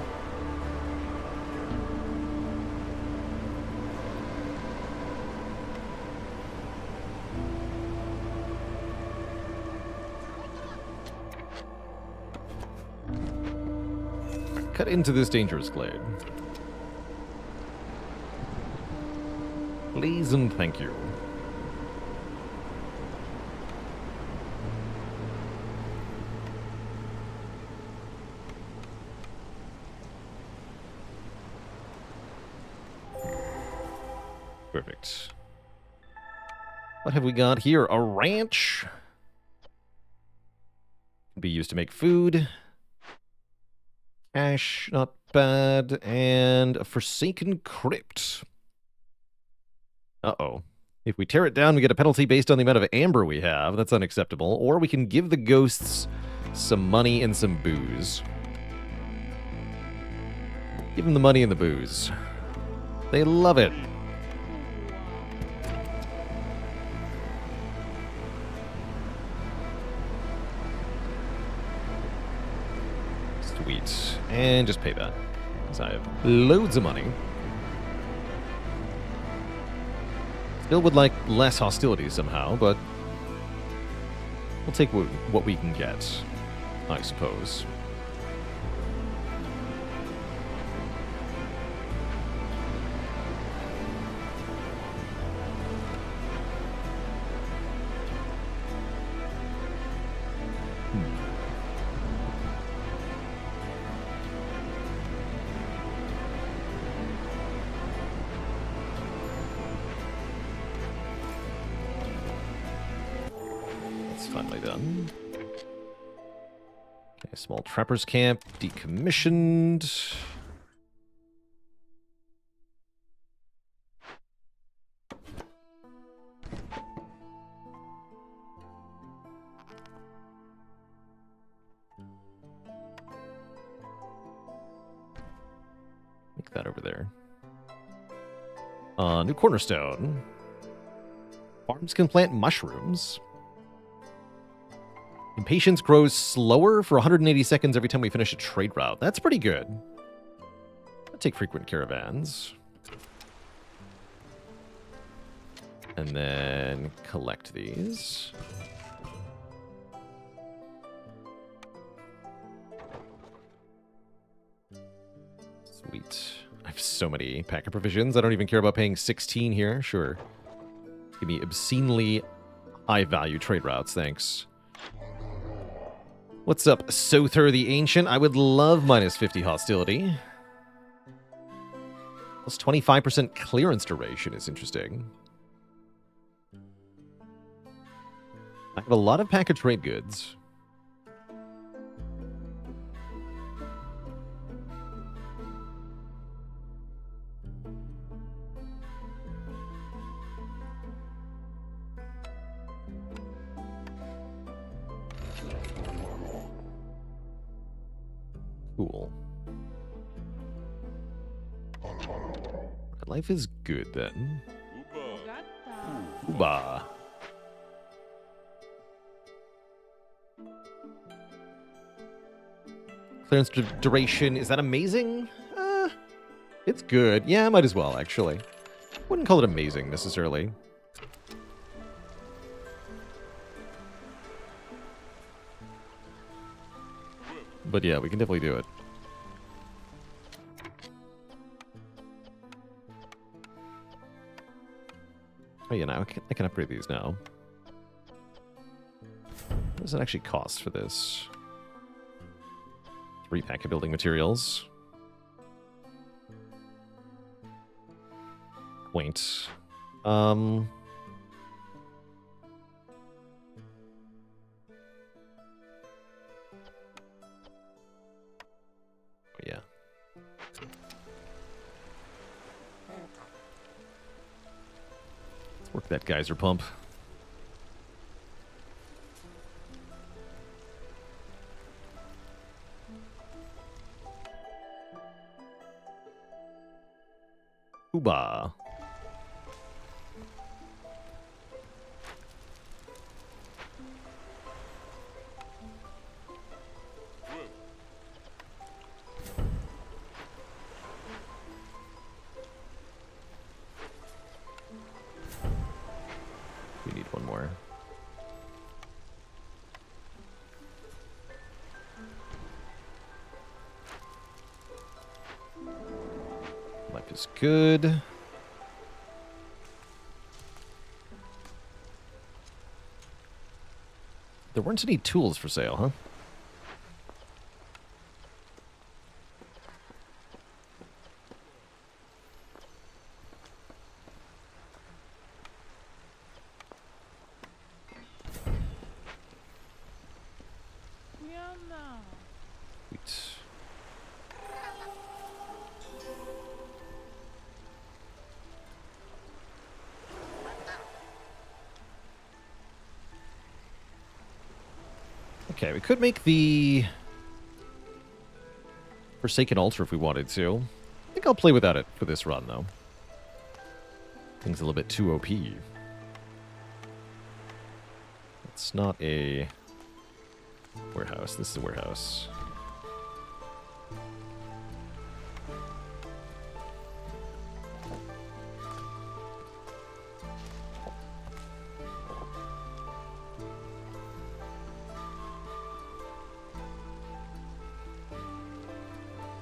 Speaker 1: Cut into this dangerous glade. Please and thank you. Perfect. What have we got here? A ranch. Can be used to make food. Cash, not bad. And a forsaken crypt. Uh-oh. If we tear it down, we get a penalty based on the amount of amber we have. That's unacceptable. Or we can give the ghosts some money and some booze. Give them the money and the booze. They love it. Sweet. And just pay that, because I have loads of money. Still would like less hostility somehow, but we'll take what we can get, I suppose. Finally done. Okay, small trapper's camp, decommissioned. Make that over there. New cornerstone. Farms can plant mushrooms. Impatience grows slower for 180 seconds every time we finish a trade route. That's pretty good. I'll take frequent caravans. And then collect these. Sweet. I have so many packet provisions. I don't even care about paying 16 here. Sure. Give me obscenely high value trade routes. Thanks. What's up, Sother the Ancient? I would love minus 50 hostility. Plus 25% clearance duration is interesting. I have a lot of packet trade goods. Cool. Life is good then. Uba. Clearance duration, is that amazing? It's good. Yeah, might as well, actually. Wouldn't call it amazing, necessarily. But yeah, we can definitely do it. Oh yeah, now I can upgrade these now. What does it actually cost for this? 3 packet building materials. Quaint. Yeah. Let's work that geyser pump. Uba. We need one more. Life is good. There weren't any tools for sale, huh? Okay, we could make the Forsaken Altar if we wanted to. I think I'll play without it for this run, though. Thing's a little bit too OP. It's not a warehouse. This is a warehouse.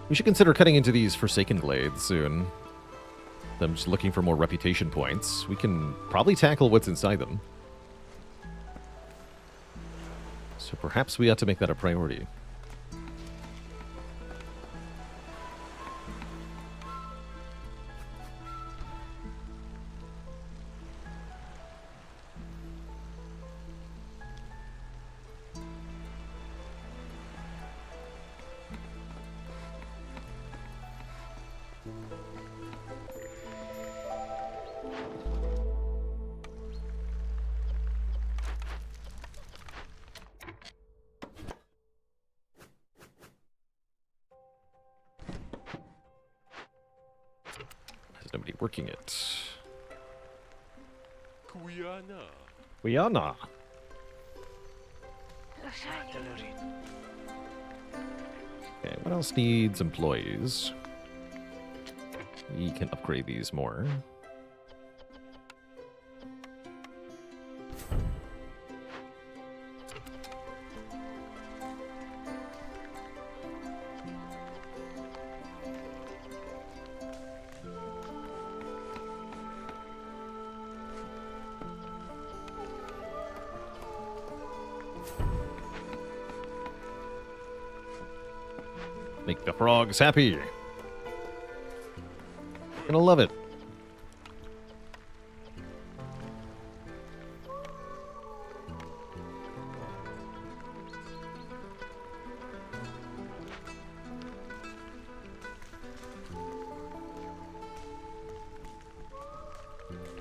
Speaker 1: We should consider cutting into these Forsaken Glades soon. I'm just looking for more reputation points. We can probably tackle what's inside them. So perhaps we ought to make that a priority. There's nobody working it. Quiana. Okay, what else needs employees? We can upgrade these more. Make the frogs happy. Gonna love it.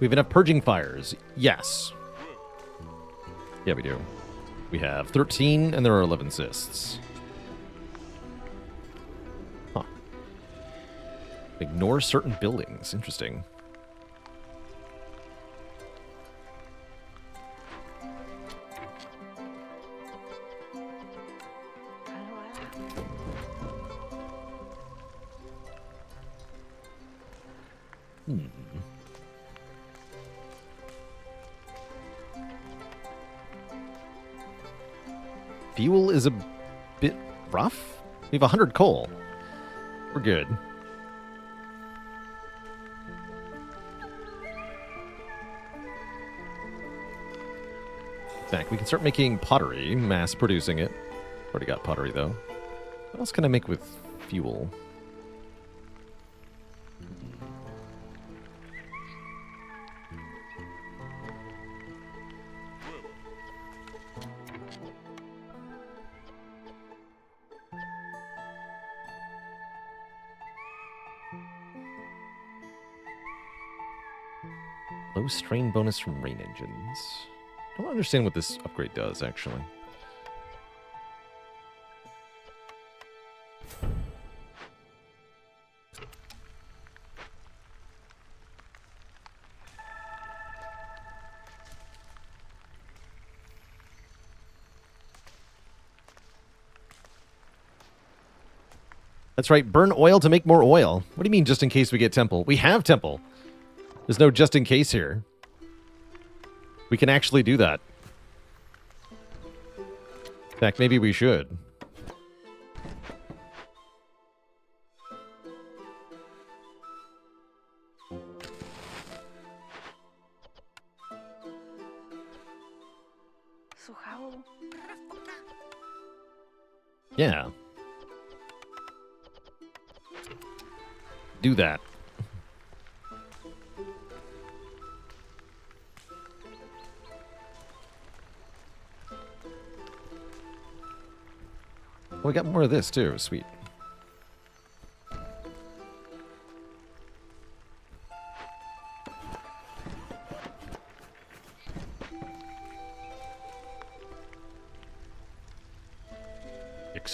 Speaker 1: We have enough purging fires. Yes. Yeah, we do. We have 13, and there are 11 cysts. Huh. Ignore certain buildings. Interesting. Fuel is a bit rough. We have 100 coal. We're good. In fact, we can start making pottery, mass producing it. Already got pottery, though. What else can I make with fuel? Low strain bonus from rain engines. I don't understand what this upgrade does, actually. That's right, burn oil to make more oil. What do you mean just in case we get temple? We have temple. There's no just in case here. We can actually do that. In fact, maybe we should. Yeah. Do that. Oh, we got more of this too. Sweet.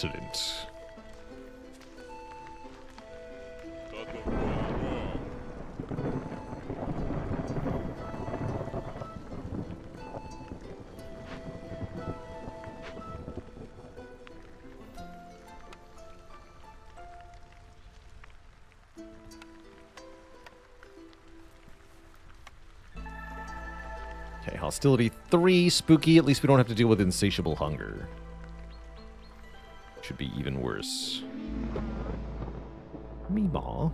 Speaker 1: Excellent. Okay, hostility 3, spooky. At least we don't have to deal with insatiable hunger. Should be even worse. Meemaw.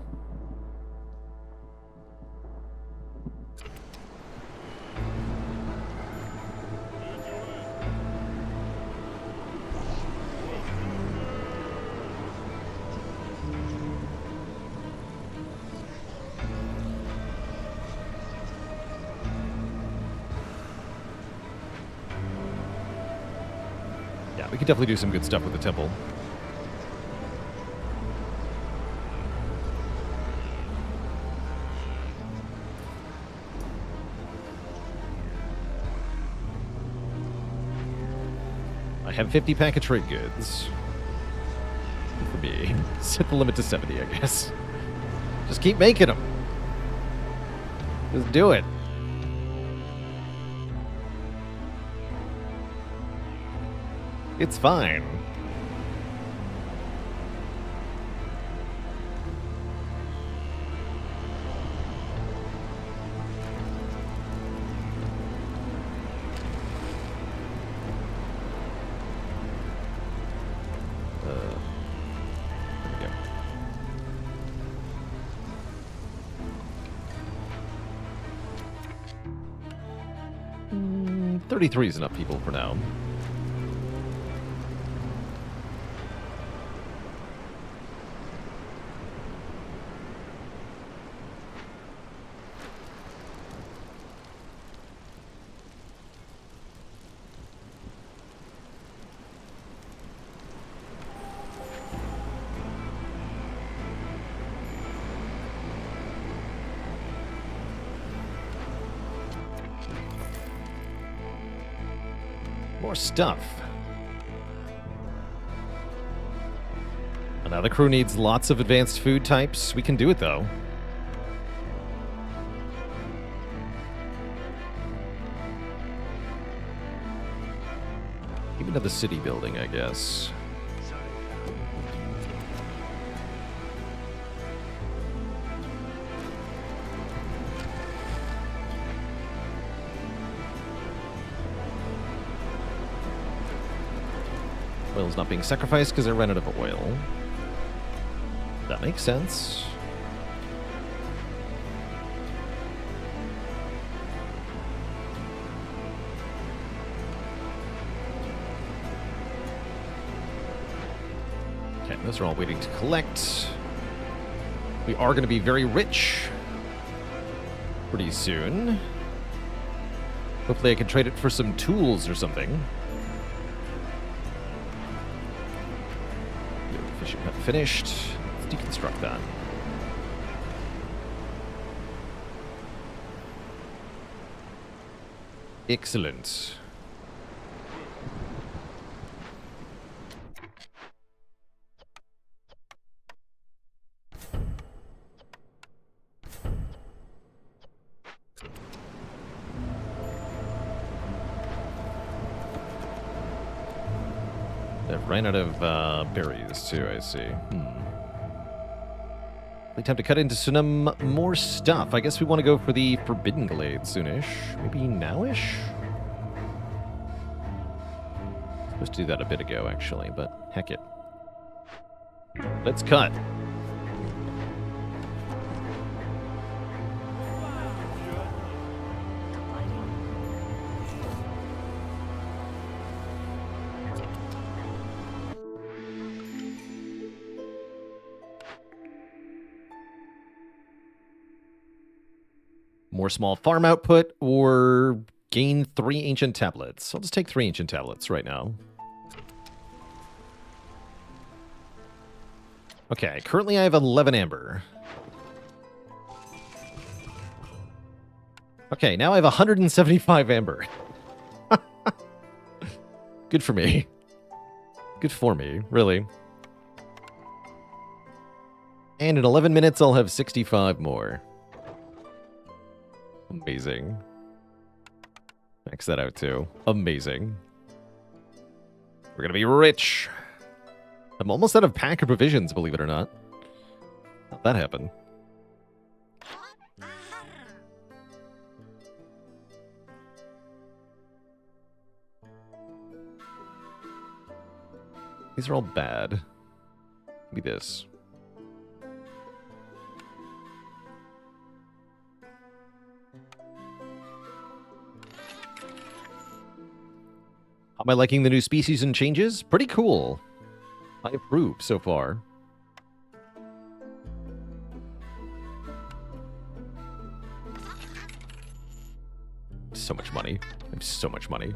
Speaker 1: Yeah, we could definitely do some good stuff with the temple. I have 50 pack of trade goods. Good for me. Set the limit to 70, I guess. Just keep making them. Just do it. It's fine. There we go. 33 is enough people for now. More stuff. And now the crew needs lots of advanced food types. We can do it, though. Even to the city building, I guess. Oil's not being sacrificed because I ran out of oil. That makes sense. Okay, those are all waiting to collect. We are going to be very rich pretty soon. Hopefully I can trade it for some tools or something. Fishing hut finished. Let's deconstruct that. Excellent. They've ran out of berries, too, I see. Time to cut into some more stuff. I guess we want to go for the Forbidden Glade soonish. Maybe nowish? Supposed to do that a bit ago, actually, but heck it. Let's cut. More small farm output or gain 3 ancient tablets. I'll just take 3 ancient tablets right now. Okay, currently I have 11 amber. Okay, now I have 175 amber. Good for me. Good for me, really. And in 11 minutes, I'll have 65 more. Amazing. Max that out, too. Amazing. We're gonna be rich. I'm almost out of pack of provisions, believe it or not. How'd that happen? These are all bad. Maybe this. How am I liking the new species and changes? Pretty cool. I approve so far. So much money. I have so much money.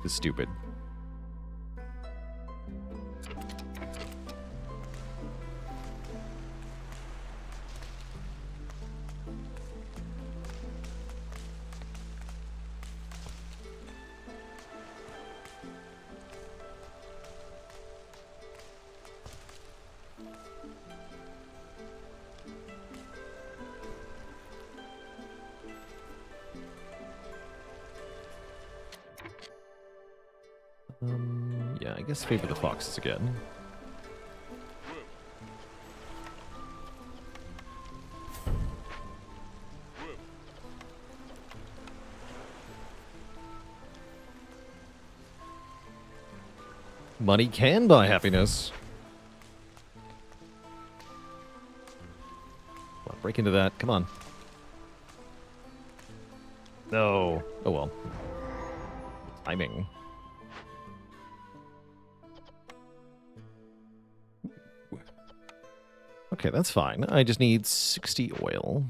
Speaker 1: This is stupid. Yeah, I guess favor the foxes again. Money can buy happiness. Come on, break into that. Come on. No. Oh well. Timing. Okay, that's fine. I just need 60 oil.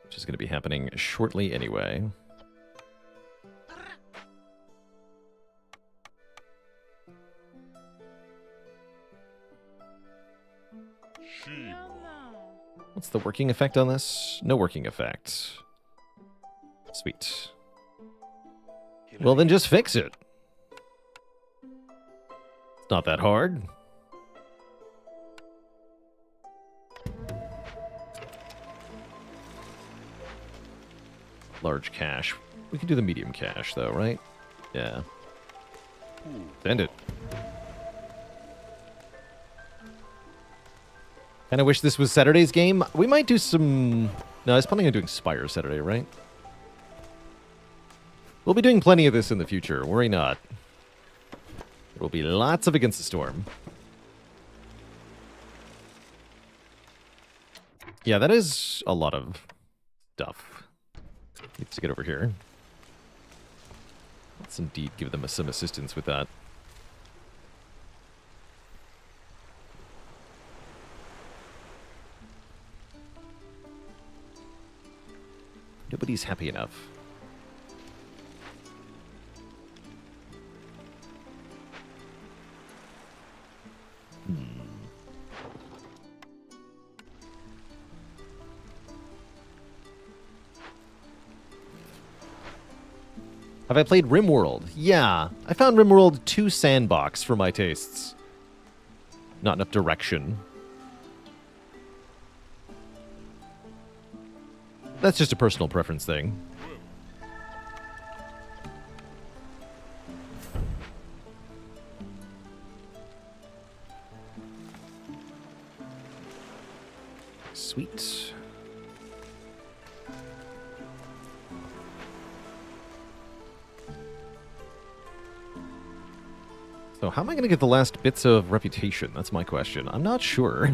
Speaker 1: Which is going to be happening shortly anyway. What's the working effect on this? No working effect. Sweet. Well, then just fix it. It's not that hard. Large cache. We can do the medium cache, though, right? Yeah. Send it. And I wish this was Saturday's game. We might do some... No, I was planning on doing Spire Saturday, right? We'll be doing plenty of this in the future. Worry not. There will be lots of Against the Storm. Yeah, that is a lot of stuff. Needs to get over here. Let's indeed give them some assistance with that. Nobody's happy enough. Have I played RimWorld? Yeah. I found RimWorld too sandbox for my tastes. Not enough direction. That's just a personal preference thing. Sweet. So how am I going to get the last bits of reputation? That's my question. I'm not sure.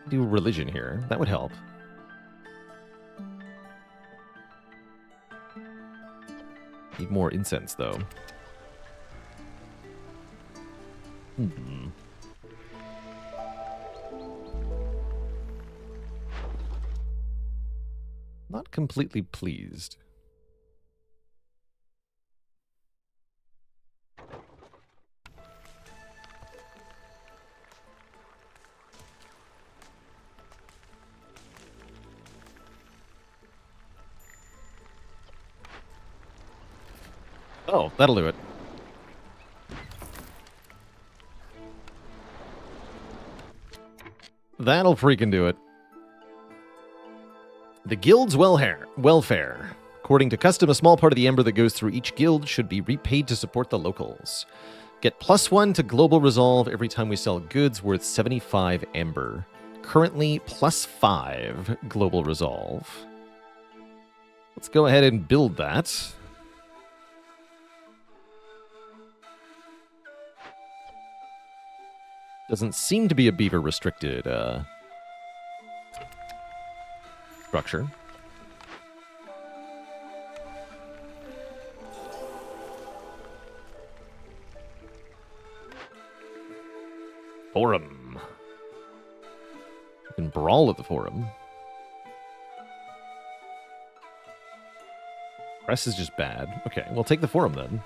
Speaker 1: Do religion here. That would help. Need more incense, though. Not completely pleased. Oh, that'll do it. That'll freaking do it. The guild's welfare. According to custom, a small part of the ember that goes through each guild should be repaid to support the locals. Get +1 to global resolve every time we sell goods worth 75 ember. Currently, +5 global resolve. Let's go ahead and build that. Doesn't seem to be a beaver restricted structure. Forum. You can brawl at the forum. Press is just bad. Okay, we'll take the forum then.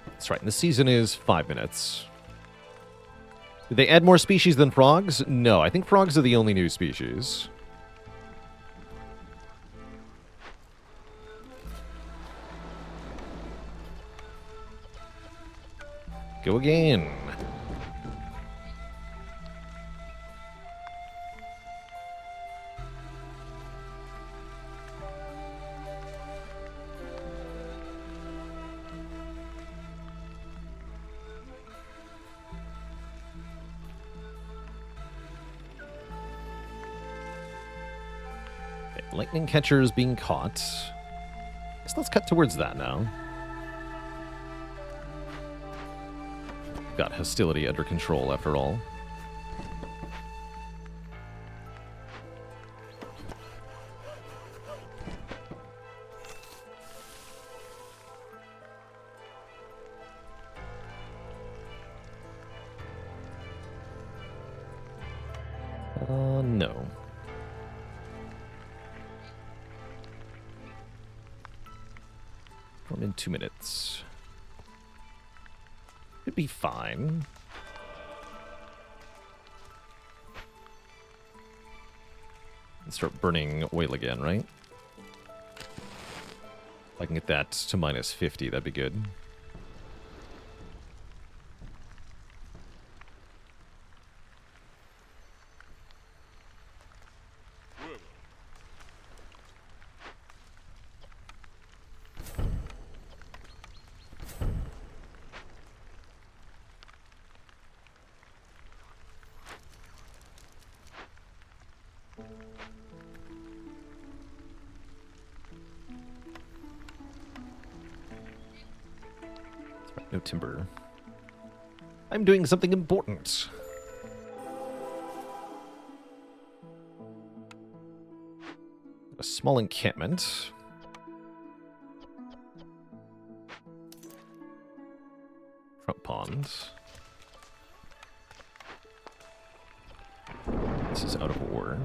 Speaker 1: That's right, and the season is 5 minutes. Did they add more species than frogs? No, I think frogs are the only new species. Go again. Lightning catcher is being caught. So let's cut towards that now. Got hostility under control after all. No. I'm in 2 minutes. Could be fine. And start burning oil again, right? If I can get that to -50, that'd be good. No timber. I'm doing something important. A small encampment. Front pond. This is out of war.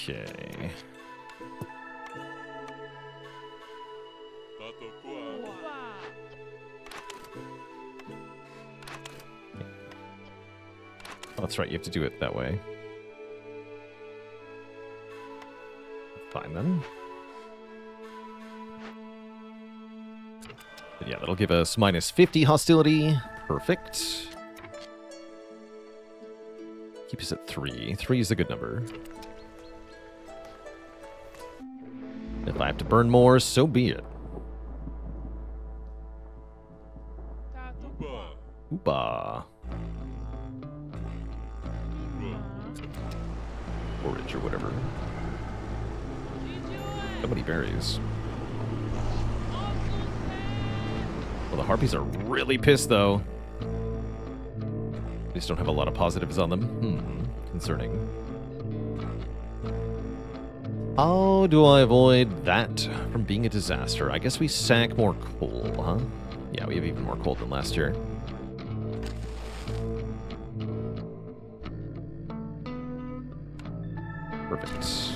Speaker 1: Okay. Oh, that's right, you have to do it that way. Fine then. But yeah, that'll give us -50 hostility. Perfect. Keep us at 3. 3 is a good number. If I have to burn more, so be it. Oopa. Forage or whatever. So many berries. Well, the harpies are really pissed, though. They just don't have a lot of positives on them. Concerning. How do I avoid that from being a disaster? I guess we sack more coal, huh? Yeah, we have even more coal than last year. Perfect.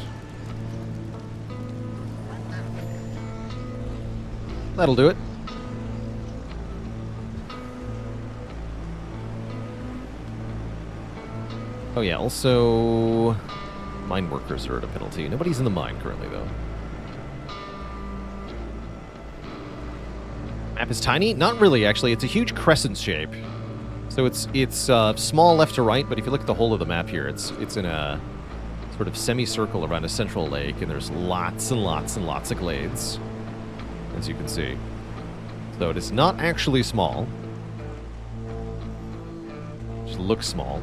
Speaker 1: That'll do it. Oh yeah, also... mine workers are at a penalty. Nobody's in the mine currently, though. Map is tiny? Not really, actually. It's a huge crescent shape. So it's small left to right, but if you look at the whole of the map here, it's in a sort of semicircle around a central lake, and there's lots and lots and lots of glades, as you can see. So it is not actually small. It just looks small.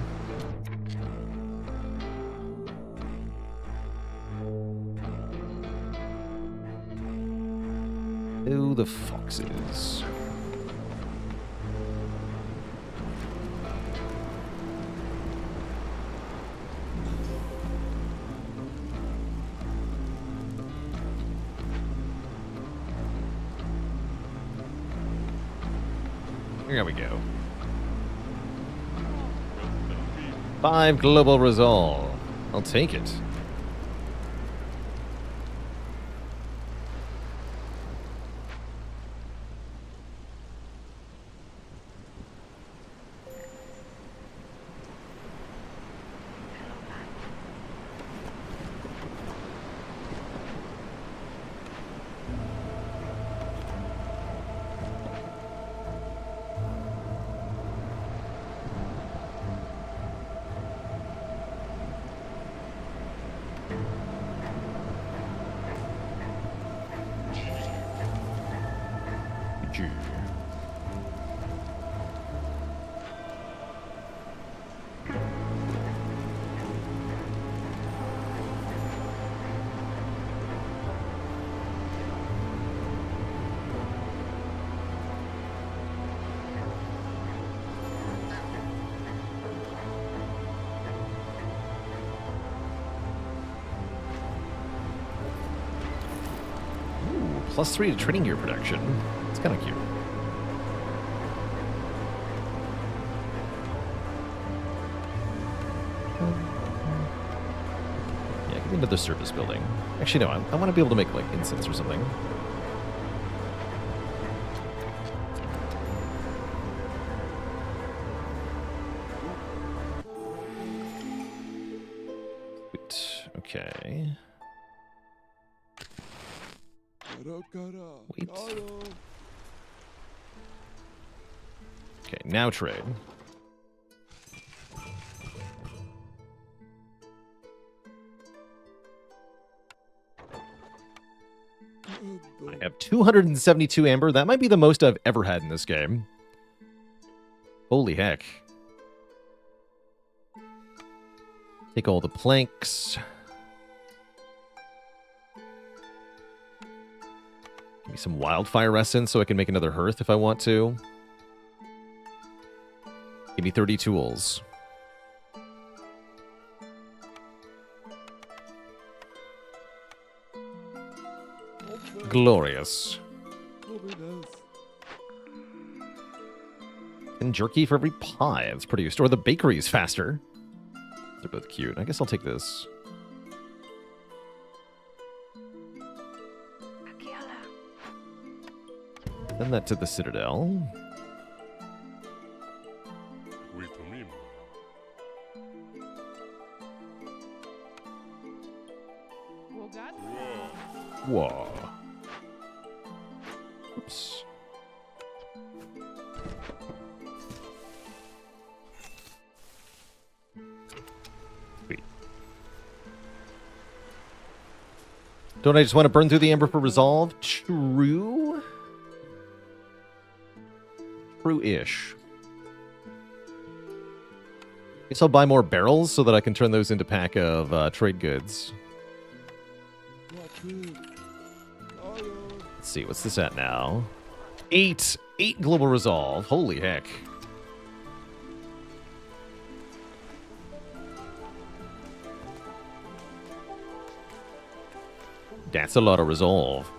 Speaker 1: Oh, the foxes. Here we go. 5 global resolve. I'll take it. +3 to training gear production. It's kind of cute. Yeah, give me another service building. Actually, no, I want to be able to make, like, incense or something. Sweet. Okay. Wait. Okay, now trade. I have 272 amber. That might be the most I've ever had in this game. Holy heck. Take all the planks. Give me some wildfire essence so I can make another hearth if I want to. Give me 30 tools. Glorious. And jerky for every pie. That's pretty used. Or the bakery is faster. They're both cute. I guess I'll take this. Send that to the Citadel. Whoa. Oops. Sweet. Don't I just want to burn through the amber for resolve? True. True-ish. Guess I'll buy more barrels so that I can turn those into pack of trade goods. Let's see, what's this at now? 8 global resolve. Holy heck. That's a lot of resolve.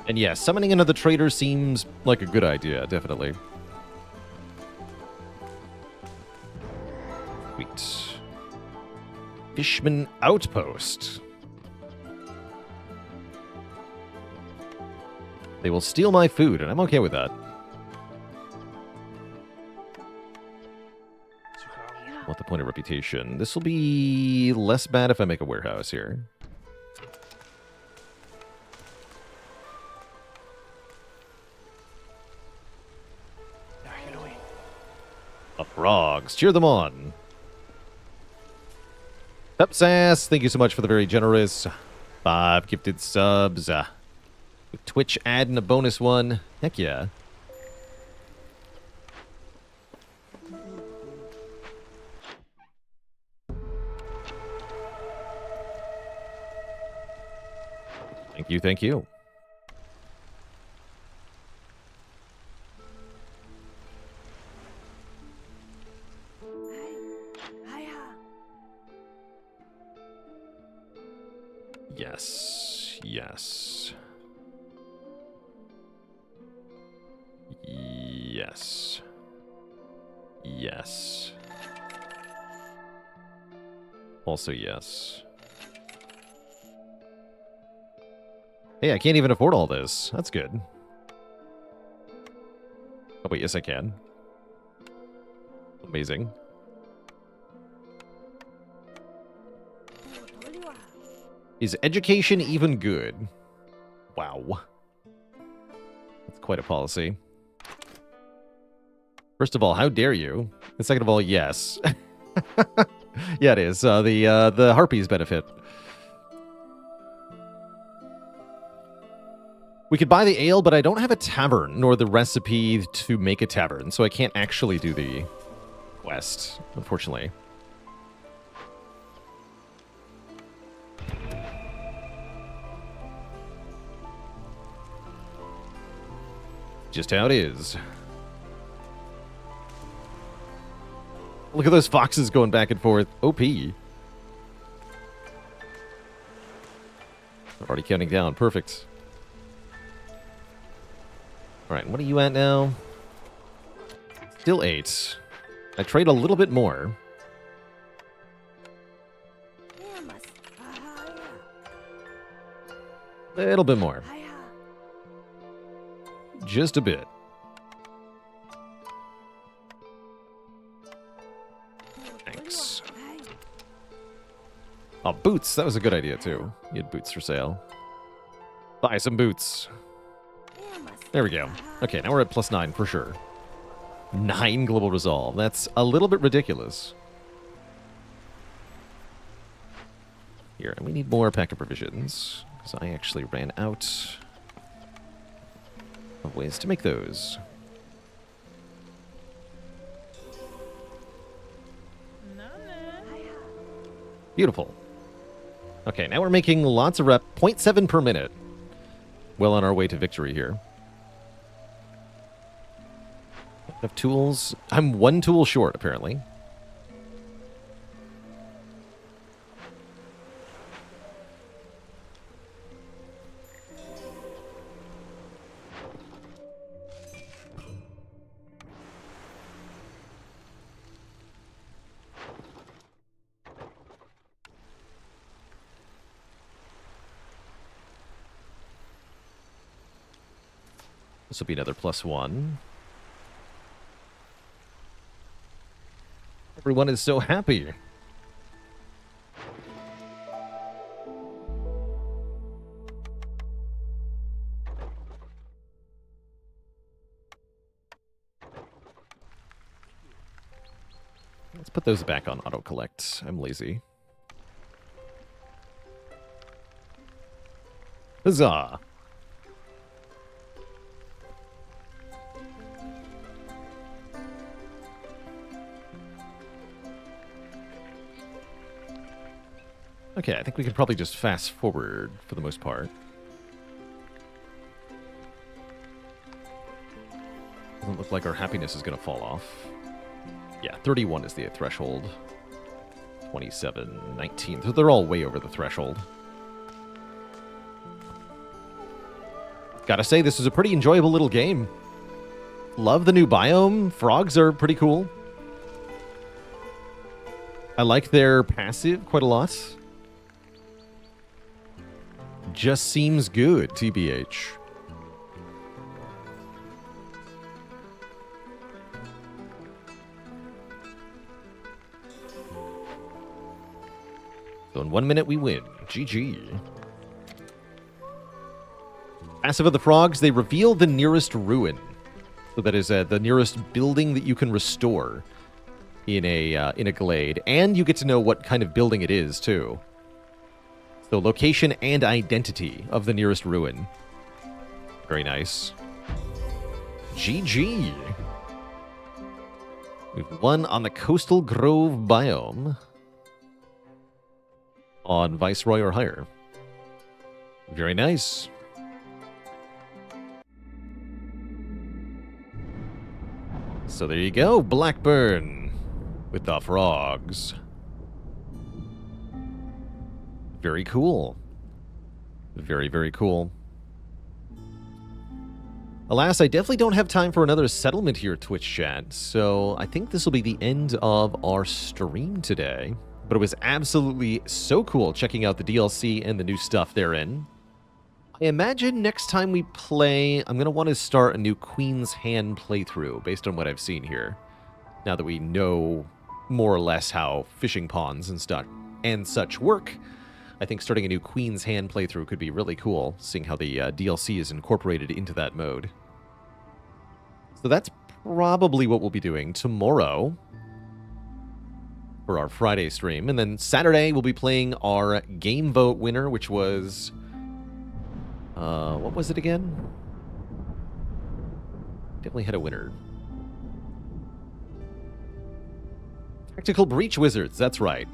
Speaker 1: And yeah, summoning another trader seems like a good idea, definitely. Sweet. Fishman Outpost. They will steal my food, and I'm okay with that. What the point of reputation? This will be less bad if I make a warehouse here. The frogs, cheer them on. Pepsass, thank you so much for the very generous 5 gifted subs. With Twitch adding a bonus one. Heck yeah. Thank you, thank you. Yes, yes. Yes. Yes. Also yes. Hey, I can't even afford all this. That's good. Oh wait, yes I can. Amazing. Is education even good? Wow. That's quite a policy. First of all, how dare you? And second of all, yes. Yeah, it is. The Harpies benefit. We could buy the ale, but I don't have a tavern, nor the recipe to make a tavern, so I can't actually do the quest, unfortunately. Just how it is. Look at those foxes going back and forth. OP. Already counting down. Perfect. Alright, what are you at now? Still 8. I trade a little bit more. A little bit more. Just a bit. Thanks. Oh, boots. That was a good idea, too. You had boots for sale. Buy some boots. There we go. Okay, now we're at +9 for sure. 9 global resolve. That's a little bit ridiculous. Here, and we need more pack of provisions, because I actually ran out of ways to make those. Beautiful. Okay, now we're making lots of rep. 0.7 per minute. Well on our way to victory here. Enough tools. I'm 1 tool short, apparently. This will be another +1. Everyone is so happy. Let's put those back on auto-collect. I'm lazy. Huzzah! Okay, I think we can probably just fast forward for the most part. Doesn't look like our happiness is going to fall off. Yeah, 31 is the threshold. 27, 19. So they're all way over the threshold. Gotta say, this is a pretty enjoyable little game. Love the new biome. Frogs are pretty cool. I like their passive quite a lot. Just seems good, TBH. So in 1 minute we win. GG. Passive of the frogs, they reveal the nearest ruin. So that is the nearest building that you can restore in a glade. And you get to know what kind of building it is, too. So location and identity of the nearest ruin. Very nice. GG. We've won on the Coastal Grove biome. On Viceroy or higher. Very nice. So there you go, Blackburn with the frogs. Very cool. Very, very cool. Alas, I definitely don't have time for another settlement here, Twitch chat, so I think this will be the end of our stream today. But it was absolutely so cool checking out the DLC and the new stuff therein. I imagine next time we play, I'm going to want to start a new Queen's Hand playthrough based on what I've seen here. Now that we know more or less how fishing ponds and such work, I think starting a new Queen's Hand playthrough could be really cool, seeing how the DLC is incorporated into that mode. So that's probably what we'll be doing tomorrow for our Friday stream. And then Saturday, we'll be playing our game vote winner, which was... what was it again? Definitely had a winner. Tactical Breach Wizards, that's right.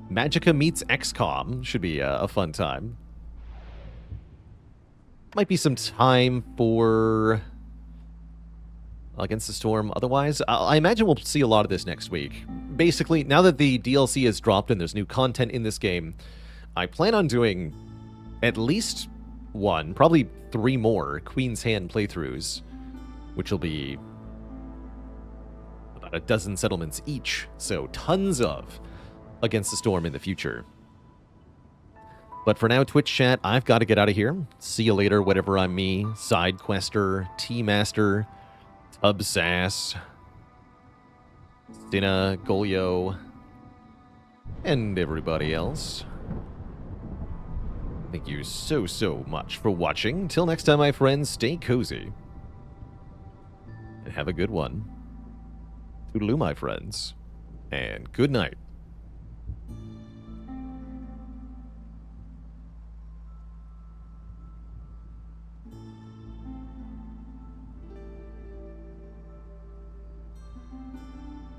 Speaker 1: Magicka meets XCOM. Should be a fun time. Might be some time for... Against the Storm. Otherwise, I imagine we'll see a lot of this next week. Basically, now that the DLC is dropped and there's new content in this game, I plan on doing at least one, probably 3 more Queen's Hand playthroughs, which will be about a dozen settlements each, so tons of Against the Storm in the future. But for now, Twitch chat, I've got to get out of here. See you later, whatever I'm me, Side Quester, T-Master, Tub Sass, Stina, Golio, and everybody else. Thank you so, so much for watching. Until next time, my friends, stay cozy. And have a good one. Toodaloo, my friends. And good night.